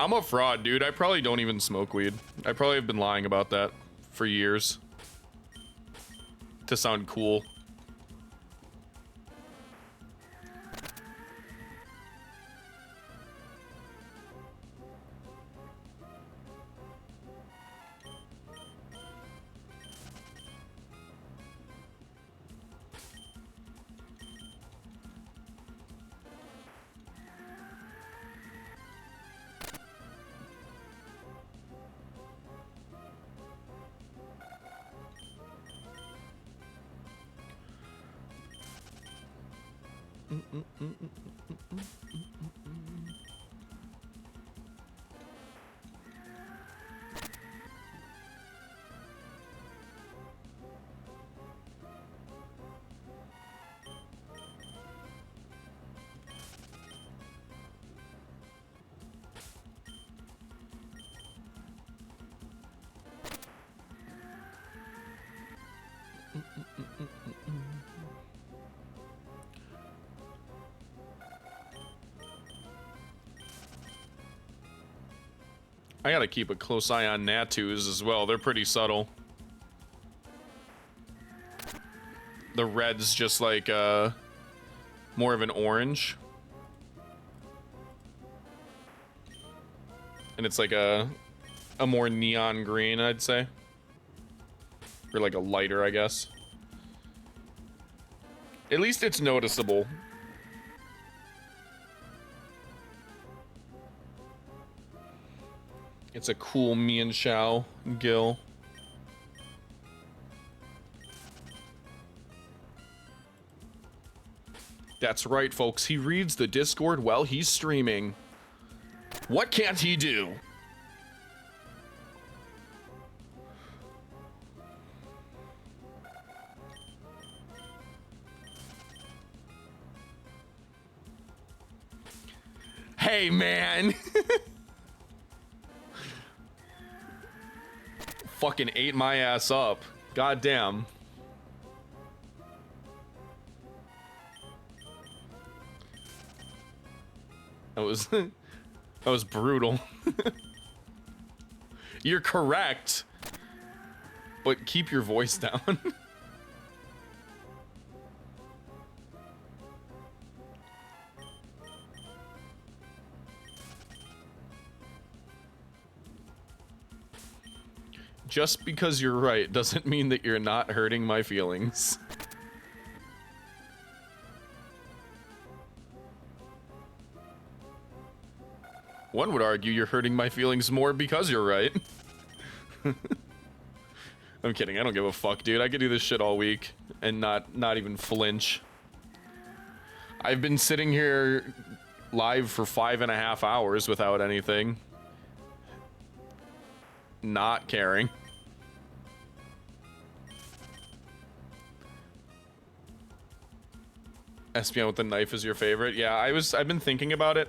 I'm a fraud, dude. I probably don't even smoke weed. I probably have been lying about that for years. To sound cool. I gotta keep a close eye on Natus as well. They're pretty subtle. The red's just like more of an orange. And it's like a more neon green, I'd say. Or like a lighter, I guess. At least it's noticeable. It's a cool Mian Shao gill. That's right, folks. He reads the Discord while he's streaming. What can't he do? Hey, man. Fucking ate my ass up. Goddamn. That was that was brutal. You're correct. But keep your voice down. Just because you're right doesn't mean that you're not hurting my feelings. One would argue you're hurting my feelings more because you're right. I'm kidding, I don't give a fuck, dude. I could do this shit all week and not even flinch. I've been sitting here live for 5.5 hours without anything. Not caring. Espion with the knife is your favorite? Yeah, I've been thinking about it.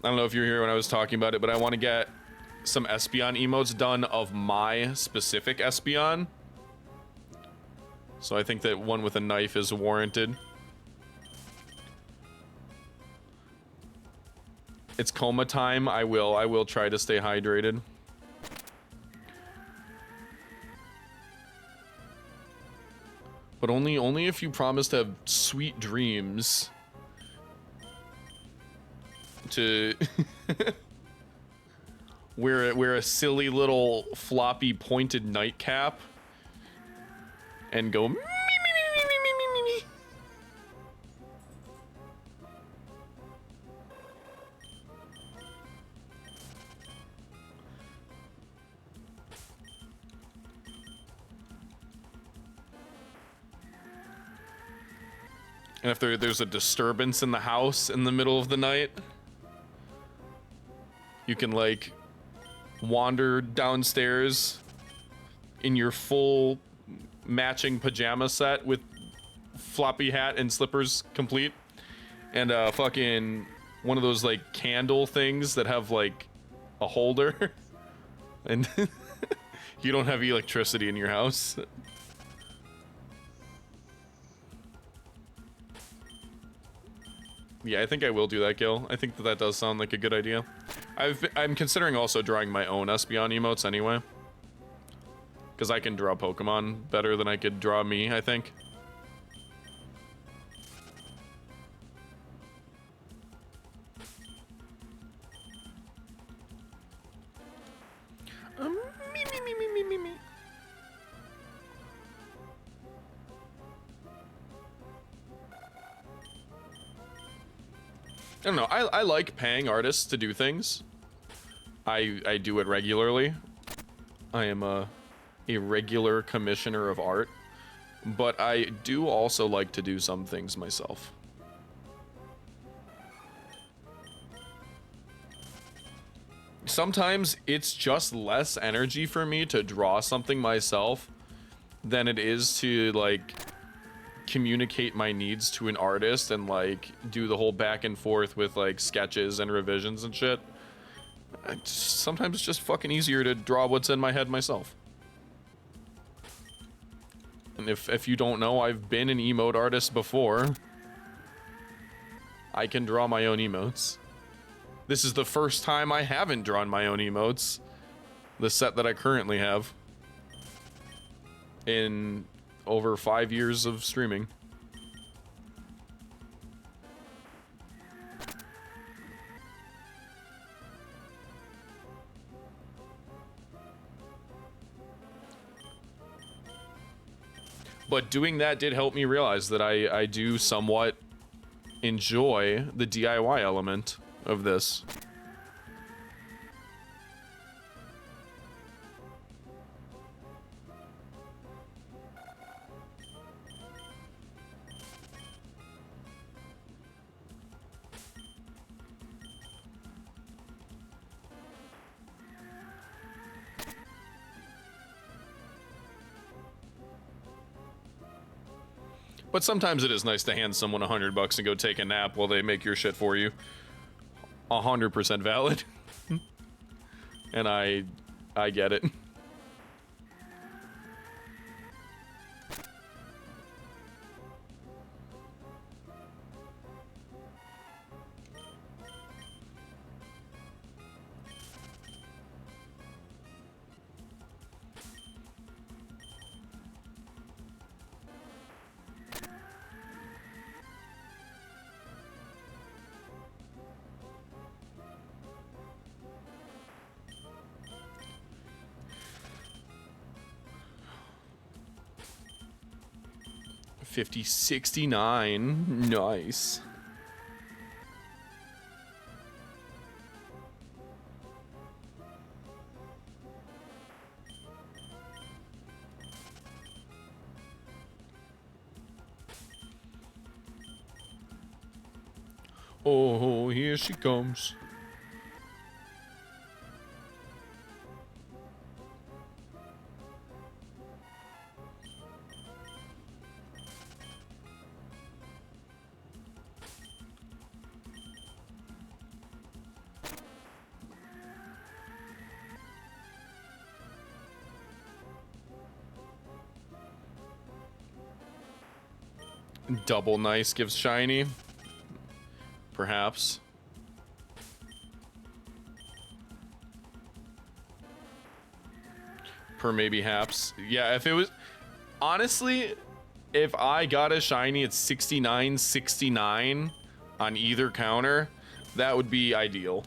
I don't know if you were here when I was talking about it, but I want to get some Espion emotes done of my specific Espion. So I think that one with a knife is warranted. it's coma time, I will try to stay hydrated. But only if you promise to have sweet dreams. To wear a silly little floppy pointed nightcap and go me, me, me, me, me, me, me, me. And if there's a disturbance in the house in the middle of the night, you can like wander downstairs in your full matching pajama set with floppy hat and slippers complete, and fucking one of those like candle things that have like a holder, and you don't have electricity in your house. Yeah, I think I will do that, Gil. I think that does sound like a good idea. I'm considering also drawing my own Espeon emotes anyway. Because I can draw Pokemon better than I could draw me, I think. Me, me, me, me, me, me, me. I don't know. I like paying artists to do things. I do it regularly. I am a regular commissioner of art, but I do also like to do some things myself. Sometimes it's just less energy for me to draw something myself than it is to like communicate my needs to an artist and like do the whole back and forth with like sketches and revisions and shit. Sometimes it's just fucking easier to draw what's in my head myself. And if you don't know, I've been an emote artist before. I can draw my own emotes. This is the first time I haven't drawn my own emotes. The set that I currently have. In over 5 years of streaming. But doing that did help me realize that I do somewhat enjoy the DIY element of this. But sometimes it is nice to hand someone $100 and go take a nap while they make your shit for you. 100% valid. And I get it. $50.69. Nice. Oh, here she comes. Double nice gives shiny. Perhaps. per maybe haps. Yeah, if it was... Honestly, if I got a shiny at 69.69 on either counter, that would be ideal.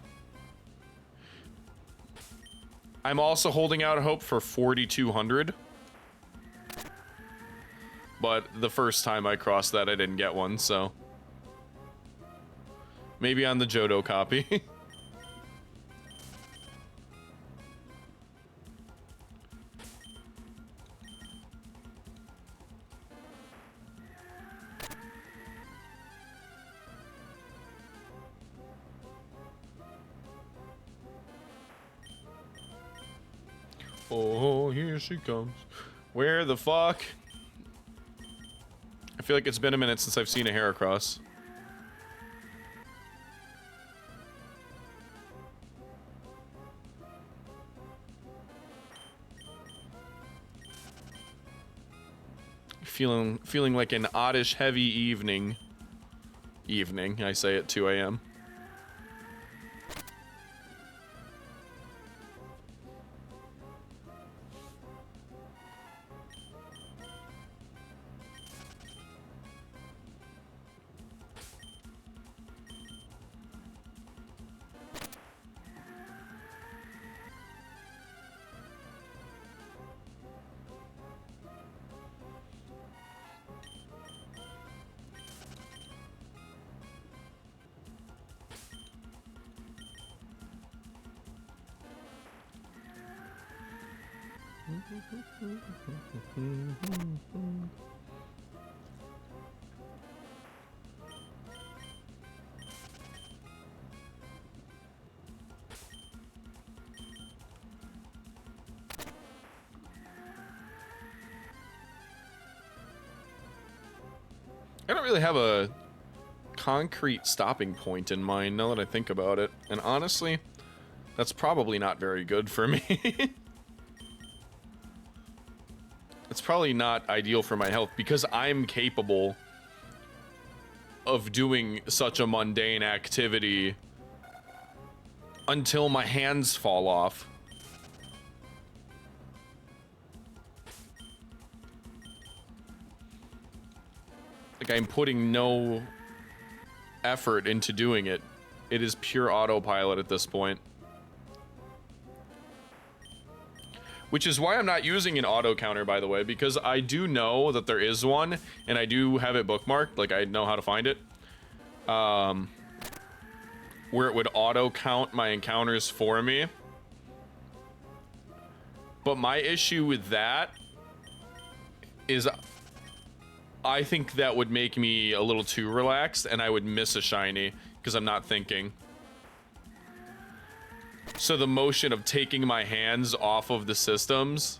I'm also holding out hope for 4,200. But the first time I crossed that, I didn't get one, so... Maybe on the Johto copy. Oh, here she comes. Where the fuck? I feel like it's been a minute since I've seen a Heracross. Feeling like an oddish heavy evening. I say at 2 a.m. I don't really have a concrete stopping point in mind now that I think about it. And honestly, that's probably not very good for me. It's probably not ideal for my health because I'm capable of doing such a mundane activity until my hands fall off. Like, I'm putting no effort into doing it. It is pure autopilot at this point. Which is why I'm not using an auto counter, by the way, because I do know that there is one, and I do have it bookmarked, like I know how to find it. Where it would auto count my encounters for me. But my issue with that is I think that would make me a little too relaxed, and I would miss a shiny because I'm not thinking. So the motion of taking my hands off of the systems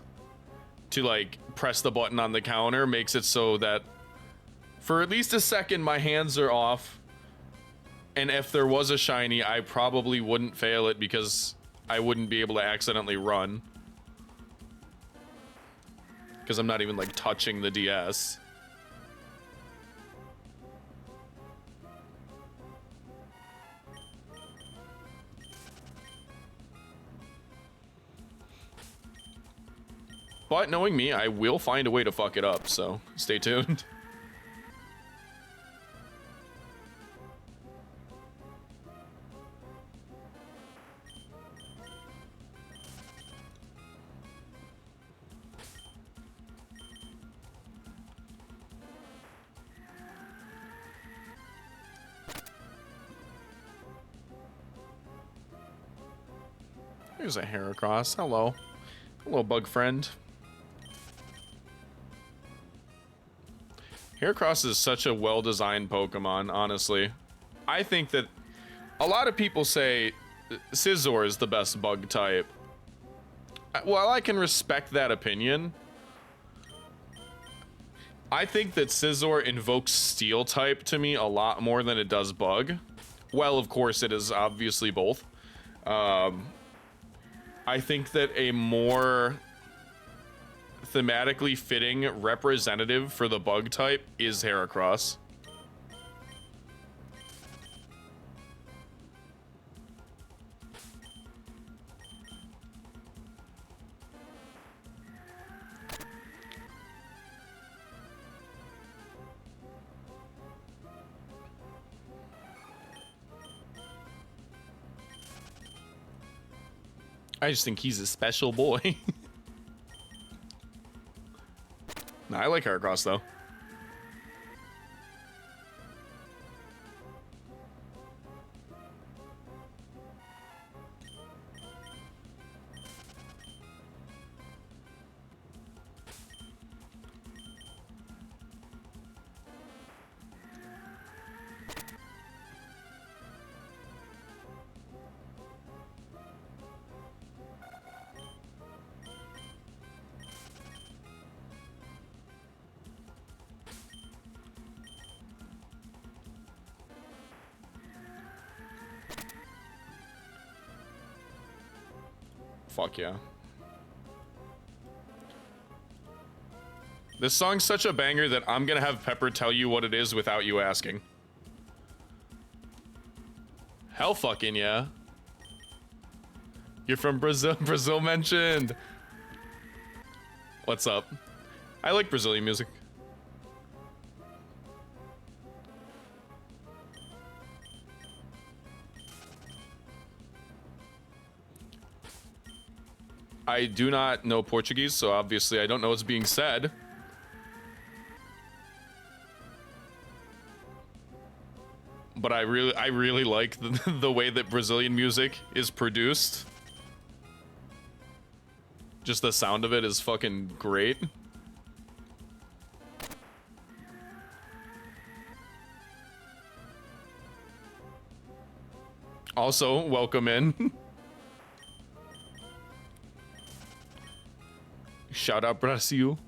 to like press the button on the counter makes it so that for at least a second my hands are off, and if there was a shiny I probably wouldn't fail it because I wouldn't be able to accidentally run because I'm not even like touching the DS. But knowing me, I will find a way to fuck it up, so stay tuned. Here's a Heracross. Hello. Hello, bug friend. Heracross is such a well-designed Pokemon, honestly. I think that a lot of people say Scizor is the best bug type. While I can respect that opinion, I think that Scizor invokes Steel type to me a lot more than it does Bug. Well, of course, it is obviously both. I think that a more thematically fitting representative for the bug type is Heracross. I just think he's a special boy. Nah, I like Heracross though. Fuck yeah. This song's such a banger that I'm gonna have Pepper tell you what it is without you asking. Hell fucking yeah. You're from Brazil. Brazil mentioned. What's up? I like Brazilian music. I do not know Portuguese, so obviously I don't know what's being said. But I really like the way that Brazilian music is produced. Just the sound of it is fucking great. Also, welcome in. Shout out Brazil.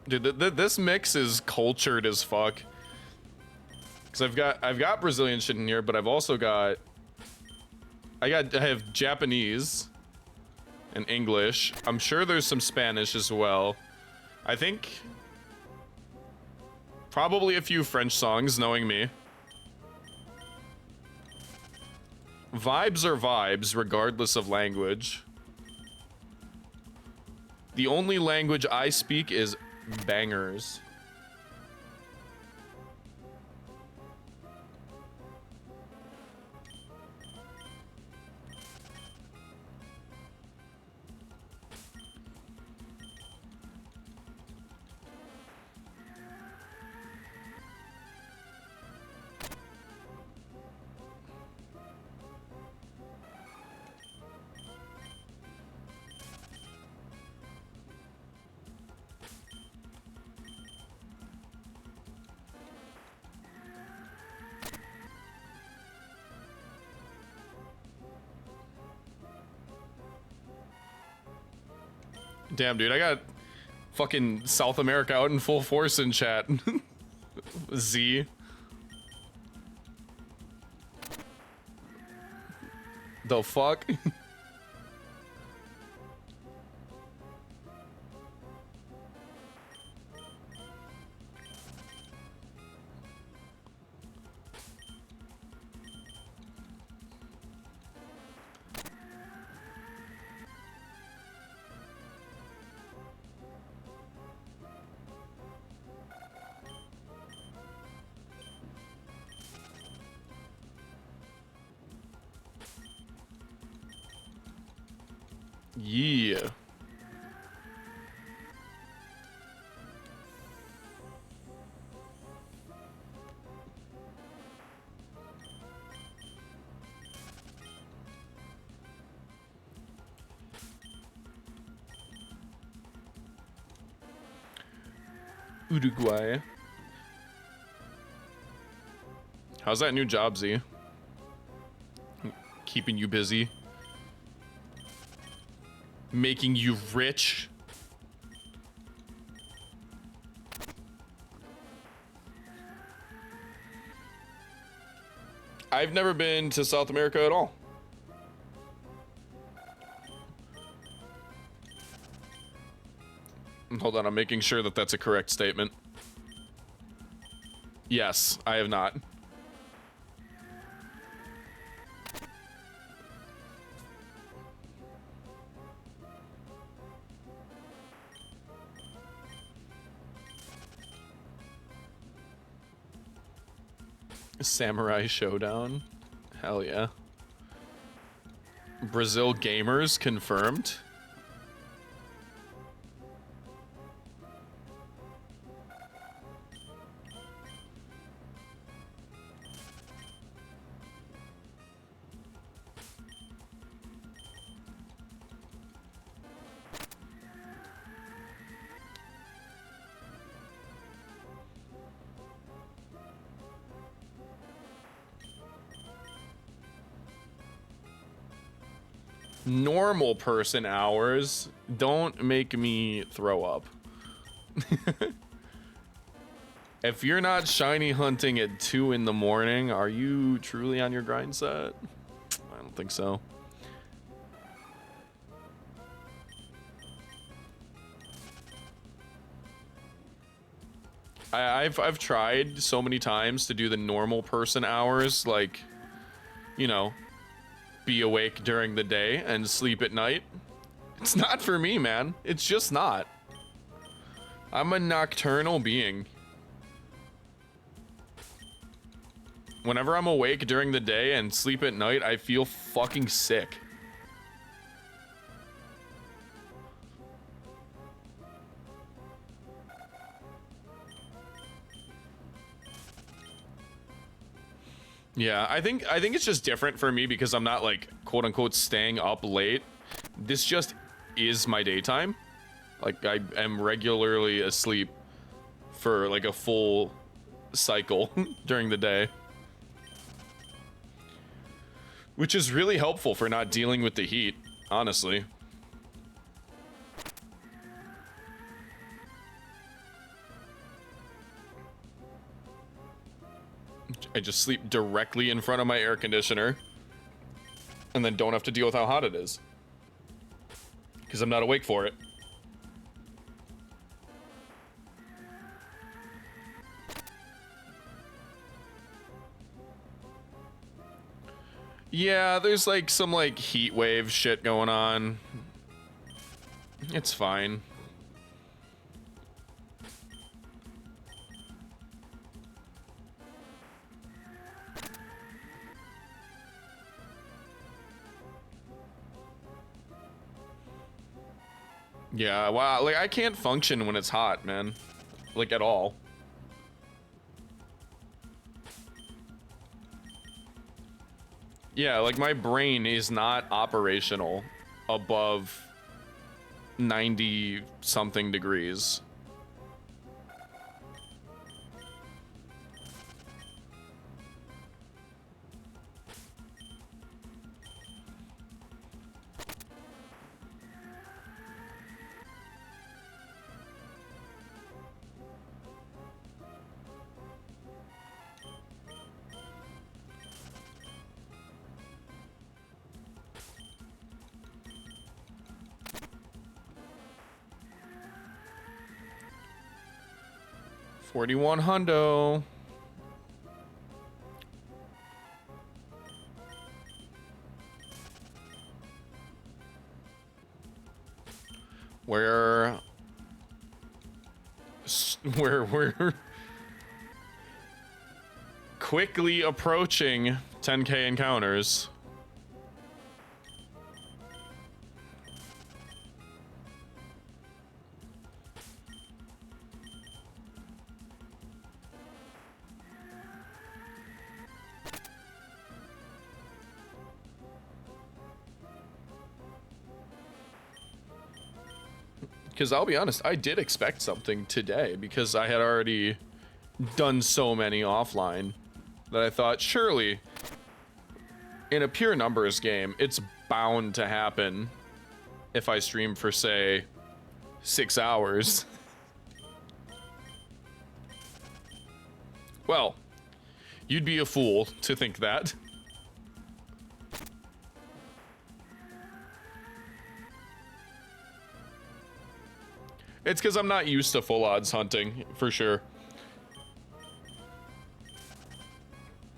Dude, this mix is cultured as fuck. Cause I've got Brazilian shit in here, but I've also got I have Japanese and English. I'm sure there's some Spanish as well. I think probably a few French songs, knowing me. Vibes are vibes, regardless of language. The only language I speak is bangers. Damn, dude, I got fucking South America out in full force in chat. Z. The fuck? Yeah. Uruguay. How's that new job, Z? Keeping you busy? Making you rich? I've never been to South America at all. Hold on, I'm making sure that that's a correct statement. Yes, I have not. Samurai Showdown. Hell yeah. Brazil Gamers confirmed. Normal person hours. Don't make me throw up. If you're not shiny hunting at 2 in the morning, are you truly on your grind set? I don't think so. I've tried so many times to do the normal person hours, like, you know, be awake during the day and sleep at night. It's not for me, man. It's just not. I'm a nocturnal being. Whenever I'm awake during the day and sleep at night, I feel fucking sick. Yeah, I think it's just different for me because I'm not like quote unquote staying up late. This just is my daytime. Like I am regularly asleep for like a full cycle during the day. Which is really helpful for not dealing with the heat, honestly. I just sleep directly in front of my air conditioner and then don't have to deal with how hot it is. Because I'm not awake for it. Yeah, there's like some like heat wave shit going on. It's fine. Yeah, wow, like I can't function when it's hot, man. Like at all. Yeah, like my brain is not operational above 90 something degrees. $41 hundo. We're quickly approaching 10k encounters. Because I'll be honest, I did expect something today because I had already done so many offline that I thought surely in a pure numbers game, it's bound to happen if I stream for, say, 6 hours. Well, you'd be a fool to think that. It's because I'm not used to full odds hunting, for sure.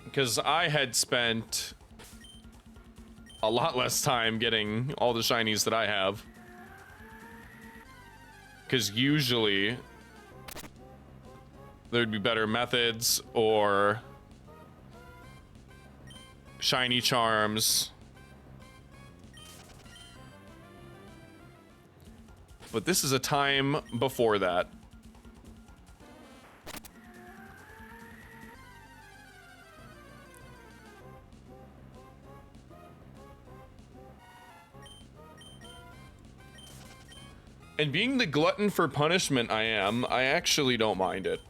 Because I had spent a lot less time getting all the shinies that I have. Because usually there'd be better methods or shiny charms. But this is a time before that. And being the glutton for punishment I am, I actually don't mind it.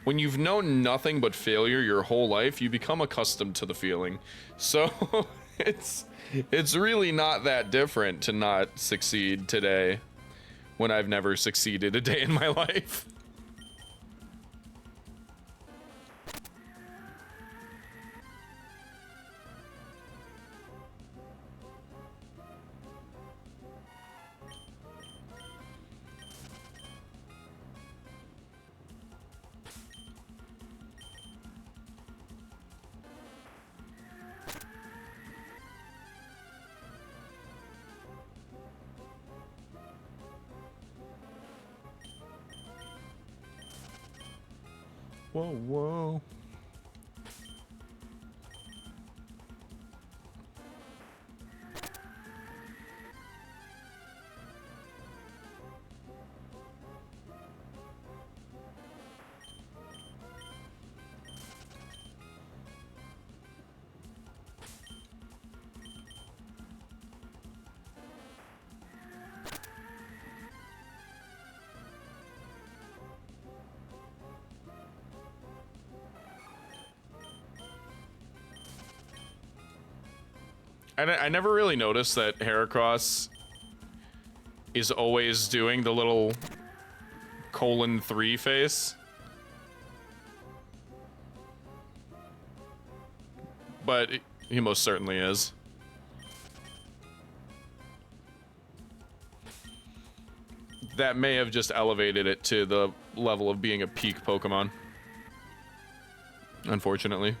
When you've known nothing but failure your whole life, you become accustomed to the feeling. So it's really not that different to not succeed today when I've never succeeded a day in my life. Whoa, whoa. I never really noticed that Heracross is always doing the little :3 face. But he most certainly is. That may have just elevated it to the level of being a peak Pokemon. Unfortunately.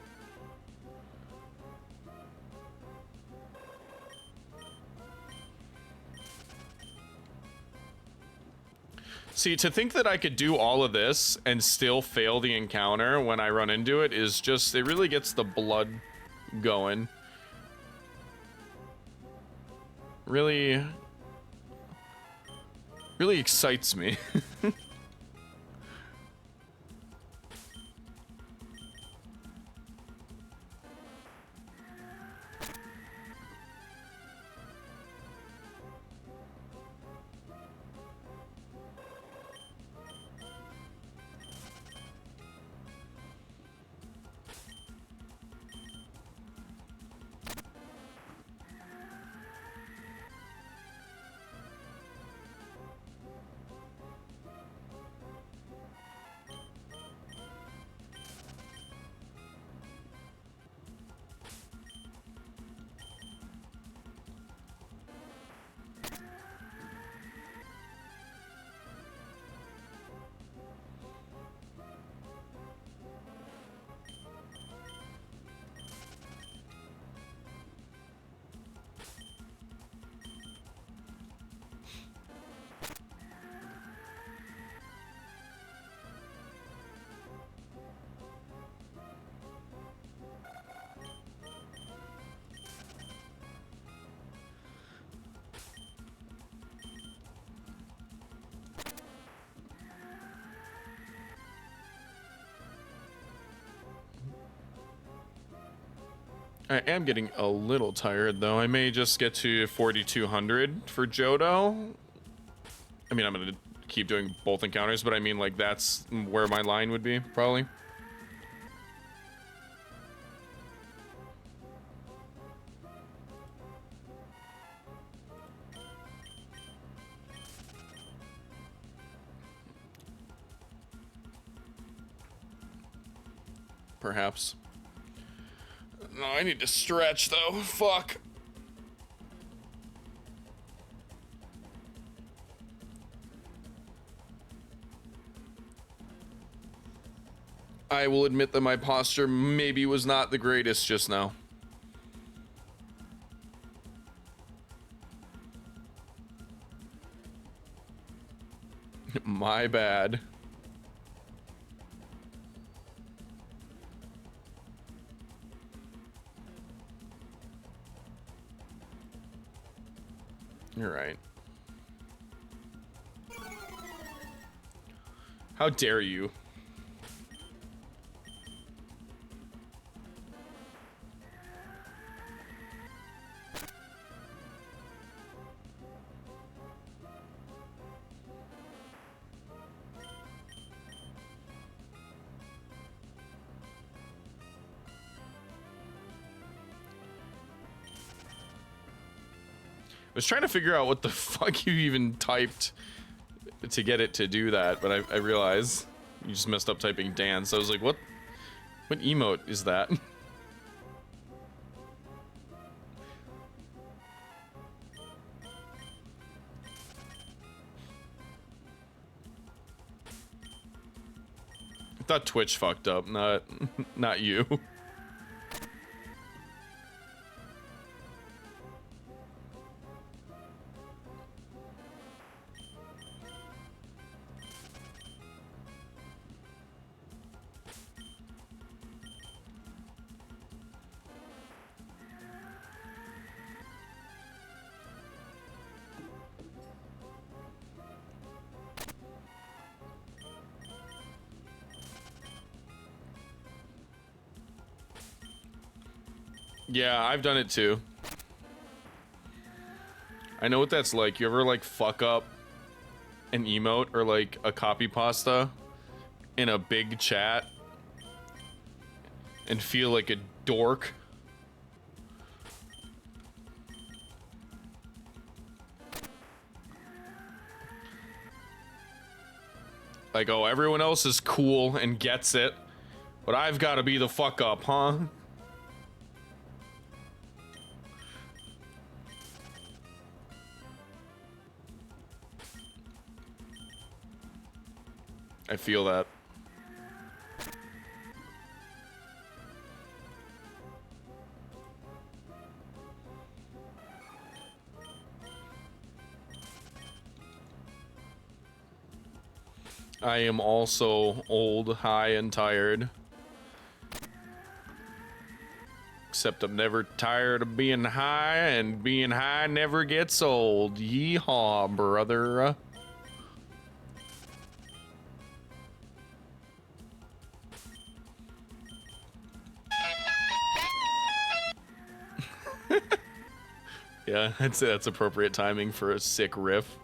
See, to think that I could do all of this and still fail the encounter when I run into it is just, it really gets the blood going. Really excites me. I am getting a little tired, though. I may just get to 4,200 for Johto. I mean, I'm going to keep doing both encounters, but I mean, like, that's where my line would be, probably. Perhaps. No, I need to stretch, though. Fuck. I will admit that my posture maybe was not the greatest just now. My bad. You're right. How dare you? I was trying to figure out what the fuck you even typed to get it to do that, but I realized you just messed up typing dance. I was like, what emote is that? I thought Twitch fucked up, not you. Yeah, I've done it too. I know what that's like. You ever like fuck up an emote or like a copy pasta in a big chat and feel like a dork? Like, oh, everyone else is cool and gets it, but I've got to be the fuck up, huh? I feel that. I am also old, high, and tired. Except I'm never tired of being high, and being high never gets old. Yeehaw, brother. Yeah, that's appropriate timing for a sick riff.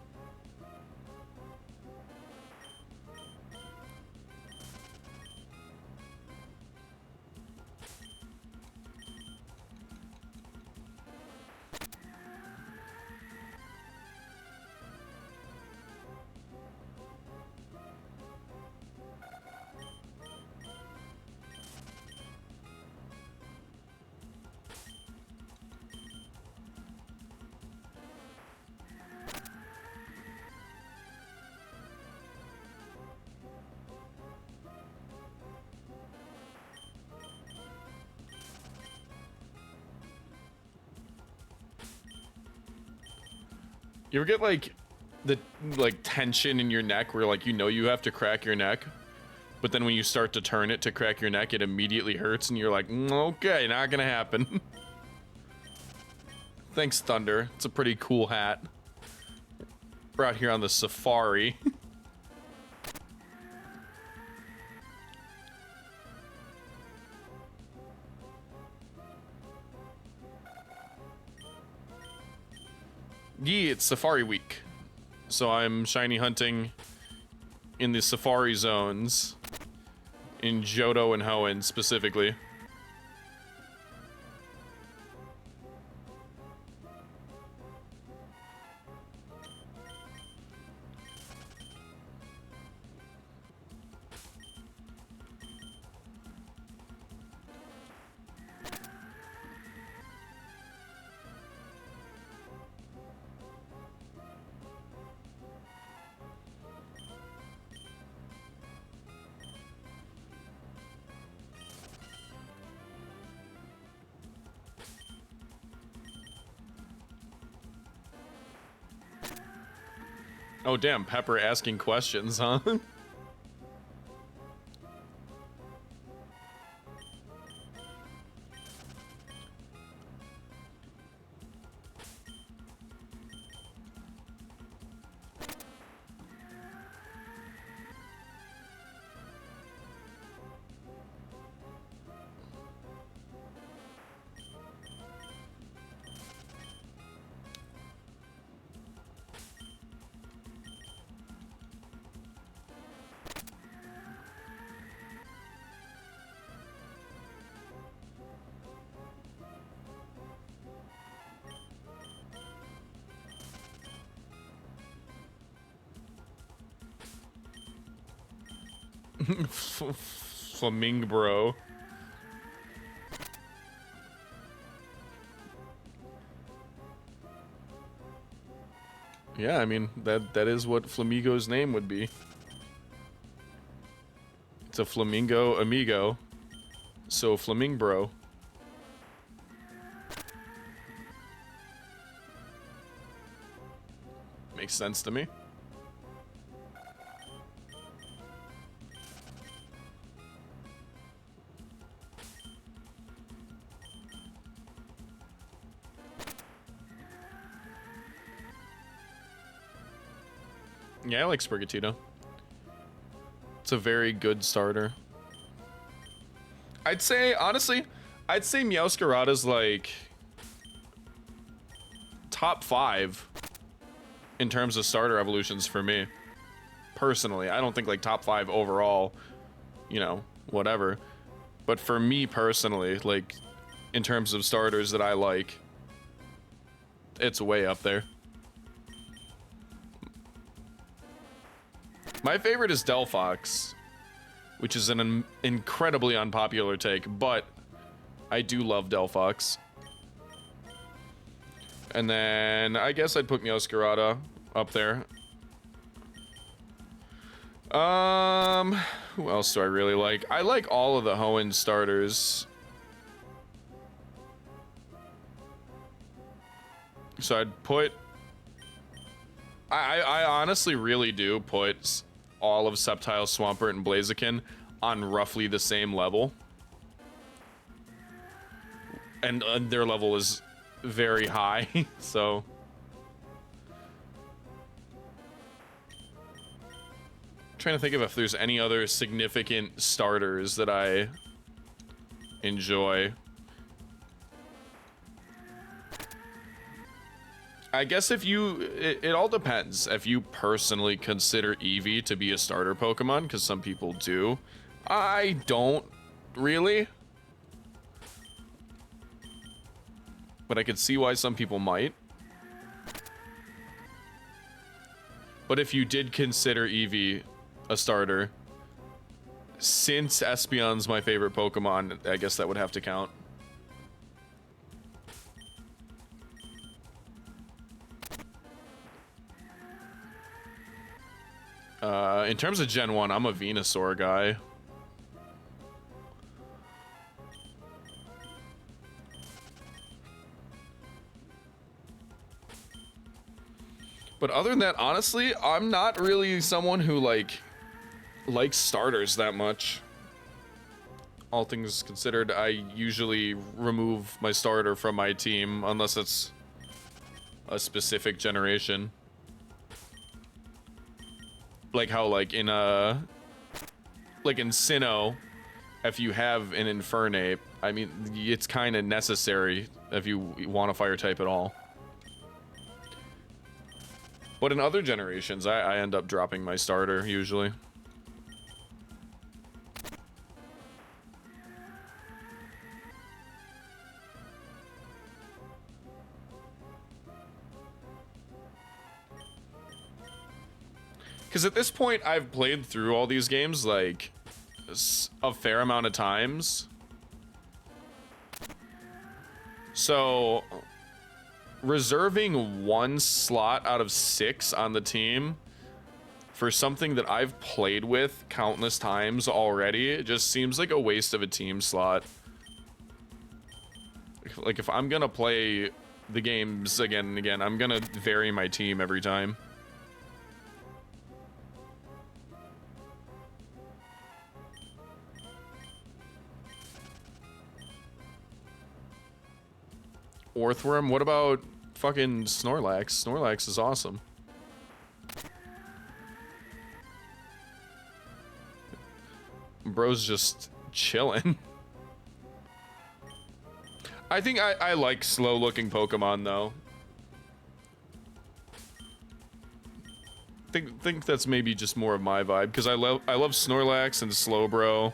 You ever get like the tension in your neck where like you have to crack your neck, but then when you start to turn it to crack your neck, it immediately hurts and you're like, okay, not gonna happen. Thanks, Thunder. It's a pretty cool hat. We're out here on the safari. Yeah, it's Safari Week. So I'm shiny hunting in the Safari zones. In Johto and Hoenn specifically. Oh, damn, Pepper asking questions, huh? Flamingo bro. Yeah, I mean that is what Flamigo's name would be. It's a flamingo amigo. So Flamingo bro. Makes sense to me. Yeah, I like Sprigatito. It's a very good starter. I'd say, honestly, I'd say Meowscarada's like top 5 in terms of starter evolutions for me. Personally, I don't think like top 5 overall, you know, whatever. But for me personally, like in terms of starters that I like, it's way up there. My favorite is Delphox, which is an incredibly unpopular take, but I do love Delphox. And then I guess I'd put Meowscarada up there. Who else do I really like? I like all of the Hoenn starters. So I'd put... I honestly really do put all of Sceptile, Swampert, and Blaziken on roughly the same level. And their level is very high, so... Trying to think of if there's any other significant starters that I enjoy. I guess if you, it all depends. If you personally consider Eevee to be a starter Pokemon, because some people do. I don't really. But I could see why some people might. But if you did consider Eevee a starter, since Espeon's my favorite Pokemon, I guess that would have to count. In terms of Gen 1, I'm a Venusaur guy. But other than that, honestly, I'm not really someone who likes starters that much. All things considered, I usually remove my starter from my team unless it's a specific generation. Like how like in Sinnoh, if you have an Infernape, I mean it's kind of necessary if you want a fire type at all. But in other generations, I end up dropping my starter usually. Because at this point, I've played through all these games, like, a fair amount of times. So, reserving 1 slot out of 6 on the team for something that I've played with countless times already, it just seems like a waste of a team slot. Like, if I'm gonna play the games again and again, I'm gonna vary my team every time. Orthworm. What about fucking Snorlax? Snorlax is awesome. Bro's just chilling. I think I like slow-looking Pokemon, though. Think that's maybe just more of my vibe, because I love Snorlax and Slowbro.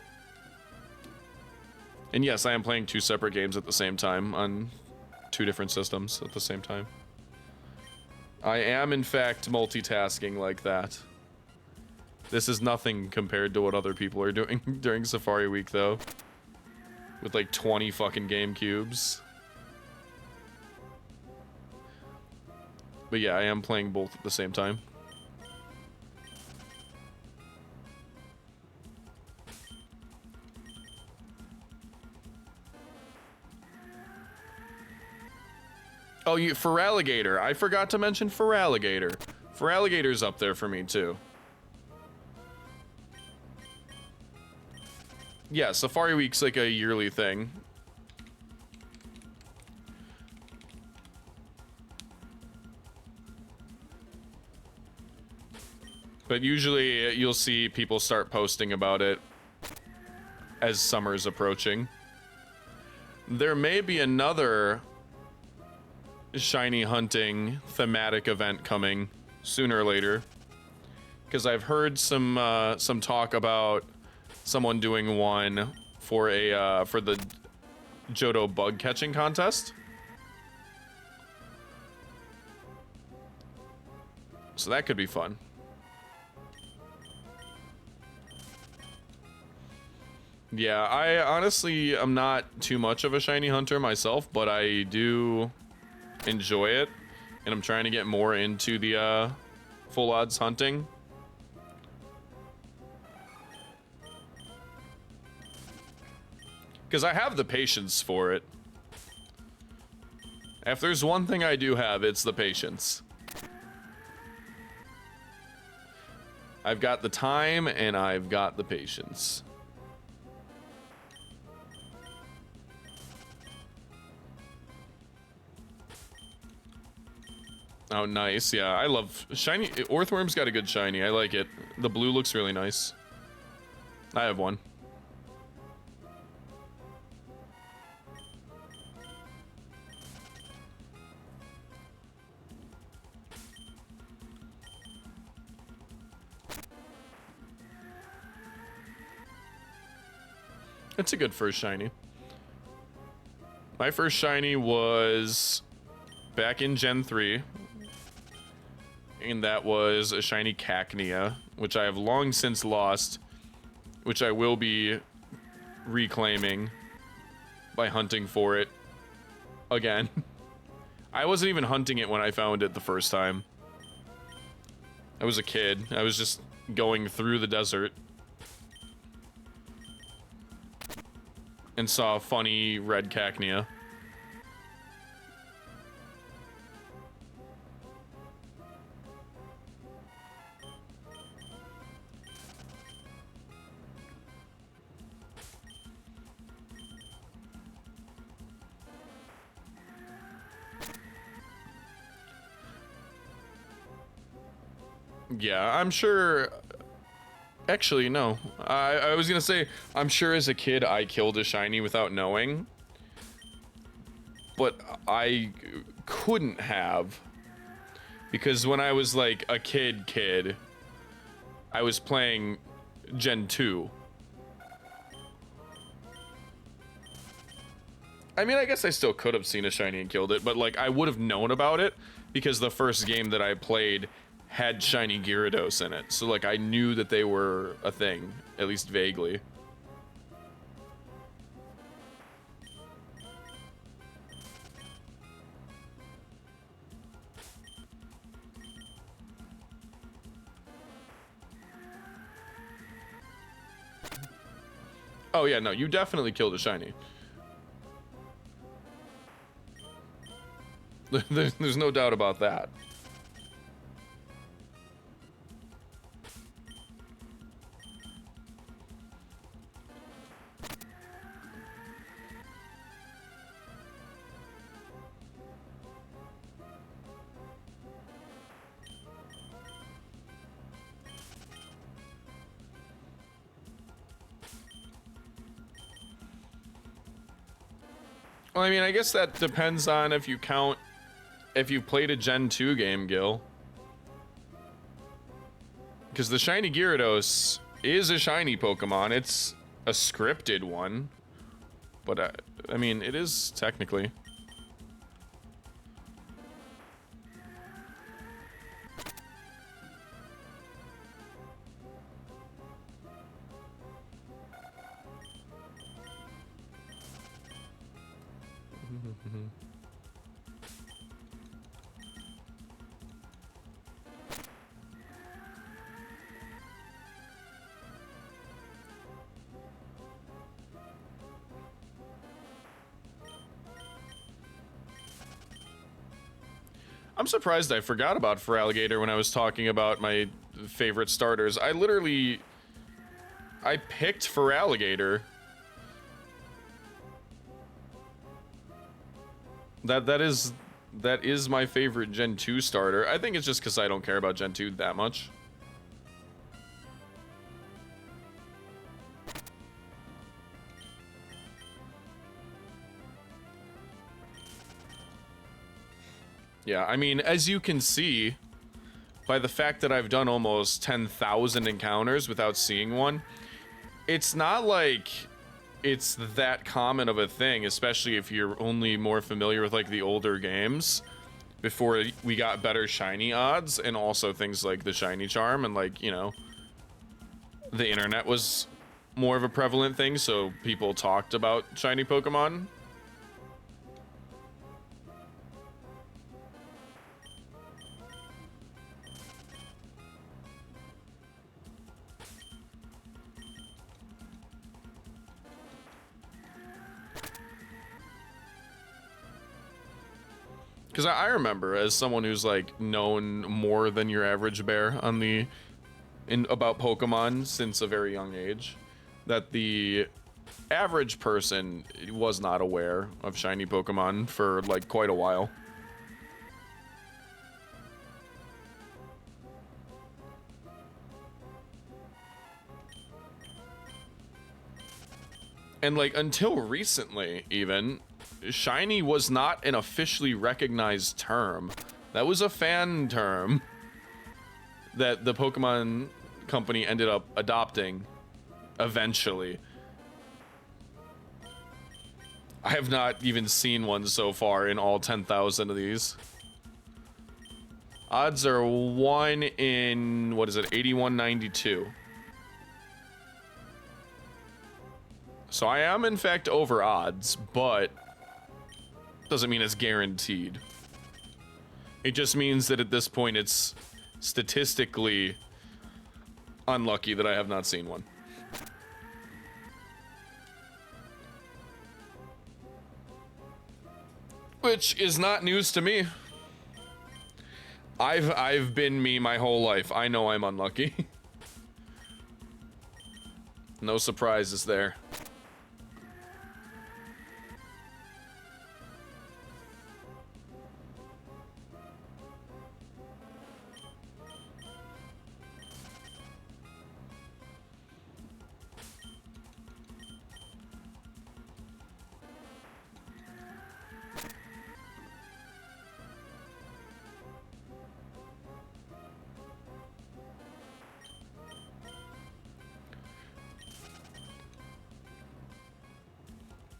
And yes, I am playing 2 separate games at the same time on 2 different systems at the same time. I am, in fact, multitasking like that. This is nothing compared to what other people are doing during Safari Week, though. With like 20 fucking GameCubes. But yeah, I am playing both at the same time. Oh, Feraligatr. I forgot to mention Feraligatr. Feraligator's up there for me, too. Yeah, Safari Week's like a yearly thing. But usually you'll see people start posting about it as summer's approaching. There may be another shiny hunting thematic event coming sooner or later, because I've heard some talk about someone doing one for a for the Johto bug catching contest. So that could be fun. Yeah, I honestly am not too much of a shiny hunter myself, but I do enjoy it, and I'm trying to get more into the full odds hunting. Because I have the patience for it. If there's one thing I do have, it's the patience. I've got the time, and I've got the patience. Oh, nice. Yeah, I love shiny. Orthworm's got a good shiny. I like it. The blue looks really nice. I have one. It's a good first shiny. My first shiny was back in Gen 3. And that was a shiny Cacnea, which I have long since lost, which I will be reclaiming by hunting for it again. I wasn't even hunting it when I found it the first time. I was a kid. I was just going through the desert and saw a funny red Cacnea. Yeah, I'm sure. Actually, no. I was gonna say, I'm sure as a kid I killed a shiny without knowing. But I couldn't have. Because when I was like a kid, I was playing Gen 2. I mean, I guess I still could have seen a shiny and killed it, but like I would have known about it because the first game that I played had shiny Gyarados in it. So like I knew that they were a thing, at least vaguely. Oh yeah, no, you definitely killed a shiny. There's no doubt about that. Well, I mean, I guess that depends on if you count, if you played a Gen 2 game, Gil. Because the shiny Gyarados is a shiny Pokemon. It's a scripted one. But, I mean, it is technically. I'm surprised I forgot about Feraligatr when I was talking about my favorite starters. I picked Feraligatr. That is my favorite Gen 2 starter. I think it's just because I don't care about Gen 2 that much. Yeah, I mean, as you can see, by the fact that I've done almost 10,000 encounters without seeing one, it's not like it's that common of a thing, especially if you're only more familiar with, like, the older games, before we got better shiny odds, and also things like the shiny charm, and, like, you know, the internet was more of a prevalent thing, so people talked about shiny Pokemon. Because I remember, as someone who's, like, known more than your average bear on the about Pokemon since a very young age, that the average person was not aware of shiny Pokemon for, like, quite a while. And, like, until recently, even, shiny was not an officially recognized term. That was a fan term that the Pokemon company ended up adopting eventually. I have not even seen one so far in all 10,000 of these. Odds are 1 in, what is it, 8192. So I am in fact over odds, but doesn't mean it's guaranteed. It just means that at this point it's statistically unlucky that I have not seen one. Which is not news to me. I've been me my whole life. I know I'm unlucky. No surprises there.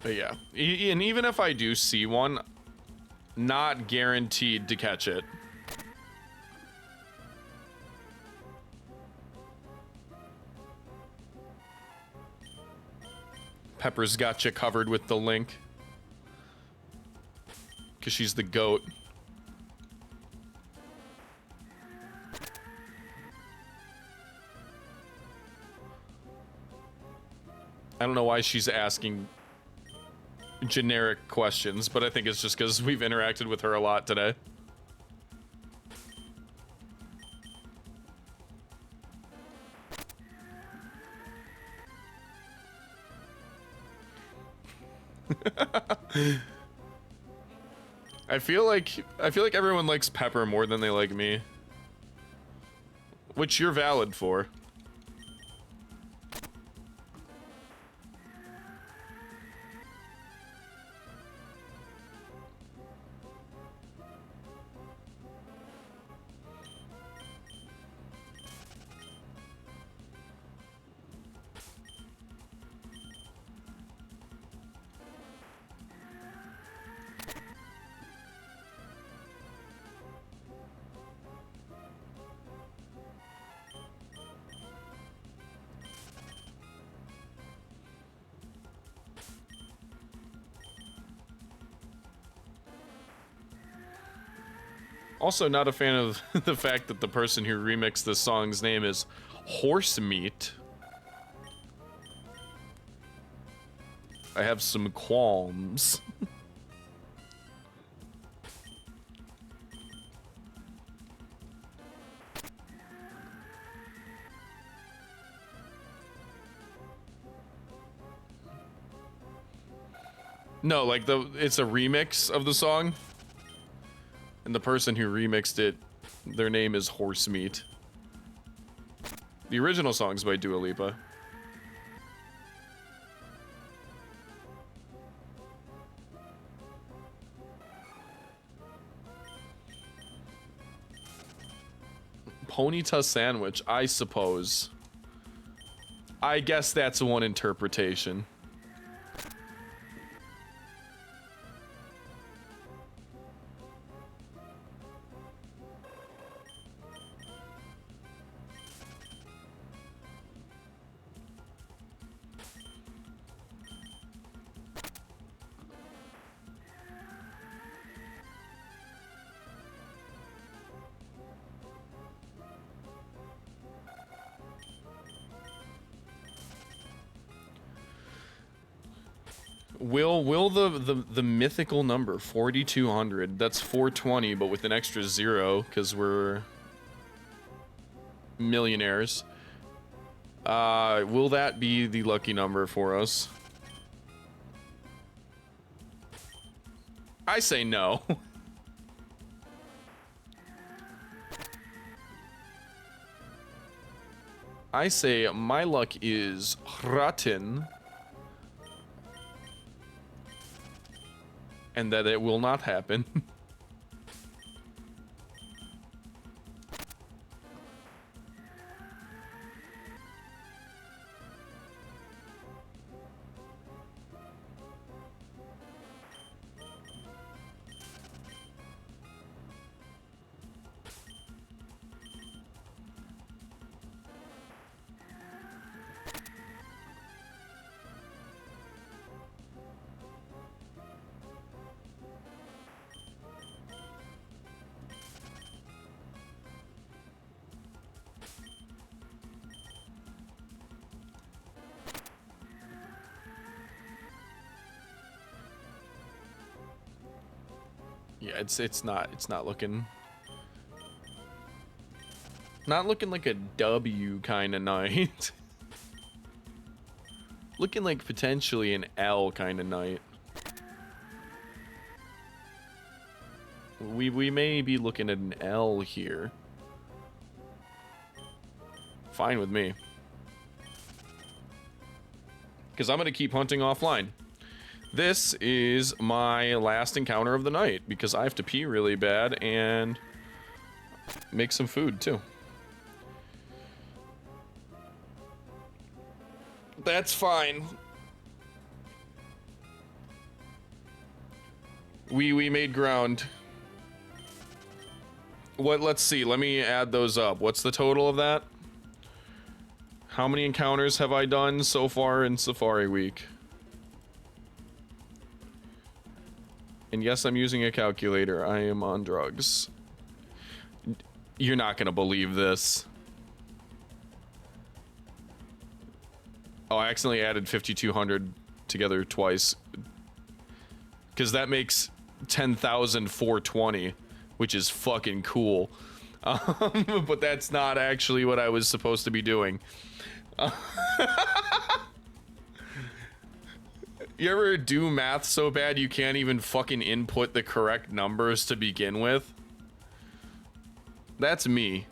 But yeah, and even if I do see one, not guaranteed to catch it. Pepper's got you covered with the link. Because she's the goat. I don't know why she's asking generic questions, but I think it's just because we've interacted with her a lot today. I feel like everyone likes Pepper more than they like me. Which you're valid for. Also, not a fan of the fact that the person who remixed this song's name is Horse Meat. I have some qualms. No, like it's a remix of the song. And the person who remixed it, their name is Horse Meat. The original song's by Dua Lipa. Ponyta sandwich, I suppose. I guess that's one interpretation. Will the mythical number 4200, that's 420 but with an extra 0 because we're millionaires, will that be the lucky number for us? I say no. I say my luck is rotten. And that it will not happen. Yeah, it's not looking like a W kind of night. Looking like potentially an L kind of night. We may be looking at an L here. Fine with me. Because I'm gonna keep hunting offline. This is my last encounter of the night because I have to pee really bad and make some food too. That's fine. We made ground. Let's see, let me add those up. What's the total of that? How many encounters have I done so far in Safari Week? And yes, I'm using a calculator. I am on drugs. You're not gonna believe this. Oh, I accidentally added 5,200 together twice. Because that makes 10,420, which is fucking cool. But that's not actually what I was supposed to be doing. You ever do math so bad you can't even fucking input the correct numbers to begin with? That's me.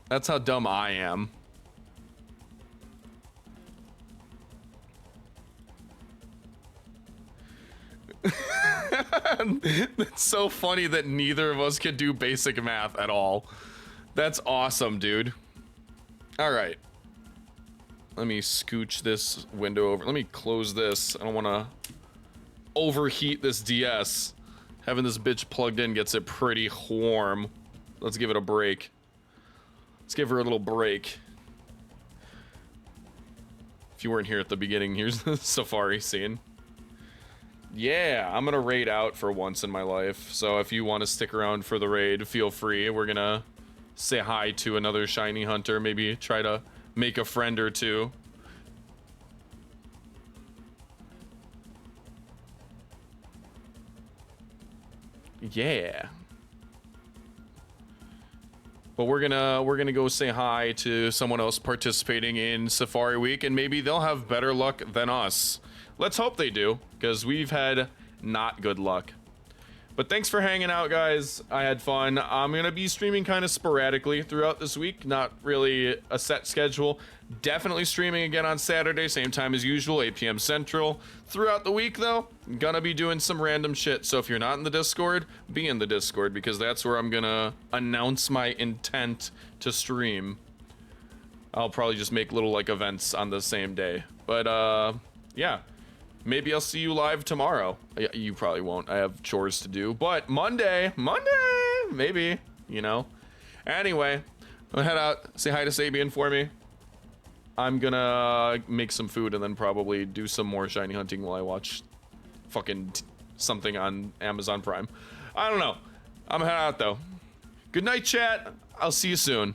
That's how dumb I am. It's so funny that neither of us can do basic math at all. That's awesome, dude. All right. Let me scooch this window over. Let me close this. I don't want to overheat this DS. Having this bitch plugged in gets it pretty warm. Let's give it a break. Let's give her a little break. If you weren't here at the beginning, here's the Safari scene. Yeah, I'm gonna raid out for once in my life. So if you want to stick around for the raid, feel free. We're gonna say hi to another shiny hunter. Maybe try to make a friend or two. Yeah. But we're gonna go say hi to someone else participating in Safari Week, and maybe they'll have better luck than us. Let's hope they do, because we've had not good luck. But thanks for hanging out, guys. I had fun. I'm gonna be streaming kind of sporadically throughout this week, not really a set schedule. Definitely streaming again on Saturday, same time as usual, 8 p.m. Central. Throughout the week, though, I'm gonna be doing some random shit. So if you're not in the Discord, be in the Discord, because that's where I'm gonna announce my intent to stream. I'll probably just make little, like, events on the same day. But, yeah. Maybe I'll see you live tomorrow. You probably won't. I have chores to do. But Monday, maybe, you know. Anyway, I'm gonna head out, say hi to Sabian for me. I'm gonna make some food and then probably do some more shiny hunting while I watch fucking something on Amazon Prime. I don't know. I'm gonna head out though. Good night, chat. I'll see you soon.